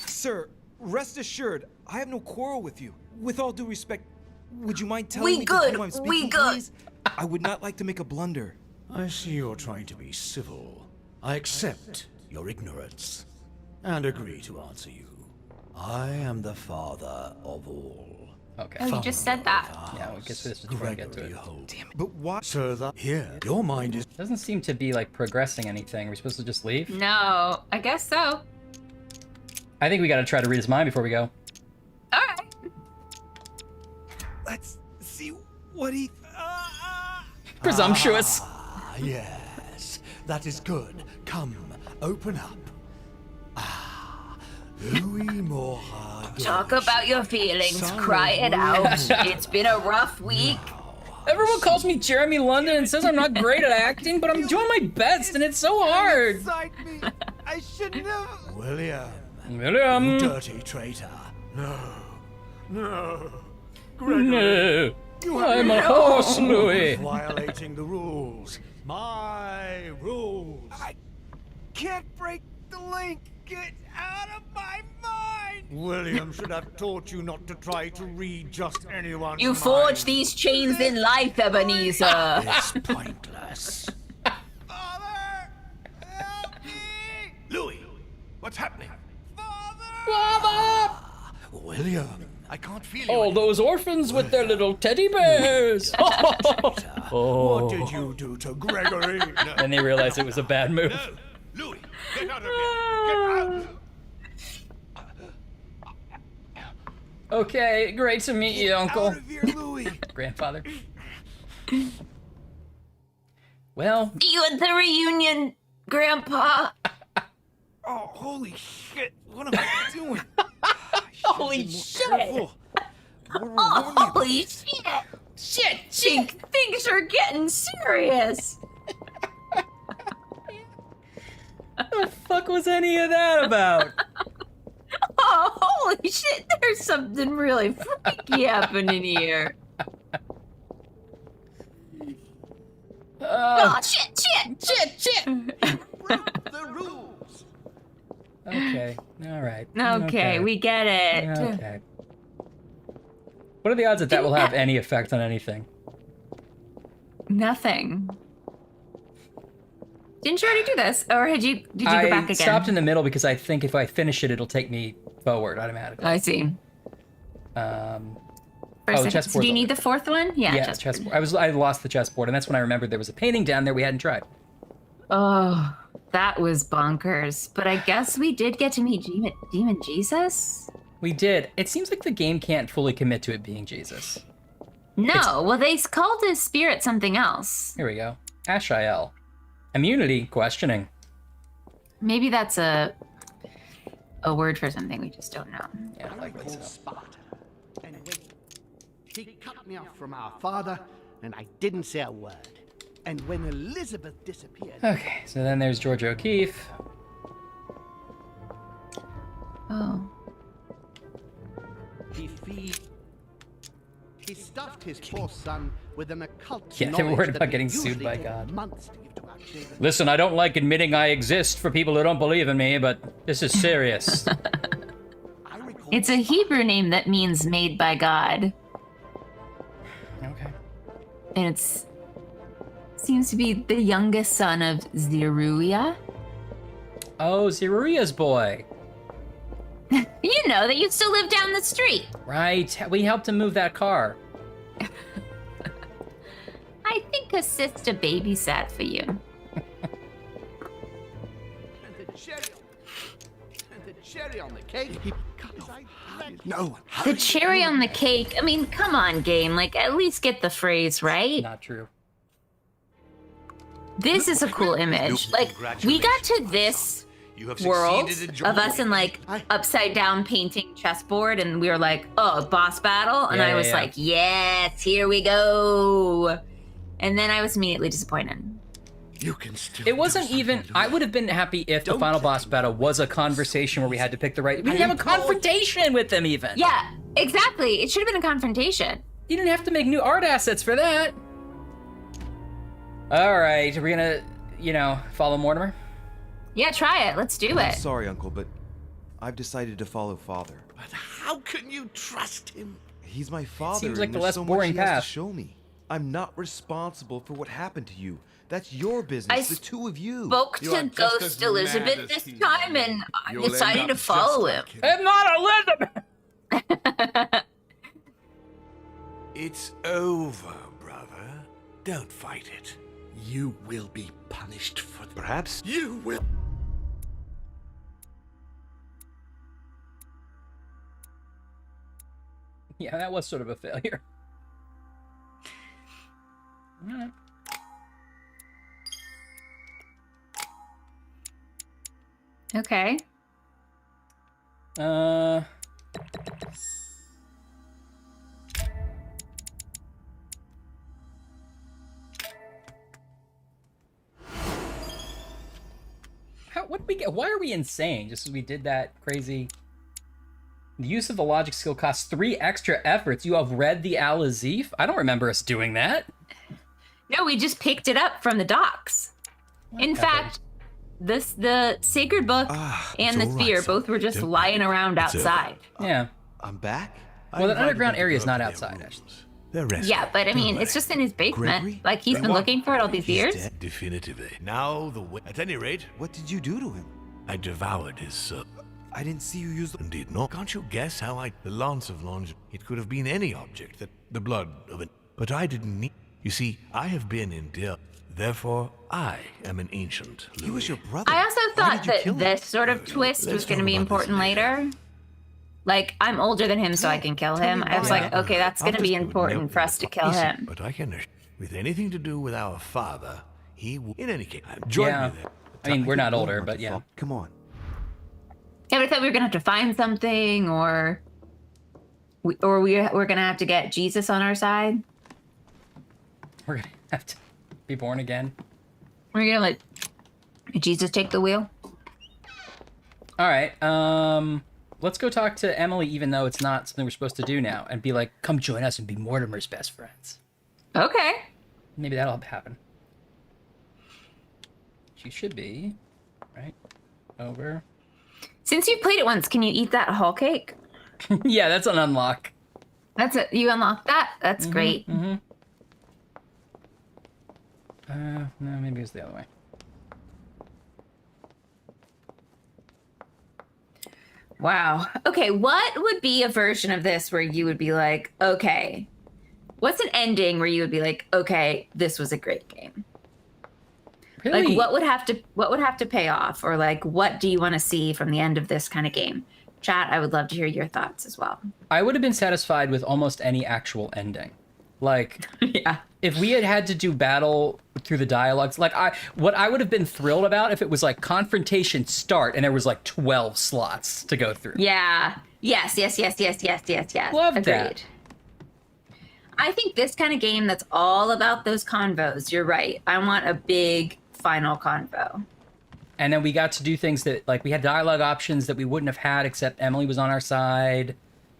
Speaker 12: Sir, rest assured, I have no quarrel with you. With all due respect, would you mind telling me to whom I'm speaking, please? I would not like to make a blunder.
Speaker 7: I see you're trying to be civil. I accept your ignorance and agree to answer you. I am the father of all.
Speaker 1: Okay.
Speaker 2: Oh, you just said that.
Speaker 1: Yeah, I guess this is before I get to it.
Speaker 7: Damn it. But what? So that here, your mind is...
Speaker 1: Doesn't seem to be like progressing anything. Are we supposed to just leave?
Speaker 2: No, I guess so.
Speaker 1: I think we gotta try to read his mind before we go.
Speaker 2: All right.
Speaker 18: Let's see what he...
Speaker 1: Presumptuous.
Speaker 7: Yes, that is good. Come, open up. Louis Mora.
Speaker 2: Talk about your feelings. Cry it out. It's been a rough week.
Speaker 1: Everyone calls me Jeremy London and says I'm not great at acting, but I'm doing my best, and it's so hard.
Speaker 18: Inside me. I shouldn't have...
Speaker 7: William.
Speaker 1: William.
Speaker 7: You dirty traitor. No.
Speaker 17: No.
Speaker 1: No. I'm a horse, Louis.
Speaker 7: Violating the rules. My rules.
Speaker 18: I can't break the link. Get out of my mind.
Speaker 17: William should have taught you not to try to read just anyone's
Speaker 2: You
Speaker 17: mind.
Speaker 2: forge these chains in life, Ebenezer.
Speaker 7: It's pointless.
Speaker 18: Father!
Speaker 11: William.
Speaker 9: I can't feel you.
Speaker 1: Oh, those orphans with their little teddy bears. Oh.
Speaker 17: What did you do to Gregory?
Speaker 1: And they realized it was a bad move.
Speaker 9: No. Louis, get out of here. Get out.
Speaker 1: Okay, great to meet you, Uncle.
Speaker 17: Out of here, Louis.
Speaker 1: Grandfather. Well,
Speaker 2: See you at the reunion, Grandpa.
Speaker 17: Oh, holy shit. What am I doing?
Speaker 2: Holy shit. Oh, holy shit. Shit. Things are getting serious.
Speaker 1: what the fuck was any of that about?
Speaker 2: Oh, holy shit. There's something really freaky happening here. Oh, shit.
Speaker 15: The rules.
Speaker 1: Okay, all right.
Speaker 2: Okay, we get it.
Speaker 1: Okay. What are the odds that that will have any effect on anything?
Speaker 2: Nothing. Didn't you already do this? Or did you go back again?
Speaker 1: I stopped in the middle because I think if I finish it, it'll take me forward automatically.
Speaker 2: I see.
Speaker 1: Chessboard.
Speaker 2: Do you need the fourth one? Yeah,
Speaker 1: chessboard. I lost the chessboard, and that's when I remembered there was a painting down there we hadn't tried.
Speaker 2: Oh, that was bonkers. But I guess we did get to meet Demon Jesus?
Speaker 1: We did. It seems like the game can't fully commit to it being Jesus.
Speaker 2: No, well, they called his spirit something else.
Speaker 1: Here we go. Ashael. Immunity questioning.
Speaker 2: Maybe that's a word for something we just don't know.
Speaker 1: Yeah,
Speaker 15: likely so. Sparta. And he cut me off from our father, and I didn't say a word. And when Elizabeth disappeared...
Speaker 1: Okay, so then there's George O'Keefe.
Speaker 2: Oh.
Speaker 15: He stuffed his poor son with an occult
Speaker 1: Yeah, they were worried about getting sued by God. Listen, I don't like admitting I exist for people who don't believe in me, but this is serious.
Speaker 2: It's a Hebrew name that means made by God.
Speaker 1: Okay.
Speaker 2: And seems to be the youngest son of Zeruiah.
Speaker 1: Oh, Zeruiah's boy.
Speaker 2: You know, that used to live down the street.
Speaker 1: Right, we helped him move that car.
Speaker 2: I think a sister babysat for you.
Speaker 15: And the cherry on the cake, he cut off.
Speaker 11: No.
Speaker 2: The cherry on the cake. I mean, come on, game. Like, at least get the phrase right.
Speaker 1: Not true.
Speaker 2: This is a cool image. Like, we got to this world of us in like upside down painting chessboard, and we were like, oh, boss battle, and I was like, yes, here we go. And then I was immediately disappointed.
Speaker 11: You can still.
Speaker 1: It wasn't even. I would have been happy if the final boss battle was a conversation where we had to pick the right. We didn't have a confrontation with them even.
Speaker 2: Yeah, exactly. It should have been a confrontation.
Speaker 1: You didn't have to make new art assets for that. All right, are we gonna, follow Mortimer?
Speaker 2: Yeah, try it. Let's do
Speaker 12: I'm
Speaker 2: it.
Speaker 12: sorry, Uncle, but I've decided to follow Father.
Speaker 11: But how can you trust him?
Speaker 12: He's my father.
Speaker 1: Seems like
Speaker 12: and
Speaker 1: the
Speaker 12: there's
Speaker 1: less
Speaker 12: so
Speaker 1: boring
Speaker 12: much he has
Speaker 1: path.
Speaker 12: to show me. I'm not responsible for what happened to you. That's your business, the two of you.
Speaker 2: Spoke
Speaker 12: You
Speaker 2: to
Speaker 12: are just as
Speaker 2: Ghost
Speaker 12: mad
Speaker 2: Elizabeth
Speaker 12: as
Speaker 2: this
Speaker 12: he is.
Speaker 2: time, and I
Speaker 12: You'll end
Speaker 2: decided
Speaker 12: up
Speaker 2: to follow
Speaker 12: just
Speaker 2: him.
Speaker 1: I'm not Elizabeth!
Speaker 9: It's over, brother. Don't fight it.
Speaker 11: You will be punished for that.
Speaker 9: Perhaps
Speaker 11: You will.
Speaker 1: Yeah, that was sort of a failure. All right.
Speaker 2: Okay.
Speaker 1: What did we get? Why are we insane? Just as we did that crazy. The use of the logic skill costs 3 extra efforts. You have read the Al-Azif? I don't remember us doing that.
Speaker 2: No, we just picked it up from the docks. In fact, the sacred book and the sphere both were just lying around outside.
Speaker 1: Yeah.
Speaker 12: I'm back?
Speaker 1: Well, the underground area is not outside, actually.
Speaker 2: Yeah, but I mean, it's just in his basement.
Speaker 9: Gregory?
Speaker 2: Like, he's been looking for it all these years.
Speaker 9: Definitively. Now, at any rate,
Speaker 12: what did you do to him?
Speaker 9: I devoured his
Speaker 12: I didn't see you use the...
Speaker 9: Indeed not. Can't you guess how the lance of Longe... It could have been any object that the blood of it... But I didn't need... You see, I have been in Dir. Therefore, I am an ancient, Louis.
Speaker 12: He was your brother.
Speaker 2: I also thought that this sort of twist was going to be important later. Like, I'm older than him, so I can kill him. I was like, okay, that's going to be important for us to kill him.
Speaker 9: But I can... With anything to do with our father, he will... In any case, join me there.
Speaker 1: I mean, we're not older, but yeah.
Speaker 12: Come on.
Speaker 2: Yeah, but I thought we were gonna have to find something, or we're gonna have to get Jesus on our side.
Speaker 1: We're gonna have to be born again.
Speaker 2: We're gonna let Jesus take the wheel.
Speaker 1: All right. Let's go talk to Emily, even though it's not something we're supposed to do now, and be like, "Come join us and be Mortimer's best friends."
Speaker 2: Okay.
Speaker 1: Maybe that'll happen. She should be right over.
Speaker 2: Since you played it once, can you eat that whole cake?
Speaker 1: Yeah, that's an unlock.
Speaker 2: That's it. You unlock that? That's great.
Speaker 1: Mm-hmm. No, maybe it's the other way.
Speaker 2: Wow. Okay, what would be a version of this where you would be like, okay, what's an ending where you would be like, okay, this was a great game?
Speaker 1: Really?
Speaker 2: Like, what would have to pay off, or like, what do you want to see from the end of this kind of game? Chat, I would love to hear your thoughts as well.
Speaker 1: I would have been satisfied with almost any actual ending. Like,
Speaker 2: yeah,
Speaker 1: if we had had to do battle through the dialogues, like what I would have been thrilled about if it was like confrontation start and there was like 12 slots to go through.
Speaker 2: Yeah. Yes.
Speaker 1: Love
Speaker 2: Agreed.
Speaker 1: that.
Speaker 2: I think this kind of game that's all about those convos. You're right. I want a big final convo.
Speaker 1: And then we got to do things that, like, we had dialogue options that we wouldn't have had except Emily was on our side.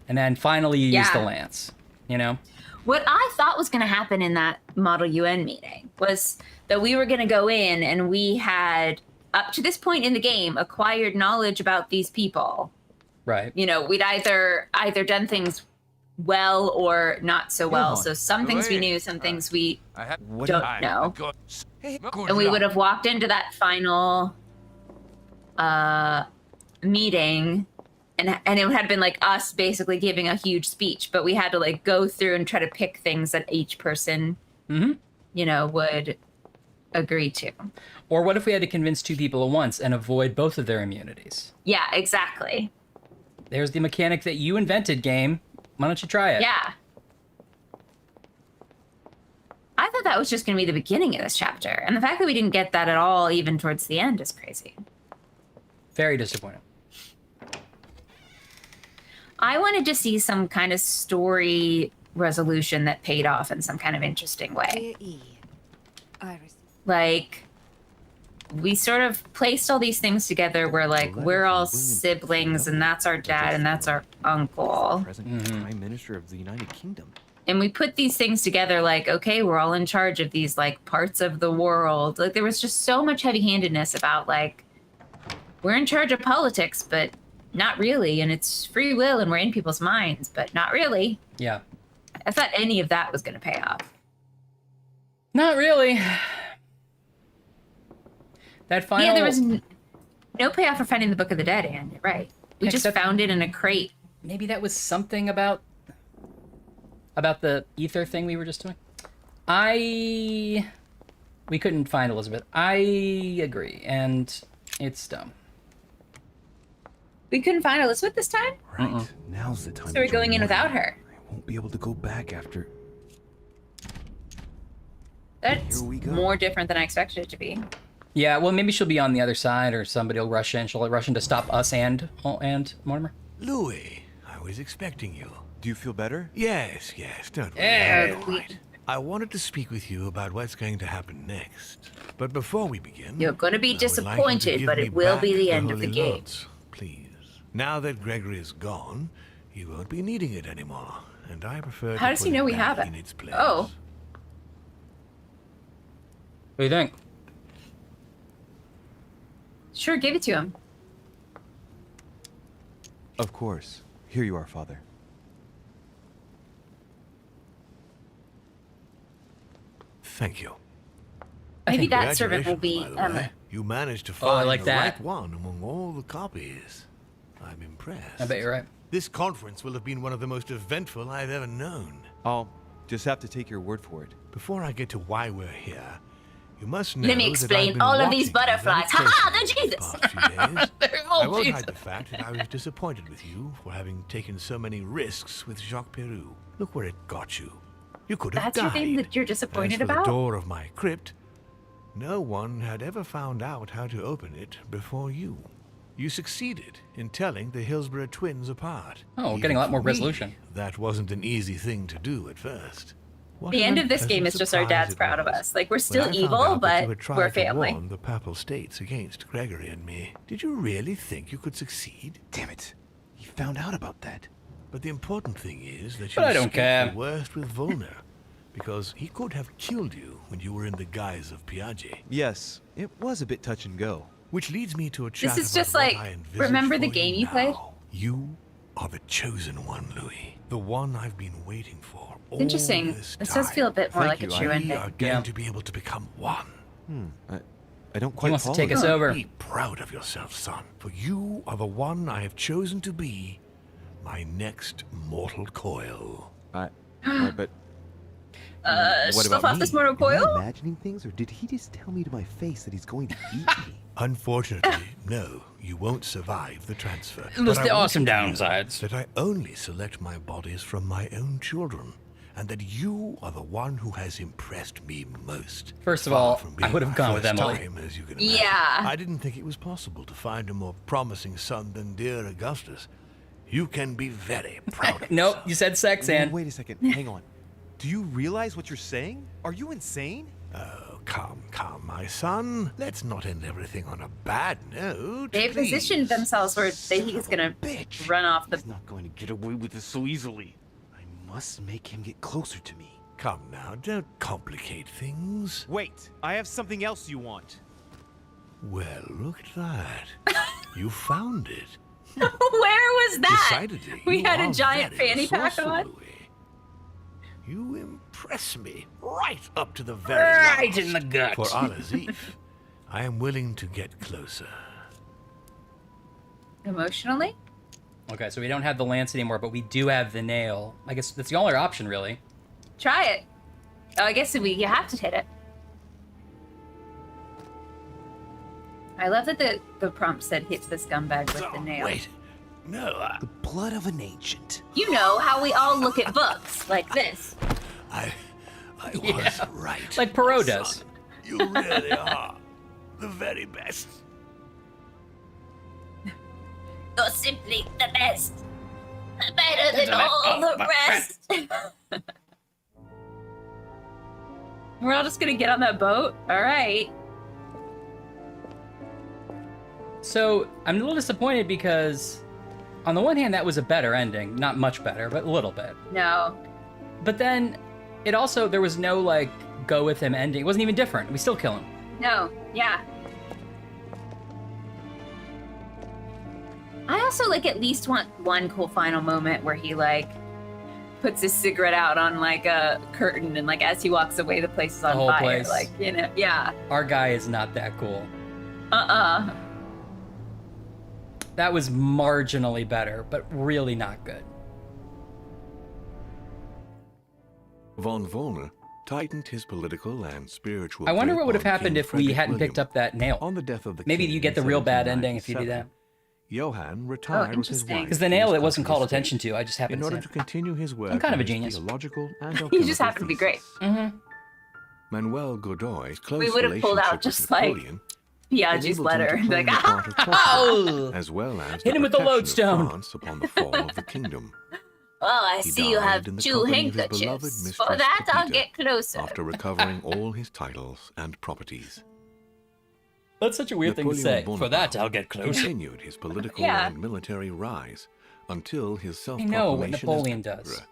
Speaker 1: And then finally you used the lance, you know?
Speaker 2: What I thought was going to happen in that Model UN meeting was that we were going to go in and we had, up to this point in the game, acquired knowledge about these people.
Speaker 1: Right.
Speaker 2: You know, we'd either done things well or not so well. So some things we knew, some things we don't know. And we would have walked into that final meeting and it had been like us basically giving a huge speech, but we had to like go through and try to pick things that each person, you know, would agree to.
Speaker 1: Or what if we had to convince two people at once and avoid both of their immunities?
Speaker 2: Yeah, exactly.
Speaker 1: There's the mechanic that you invented, game. Why don't you try it?
Speaker 2: Yeah. I thought that was just going to be the beginning of this chapter. And the fact that we didn't get that at all, even towards the end, is crazy.
Speaker 1: Very disappointing.
Speaker 2: I wanted to see some kind of story resolution that paid off in some kind of interesting way. Like, we sort of placed all these things together where, like, we're all siblings, and that's our dad, and that's our uncle.
Speaker 12: Present Prime Minister of the United Kingdom.
Speaker 2: And we put these things together like, okay, we're all in charge of these, like, parts of the world. Like, there was just so much heavy-handedness about, like, we're in charge of politics, but not really. And it's free will, and we're in people's minds, but not really.
Speaker 1: Yeah.
Speaker 2: I thought any of that was going to pay off.
Speaker 1: Not really. That final...
Speaker 2: Yeah, there was no payoff for finding the Book of the Dead, Anne. You're right. We just found it in a crate.
Speaker 1: Maybe that was something about the ether thing we were just doing. We couldn't find Elizabeth. I agree, and it's dumb.
Speaker 2: We couldn't find Elizabeth this time?
Speaker 12: Right. Now's the time.
Speaker 2: So we're going in without her.
Speaker 12: I won't be able to go back after.
Speaker 2: That's more different than I expected it to be.
Speaker 1: Yeah, well, maybe she'll be on the other side, or somebody will rush in. She'll rush in to stop us and Mortimer.
Speaker 9: Louis, I was expecting you.
Speaker 12: Do you feel better?
Speaker 9: Yes, don't worry.
Speaker 1: Yeah.
Speaker 9: I'm all right. I wanted to speak with you about what's going to happen next. But before we begin...
Speaker 2: You're going to be disappointed, but it will be the end of the game.
Speaker 9: Lance, please. Now that Gregory is gone, you won't be needing it anymore. And I prefer
Speaker 2: How does he know we have it? Oh.
Speaker 1: What do you think?
Speaker 2: Sure, give it to him.
Speaker 12: Of course. Here you are, Father.
Speaker 9: Thank you.
Speaker 2: Maybe that servant will be Emma.
Speaker 9: You managed to find
Speaker 1: like
Speaker 9: the
Speaker 1: that.
Speaker 9: right one among all the copies. I'm impressed.
Speaker 1: I bet you're right.
Speaker 9: This conference will have been one of the most eventful I've ever known.
Speaker 6: I'll just have to take your word for it.
Speaker 9: Before I get to why we're here, you must know
Speaker 2: Let me
Speaker 9: that I've
Speaker 2: explain
Speaker 9: been
Speaker 2: all of these
Speaker 9: watching you
Speaker 2: butterflies.
Speaker 9: very
Speaker 2: Ha ha,
Speaker 9: closely
Speaker 2: they're
Speaker 9: these
Speaker 2: Jesus.
Speaker 9: past few days.
Speaker 2: They're all
Speaker 9: I won't
Speaker 2: Jesus.
Speaker 9: hide the fact that I was disappointed with you for having taken so many risks with Jacques Peroux. Look where it got you. You could have
Speaker 2: That's
Speaker 9: died.
Speaker 2: your thing that you're
Speaker 9: As
Speaker 2: disappointed
Speaker 9: for
Speaker 2: about?
Speaker 9: the door of my crypt, no one had ever found out how to open it before you. You succeeded in telling the Hillsborough twins apart.
Speaker 1: Oh,
Speaker 9: Even
Speaker 1: getting a lot
Speaker 9: for
Speaker 1: more
Speaker 9: me,
Speaker 1: resolution.
Speaker 9: That wasn't an easy thing to do at first. What
Speaker 2: The
Speaker 9: an
Speaker 2: end of this game is
Speaker 9: unpleasant
Speaker 2: just our
Speaker 9: surprise
Speaker 2: dad's
Speaker 9: it
Speaker 2: proud of
Speaker 9: was
Speaker 2: us. Like, we're
Speaker 9: when
Speaker 2: still
Speaker 9: I found
Speaker 2: evil,
Speaker 9: out that
Speaker 2: but
Speaker 9: you had tried
Speaker 2: we're
Speaker 9: to
Speaker 2: family.
Speaker 9: warn the Papal States against Gregory and me. Did you really think you could succeed?
Speaker 12: Damn it. He found out about that.
Speaker 9: But the important thing is that you
Speaker 1: But I don't
Speaker 9: escaped
Speaker 1: care.
Speaker 9: the worst with Volner, because he could have killed you when you were in the guise of Piaget.
Speaker 6: Yes, it was a bit touch and go.
Speaker 9: Which leads me to a chat
Speaker 2: This is
Speaker 9: about
Speaker 2: just
Speaker 9: what
Speaker 2: like,
Speaker 9: I envisage
Speaker 2: remember the
Speaker 9: for
Speaker 2: game you played?
Speaker 9: now. You are the chosen one, Louis. The one I've been waiting for.
Speaker 2: It's interesting. This does feel a bit more like a true
Speaker 9: We
Speaker 2: ending.
Speaker 9: are going to be able to become one.
Speaker 6: I don't quite
Speaker 1: wants to
Speaker 6: follow
Speaker 1: take us
Speaker 6: you.
Speaker 1: over.
Speaker 9: Be proud of yourself, son, for you are the one I have chosen to be my next mortal coil.
Speaker 6: But
Speaker 12: What
Speaker 2: stuff
Speaker 12: about
Speaker 2: off
Speaker 12: me?
Speaker 2: this mortal
Speaker 12: Am
Speaker 2: coil?
Speaker 12: I imagining things, or did he just tell me to my face that he's going to eat me?
Speaker 9: Unfortunately, no, you won't survive the transfer.
Speaker 1: That's
Speaker 9: But I
Speaker 1: the
Speaker 9: want
Speaker 1: awesome
Speaker 9: you to know
Speaker 1: downsides.
Speaker 9: That I only select my bodies from my own children, and that you are the one who has impressed me most.
Speaker 1: First of
Speaker 9: Far
Speaker 1: all,
Speaker 9: from
Speaker 1: I
Speaker 9: being
Speaker 1: would have
Speaker 9: my
Speaker 1: gone with
Speaker 9: first
Speaker 1: Emily.
Speaker 9: time, as you can imagine.
Speaker 2: Yeah.
Speaker 9: I didn't think it was possible to find a more promising son than dear Augustus. You can be very proud of
Speaker 1: Nope, you said sex, Anne.
Speaker 6: Wait a second, hang on. Do you realize what you're saying? Are you insane?
Speaker 9: Oh, come, my son. Let's not end everything on a bad note.
Speaker 2: They
Speaker 9: please.
Speaker 2: positioned themselves where they think he's gonna run off the.
Speaker 12: He's not going to get away with this so easily. I must make him get closer to me.
Speaker 9: Come now, don't complicate things.
Speaker 6: Wait, I have something else you want.
Speaker 9: Well, look at that. You found it.
Speaker 2: Where was that?
Speaker 9: Decidedly,
Speaker 2: We
Speaker 9: you
Speaker 2: had a
Speaker 9: are
Speaker 2: giant
Speaker 9: very
Speaker 2: fanny pack
Speaker 9: resourceful,
Speaker 2: on.
Speaker 9: Louis. You impress me right up to the very
Speaker 1: Right
Speaker 9: last.
Speaker 1: in the gut.
Speaker 9: For Al-Azif, I am willing to get closer.
Speaker 2: Emotionally?
Speaker 1: Okay, so we don't have the lance anymore, but we do have the nail. I guess that's the only option, really.
Speaker 2: Try it. Oh, I guess you have to hit it. I love that the prompt said hit the scumbag with the nail.
Speaker 9: Wait, no,
Speaker 12: The blood of an ancient.
Speaker 2: You know how we all look at books like this.
Speaker 9: I was right.
Speaker 1: Like Perot does.
Speaker 9: You really are the very best.
Speaker 2: You're simply the best. Better than all the rest. We're all just gonna get on that boat? Alright.
Speaker 1: So I'm a little disappointed because, on the one hand, that was a better ending. Not much better, but a little bit.
Speaker 2: No.
Speaker 1: But then, it also, there was no, like, go with him ending. It wasn't even different. We still kill him.
Speaker 2: No. Yeah. I also, like, at least want one cool final moment where he, like, puts his cigarette out on, like, a curtain and, like, as he walks away, the place is on
Speaker 1: The whole
Speaker 2: fire.
Speaker 1: place.
Speaker 2: Like, you know, yeah.
Speaker 1: Our guy is not that cool.
Speaker 2: Uh-uh.
Speaker 1: That was marginally better, but really not good.
Speaker 9: Von Volner tightened his political and spiritual.
Speaker 1: I wonder
Speaker 9: grip
Speaker 1: what would have
Speaker 9: on
Speaker 1: happened
Speaker 9: King
Speaker 1: if we
Speaker 9: Frederick
Speaker 1: hadn't
Speaker 9: William.
Speaker 1: picked up that nail.
Speaker 9: On the death of the
Speaker 1: Maybe
Speaker 9: king
Speaker 1: you get
Speaker 9: in
Speaker 1: the real bad ending if you do that.
Speaker 9: 1797, Johann retired with his wife.
Speaker 1: Because the
Speaker 9: to
Speaker 1: nail,
Speaker 9: his
Speaker 1: it wasn't called
Speaker 9: country
Speaker 1: attention
Speaker 9: estate
Speaker 1: to. I just happened
Speaker 9: in
Speaker 1: to
Speaker 9: order
Speaker 1: say
Speaker 9: to continue his work.
Speaker 1: I'm kind of a
Speaker 9: on his
Speaker 1: genius.
Speaker 9: Theological and
Speaker 2: He
Speaker 9: alchemical
Speaker 2: just happened to be great.
Speaker 1: Mm-hmm.
Speaker 9: Manuel Godoy's close
Speaker 2: We would have pulled out
Speaker 9: relationship
Speaker 2: just
Speaker 9: with
Speaker 2: like
Speaker 9: Napoleon
Speaker 2: Piaget's
Speaker 9: enabled him
Speaker 2: letter.
Speaker 9: to claim
Speaker 2: Like,
Speaker 9: the part of
Speaker 1: Oh!
Speaker 9: Portugal, as well as
Speaker 1: Hit him with the
Speaker 9: protection of
Speaker 1: lodestone.
Speaker 9: France upon the fall of the kingdom.
Speaker 2: well, I
Speaker 9: He
Speaker 2: see you have
Speaker 9: died in the
Speaker 2: 2
Speaker 9: company of his beloved
Speaker 2: handkerchiefs.
Speaker 9: mistress,
Speaker 2: For that, I'll
Speaker 9: Pepita,
Speaker 2: get closer.
Speaker 9: After recovering all his titles and properties.
Speaker 1: That's such a weird thing to say.
Speaker 9: Napoleon
Speaker 1: For that,
Speaker 9: Bonaparte
Speaker 1: I'll get closer.
Speaker 9: continued his political
Speaker 2: Yeah.
Speaker 9: and military rise until his
Speaker 1: I know
Speaker 9: self-proclamation
Speaker 1: what
Speaker 9: as
Speaker 1: Napoleon
Speaker 9: emperor.
Speaker 1: does.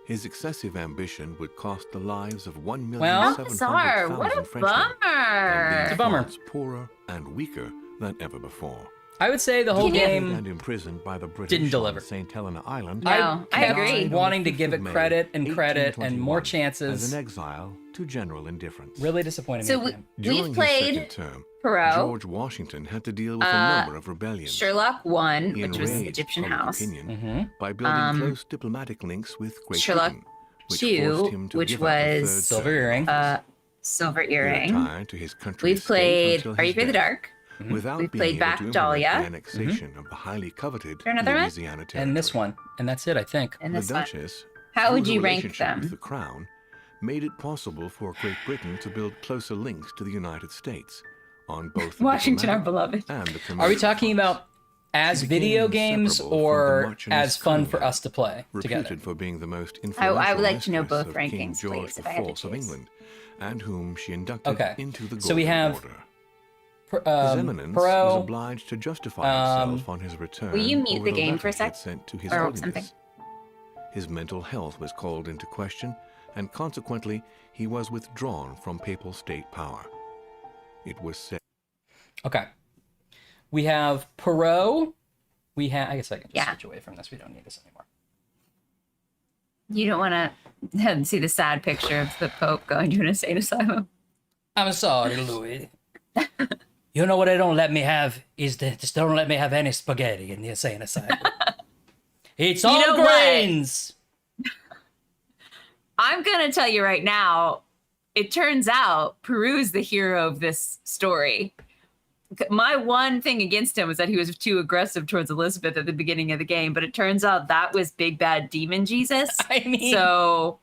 Speaker 9: His excessive ambition would cost the lives of 1,700,000
Speaker 2: How bizarre. What a
Speaker 9: Frenchmen, and
Speaker 2: bummer.
Speaker 9: leave
Speaker 1: It's a bummer.
Speaker 9: France poorer and weaker than ever before.
Speaker 1: I would say the whole game
Speaker 9: and imprisoned by the British
Speaker 1: didn't deliver.
Speaker 9: on St. Helena Island.
Speaker 2: No, I agree.
Speaker 1: Wanting to give it credit and credit and more
Speaker 9: 1821
Speaker 1: chances.
Speaker 9: As an exile to general indifference.
Speaker 1: Really disappointing.
Speaker 2: So
Speaker 1: me.
Speaker 2: we've
Speaker 9: During
Speaker 2: played
Speaker 9: his second term,
Speaker 2: Perot,
Speaker 9: George Washington had to deal with a number of rebellions.
Speaker 2: Sherlock 1,
Speaker 9: He
Speaker 2: which was
Speaker 9: enraged
Speaker 2: Egyptian
Speaker 9: public
Speaker 2: House.
Speaker 9: opinion by building close diplomatic links with Great
Speaker 2: Sherlock
Speaker 9: Britain, which
Speaker 2: 2,
Speaker 9: forced him to
Speaker 2: which
Speaker 9: give up a
Speaker 2: was
Speaker 9: third
Speaker 1: Silver
Speaker 9: term.
Speaker 1: Earring.
Speaker 2: Silver
Speaker 9: He
Speaker 2: Earring.
Speaker 9: retired to his country
Speaker 2: We've
Speaker 9: estate
Speaker 2: played
Speaker 9: until
Speaker 2: Are You
Speaker 9: his
Speaker 2: Afraid of the
Speaker 9: death,
Speaker 2: Dark?
Speaker 9: Without
Speaker 2: We've
Speaker 9: being
Speaker 2: played
Speaker 9: able
Speaker 2: Back
Speaker 9: to implement
Speaker 2: Dahlia.
Speaker 9: the annexation of the highly coveted
Speaker 2: there another one?
Speaker 9: Louisiana territory.
Speaker 1: And this one. And that's it, I think.
Speaker 2: And
Speaker 9: The
Speaker 2: this one.
Speaker 9: Duchess,
Speaker 2: How would
Speaker 9: through
Speaker 2: you
Speaker 9: her
Speaker 2: rank
Speaker 9: relationship
Speaker 2: them?
Speaker 9: with the Crown, made it possible for Great Britain to build closer links to the United States on both the
Speaker 2: Washington, our
Speaker 9: diplomatic
Speaker 2: beloved.
Speaker 9: and the
Speaker 1: Are we
Speaker 9: commercial
Speaker 1: talking
Speaker 9: fronts.
Speaker 1: about as
Speaker 9: She became
Speaker 1: video games
Speaker 9: inseparable from the
Speaker 1: or
Speaker 9: much in his
Speaker 1: as fun for
Speaker 9: Cromwell,
Speaker 1: us to play together?
Speaker 9: reputed for being the most
Speaker 2: I
Speaker 9: influential
Speaker 2: would like to know
Speaker 9: mistress
Speaker 2: both
Speaker 9: of King
Speaker 2: rankings,
Speaker 9: George
Speaker 2: please, if I had to
Speaker 9: IV of
Speaker 2: choose.
Speaker 9: England, and whom she inducted
Speaker 1: Okay.
Speaker 9: into the Golden
Speaker 1: So we have
Speaker 9: Order. His Eminence was
Speaker 1: Perot,
Speaker 9: obliged to justify himself on his return.
Speaker 2: Will you mute
Speaker 9: over
Speaker 2: the
Speaker 9: the
Speaker 2: game
Speaker 9: letter
Speaker 2: for a
Speaker 9: he had
Speaker 2: sec?
Speaker 9: sent to His
Speaker 2: Or
Speaker 9: Holiness.
Speaker 2: something?
Speaker 9: His mental health was called into question, and consequently, he was withdrawn from papal state power. It was said.
Speaker 1: Okay. We have Perot. We have. I guess I can just switch away from this. We don't need this anymore.
Speaker 2: You don't want to see the sad picture of the Pope going to an insane asylum.
Speaker 1: I'm sorry, Louis. You know what they don't let me have is just don't let me have any spaghetti in the insane asylum. It's all
Speaker 2: know
Speaker 1: grains.
Speaker 2: I'm going to tell you right now, it turns out Peru's the hero of this story. My one thing against him was that he was too aggressive towards Elizabeth at the beginning of the game, but it turns out that was big bad demon Jesus.
Speaker 1: I mean,
Speaker 2: so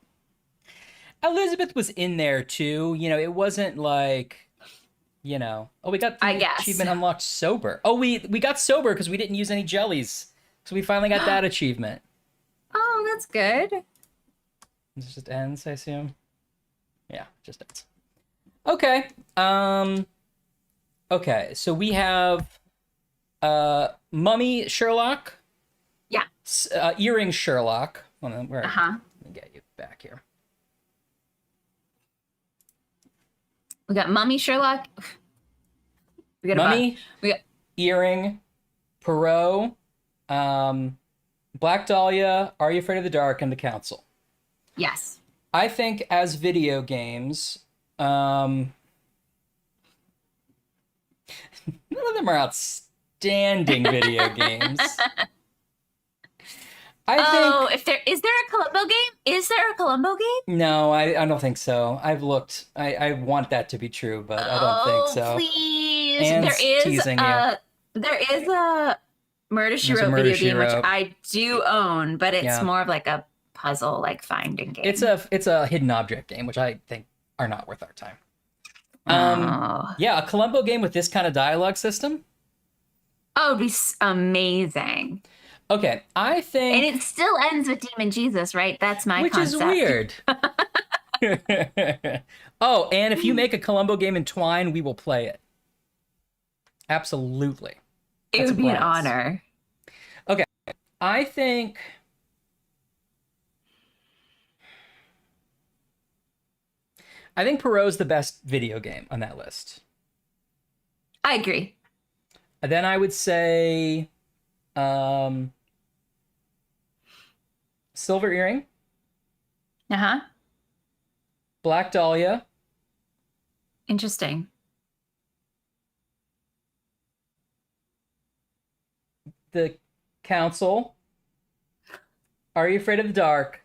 Speaker 1: Elizabeth was in there too. You know, it wasn't like, you know, oh, we got the achievement unlocked sober. Oh, we got sober because we didn't use any jellies. So we finally got that achievement.
Speaker 2: Oh, that's good.
Speaker 1: This just ends, I assume. Yeah, it just ends. Okay. Okay, so we have Mummy Sherlock.
Speaker 2: Yeah.
Speaker 1: Earring Sherlock. Hold on, where?
Speaker 2: Uh-huh.
Speaker 1: Let me get you back here.
Speaker 2: We got Mummy Sherlock. We got
Speaker 1: Mummy.
Speaker 2: We got
Speaker 1: Earring, Perot, Black Dahlia, Are You Afraid of the Dark, and The Council.
Speaker 2: Yes.
Speaker 1: I think as video games, none of them are outstanding video games. I think
Speaker 2: is there a Columbo game? Is there a Columbo game?
Speaker 1: no, I don't think so. I've looked. I want that to be true, but I don't think so.
Speaker 2: Please.
Speaker 1: Anne's
Speaker 2: there is
Speaker 1: teasing you.
Speaker 2: a Murder She
Speaker 1: There's a
Speaker 2: Wrote
Speaker 1: Murder,
Speaker 2: video
Speaker 1: She
Speaker 2: game, which
Speaker 1: Wrote.
Speaker 2: I do own, but it's
Speaker 1: Yeah.
Speaker 2: more of like a puzzle, like finding game.
Speaker 1: It's a hidden object game, which I think are not worth our time. Yeah, a Columbo game with this kind of dialogue system.
Speaker 2: Oh, it'd be amazing.
Speaker 1: Okay, I think,
Speaker 2: And it still ends with Demon Jesus, right? That's my
Speaker 1: which
Speaker 2: concept.
Speaker 1: is weird. Oh, and if you make a Columbo game in Twine, we will play it. Absolutely.
Speaker 2: It
Speaker 1: That's
Speaker 2: would
Speaker 1: a
Speaker 2: be an
Speaker 1: promise.
Speaker 2: honor.
Speaker 1: Okay, I think Perot's the best video game on that list.
Speaker 2: I agree.
Speaker 1: And then I would say Silver Earring,
Speaker 2: Uh-huh.
Speaker 1: Black Dahlia,
Speaker 2: Interesting.
Speaker 1: The Council, Are You Afraid of the Dark,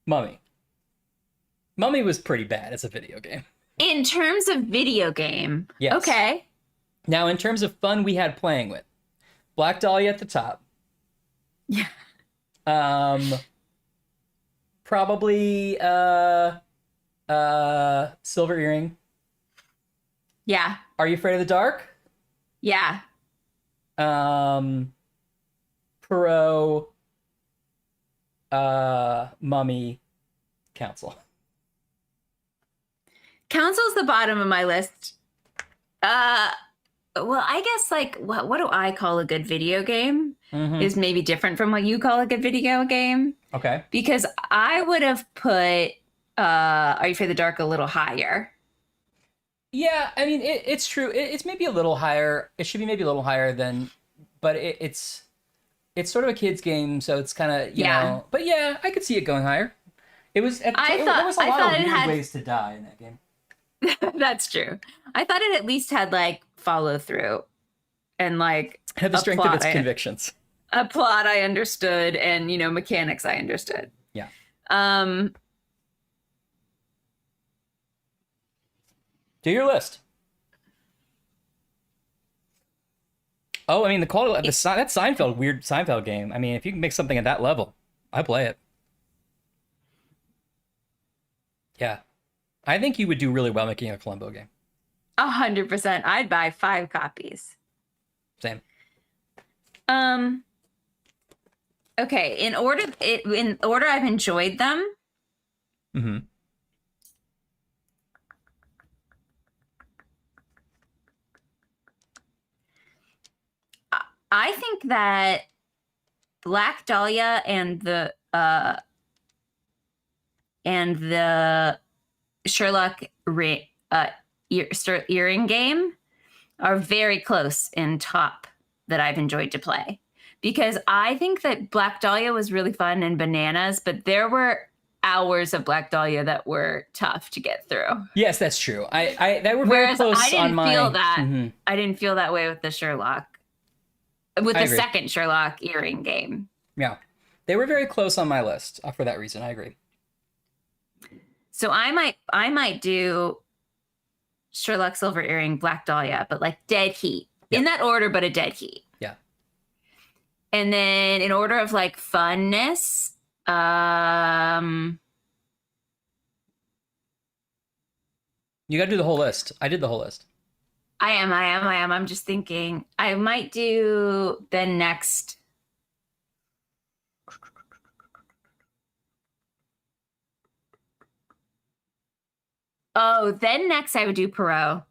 Speaker 1: Mummy. Mummy was pretty bad as a video game.
Speaker 2: In terms of video game,
Speaker 1: Yes.
Speaker 2: okay.
Speaker 1: Now, in terms of fun we had playing with, Black Dahlia at the top.
Speaker 2: Yeah.
Speaker 1: Probably Silver Earring.
Speaker 2: Yeah.
Speaker 1: Are You Afraid of the Dark?
Speaker 2: Yeah.
Speaker 1: Perot, Mummy, Council.
Speaker 2: Council's the bottom of my list. Well, I guess like what do I call a good video game
Speaker 1: Mhm.
Speaker 2: is maybe different from what you call a good video game.
Speaker 1: Okay.
Speaker 2: Because I would have put Are You Afraid of the Dark a little higher.
Speaker 1: Yeah, I mean, it's true. It's maybe a little higher. It should be maybe a little higher than, but it's sort of a kid's game, so it's kind of, you know. But yeah, I could see it going higher. It was. There was a lot of weird ways to die in that game.
Speaker 2: That's true. I thought it at least had like follow through, and like
Speaker 1: had the strength of its convictions.
Speaker 2: A plot I understood, and mechanics I understood.
Speaker 1: Yeah. Do your list. Oh, I mean, that Seinfeld, weird Seinfeld game. I mean, if you can make something at that level, I play it. Yeah. I think you would do really well making a Columbo game.
Speaker 2: 100%. I'd buy 5 copies.
Speaker 1: Same.
Speaker 2: Okay, in order I've enjoyed them.
Speaker 1: Mm-hmm.
Speaker 2: I think that Black Dahlia and the Sherlock earring game are very close in top that I've enjoyed to play, because I think that Black Dahlia was really fun and bananas, but there were hours of Black Dahlia that were tough to get through.
Speaker 1: Yes, that's true. I that were very close on my.
Speaker 2: Feel that. Mm-hmm. I didn't feel that way with the Sherlock. With the second Sherlock earring game.
Speaker 1: Yeah. They were very close on my list for that reason. I agree.
Speaker 2: So I might do Sherlock Silver Earring, Black Dahlia, but like dead heat. Yeah. In that order, but a dead heat.
Speaker 1: Yeah.
Speaker 2: And then in order of like funness,
Speaker 1: you gotta do the whole list. I did the whole list.
Speaker 2: I am. I'm just thinking I might do the next. Oh, then next I would do Poirot.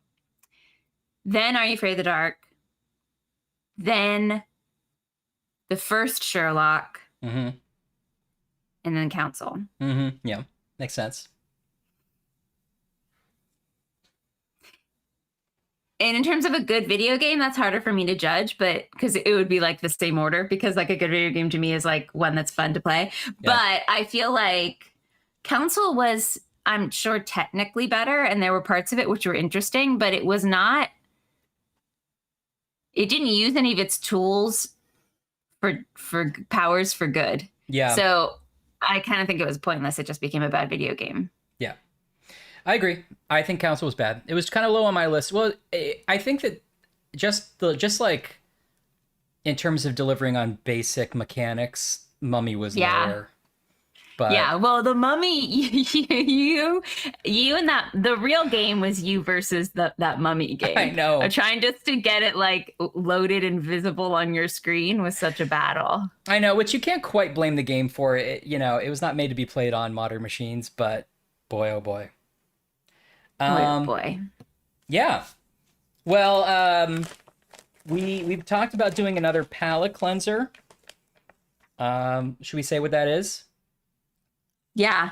Speaker 2: Then Are You Afraid of the Dark? Then the first Sherlock.
Speaker 1: Mm-hmm.
Speaker 2: And then Counsel.
Speaker 1: Mm-hmm. Yeah, makes sense.
Speaker 2: And in terms of a good video game, that's harder for me to judge, but because it would be like the same order, because like a good video game to me is like one that's fun to play. Yeah. But I feel like Counsel was, I'm sure, technically better, and there were parts of it which were interesting, but it was not, it didn't use any of its tools for powers for good.
Speaker 1: Yeah.
Speaker 2: So I kind of think it was pointless. It just became a bad video game.
Speaker 1: Yeah. I agree. I think Counsel was bad. It was kind of low on my list. Well, I think that just like in terms of delivering on basic mechanics, Mummy was lower. But
Speaker 2: yeah, well, the Mummy, you and the real game was you versus that Mummy game.
Speaker 1: I know.
Speaker 2: Trying just to get it like loaded and visible on your screen was such a battle.
Speaker 1: I know, which you can't quite blame the game for. It, it was not made to be played on modern machines, but boy, oh boy.
Speaker 2: Oh boy.
Speaker 1: Yeah. Well, we've talked about doing another palate cleanser. Should we say what that is?
Speaker 2: Yeah.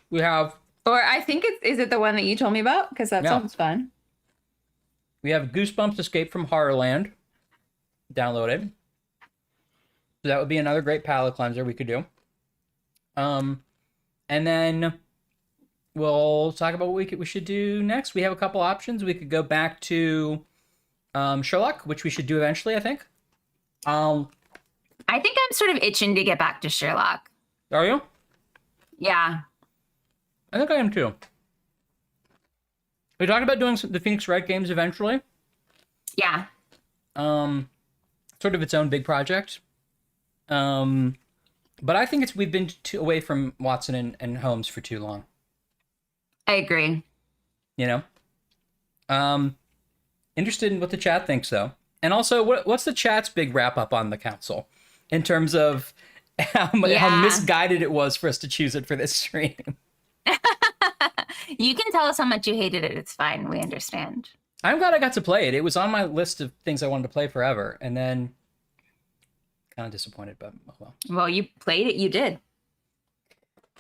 Speaker 1: We have.
Speaker 2: Or I think is it the one that you told me about? Because that sounds fun.
Speaker 1: We have Goosebumps Escape from Horrorland downloaded. So that would be another great palate cleanser we could do. And then we'll talk about what we should do next. We have a couple options. We could go back to Sherlock, which we should do eventually, I think.
Speaker 2: I think I'm sort of itching to get back to Sherlock.
Speaker 1: Are you?
Speaker 2: Yeah.
Speaker 1: I think I am too. We talked about doing the Phoenix Wright games eventually.
Speaker 2: Yeah.
Speaker 1: Sort of its own big project. But I think we've been away from Watson and Holmes for too long.
Speaker 2: I agree.
Speaker 1: Interested in what the chat thinks, though. And also, what's the chat's big wrap-up on the council in terms of how misguided it was for us to choose it for this stream?
Speaker 2: You can tell us how much you hated it. It's fine. We understand.
Speaker 1: I'm glad I got to play it. It was on my list of things I wanted to play forever. And then kind of disappointed, but oh well.
Speaker 2: Well, you played it. You did.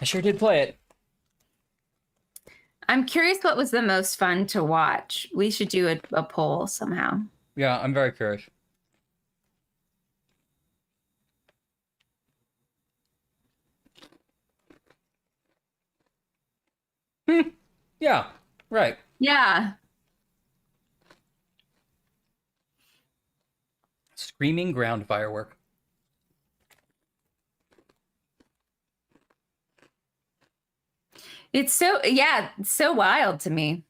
Speaker 1: I sure did play it.
Speaker 2: I'm curious what was the most fun to watch. We should do a poll somehow.
Speaker 1: Yeah, I'm very curious. Yeah, right.
Speaker 2: Yeah.
Speaker 1: Screaming ground firework.
Speaker 2: It's so wild to me.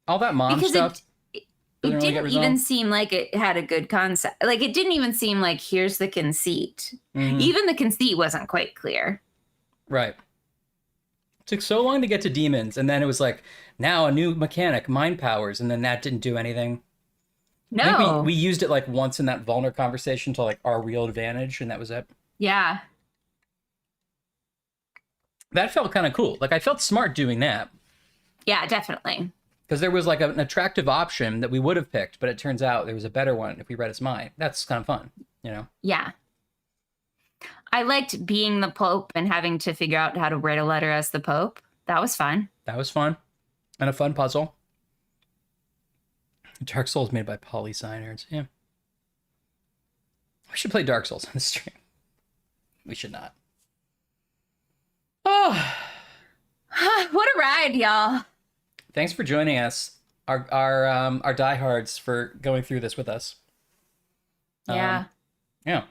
Speaker 1: All that mom
Speaker 2: Because
Speaker 1: stuff.
Speaker 2: it
Speaker 1: doesn't really get
Speaker 2: didn't even
Speaker 1: resolved.
Speaker 2: seem like it had a good concept. Like, it didn't even seem like, here's the conceit.
Speaker 1: Mhm.
Speaker 2: Even the conceit wasn't quite clear.
Speaker 1: Right. It took so long to get to demons, and then it was like, now a new mechanic, mind powers, and then that didn't do anything. I think
Speaker 2: No.
Speaker 1: we used it like once in that Vulner conversation to like our real advantage, and that was it.
Speaker 2: Yeah.
Speaker 1: That felt kind of cool. Like, I felt smart doing that.
Speaker 2: Yeah, definitely.
Speaker 1: Because there was like an attractive option that we would have picked, but it turns out there was a better one if we read his mind. That's kind of fun, you know?
Speaker 2: Yeah. I liked being the Pope and having to figure out how to write a letter as the Pope. That was fun.
Speaker 1: That was fun. And a fun puzzle. Dark Souls made by Polysci Nerds. Yeah. We should play Dark Souls on the stream. We should not. Oh.
Speaker 2: What a ride, y'all.
Speaker 1: Thanks for joining us, our diehards, for going through this with us.
Speaker 2: Yeah.
Speaker 1: Yeah.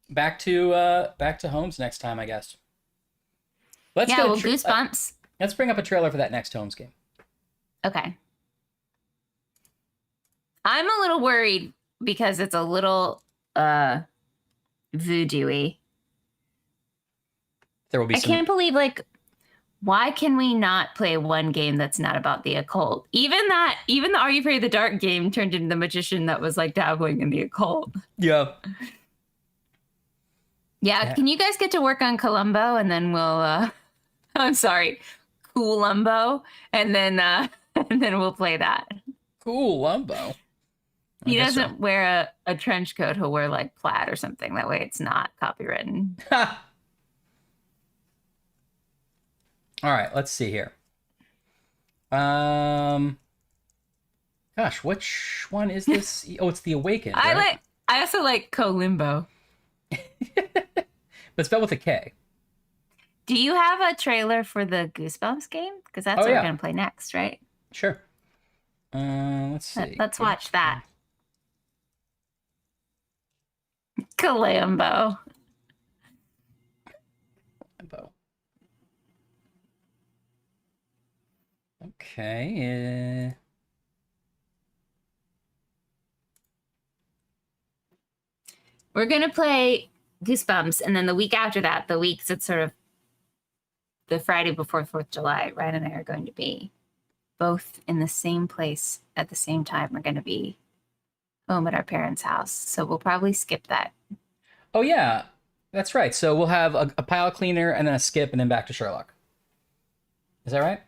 Speaker 1: Back to Homes next time, I guess. Let's get a
Speaker 2: Goosebumps.
Speaker 1: let's bring up a trailer for that next Homes game.
Speaker 2: Okay. I'm a little worried because it's a little voodoo-y.
Speaker 1: There will be
Speaker 2: I can't believe, like, why can we not play one game that's not about the occult? Even the Are You Afraid of the Dark game turned into the magician that was like dabbling in the occult.
Speaker 1: Yeah.
Speaker 2: Yeah, can you guys get to work on Columbo and then we'll I'm sorry, Coolumbo, and then we'll play that.
Speaker 1: Coolumbo.
Speaker 2: He doesn't wear a trench coat, he'll wear like plaid or something. That way it's not copywritten.
Speaker 1: All right, let's see here. Gosh, which one is this? Oh, it's The Awakened. Right?
Speaker 2: I also like Colimbo.
Speaker 1: But spelled with a K.
Speaker 2: Do you have a trailer for the Goosebumps game? Because that's what we're gonna play next, right?
Speaker 1: Sure. Let's see.
Speaker 2: Let's watch that. Columbo.
Speaker 1: Okay.
Speaker 2: We're gonna play Goosebumps, and then the week after that, the weeks that's sort of the Friday before 4th of July, Ryan and I are going to be both in the same place at the same time. We're going to be home at our parents' house, so we'll probably skip that.
Speaker 1: Oh yeah, that's right. So we'll have a pile cleaner and then a skip and then back to Sherlock. Is that right?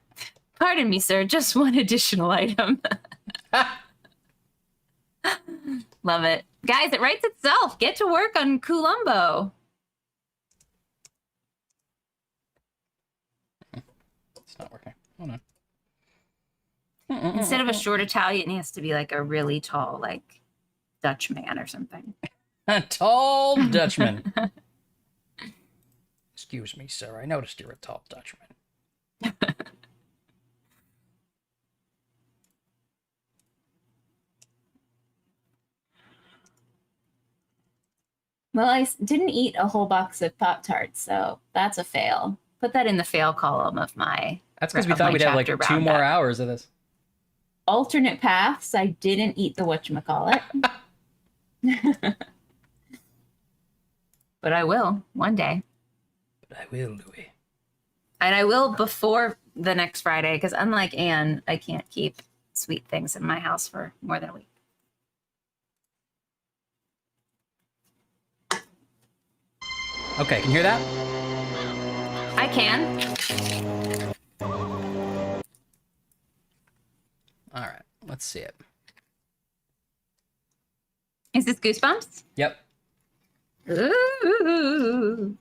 Speaker 2: Pardon me, sir. Just one additional item. Love it. Guys, it writes itself. Get to work on Columbo.
Speaker 1: It's not working. Hold on.
Speaker 2: Instead of a short Italian, he has to be like a really tall, like Dutch man or something.
Speaker 1: A tall Dutchman. Excuse me, sir. I noticed you're a tall Dutchman.
Speaker 2: Well, I didn't eat a whole box of Pop-Tarts, so that's a fail. Put that in the fail column of my.
Speaker 1: That's because we thought we'd have like 2 more hours of this.
Speaker 2: Alternate paths. I didn't eat the whatchamacallit. But I will one day.
Speaker 1: But I will, Louis.
Speaker 2: And I will before the next Friday, because unlike Anne, I can't keep sweet things in my house for more than a week.
Speaker 1: Okay, can you hear that?
Speaker 2: I can.
Speaker 1: All right, let's see it.
Speaker 2: Is this Goosebumps?
Speaker 1: Yep.
Speaker 2: Ooh.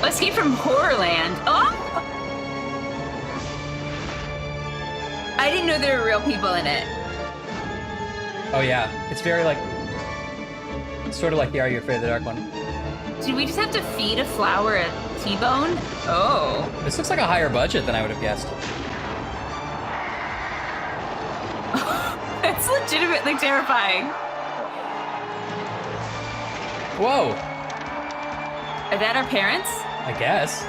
Speaker 2: Escape from Horrorland. Oh! I didn't know there were real people in it.
Speaker 1: Oh yeah, it's very like, sort of like the Are You Afraid of the Dark one.
Speaker 2: Did we just have to feed a flower a T-bone? Oh.
Speaker 1: This looks like a higher budget than I would have guessed.
Speaker 2: That's legitimately terrifying.
Speaker 1: Whoa.
Speaker 2: Are that our parents?
Speaker 1: I guess.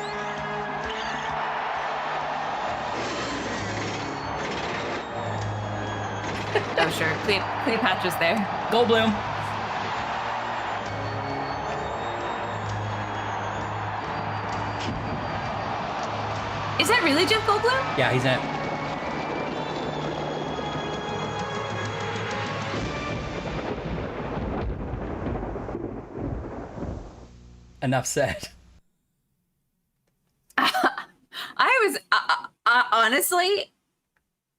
Speaker 2: Oh, sure. Cleopatra's there.
Speaker 1: Goldblum.
Speaker 2: Is that really Jeff Goldblum?
Speaker 1: Yeah, he's in it. Enough said.
Speaker 2: Honestly,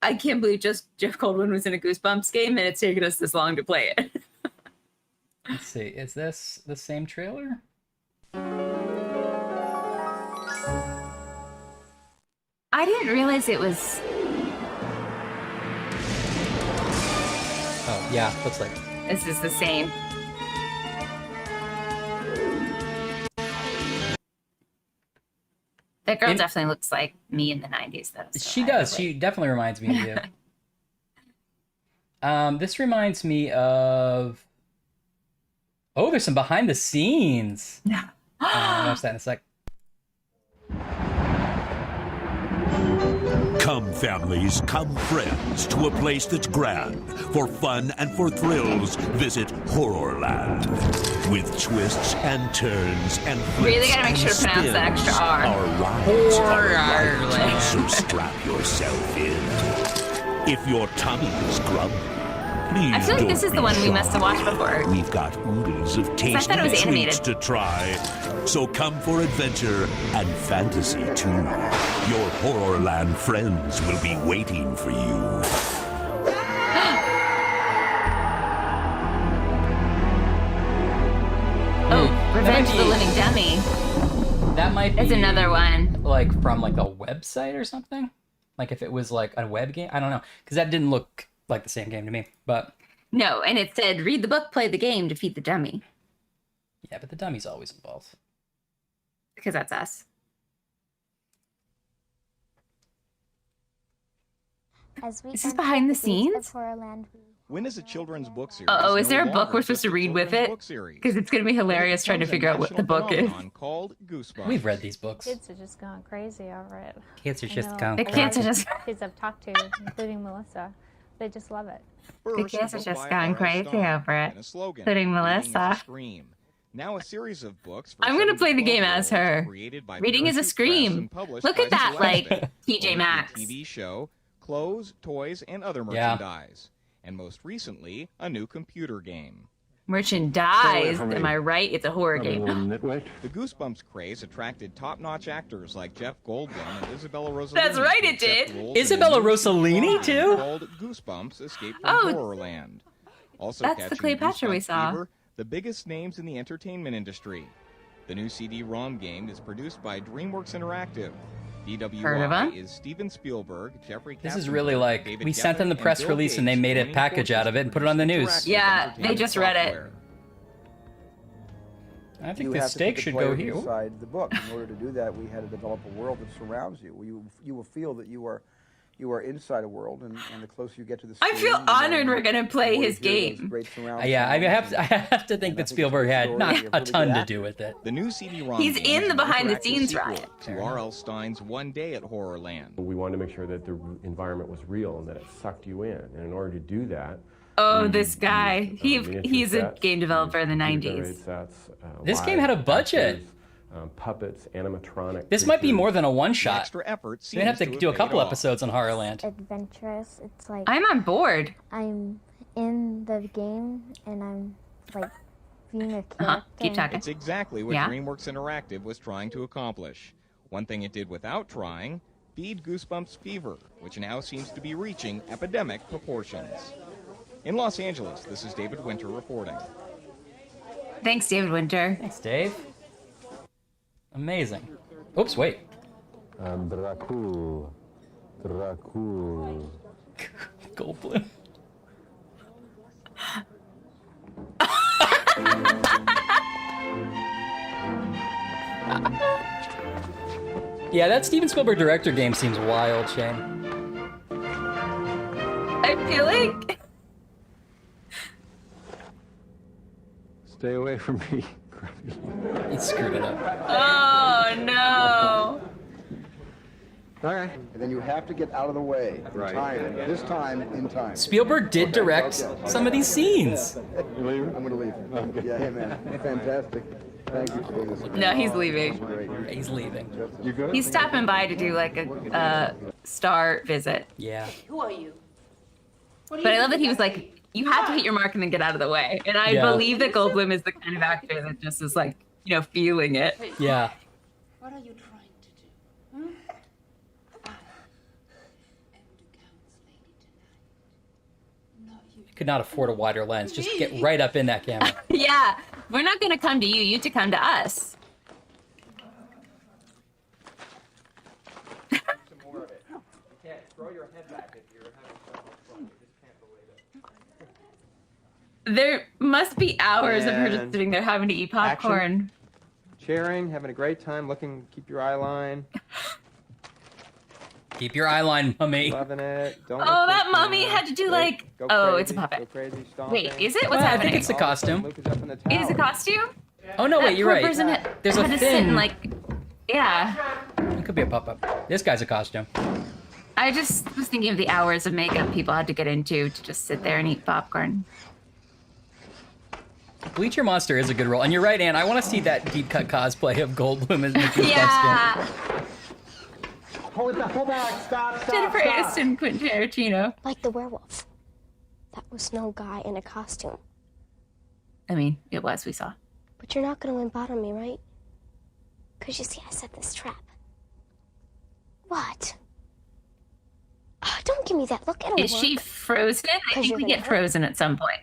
Speaker 2: I can't believe just Jeff Goldblum was in a Goosebumps game and it's taken us this long to play it.
Speaker 1: Let's see, is this the same trailer?
Speaker 2: I didn't realize it was...
Speaker 1: Oh, yeah, looks like.
Speaker 2: This is the same. That girl definitely looks like me in the 90s, though. So
Speaker 1: She does. She definitely reminds me of you. This reminds me of... Oh, there's some behind the scenes.
Speaker 2: No.
Speaker 1: I'll watch that in a sec.
Speaker 19: Come families, come friends to a place that's grand. For fun and for thrills, visit Horrorland. With twists and turns and flips
Speaker 2: Really gotta make sure to pronounce that extra R.
Speaker 19: Our rides are
Speaker 2: Horrorland.
Speaker 19: light, so strap yourself in. If your tummy is grumbling, please
Speaker 2: I feel like this
Speaker 19: don't
Speaker 2: is the
Speaker 19: be
Speaker 2: one we must have watched
Speaker 19: shy.
Speaker 2: before.
Speaker 19: We've got oodles of
Speaker 2: I
Speaker 19: tasty
Speaker 2: thought it was
Speaker 19: treats
Speaker 2: animated.
Speaker 19: to try. So come for adventure and fantasy too. Your Horrorland friends will be waiting for you.
Speaker 2: Revenge of the Living Dummy.
Speaker 1: That might be...
Speaker 2: It's another one.
Speaker 1: Like, from, like, a website or something? Like, if it was, like, a web game? I don't know. Because that didn't look like the same game to me, but...
Speaker 2: No, and it said, read the book, play the game, defeat the dummy.
Speaker 1: Yeah, but the dummy's always involved.
Speaker 2: Because that's us.
Speaker 20: Is
Speaker 2: this behind the scenes?
Speaker 21: When is a children's book series?
Speaker 2: Uh-oh, is there a
Speaker 21: no
Speaker 2: book
Speaker 21: longer
Speaker 2: we're supposed to
Speaker 21: just a
Speaker 2: read with
Speaker 21: children's
Speaker 2: it?
Speaker 21: book series?
Speaker 2: Because it's going to be hilarious trying to figure out what the book is.
Speaker 21: Called Goosebumps.
Speaker 1: We've read these books.
Speaker 20: Kids are just going crazy over it.
Speaker 1: Kids are
Speaker 20: I
Speaker 1: just
Speaker 20: know
Speaker 1: going
Speaker 20: a
Speaker 1: crazy.
Speaker 20: lot of
Speaker 1: The kids are just-
Speaker 20: kids I've talked to, including Melissa, they just love it.
Speaker 2: The kids are just going crazy over it, including Melissa.
Speaker 21: Now a series of books.
Speaker 2: I'm going to play the game as her. Reading is a scream. Look at that, like, TJ Maxx.
Speaker 21: TV show, clothes, toys, and other
Speaker 1: Yeah.
Speaker 21: merchandise. And most recently, a new computer game.
Speaker 2: Merchandise. Am I right? It's a horror game.
Speaker 21: The Goosebumps craze attracted top-notch actors like Jeff Goldblum and Isabella Rossellini.
Speaker 2: That's right, it
Speaker 21: to accept
Speaker 2: did.
Speaker 21: roles in a
Speaker 1: Isabella
Speaker 21: new
Speaker 1: Rossellini,
Speaker 21: series
Speaker 1: too?
Speaker 21: Called Goosebumps: Escape from
Speaker 2: Oh,
Speaker 21: Horrorland. Also
Speaker 2: that's the
Speaker 21: catching
Speaker 2: Cleopatra we
Speaker 21: Goosebumps
Speaker 2: saw.
Speaker 21: fever, the biggest names in the entertainment industry. The new CD-ROM game is produced by DreamWorks Interactive.
Speaker 2: Heard of
Speaker 21: DWI
Speaker 2: 'em?
Speaker 21: is Steven Spielberg, Jeffrey
Speaker 1: This is
Speaker 21: Katzenberg,
Speaker 1: really like,
Speaker 21: David
Speaker 1: we sent them the
Speaker 21: Geffen,
Speaker 1: press
Speaker 21: and Bill
Speaker 1: release and they
Speaker 21: Gates
Speaker 1: made a
Speaker 21: joining
Speaker 1: package out of it and put it on the news.
Speaker 21: Interactive
Speaker 2: Yeah, they
Speaker 21: entertainment
Speaker 2: just read it.
Speaker 21: software.
Speaker 1: I think
Speaker 22: You
Speaker 1: the
Speaker 22: have to
Speaker 1: steak
Speaker 22: put the
Speaker 1: should
Speaker 22: player
Speaker 1: go here.
Speaker 22: inside the book. In order to do that, we had to develop a world that surrounds you. You will feel that you are inside a world, and the closer you get to the
Speaker 2: I
Speaker 22: screen,
Speaker 2: feel
Speaker 22: the
Speaker 2: honored
Speaker 22: more
Speaker 2: we're going to play
Speaker 22: you
Speaker 2: his
Speaker 22: hear those
Speaker 2: game.
Speaker 22: great surround
Speaker 1: Yeah, I
Speaker 22: sounds.
Speaker 1: have to think that Spielberg had not a ton to do with it.
Speaker 21: The new CD-ROM
Speaker 2: He's
Speaker 21: game
Speaker 2: in
Speaker 21: is
Speaker 2: the
Speaker 21: an
Speaker 2: behind the
Speaker 21: interactive
Speaker 2: scenes
Speaker 21: sequel
Speaker 2: riot.
Speaker 21: to R.L. Stein's One Day at Horrorland.
Speaker 23: We wanted to make sure that the environment was real and that it sucked you in. And in order to do that,
Speaker 2: Oh, this guy. He's a
Speaker 23: sets,
Speaker 2: game developer in the
Speaker 23: computer-generated
Speaker 2: 90s.
Speaker 23: sets,
Speaker 1: This game
Speaker 23: live
Speaker 1: had a budget.
Speaker 23: actors, puppets, animatronic.
Speaker 1: This might be
Speaker 23: creatures.
Speaker 1: more than a one-shot.
Speaker 21: extra effort
Speaker 1: They have to
Speaker 21: seems to
Speaker 1: do a
Speaker 21: have
Speaker 1: couple
Speaker 21: paid off.
Speaker 1: episodes on Horrorland.
Speaker 20: Adventurous. It's like
Speaker 2: I'm on board.
Speaker 20: I'm in the game and I'm like being a character.
Speaker 2: Keep talking.
Speaker 21: It's exactly what
Speaker 2: Yeah.
Speaker 21: DreamWorks Interactive was trying to accomplish. One thing it did without trying, feed Goosebumps fever, which now seems to be reaching epidemic proportions. In Los Angeles, this is David Winter reporting.
Speaker 2: Thanks, David Winter.
Speaker 1: Thanks, Dave. Amazing. Oops, wait.
Speaker 23: Dracul.
Speaker 1: Goldblum. Yeah, that Steven Spielberg director game seems wild, Shane.
Speaker 2: I feel like...
Speaker 23: Stay away from me.
Speaker 1: He screwed it up.
Speaker 2: Oh, no.
Speaker 22: Okay. And then you have to get out of the way.
Speaker 23: Right.
Speaker 22: Time. This time, in time.
Speaker 1: Spielberg did direct some of these scenes.
Speaker 22: You leaving? I'm going to leave. Okay. Yeah, hey, man. Fantastic. Thank you for doing this.
Speaker 2: No, he's leaving.
Speaker 1: He's leaving.
Speaker 22: You good?
Speaker 2: He's stopping by to do like a star visit.
Speaker 1: Yeah.
Speaker 14: Who are you?
Speaker 2: But I love that he was like, you have to hit your mark and then get out of the way. And I believe that Goldblum is the kind of actor that just is like, you know, feeling it.
Speaker 1: Yeah.
Speaker 14: What are you trying to do? Hmm?
Speaker 1: Could not afford a wider lens. Just get right up in that camera.
Speaker 2: Yeah, we're not going to come to you. You to come to us. There must be hours of her just sitting there having to eat popcorn.
Speaker 21: Cheering, having a great time, keep your eye line.
Speaker 1: Keep your eye line, mummy.
Speaker 21: Loving it. Don't
Speaker 2: Oh, that mummy had to do like... Oh, it's a puppet. Wait, is it? What's happening?
Speaker 1: I think it's a costume.
Speaker 2: It is a costume?
Speaker 1: Oh, no, wait, you're right. There's a
Speaker 2: had to sit
Speaker 1: fin.
Speaker 2: and like... Yeah.
Speaker 1: It could be a pop-up. This guy's a costume.
Speaker 2: I just was thinking of the hours of makeup people had to get into to just sit there and eat popcorn.
Speaker 1: Bleacher Monster is a good role. And you're right, Anne. I want to see that deep cut cosplay of Goldblum as Mickey
Speaker 2: Yeah.
Speaker 18: Hold back, stop,
Speaker 2: Jennifer Aniston, Quentin Tarantino.
Speaker 20: Like the werewolf. That was no guy in a costume.
Speaker 2: I mean, it was, we saw.
Speaker 20: But you're not gonna win bottom me, right? Because you see, I set this trap. What? Oh, don't give me that look. It'll
Speaker 2: Is
Speaker 20: work.
Speaker 2: she frozen? I
Speaker 20: 'Cause
Speaker 2: think
Speaker 20: you're
Speaker 2: we
Speaker 20: gonna
Speaker 2: get
Speaker 20: hurt.
Speaker 2: frozen at some point.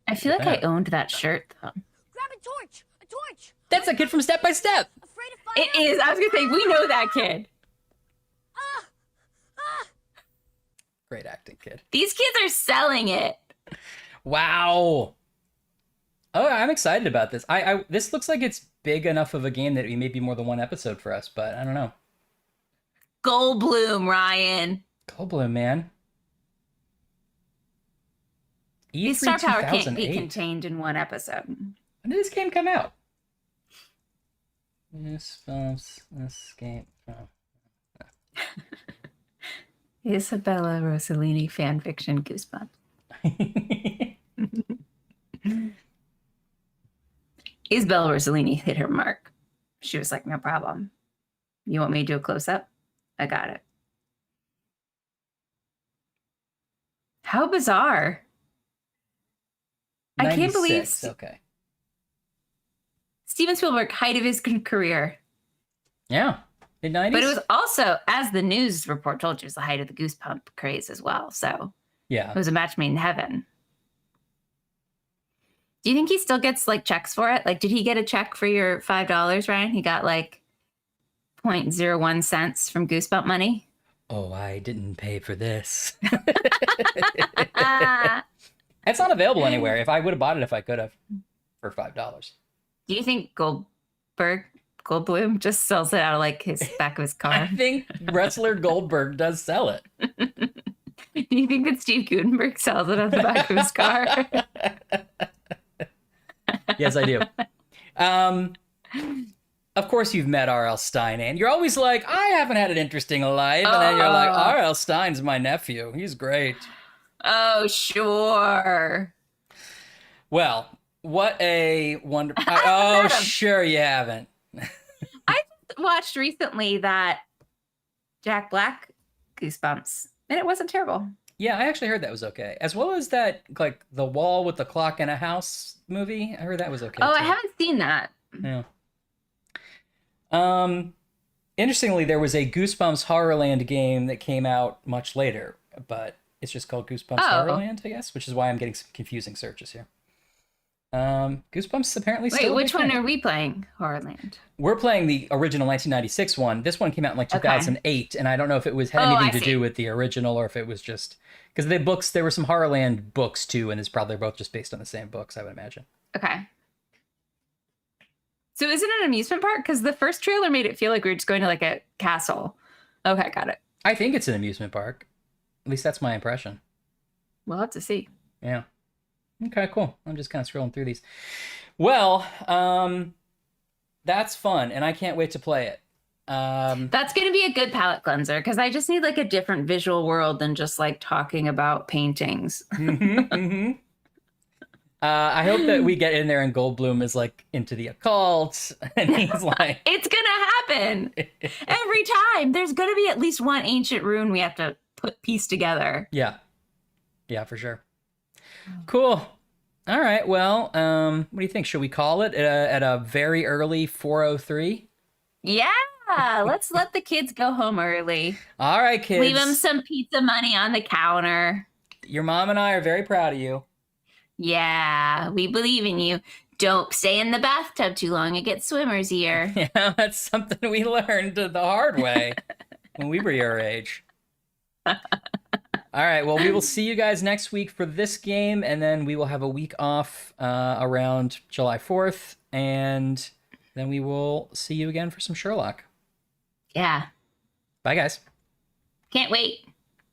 Speaker 2: I feel like I owned that shirt, though.
Speaker 20: Grab a torch! A torch!
Speaker 1: That's a kid from Step by Step.
Speaker 2: It is. I was going to say, we know that kid.
Speaker 1: Great acting, kid.
Speaker 2: These kids are selling it.
Speaker 1: Wow. Oh, I'm excited about this. This looks like it's big enough of a game that it may be more than one episode for us, but I don't know.
Speaker 2: Goldblum, Ryan.
Speaker 1: Goldblum, man.
Speaker 2: His
Speaker 1: E3
Speaker 2: star power can't be
Speaker 1: 2008.
Speaker 2: contained in one episode.
Speaker 1: When did this game come out? Goosebumps Escape. Oh.
Speaker 2: Isabella Rossellini fanfiction Goosebumps. Isabella Rossellini hit her mark. She was like, no problem. You want me to do a close-up? I got it. How bizarre. I can't believe
Speaker 1: 96, okay.
Speaker 2: Steven Spielberg, height of his career.
Speaker 1: Yeah, mid-90s.
Speaker 2: But it was also, as the news report told you, it was the height of the Goosebump craze as well. So
Speaker 1: yeah,
Speaker 2: it was a match made in heaven. Do you think he still gets like checks for it? Like, did he get a check for your $5, Ryan? He got like 0.01 cents from Goosebump money.
Speaker 1: Oh, I didn't pay for this. It's not available anywhere. If I would have bought it, if I could have, for $5.
Speaker 2: Do you think Goldblum just sells it out of like his back of his car?
Speaker 1: I think wrestler Goldberg does sell it.
Speaker 2: Do you think that Steve Gutenberg sells it out of the back of his car?
Speaker 1: Yes, I do. Of course, you've met R.L. Stein, and you're always like, I haven't had an interesting life. And then you're like, R.L. Stein's my nephew. He's great.
Speaker 2: Oh, sure.
Speaker 1: Well, what a wonderful... Oh, sure you haven't.
Speaker 2: I watched recently that Jack Black Goosebumps, and it wasn't terrible.
Speaker 1: Yeah, I actually heard that was okay. As well as that, like, The Wall with the Clock in a House movie. I heard that was okay,
Speaker 2: Oh,
Speaker 1: too.
Speaker 2: I haven't seen that.
Speaker 1: Yeah. Interestingly, there was a Goosebumps Horrorland game that came out much later, but it's just called Goosebumps Horrorland, I guess, which is why I'm getting some confusing searches here. Goosebumps apparently
Speaker 2: Wait,
Speaker 1: still.
Speaker 2: which one are we playing? Horrorland.
Speaker 1: We're playing the original 1996 one. This one came out in like 2008, and I don't know if it had
Speaker 2: Oh,
Speaker 1: anything
Speaker 2: I
Speaker 1: to
Speaker 2: see.
Speaker 1: do with the original or if it was just because the books. There were some Horrorland books too, and it's probably both just based on the same books, I would imagine.
Speaker 2: Okay. So is it an amusement park? Because the first trailer made it feel like we were just going to like a castle. Okay, got it.
Speaker 1: I think it's an amusement park. At least that's my impression.
Speaker 2: We'll have to see.
Speaker 1: Yeah. Okay, cool. I'm just kind of scrolling through these. Well, that's fun, and I can't wait to play it.
Speaker 2: That's going to be a good palate cleanser because I just need like a different visual world than just like talking about paintings.
Speaker 1: I hope that we get in there and Goldblum is like into the occult, and he's like,
Speaker 2: it's gonna happen every time. There's gonna be at least one ancient rune we have to piece together.
Speaker 1: Yeah, for sure. Cool. All right. Well, what do you think? Should we call it at a very early 4:03?
Speaker 2: Yeah, let's let the kids go home early.
Speaker 1: All right, kids.
Speaker 2: Leave them some pizza money on the counter.
Speaker 1: Your mom and I are very proud of you.
Speaker 2: Yeah, we believe in you. Don't stay in the bathtub too long. It gets swimmer's ear.
Speaker 1: Yeah, that's something we learned the hard way when we were your age. All right, well, we will see you guys next week for this game, and then we will have a week off around July 4th, and then we will see you again for some Sherlock.
Speaker 2: Yeah.
Speaker 1: Bye, guys.
Speaker 2: Can't wait.